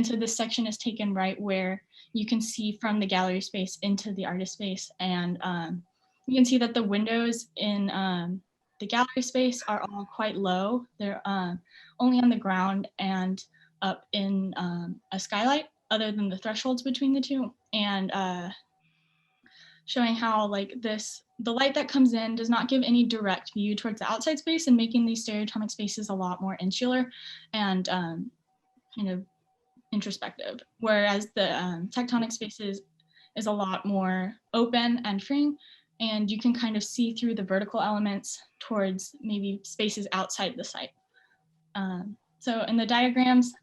so this section is taken right where you can see from the gallery space into the artist space. And you can see that the windows in the gallery space are all quite low. They're only on the ground and up in a skylight other than the thresholds between the two. And showing how like the light that comes in does not give any direct view towards the outside space and making these stereotomic spaces a lot more insular and kind of introspective. Whereas the tectonic spaces is a lot more open and freeing, and you can kind of see through the vertical elements towards maybe spaces outside the site. So in the diagrams,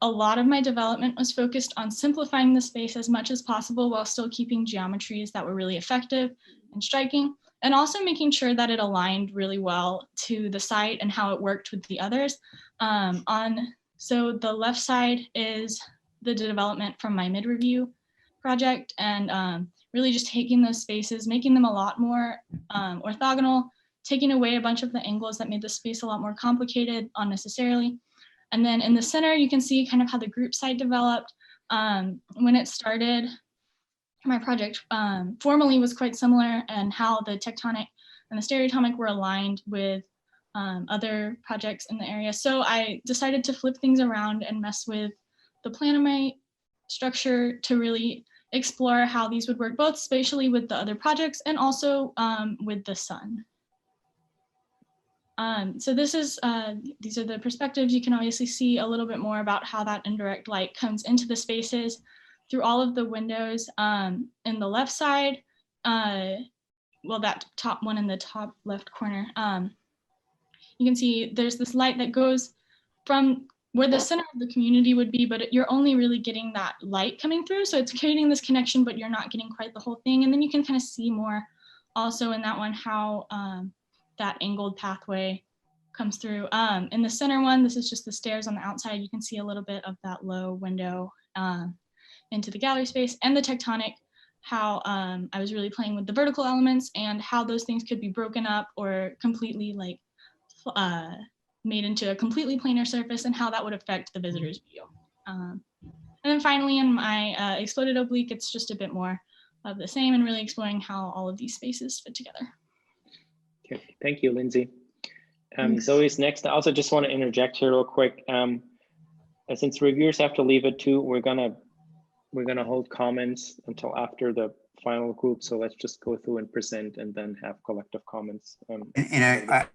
a lot of my development was focused on simplifying the space as much as possible while still keeping geometries that were really effective and striking, and also making sure that it aligned really well to the site and how it worked with the others. So the left side is the development from my mid-review project, and really just taking those spaces, making them a lot more orthogonal, taking away a bunch of the angles that made the space a lot more complicated unnecessarily. And then in the center, you can see kind of how the group site developed. When it started, my project formally was quite similar, and how the tectonic and the stereotomic were aligned with other projects in the area. So I decided to flip things around and mess with the plan of my structure to really explore how these would work both spatially with the other projects and also with the sun. So this is, these are the perspectives. You can obviously see a little bit more about how that indirect light comes into the spaces through all of the windows. In the left side, well, that top one in the top left corner, you can see there's this light that goes from where the center of the community would be, but you're only really getting that light coming through. So it's creating this connection, but you're not getting quite the whole thing. And then you can kind of see more also in that one, how that angled pathway comes through. In the center one, this is just the stairs on the outside. You can see a little bit of that low window into the gallery space, and the tectonic, how I was really playing with the vertical elements and how those things could be broken up or completely like made into a completely planar surface, and how that would affect the visitor's view. And then finally in my exploded oblique, it's just a bit more of the same and really exploring how all of these spaces fit together. Okay, thank you, Lindsay. Zoe's next. I also just want to interject here real quick. Since reviewers have to leave at 2, we're gonna hold comments until after the final group. So let's just go through and present, and then have collective comments. And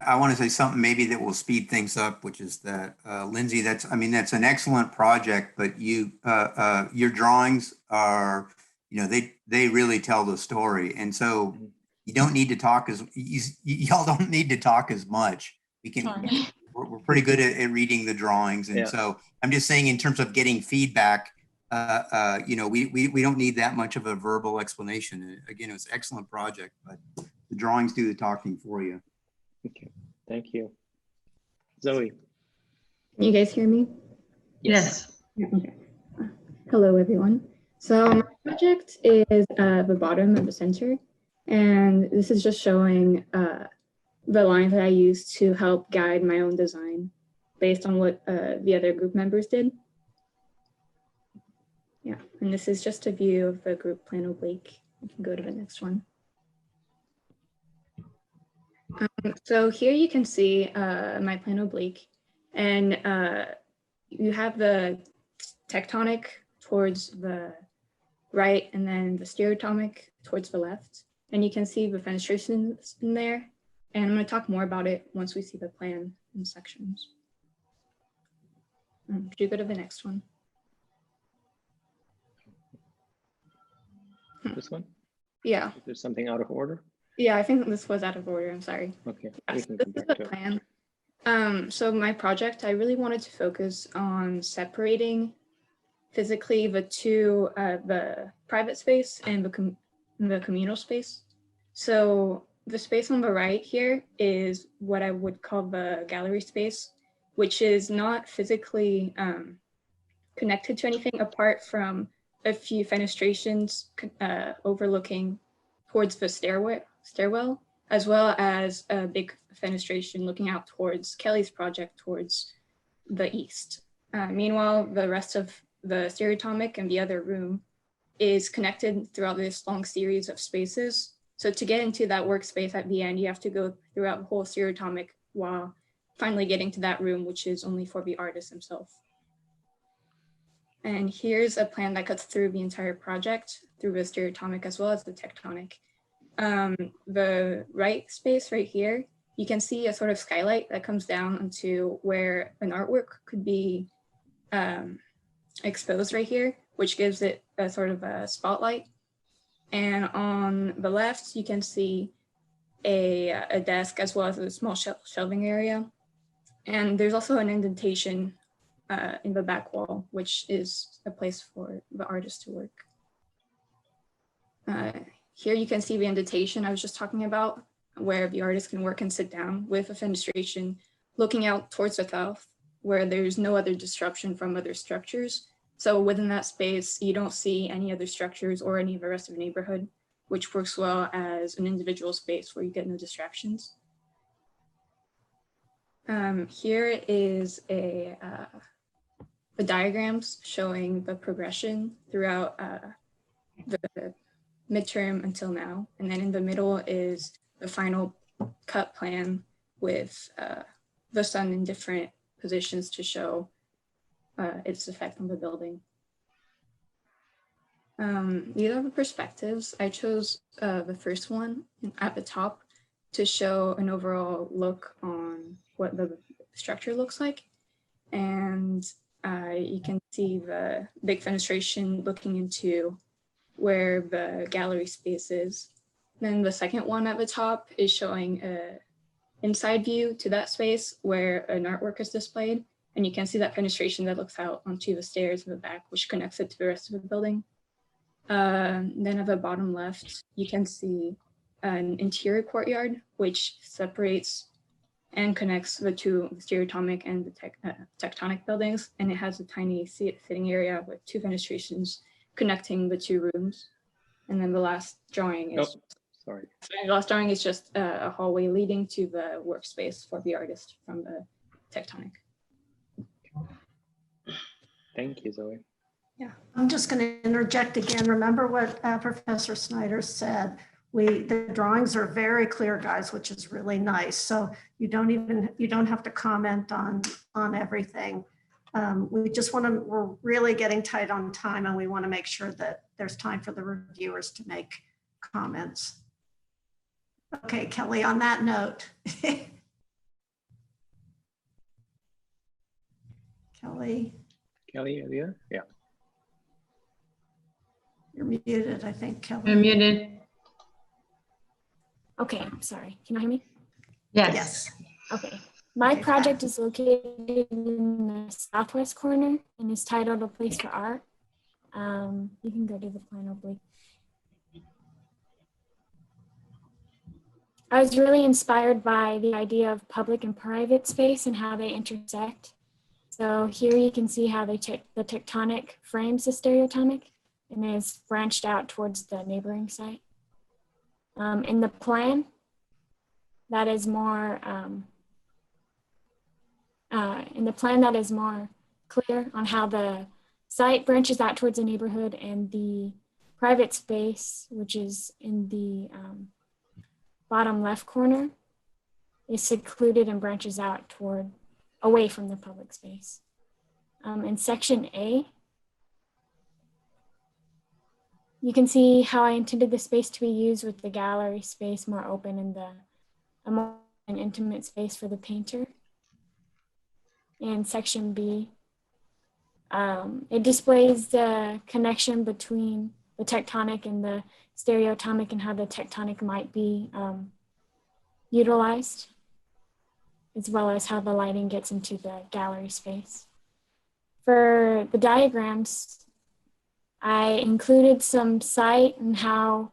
I want to say something maybe that will speed things up, which is that Lindsay, that's an excellent project, but your drawings are, they really tell the story, and so. You don't need to talk y'all don't need to talk as much. We're pretty good at reading the drawings. And so I'm just saying, in terms of getting feedback, we don't need that much of a verbal explanation. Again, it was an excellent project, but the drawings do the talking for you. Okay, thank you. Zoe. Can you guys hear me? Yes. Okay. Hello, everyone. So my project is the bottom of the center. And this is just showing the lines that I used to help guide my own design based on what the other group members did. Yeah, and this is just a view of the group plan oblique. You can go to the next one. So here you can see my plan oblique, and you have the tectonic towards the right, and then the stereotomic towards the left. And you can see the fenestrations in there. And I'm going to talk more about it once we see the plan in sections. Could you go to the next one? This one? Yeah. Is there something out of order? Yeah, I think this was out of order. I'm sorry. Okay, Yeah, we so can this come is back the to it. plan. So my project, I really wanted to focus on separating physically the two, the private space and the communal space. So the space on the right here is what I would call the gallery space, which is not physically connected to anything apart from a few fenestrations overlooking towards the stairwell, as well as a big fenestration looking out towards Kelly's project towards the east. Meanwhile, the rest of the stereotomic and the other room is connected throughout this long series of spaces. So to get into that workspace at the end, you have to go throughout the whole stereotomic while finally getting to that room, which is only for the artist himself. And here's a plan that cuts through the entire project through the stereotomic as well as the tectonic. The right space right here, you can see a sort of skylight that comes down onto where an artwork could be exposed right here, which gives it a sort of a spotlight. And on the left, you can see a desk as well as a small shelving area. And there's also an indentation in the back wall, which is a place for the artist to work. Here you can see the indentation I was just talking about, where the artist can work and sit down with a fenestration looking out towards the south, where there's no other disruption from other structures. So within that space, you don't see any other structures or any of the rest of the neighborhood, which works well as an individual space where you get no distractions. Here is the diagrams showing the progression throughout the midterm until now. And then in the middle is the final cut plan with the sun in different positions to show its effect on the building. These are the perspectives. I chose the first one at the top to show an overall look on what the structure looks like. And you can see the big fenestration looking into where the gallery space is. Then the second one at the top is showing a inside view to that space where an artwork is displayed. And you can see that fenestration that looks out onto the stairs in the back, which connects it to the rest of the building. Then at the bottom left, you can see an interior courtyard, which separates and connects the two stereotomic and the tectonic buildings. And it has a tiny sitting area with two fenestrations connecting the two rooms. And then the last drawing is, the last drawing is just a hallway leading to the workspace for the artist from the tectonic. Thank you, Zoe. Yeah, I'm just going to interject again. Remember what Professor Snyder said. The drawings are very clear, guys, which is really nice. So you don't have to comment on everything. We're really getting tight on time, and we want to make sure that there's time for the reviewers to make comments. Okay, Kelly, on that note. Kelly, are you there? Yeah. You're muted, I think, Kelly. You're muted. Okay, sorry. Can you hear me? Yes. Okay. My project is located in the southwest corner and is titled A Place for Art. You can go to the plan oblique. I was really inspired by the idea of public and private space and how they intersect. So here you can see how the tectonic frames the stereotomic and is branched out towards the neighboring site. In the plan, that is more clear on how the site branches out towards the neighborhood, and the private space, which is in the bottom left corner, is secluded and branches out away from the public space. In section A, you can see how I intended the space to be used with the gallery space more open and a more intimate space for the painter. In section B, it displays the connection between the tectonic and the stereotomic and how the tectonic might be utilized, as well as how the lighting gets into the gallery space. For the diagrams, I included some site and how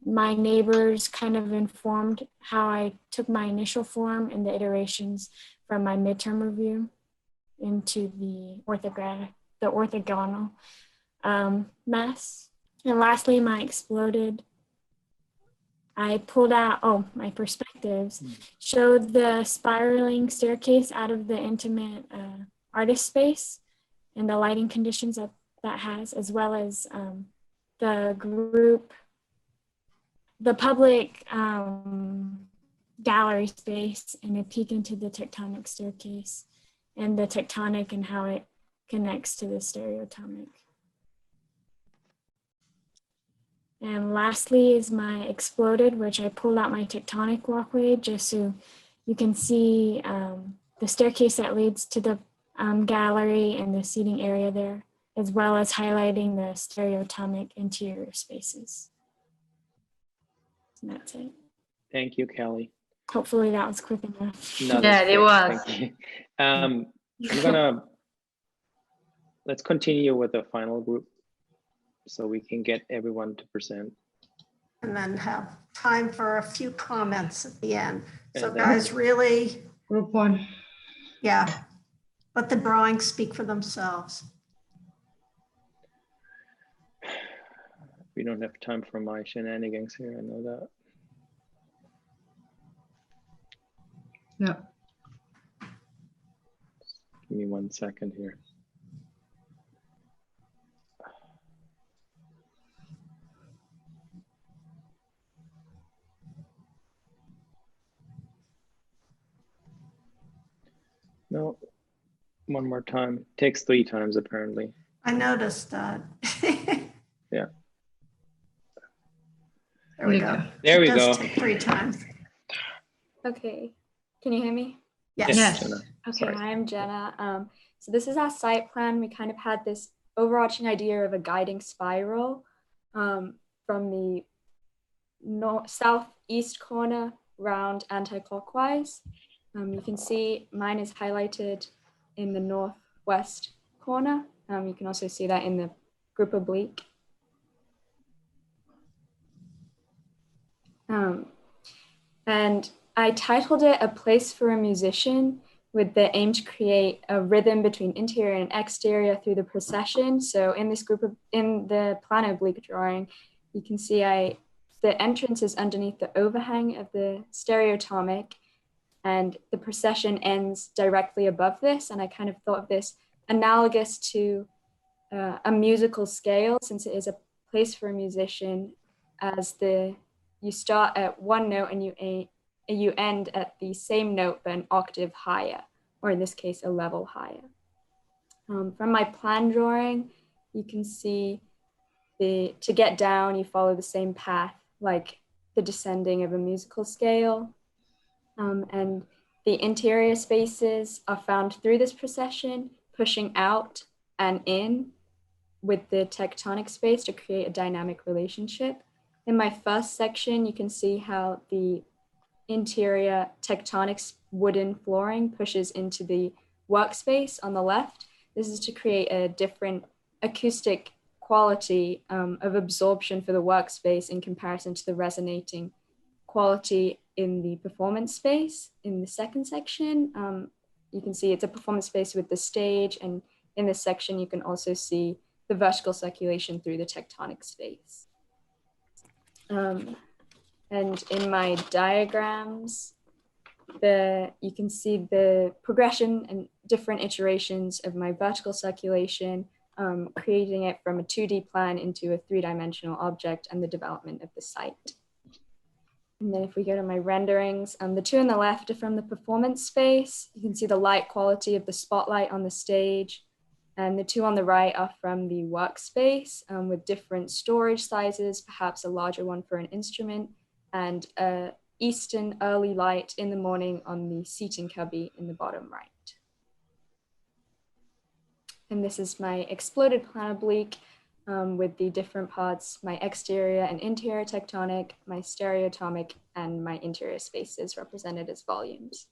my neighbors kind of informed how I took my initial form and the iterations from my midterm review into the orthogonal mess. And lastly, my exploded, I pulled out, my perspectives, showed the spiraling staircase out of the intimate artist space and the lighting conditions that has, as well as the group, the public gallery space, and a peek into the tectonic staircase and the tectonic and how it connects to the stereotomic. And lastly is my exploded, which I pulled out my tectonic walkway just so you can see the staircase that leads to the gallery and the seating area there, as well as highlighting the stereotomic interior spaces. And that's it. Thank you, Kelly. Hopefully that was quick enough. No, Yeah, it great. was. Thank you. Let's continue with the final group so we can get everyone to present. And then have time for a few comments at the end. So And then- guys, really, Group one. yeah, let the drawings speak for themselves. We don't have time for my shenanigans here, I know that. Yeah. Give me 1 second here. No, one more time. Takes 3 times apparently. I noticed that. Yeah. There we go. There we It does go. take 3 times. Okay, can you hear me? Yes. Yes. Jenna. Okay, Sorry. I am Jenna. So this is our site plan. We kind of had this overarching idea of a guiding spiral from the southeast corner round anti-clockwise. You can see mine is highlighted in the northwest corner. You can also see that in the group oblique. And I titled it A Place for a Musician with the aim to create a rhythm between interior and exterior through the procession. So in this in the plan oblique drawing, you can see the entrance is underneath the overhang of the stereotomic, and the procession ends directly above this. And I kind of thought of this analogous to a musical scale, since it is a place for a musician, as you start at one note and you end at the same note but an octave higher, or in this case, a level higher. From my plan drawing, you can see to get down, you follow the same path like the descending of a musical scale. And the interior spaces are found through this procession, pushing out and in with the tectonic space to create a dynamic relationship. In my first section, you can see how the interior tectonic wooden flooring pushes into the workspace on the left. This is to create a different acoustic quality of absorption for the workspace in comparison to the resonating quality in the performance space. In the second section, you can see it's a performance space with the stage, and in this section, you can also see the vertical circulation through the tectonic space. And in my diagrams, you can see the progression and different iterations of my vertical circulation, creating it from a 2D plan into a 3-dimensional object and the development of the site. And then if we go to my renderings, the 2 on the left are from the performance space. You can see the light quality of the spotlight on the stage. And the 2 on the right are from the workspace with different storage sizes, perhaps a larger one for an instrument, and a Eastern early light in the morning on the seating cubby in the bottom right. And this is my exploded plan oblique. with the different parts, my exterior and interior tectonic, my stereoatomic, and my interior spaces represented as volumes.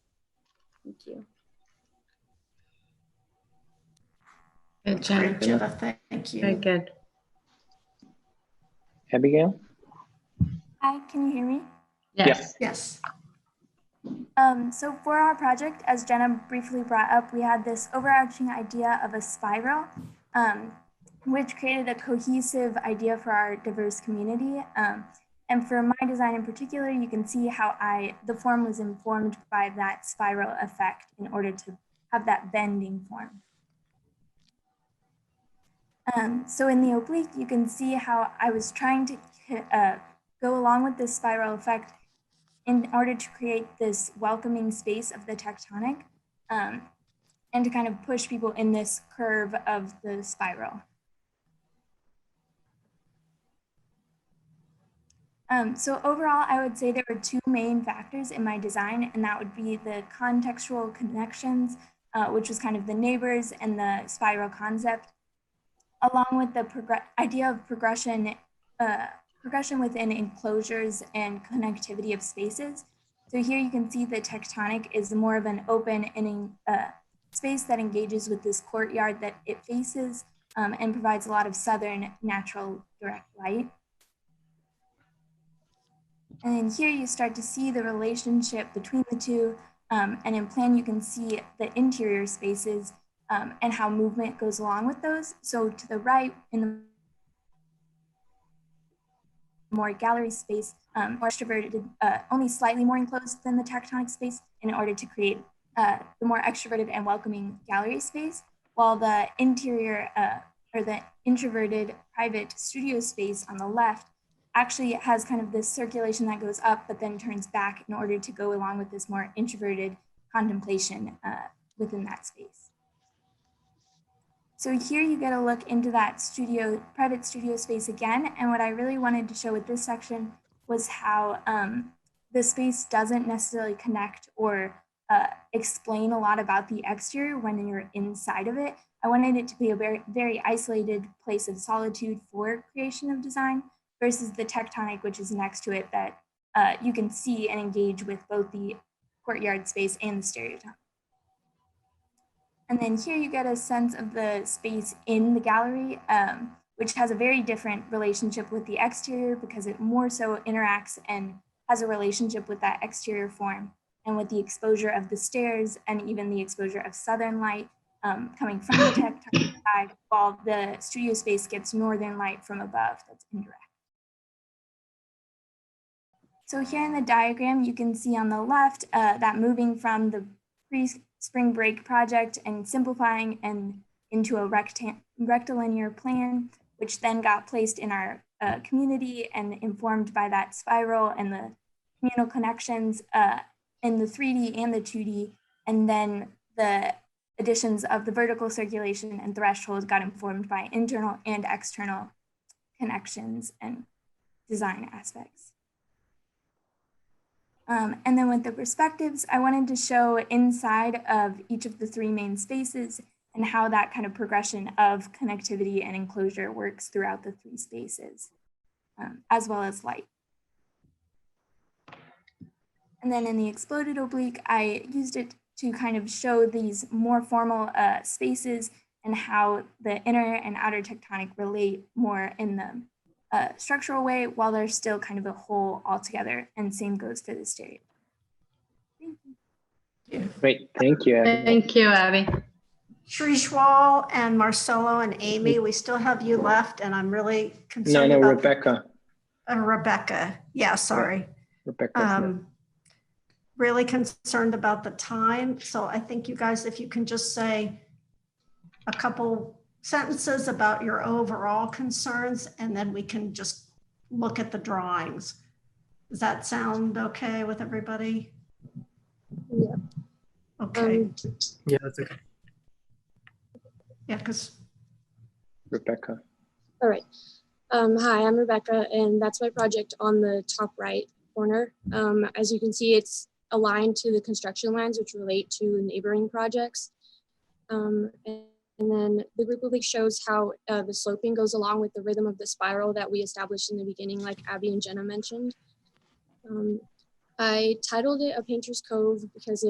Thank you. Good, Jenna. Great, Jenna. Thank you. Very good. Abigail? Hi, can you hear me? Yes. Yes. So for our project, as Jenna briefly brought up, we had this overarching idea of a spiral, which created a cohesive idea for our diverse community. And for my design in particular, you can see how the form was informed by that spiral effect in order to have that bending form. So in the oblique, you can see how I was trying to go along with this spiral effect in order to create this welcoming space of the tectonic and to kind of push people in this curve of the spiral. So overall, I would say there were two main factors in my design, and that would be the contextual connections, which was kind of the neighbors and the spiral concept, along with the idea of progression within enclosures and connectivity of spaces. So here you can see the tectonic is more of an open space that engages with this courtyard that it faces and provides a lot of southern natural direct light. And then here you start to see the relationship between the two. And in plan, you can see the interior spaces and how movement goes along with those. So to the right, in the more gallery space, more extroverted, only slightly more enclosed than the tectonic space in order to create the more extroverted and welcoming gallery space, while the interior or the introverted private studio space on the left actually has kind of this circulation that goes up but then turns back in order to go along with this more introverted contemplation within that space. So here you get a look into that private studio space again. And what I really wanted to show with this section was how the space doesn't necessarily connect or explain a lot about the exterior when you're inside of it. I wanted it to be a very, very isolated place of solitude for creation of design versus the tectonic, which is next to it, that you can see and engage with both the courtyard space and the stereotype. And then here you get a sense of the space in the gallery, which has a very different relationship with the exterior because it more so interacts and has a relationship with that exterior form and with the exposure of the stairs and even the exposure of southern light coming from the tectonic side, while the studio space gets northern light from above that's indirect. So here in the diagram, you can see on the left that moving from the pre-spring break project and simplifying and into a rectilinear plan, which then got placed in our community and informed by that spiral and the communal connections in the 3D and the 2D. And then the additions of the vertical circulation and threshold got informed by internal and external connections and design aspects. And then with the perspectives, I wanted to show inside of each of the three main spaces and how that kind of progression of connectivity and enclosure works throughout the three spaces, as well as light. And then in the exploded oblique, I used it to kind of show these more formal spaces and how the inner and outer tectonic relate more in the structural way, while they're still kind of a whole altogether, and same goes for the stereo. Thank you. Great, thank you, Abby. Thank you, Abby. Shrishwal and Marcelo and Amy, we still have you left, and I'm really concerned No, about Rebecca. Rebecca, yeah, sorry. Rebecca. Really concerned about the time. So I think you guys, if you can just say a couple sentences about your overall concerns, and then we can just look at the drawings. Does that sound okay with everybody? Yeah. Okay. Yeah, that's okay. Yeah, because Rebecca. All right. Hi, I'm Rebecca, and that's my project on the top right corner. As you can see, it's aligned to the construction lines, which relate to neighboring projects. And And then the group oblique shows how the sloping goes along with the rhythm of the spiral that we established in the beginning, like Abby and Jenna mentioned. I titled it A Painter's Cove because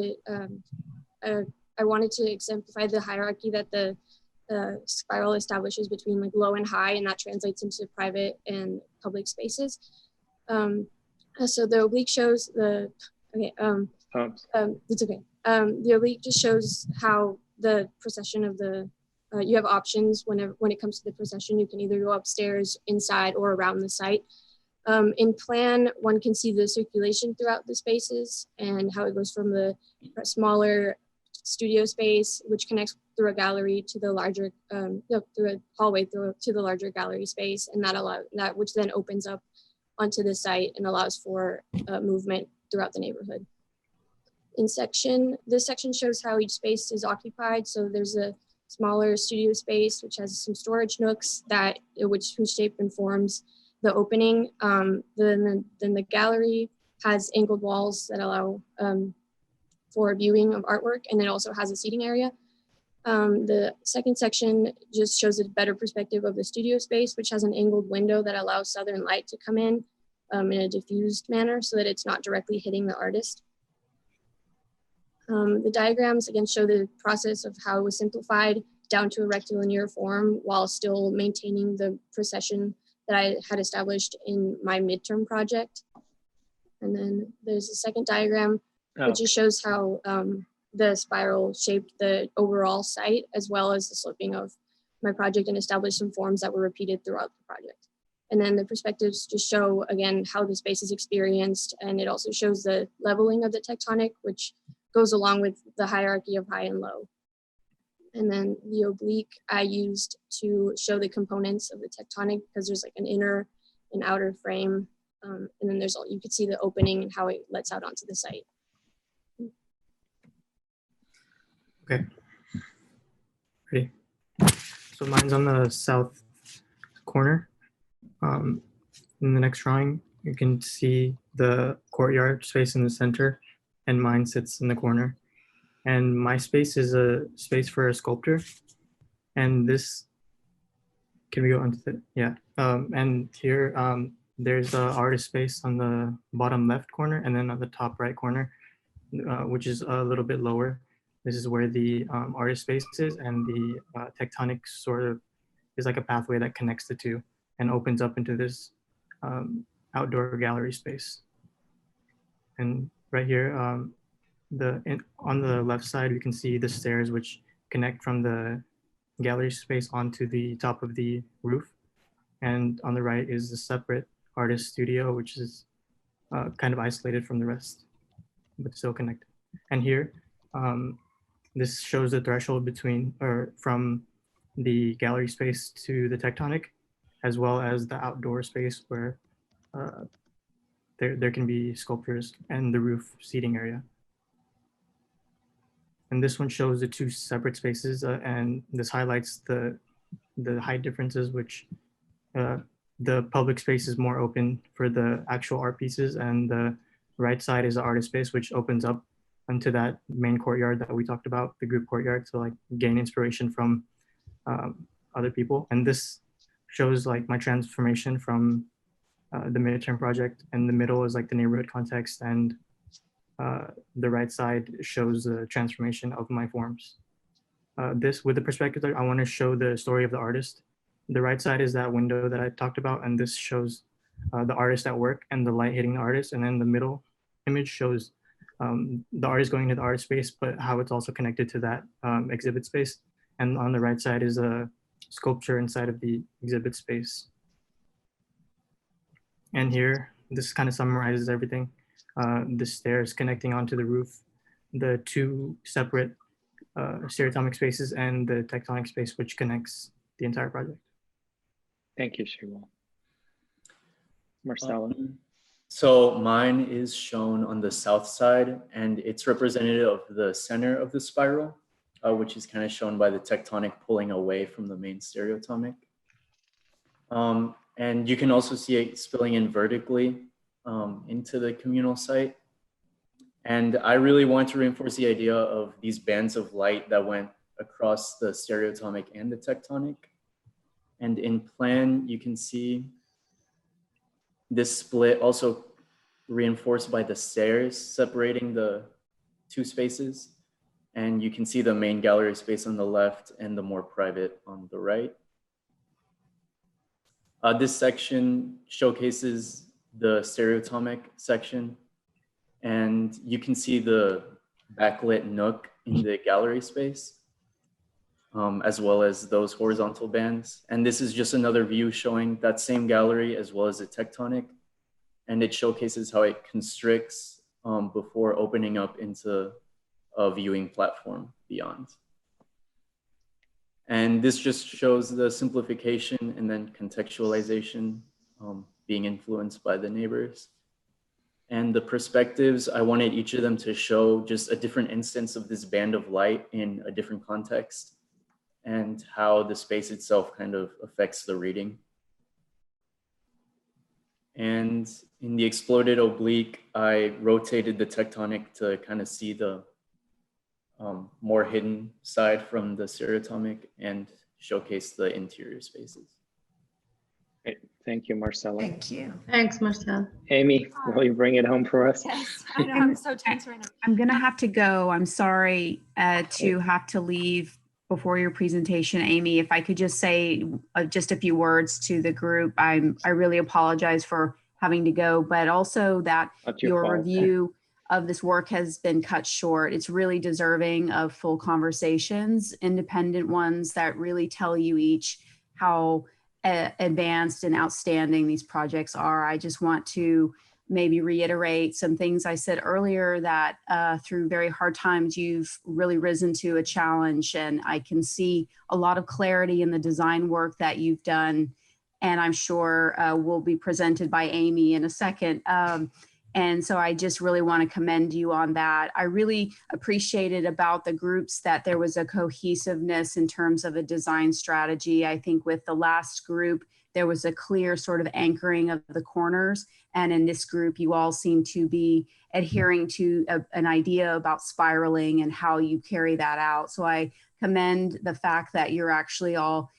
I wanted to exemplify the hierarchy that the spiral establishes between like low and high, and that translates into private and public spaces. So the oblique shows the, it's okay. The oblique just shows how the procession of the, you have options when it comes to the procession. You can either go upstairs, inside, or around the site. In plan, one can see the circulation throughout the spaces and how it goes from the smaller studio space, which connects through a gallery to the larger, through a hallway to the larger gallery space, and which then opens up onto the site and allows for movement throughout the neighborhood. This section shows how each space is occupied. So there's a smaller studio space, which has some storage nooks whose shape informs the opening. Then the gallery has angled walls that allow for viewing of artwork, and it also has a seating area. The second section just shows a better perspective of the studio space, which has an angled window that allows southern light to come in a diffused manner so that it's not directly hitting the artist. The diagrams again show the process of how it was simplified down to a rectilinear form while still maintaining the procession that I had established in my midterm project. And then there's a second diagram, which just shows how the spiral shaped the overall site as well as the sloping of my project and established some forms that were repeated throughout the project. And then the perspectives just show, again, how the space is experienced, and it also shows the leveling of the tectonic, which goes along with the hierarchy of high and low. And then the oblique I used to show the components of the tectonic because there's like an inner and outer frame. And then you could see the opening and how it lets out onto the site. Okay. Ready? So mine's on the south corner. In the next drawing, you can see the courtyard space in the center, and mine sits in the corner. And my space is a space for a sculptor. And this, can we go onto the, yeah. And here, there's an artist space on the bottom left corner, and then on the top right corner, which is a little bit lower. This is where the artist space is, and the tectonic sort of is like a pathway that connects the two and opens up into this outdoor gallery space. And right here, on the left side, we can see the stairs which connect from the gallery space onto the top of the roof. And on the right is the separate artist studio, which is kind of isolated from the rest, but still connected. And here, this shows the threshold from the gallery space to the tectonic, as well as the outdoor space where there can be sculptures and the roof seating area. And this one shows the two separate spaces, and this highlights the height differences, which the public space is more open for the actual art pieces, and the right side is the artist space, which opens up into that main courtyard that we talked about, the group courtyard, to like gain inspiration from other people. And this shows like my transformation from the midterm project, and the middle is like the neighborhood context, and the right side shows the transformation of my forms. This, with the perspective, I want to show the story of the artist. The right side is that window that I talked about, and this shows the artist at work and the light hitting the artist. And then the middle image shows the artist going into the art space, but how it's also connected to that exhibit space. And on the right side is a sculpture inside of the exhibit space. And here, this kind of summarizes everything. The stairs connecting onto the roof, the two separate stereotomic spaces, and the tectonic space, which connects the entire project. Thank you, Shirley. Marcelo. So mine is shown on the south side, and it's representative of the center of the spiral, which is kind of shown by the tectonic pulling away from the main stereotomic. And you can also see it spilling in vertically into the communal site. And I really want to reinforce the idea of these bands of light that went across the stereotomic and the tectonic. And in plan, you can see this split also reinforced by the stairs separating the two spaces. And you can see the main gallery space on the left and the more private on the right. This section showcases the stereotomic section, and you can see the backlit nook in the gallery space, as well as those horizontal bands. And this is just another view showing that same gallery as well as the tectonic, and it showcases how it constricts before opening up into a viewing platform beyond. And this just shows the simplification and then contextualization being influenced by the neighbors. And the perspectives, I wanted each of them to show just a different instance of this band of light in a different context and how the space itself kind of affects the reading. And in the exploded oblique, I rotated the tectonic to kind of see the more hidden side from the stereotomic and showcase the interior spaces. Great. Thank you, Marcella. Thank you. Thanks, Marcel. Amy, will you bring it home for us? Yes, I know, I'm so tense right now. I'm going to have to go. I'm sorry to have to leave before your presentation, Amy. If I could just say just a few words to the group. I really apologize for having to go, but also that your review of this work has been cut short. It's really deserving of full conversations, independent ones that really tell you each how advanced and outstanding these projects are. I just want to maybe reiterate some things I said earlier, that through very hard times, you've really risen to a challenge, and I can see a lot of clarity in the design work that you've done, and I'm sure will be presented by Amy in a second. And so I just really want to commend you on that. I really appreciated about the groups that there was a cohesiveness in terms of a design strategy. I think with the last group, there was a clear sort of anchoring of the corners. And in this group, you all seem to be adhering to an idea about spiraling and how you carry that out. So I commend the fact that you're actually all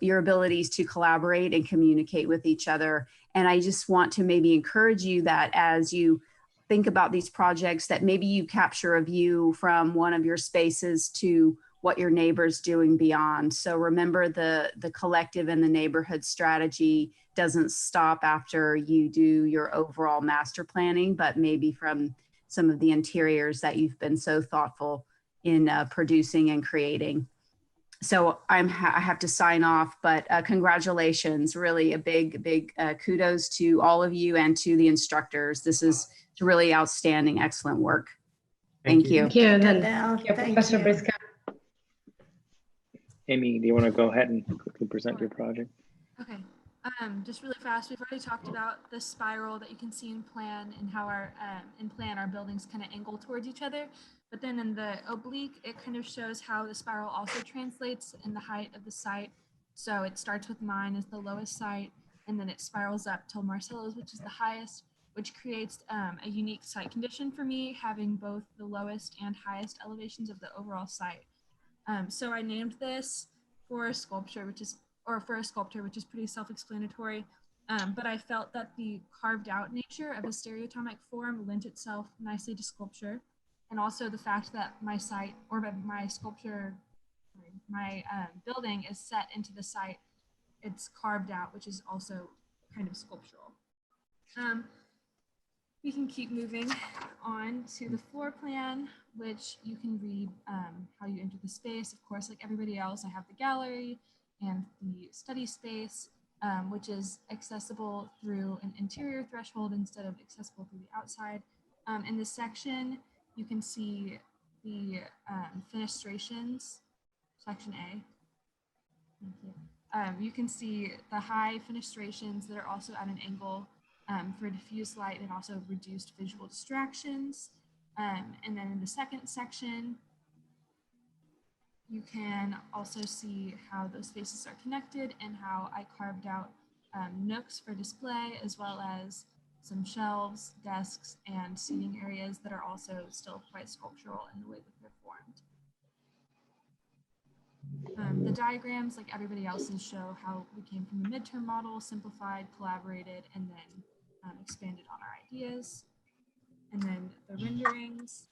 your abilities to collaborate and communicate with each other. And I just want to maybe encourage you that as you think about these projects, that maybe you capture a view from one of your spaces to what your neighbor's doing beyond. So remember, the collective and the neighborhood strategy doesn't stop after you do your overall master planning, but maybe from some of the interiors that you've been so thoughtful in producing and creating. So I have to sign off, but congratulations, really a big kudos to all of you and to the instructors. This is really outstanding, excellent work. Thank you. Thank you. Thank you. Professor Briska. Amy, do you want to go ahead and quickly present your project? Okay, just really fast. We've already talked about the spiral that you can see in plan and how our our buildings kind of angle towards each other. But then in the oblique, it kind of shows how the spiral also translates in the height of the site. So it starts with mine as the lowest site, and then it spirals up till Marcelo's, which is the highest, which creates a unique site condition for me, having both the lowest and highest elevations of the overall site. So I named this for a sculpture, which is pretty self-explanatory. But I felt that the carved out nature of a stereotomic form lent itself nicely to sculpture. And also the fact that my site, or my sculpture, my building is set into the site, it's carved out, which is also kind of sculptural. We can keep moving on to the floor plan, which you can read how you enter the space. Of course, like everybody else, I have the gallery and the study space, which is accessible through an interior threshold instead of accessible through the outside. In this section, you can see the fenestrations, section A. Thank you. You can see the high fenestrations that are also at an angle for diffuse light and also reduced visual distractions. And then in the second section, you can also see how those spaces are connected and how I carved out nooks for display, as well as some shelves, desks, and seating areas that are also still quite sculptural in the way that they're formed. The diagrams, like everybody else's, show how we came from the midterm model, simplified, collaborated, and then expanded on our ideas. And then the renderings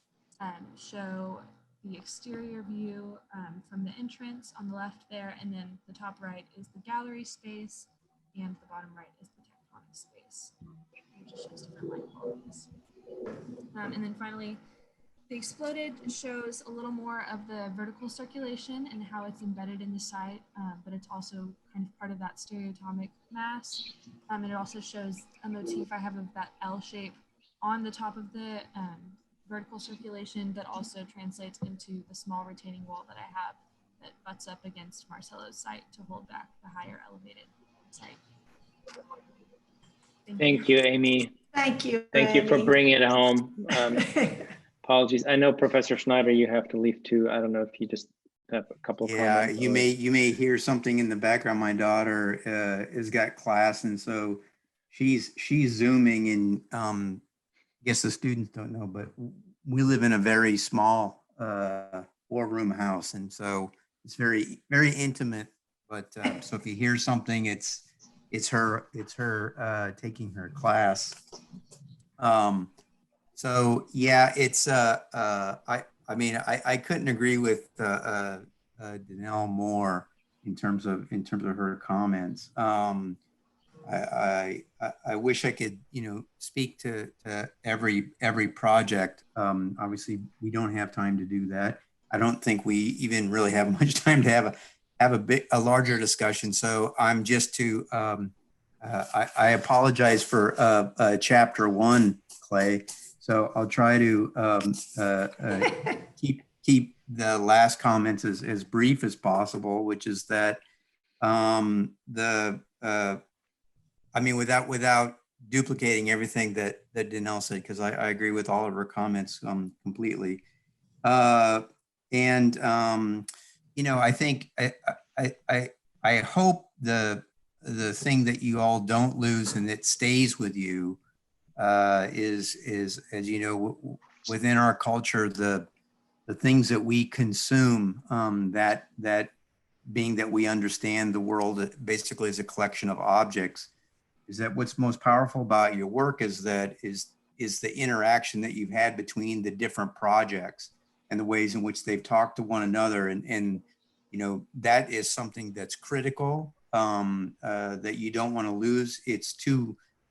show the exterior view from the entrance on the left there, and then the top right is the gallery space, and the bottom right is the tectonic space. It just shows different light qualities. And then finally, the exploded shows a little more of the vertical circulation and how it's embedded in the site, but it's also kind of part of that stereotomic mass. And it also shows a motif I have of that L shape on the top of the vertical circulation that also translates into the small retaining wall that I have that butts up against Marcelo's site to hold back the higher elevated site. Thank you, Amy. Thank you. Thank you for bringing it home. Apologies. I know Professor Schneider, you have to leave too. I don't know if you just have a couple of comments. You may hear something in the background. My daughter has got class, and so she's Zooming, and I guess the students don't know, but we live in a very small 4-room house, and so it's very intimate. But so if you hear something, it's her taking her class. So yeah, it's I mean I couldn't agree with Dangel more in terms of her comments. I wish I could speak to every project. Obviously we don't have time to do that. I don't think we even really have much time to have a larger discussion. So I'm just to I apologize for chapter 1, Clay. So I'll try to keep the last comments as brief as possible, which is that I mean, without duplicating everything that Dangel said, because I agree with all of her comments completely. I think I hope the thing that you all don't lose and that stays with you is as you know, within our culture, the things that we consume, that being that we understand the world basically as a collection of objects, is that what's most powerful about your work is the interaction that you've had between the different projects and the ways in which they've talked to one another. And that is something that's critical, that you don't want to lose. It's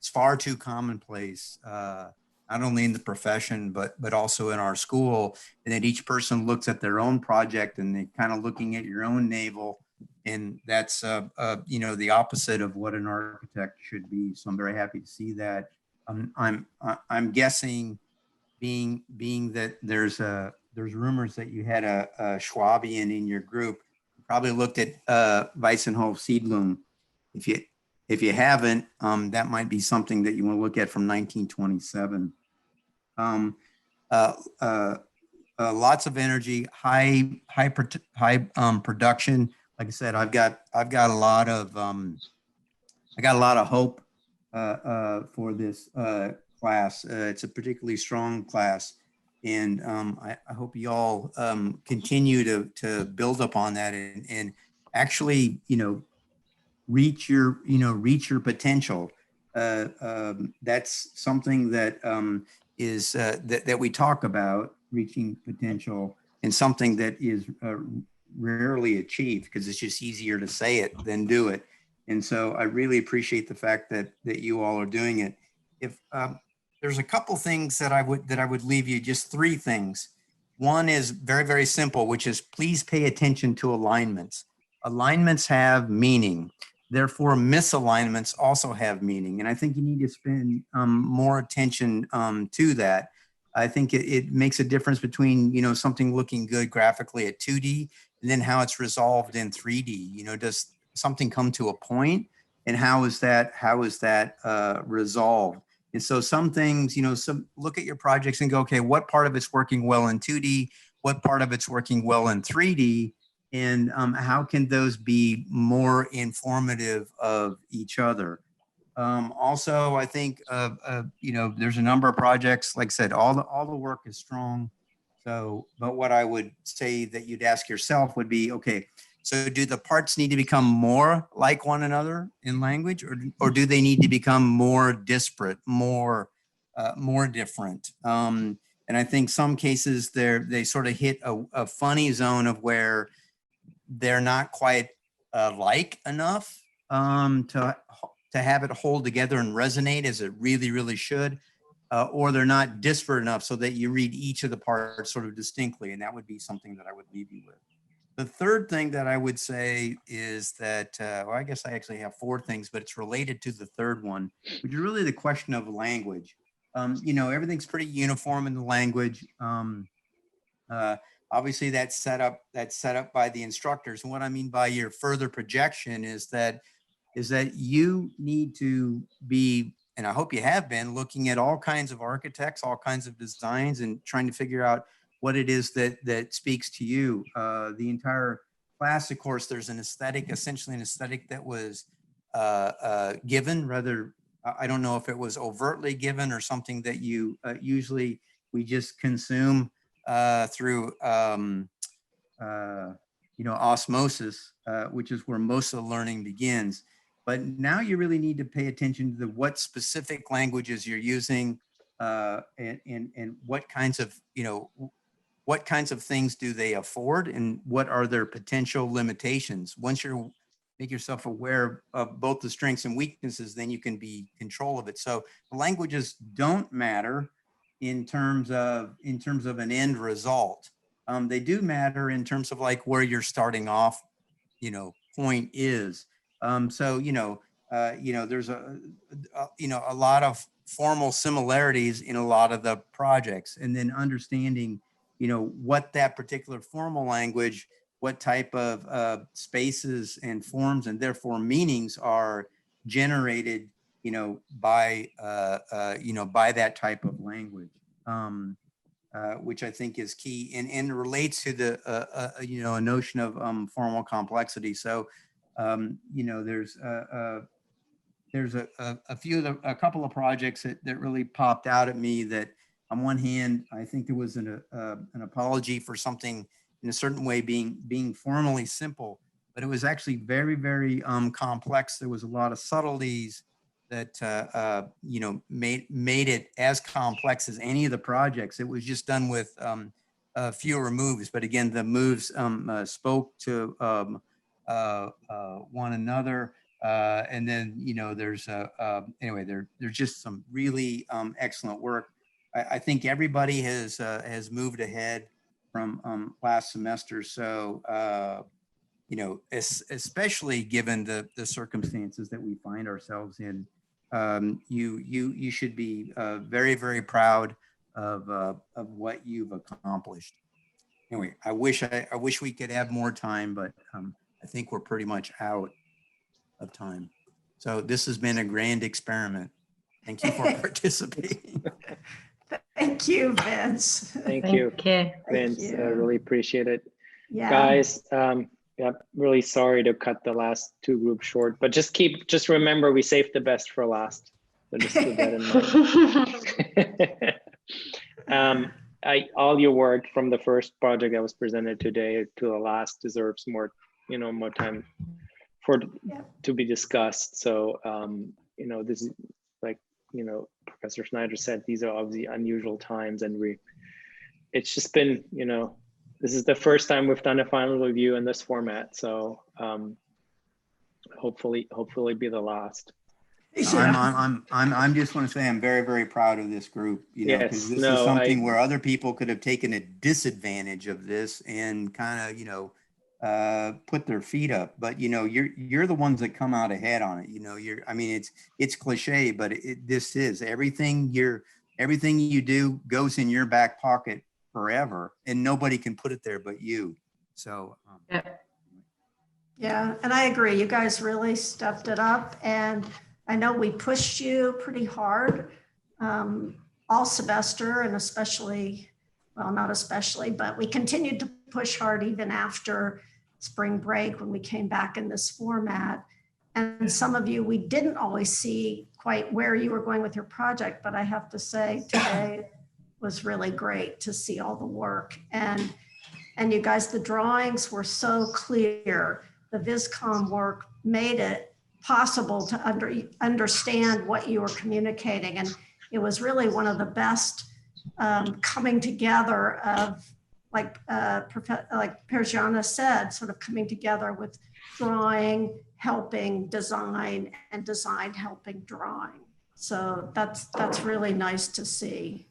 far too commonplace, not only in the profession, but also in our school, and that each person looks at their own project and they kind of looking at your own navel. And that's, the opposite of what an architect should be. So I'm very happy to see that. I'm guessing, being that there's rumors that you had a Schwabian in your group, you probably looked at Weissenhof Siedlung. If you haven't, that might be something that you want to look at from 1927. Lots of energy, high production. Like I said, I've got a lot of hope for this class. It's a particularly strong class, and I hope you all continue to build upon that and actually reach your potential. That's something that is that we talk about, reaching potential, and something that is rarely achieved because it's just easier to say it than do it. And so I really appreciate the fact that you all are doing it. If there's a couple things that I would leave you, just 3 things. One is very, very simple, which is please pay attention to alignments. Alignments have meaning. Therefore, misalignments also have meaning. And I think you need to spend more attention to that. I think it makes a difference between, something looking good graphically at 2D and then how it's resolved in 3D. Does something come to a point, and how is that resolved? And so some things, look at your projects and go, okay, what part of it's working well in 2D? What part of it's working well in 3D? And how can those be more informative of each other? Also, I think there's a number of projects. Like I said, all the work is strong. So, but what I would say that you'd ask yourself would be, okay, So do the parts need to become more like one another in language, or do they need to become more disparate, more different? And I think some cases they sort of hit a funny zone of where they're not quite like enough to have it hold together and resonate as it really, really should, or they're not disparate enough so that you read each of the parts sort of distinctly, and that would be something that I would leave you with. The third thing that I would say is that, well, I guess I actually have 4 things, but it's related to the third one, which is really the question of language. You know, everything's pretty uniform in the language. Obviously that's set up by the instructors. And what I mean by your further projection is that you need to be, and I hope you have been, looking at all kinds of architects, all kinds of designs, and trying to figure out what it is that speaks to you. The entire class, of course, there's an aesthetic, essentially an aesthetic that was given, rather, I don't know if it was overtly given or something that you usually we just consume through you know, osmosis, which is where most of the learning begins. But now you really need to pay attention to what specific languages you're using, and what kinds of, you know, what kinds of things do they afford, and what are their potential limitations. Once you make yourself aware of both the strengths and weaknesses, then you can be in control of it. So the languages don't matter in terms of an end result. They do matter in terms of like where you're starting off, you know, point is. So, you know, there's you know, a lot of formal similarities in a lot of the projects, and then understanding, you know, what that particular formal language, what type of spaces and forms and therefore meanings are generated, you know, by that type of language, which I think is key and relates to the, you know, a notion of formal complexity. So, you know, there's a couple of projects that really popped out at me that, on one hand, I think there was an apology for something in a certain way being formally simple, but it was actually very, very complex. There was a lot of subtleties that you know, made it as complex as any of the projects. It was just done with fewer moves, but again, the moves spoke to one another. And then, you know, there's anyway, there's just some really excellent work. I think everybody has moved ahead from last semester. So, you know, especially given the circumstances that we find ourselves in, you should be very, very proud of what you've accomplished. Anyway, I wish we could have more time, but I think we're pretty much out of time. So this has been a grand experiment. Thank you for participating. Thank you, Vince. Thank you, Vince. I really appreciate it. Yeah. Guys, yeah, really sorry to cut the last 2 groups short, but just remember, we saved the best for last. So just keep that in mind. All your work from the first project that was presented today to the last deserves more, you know, more time to be discussed. So, you know, this is like, you know, Professor Schneider said, these are obviously unusual times, and it's just been, you know, this is the first time we've done a final review in this format. So hopefully be the last. I'm just want to say I'm very, very proud of this group, you know, because this is something where other people could have taken a disadvantage of this and kind of, you know, put their feet up, but you know, you're the ones that come out ahead on it. You know, I mean, it's cliche, but this is everything you do goes in your back pocket forever, and nobody can put it there but you. So yeah, and I agree, you guys really stepped it up, and I know we pushed you pretty hard all semester, and especially, well, not especially, but we continued to push hard even after spring break when we came back in this format. And some of you, we didn't always see quite where you were going with your project, but I have to say today was really great to see all the work. And And you guys, the drawings were so clear. The Viscom work made it possible to understand what you were communicating. And it was really one of the best coming together of, like Persiana said, sort of coming together with drawing, helping design, and design helping drawing. So that's really nice to see.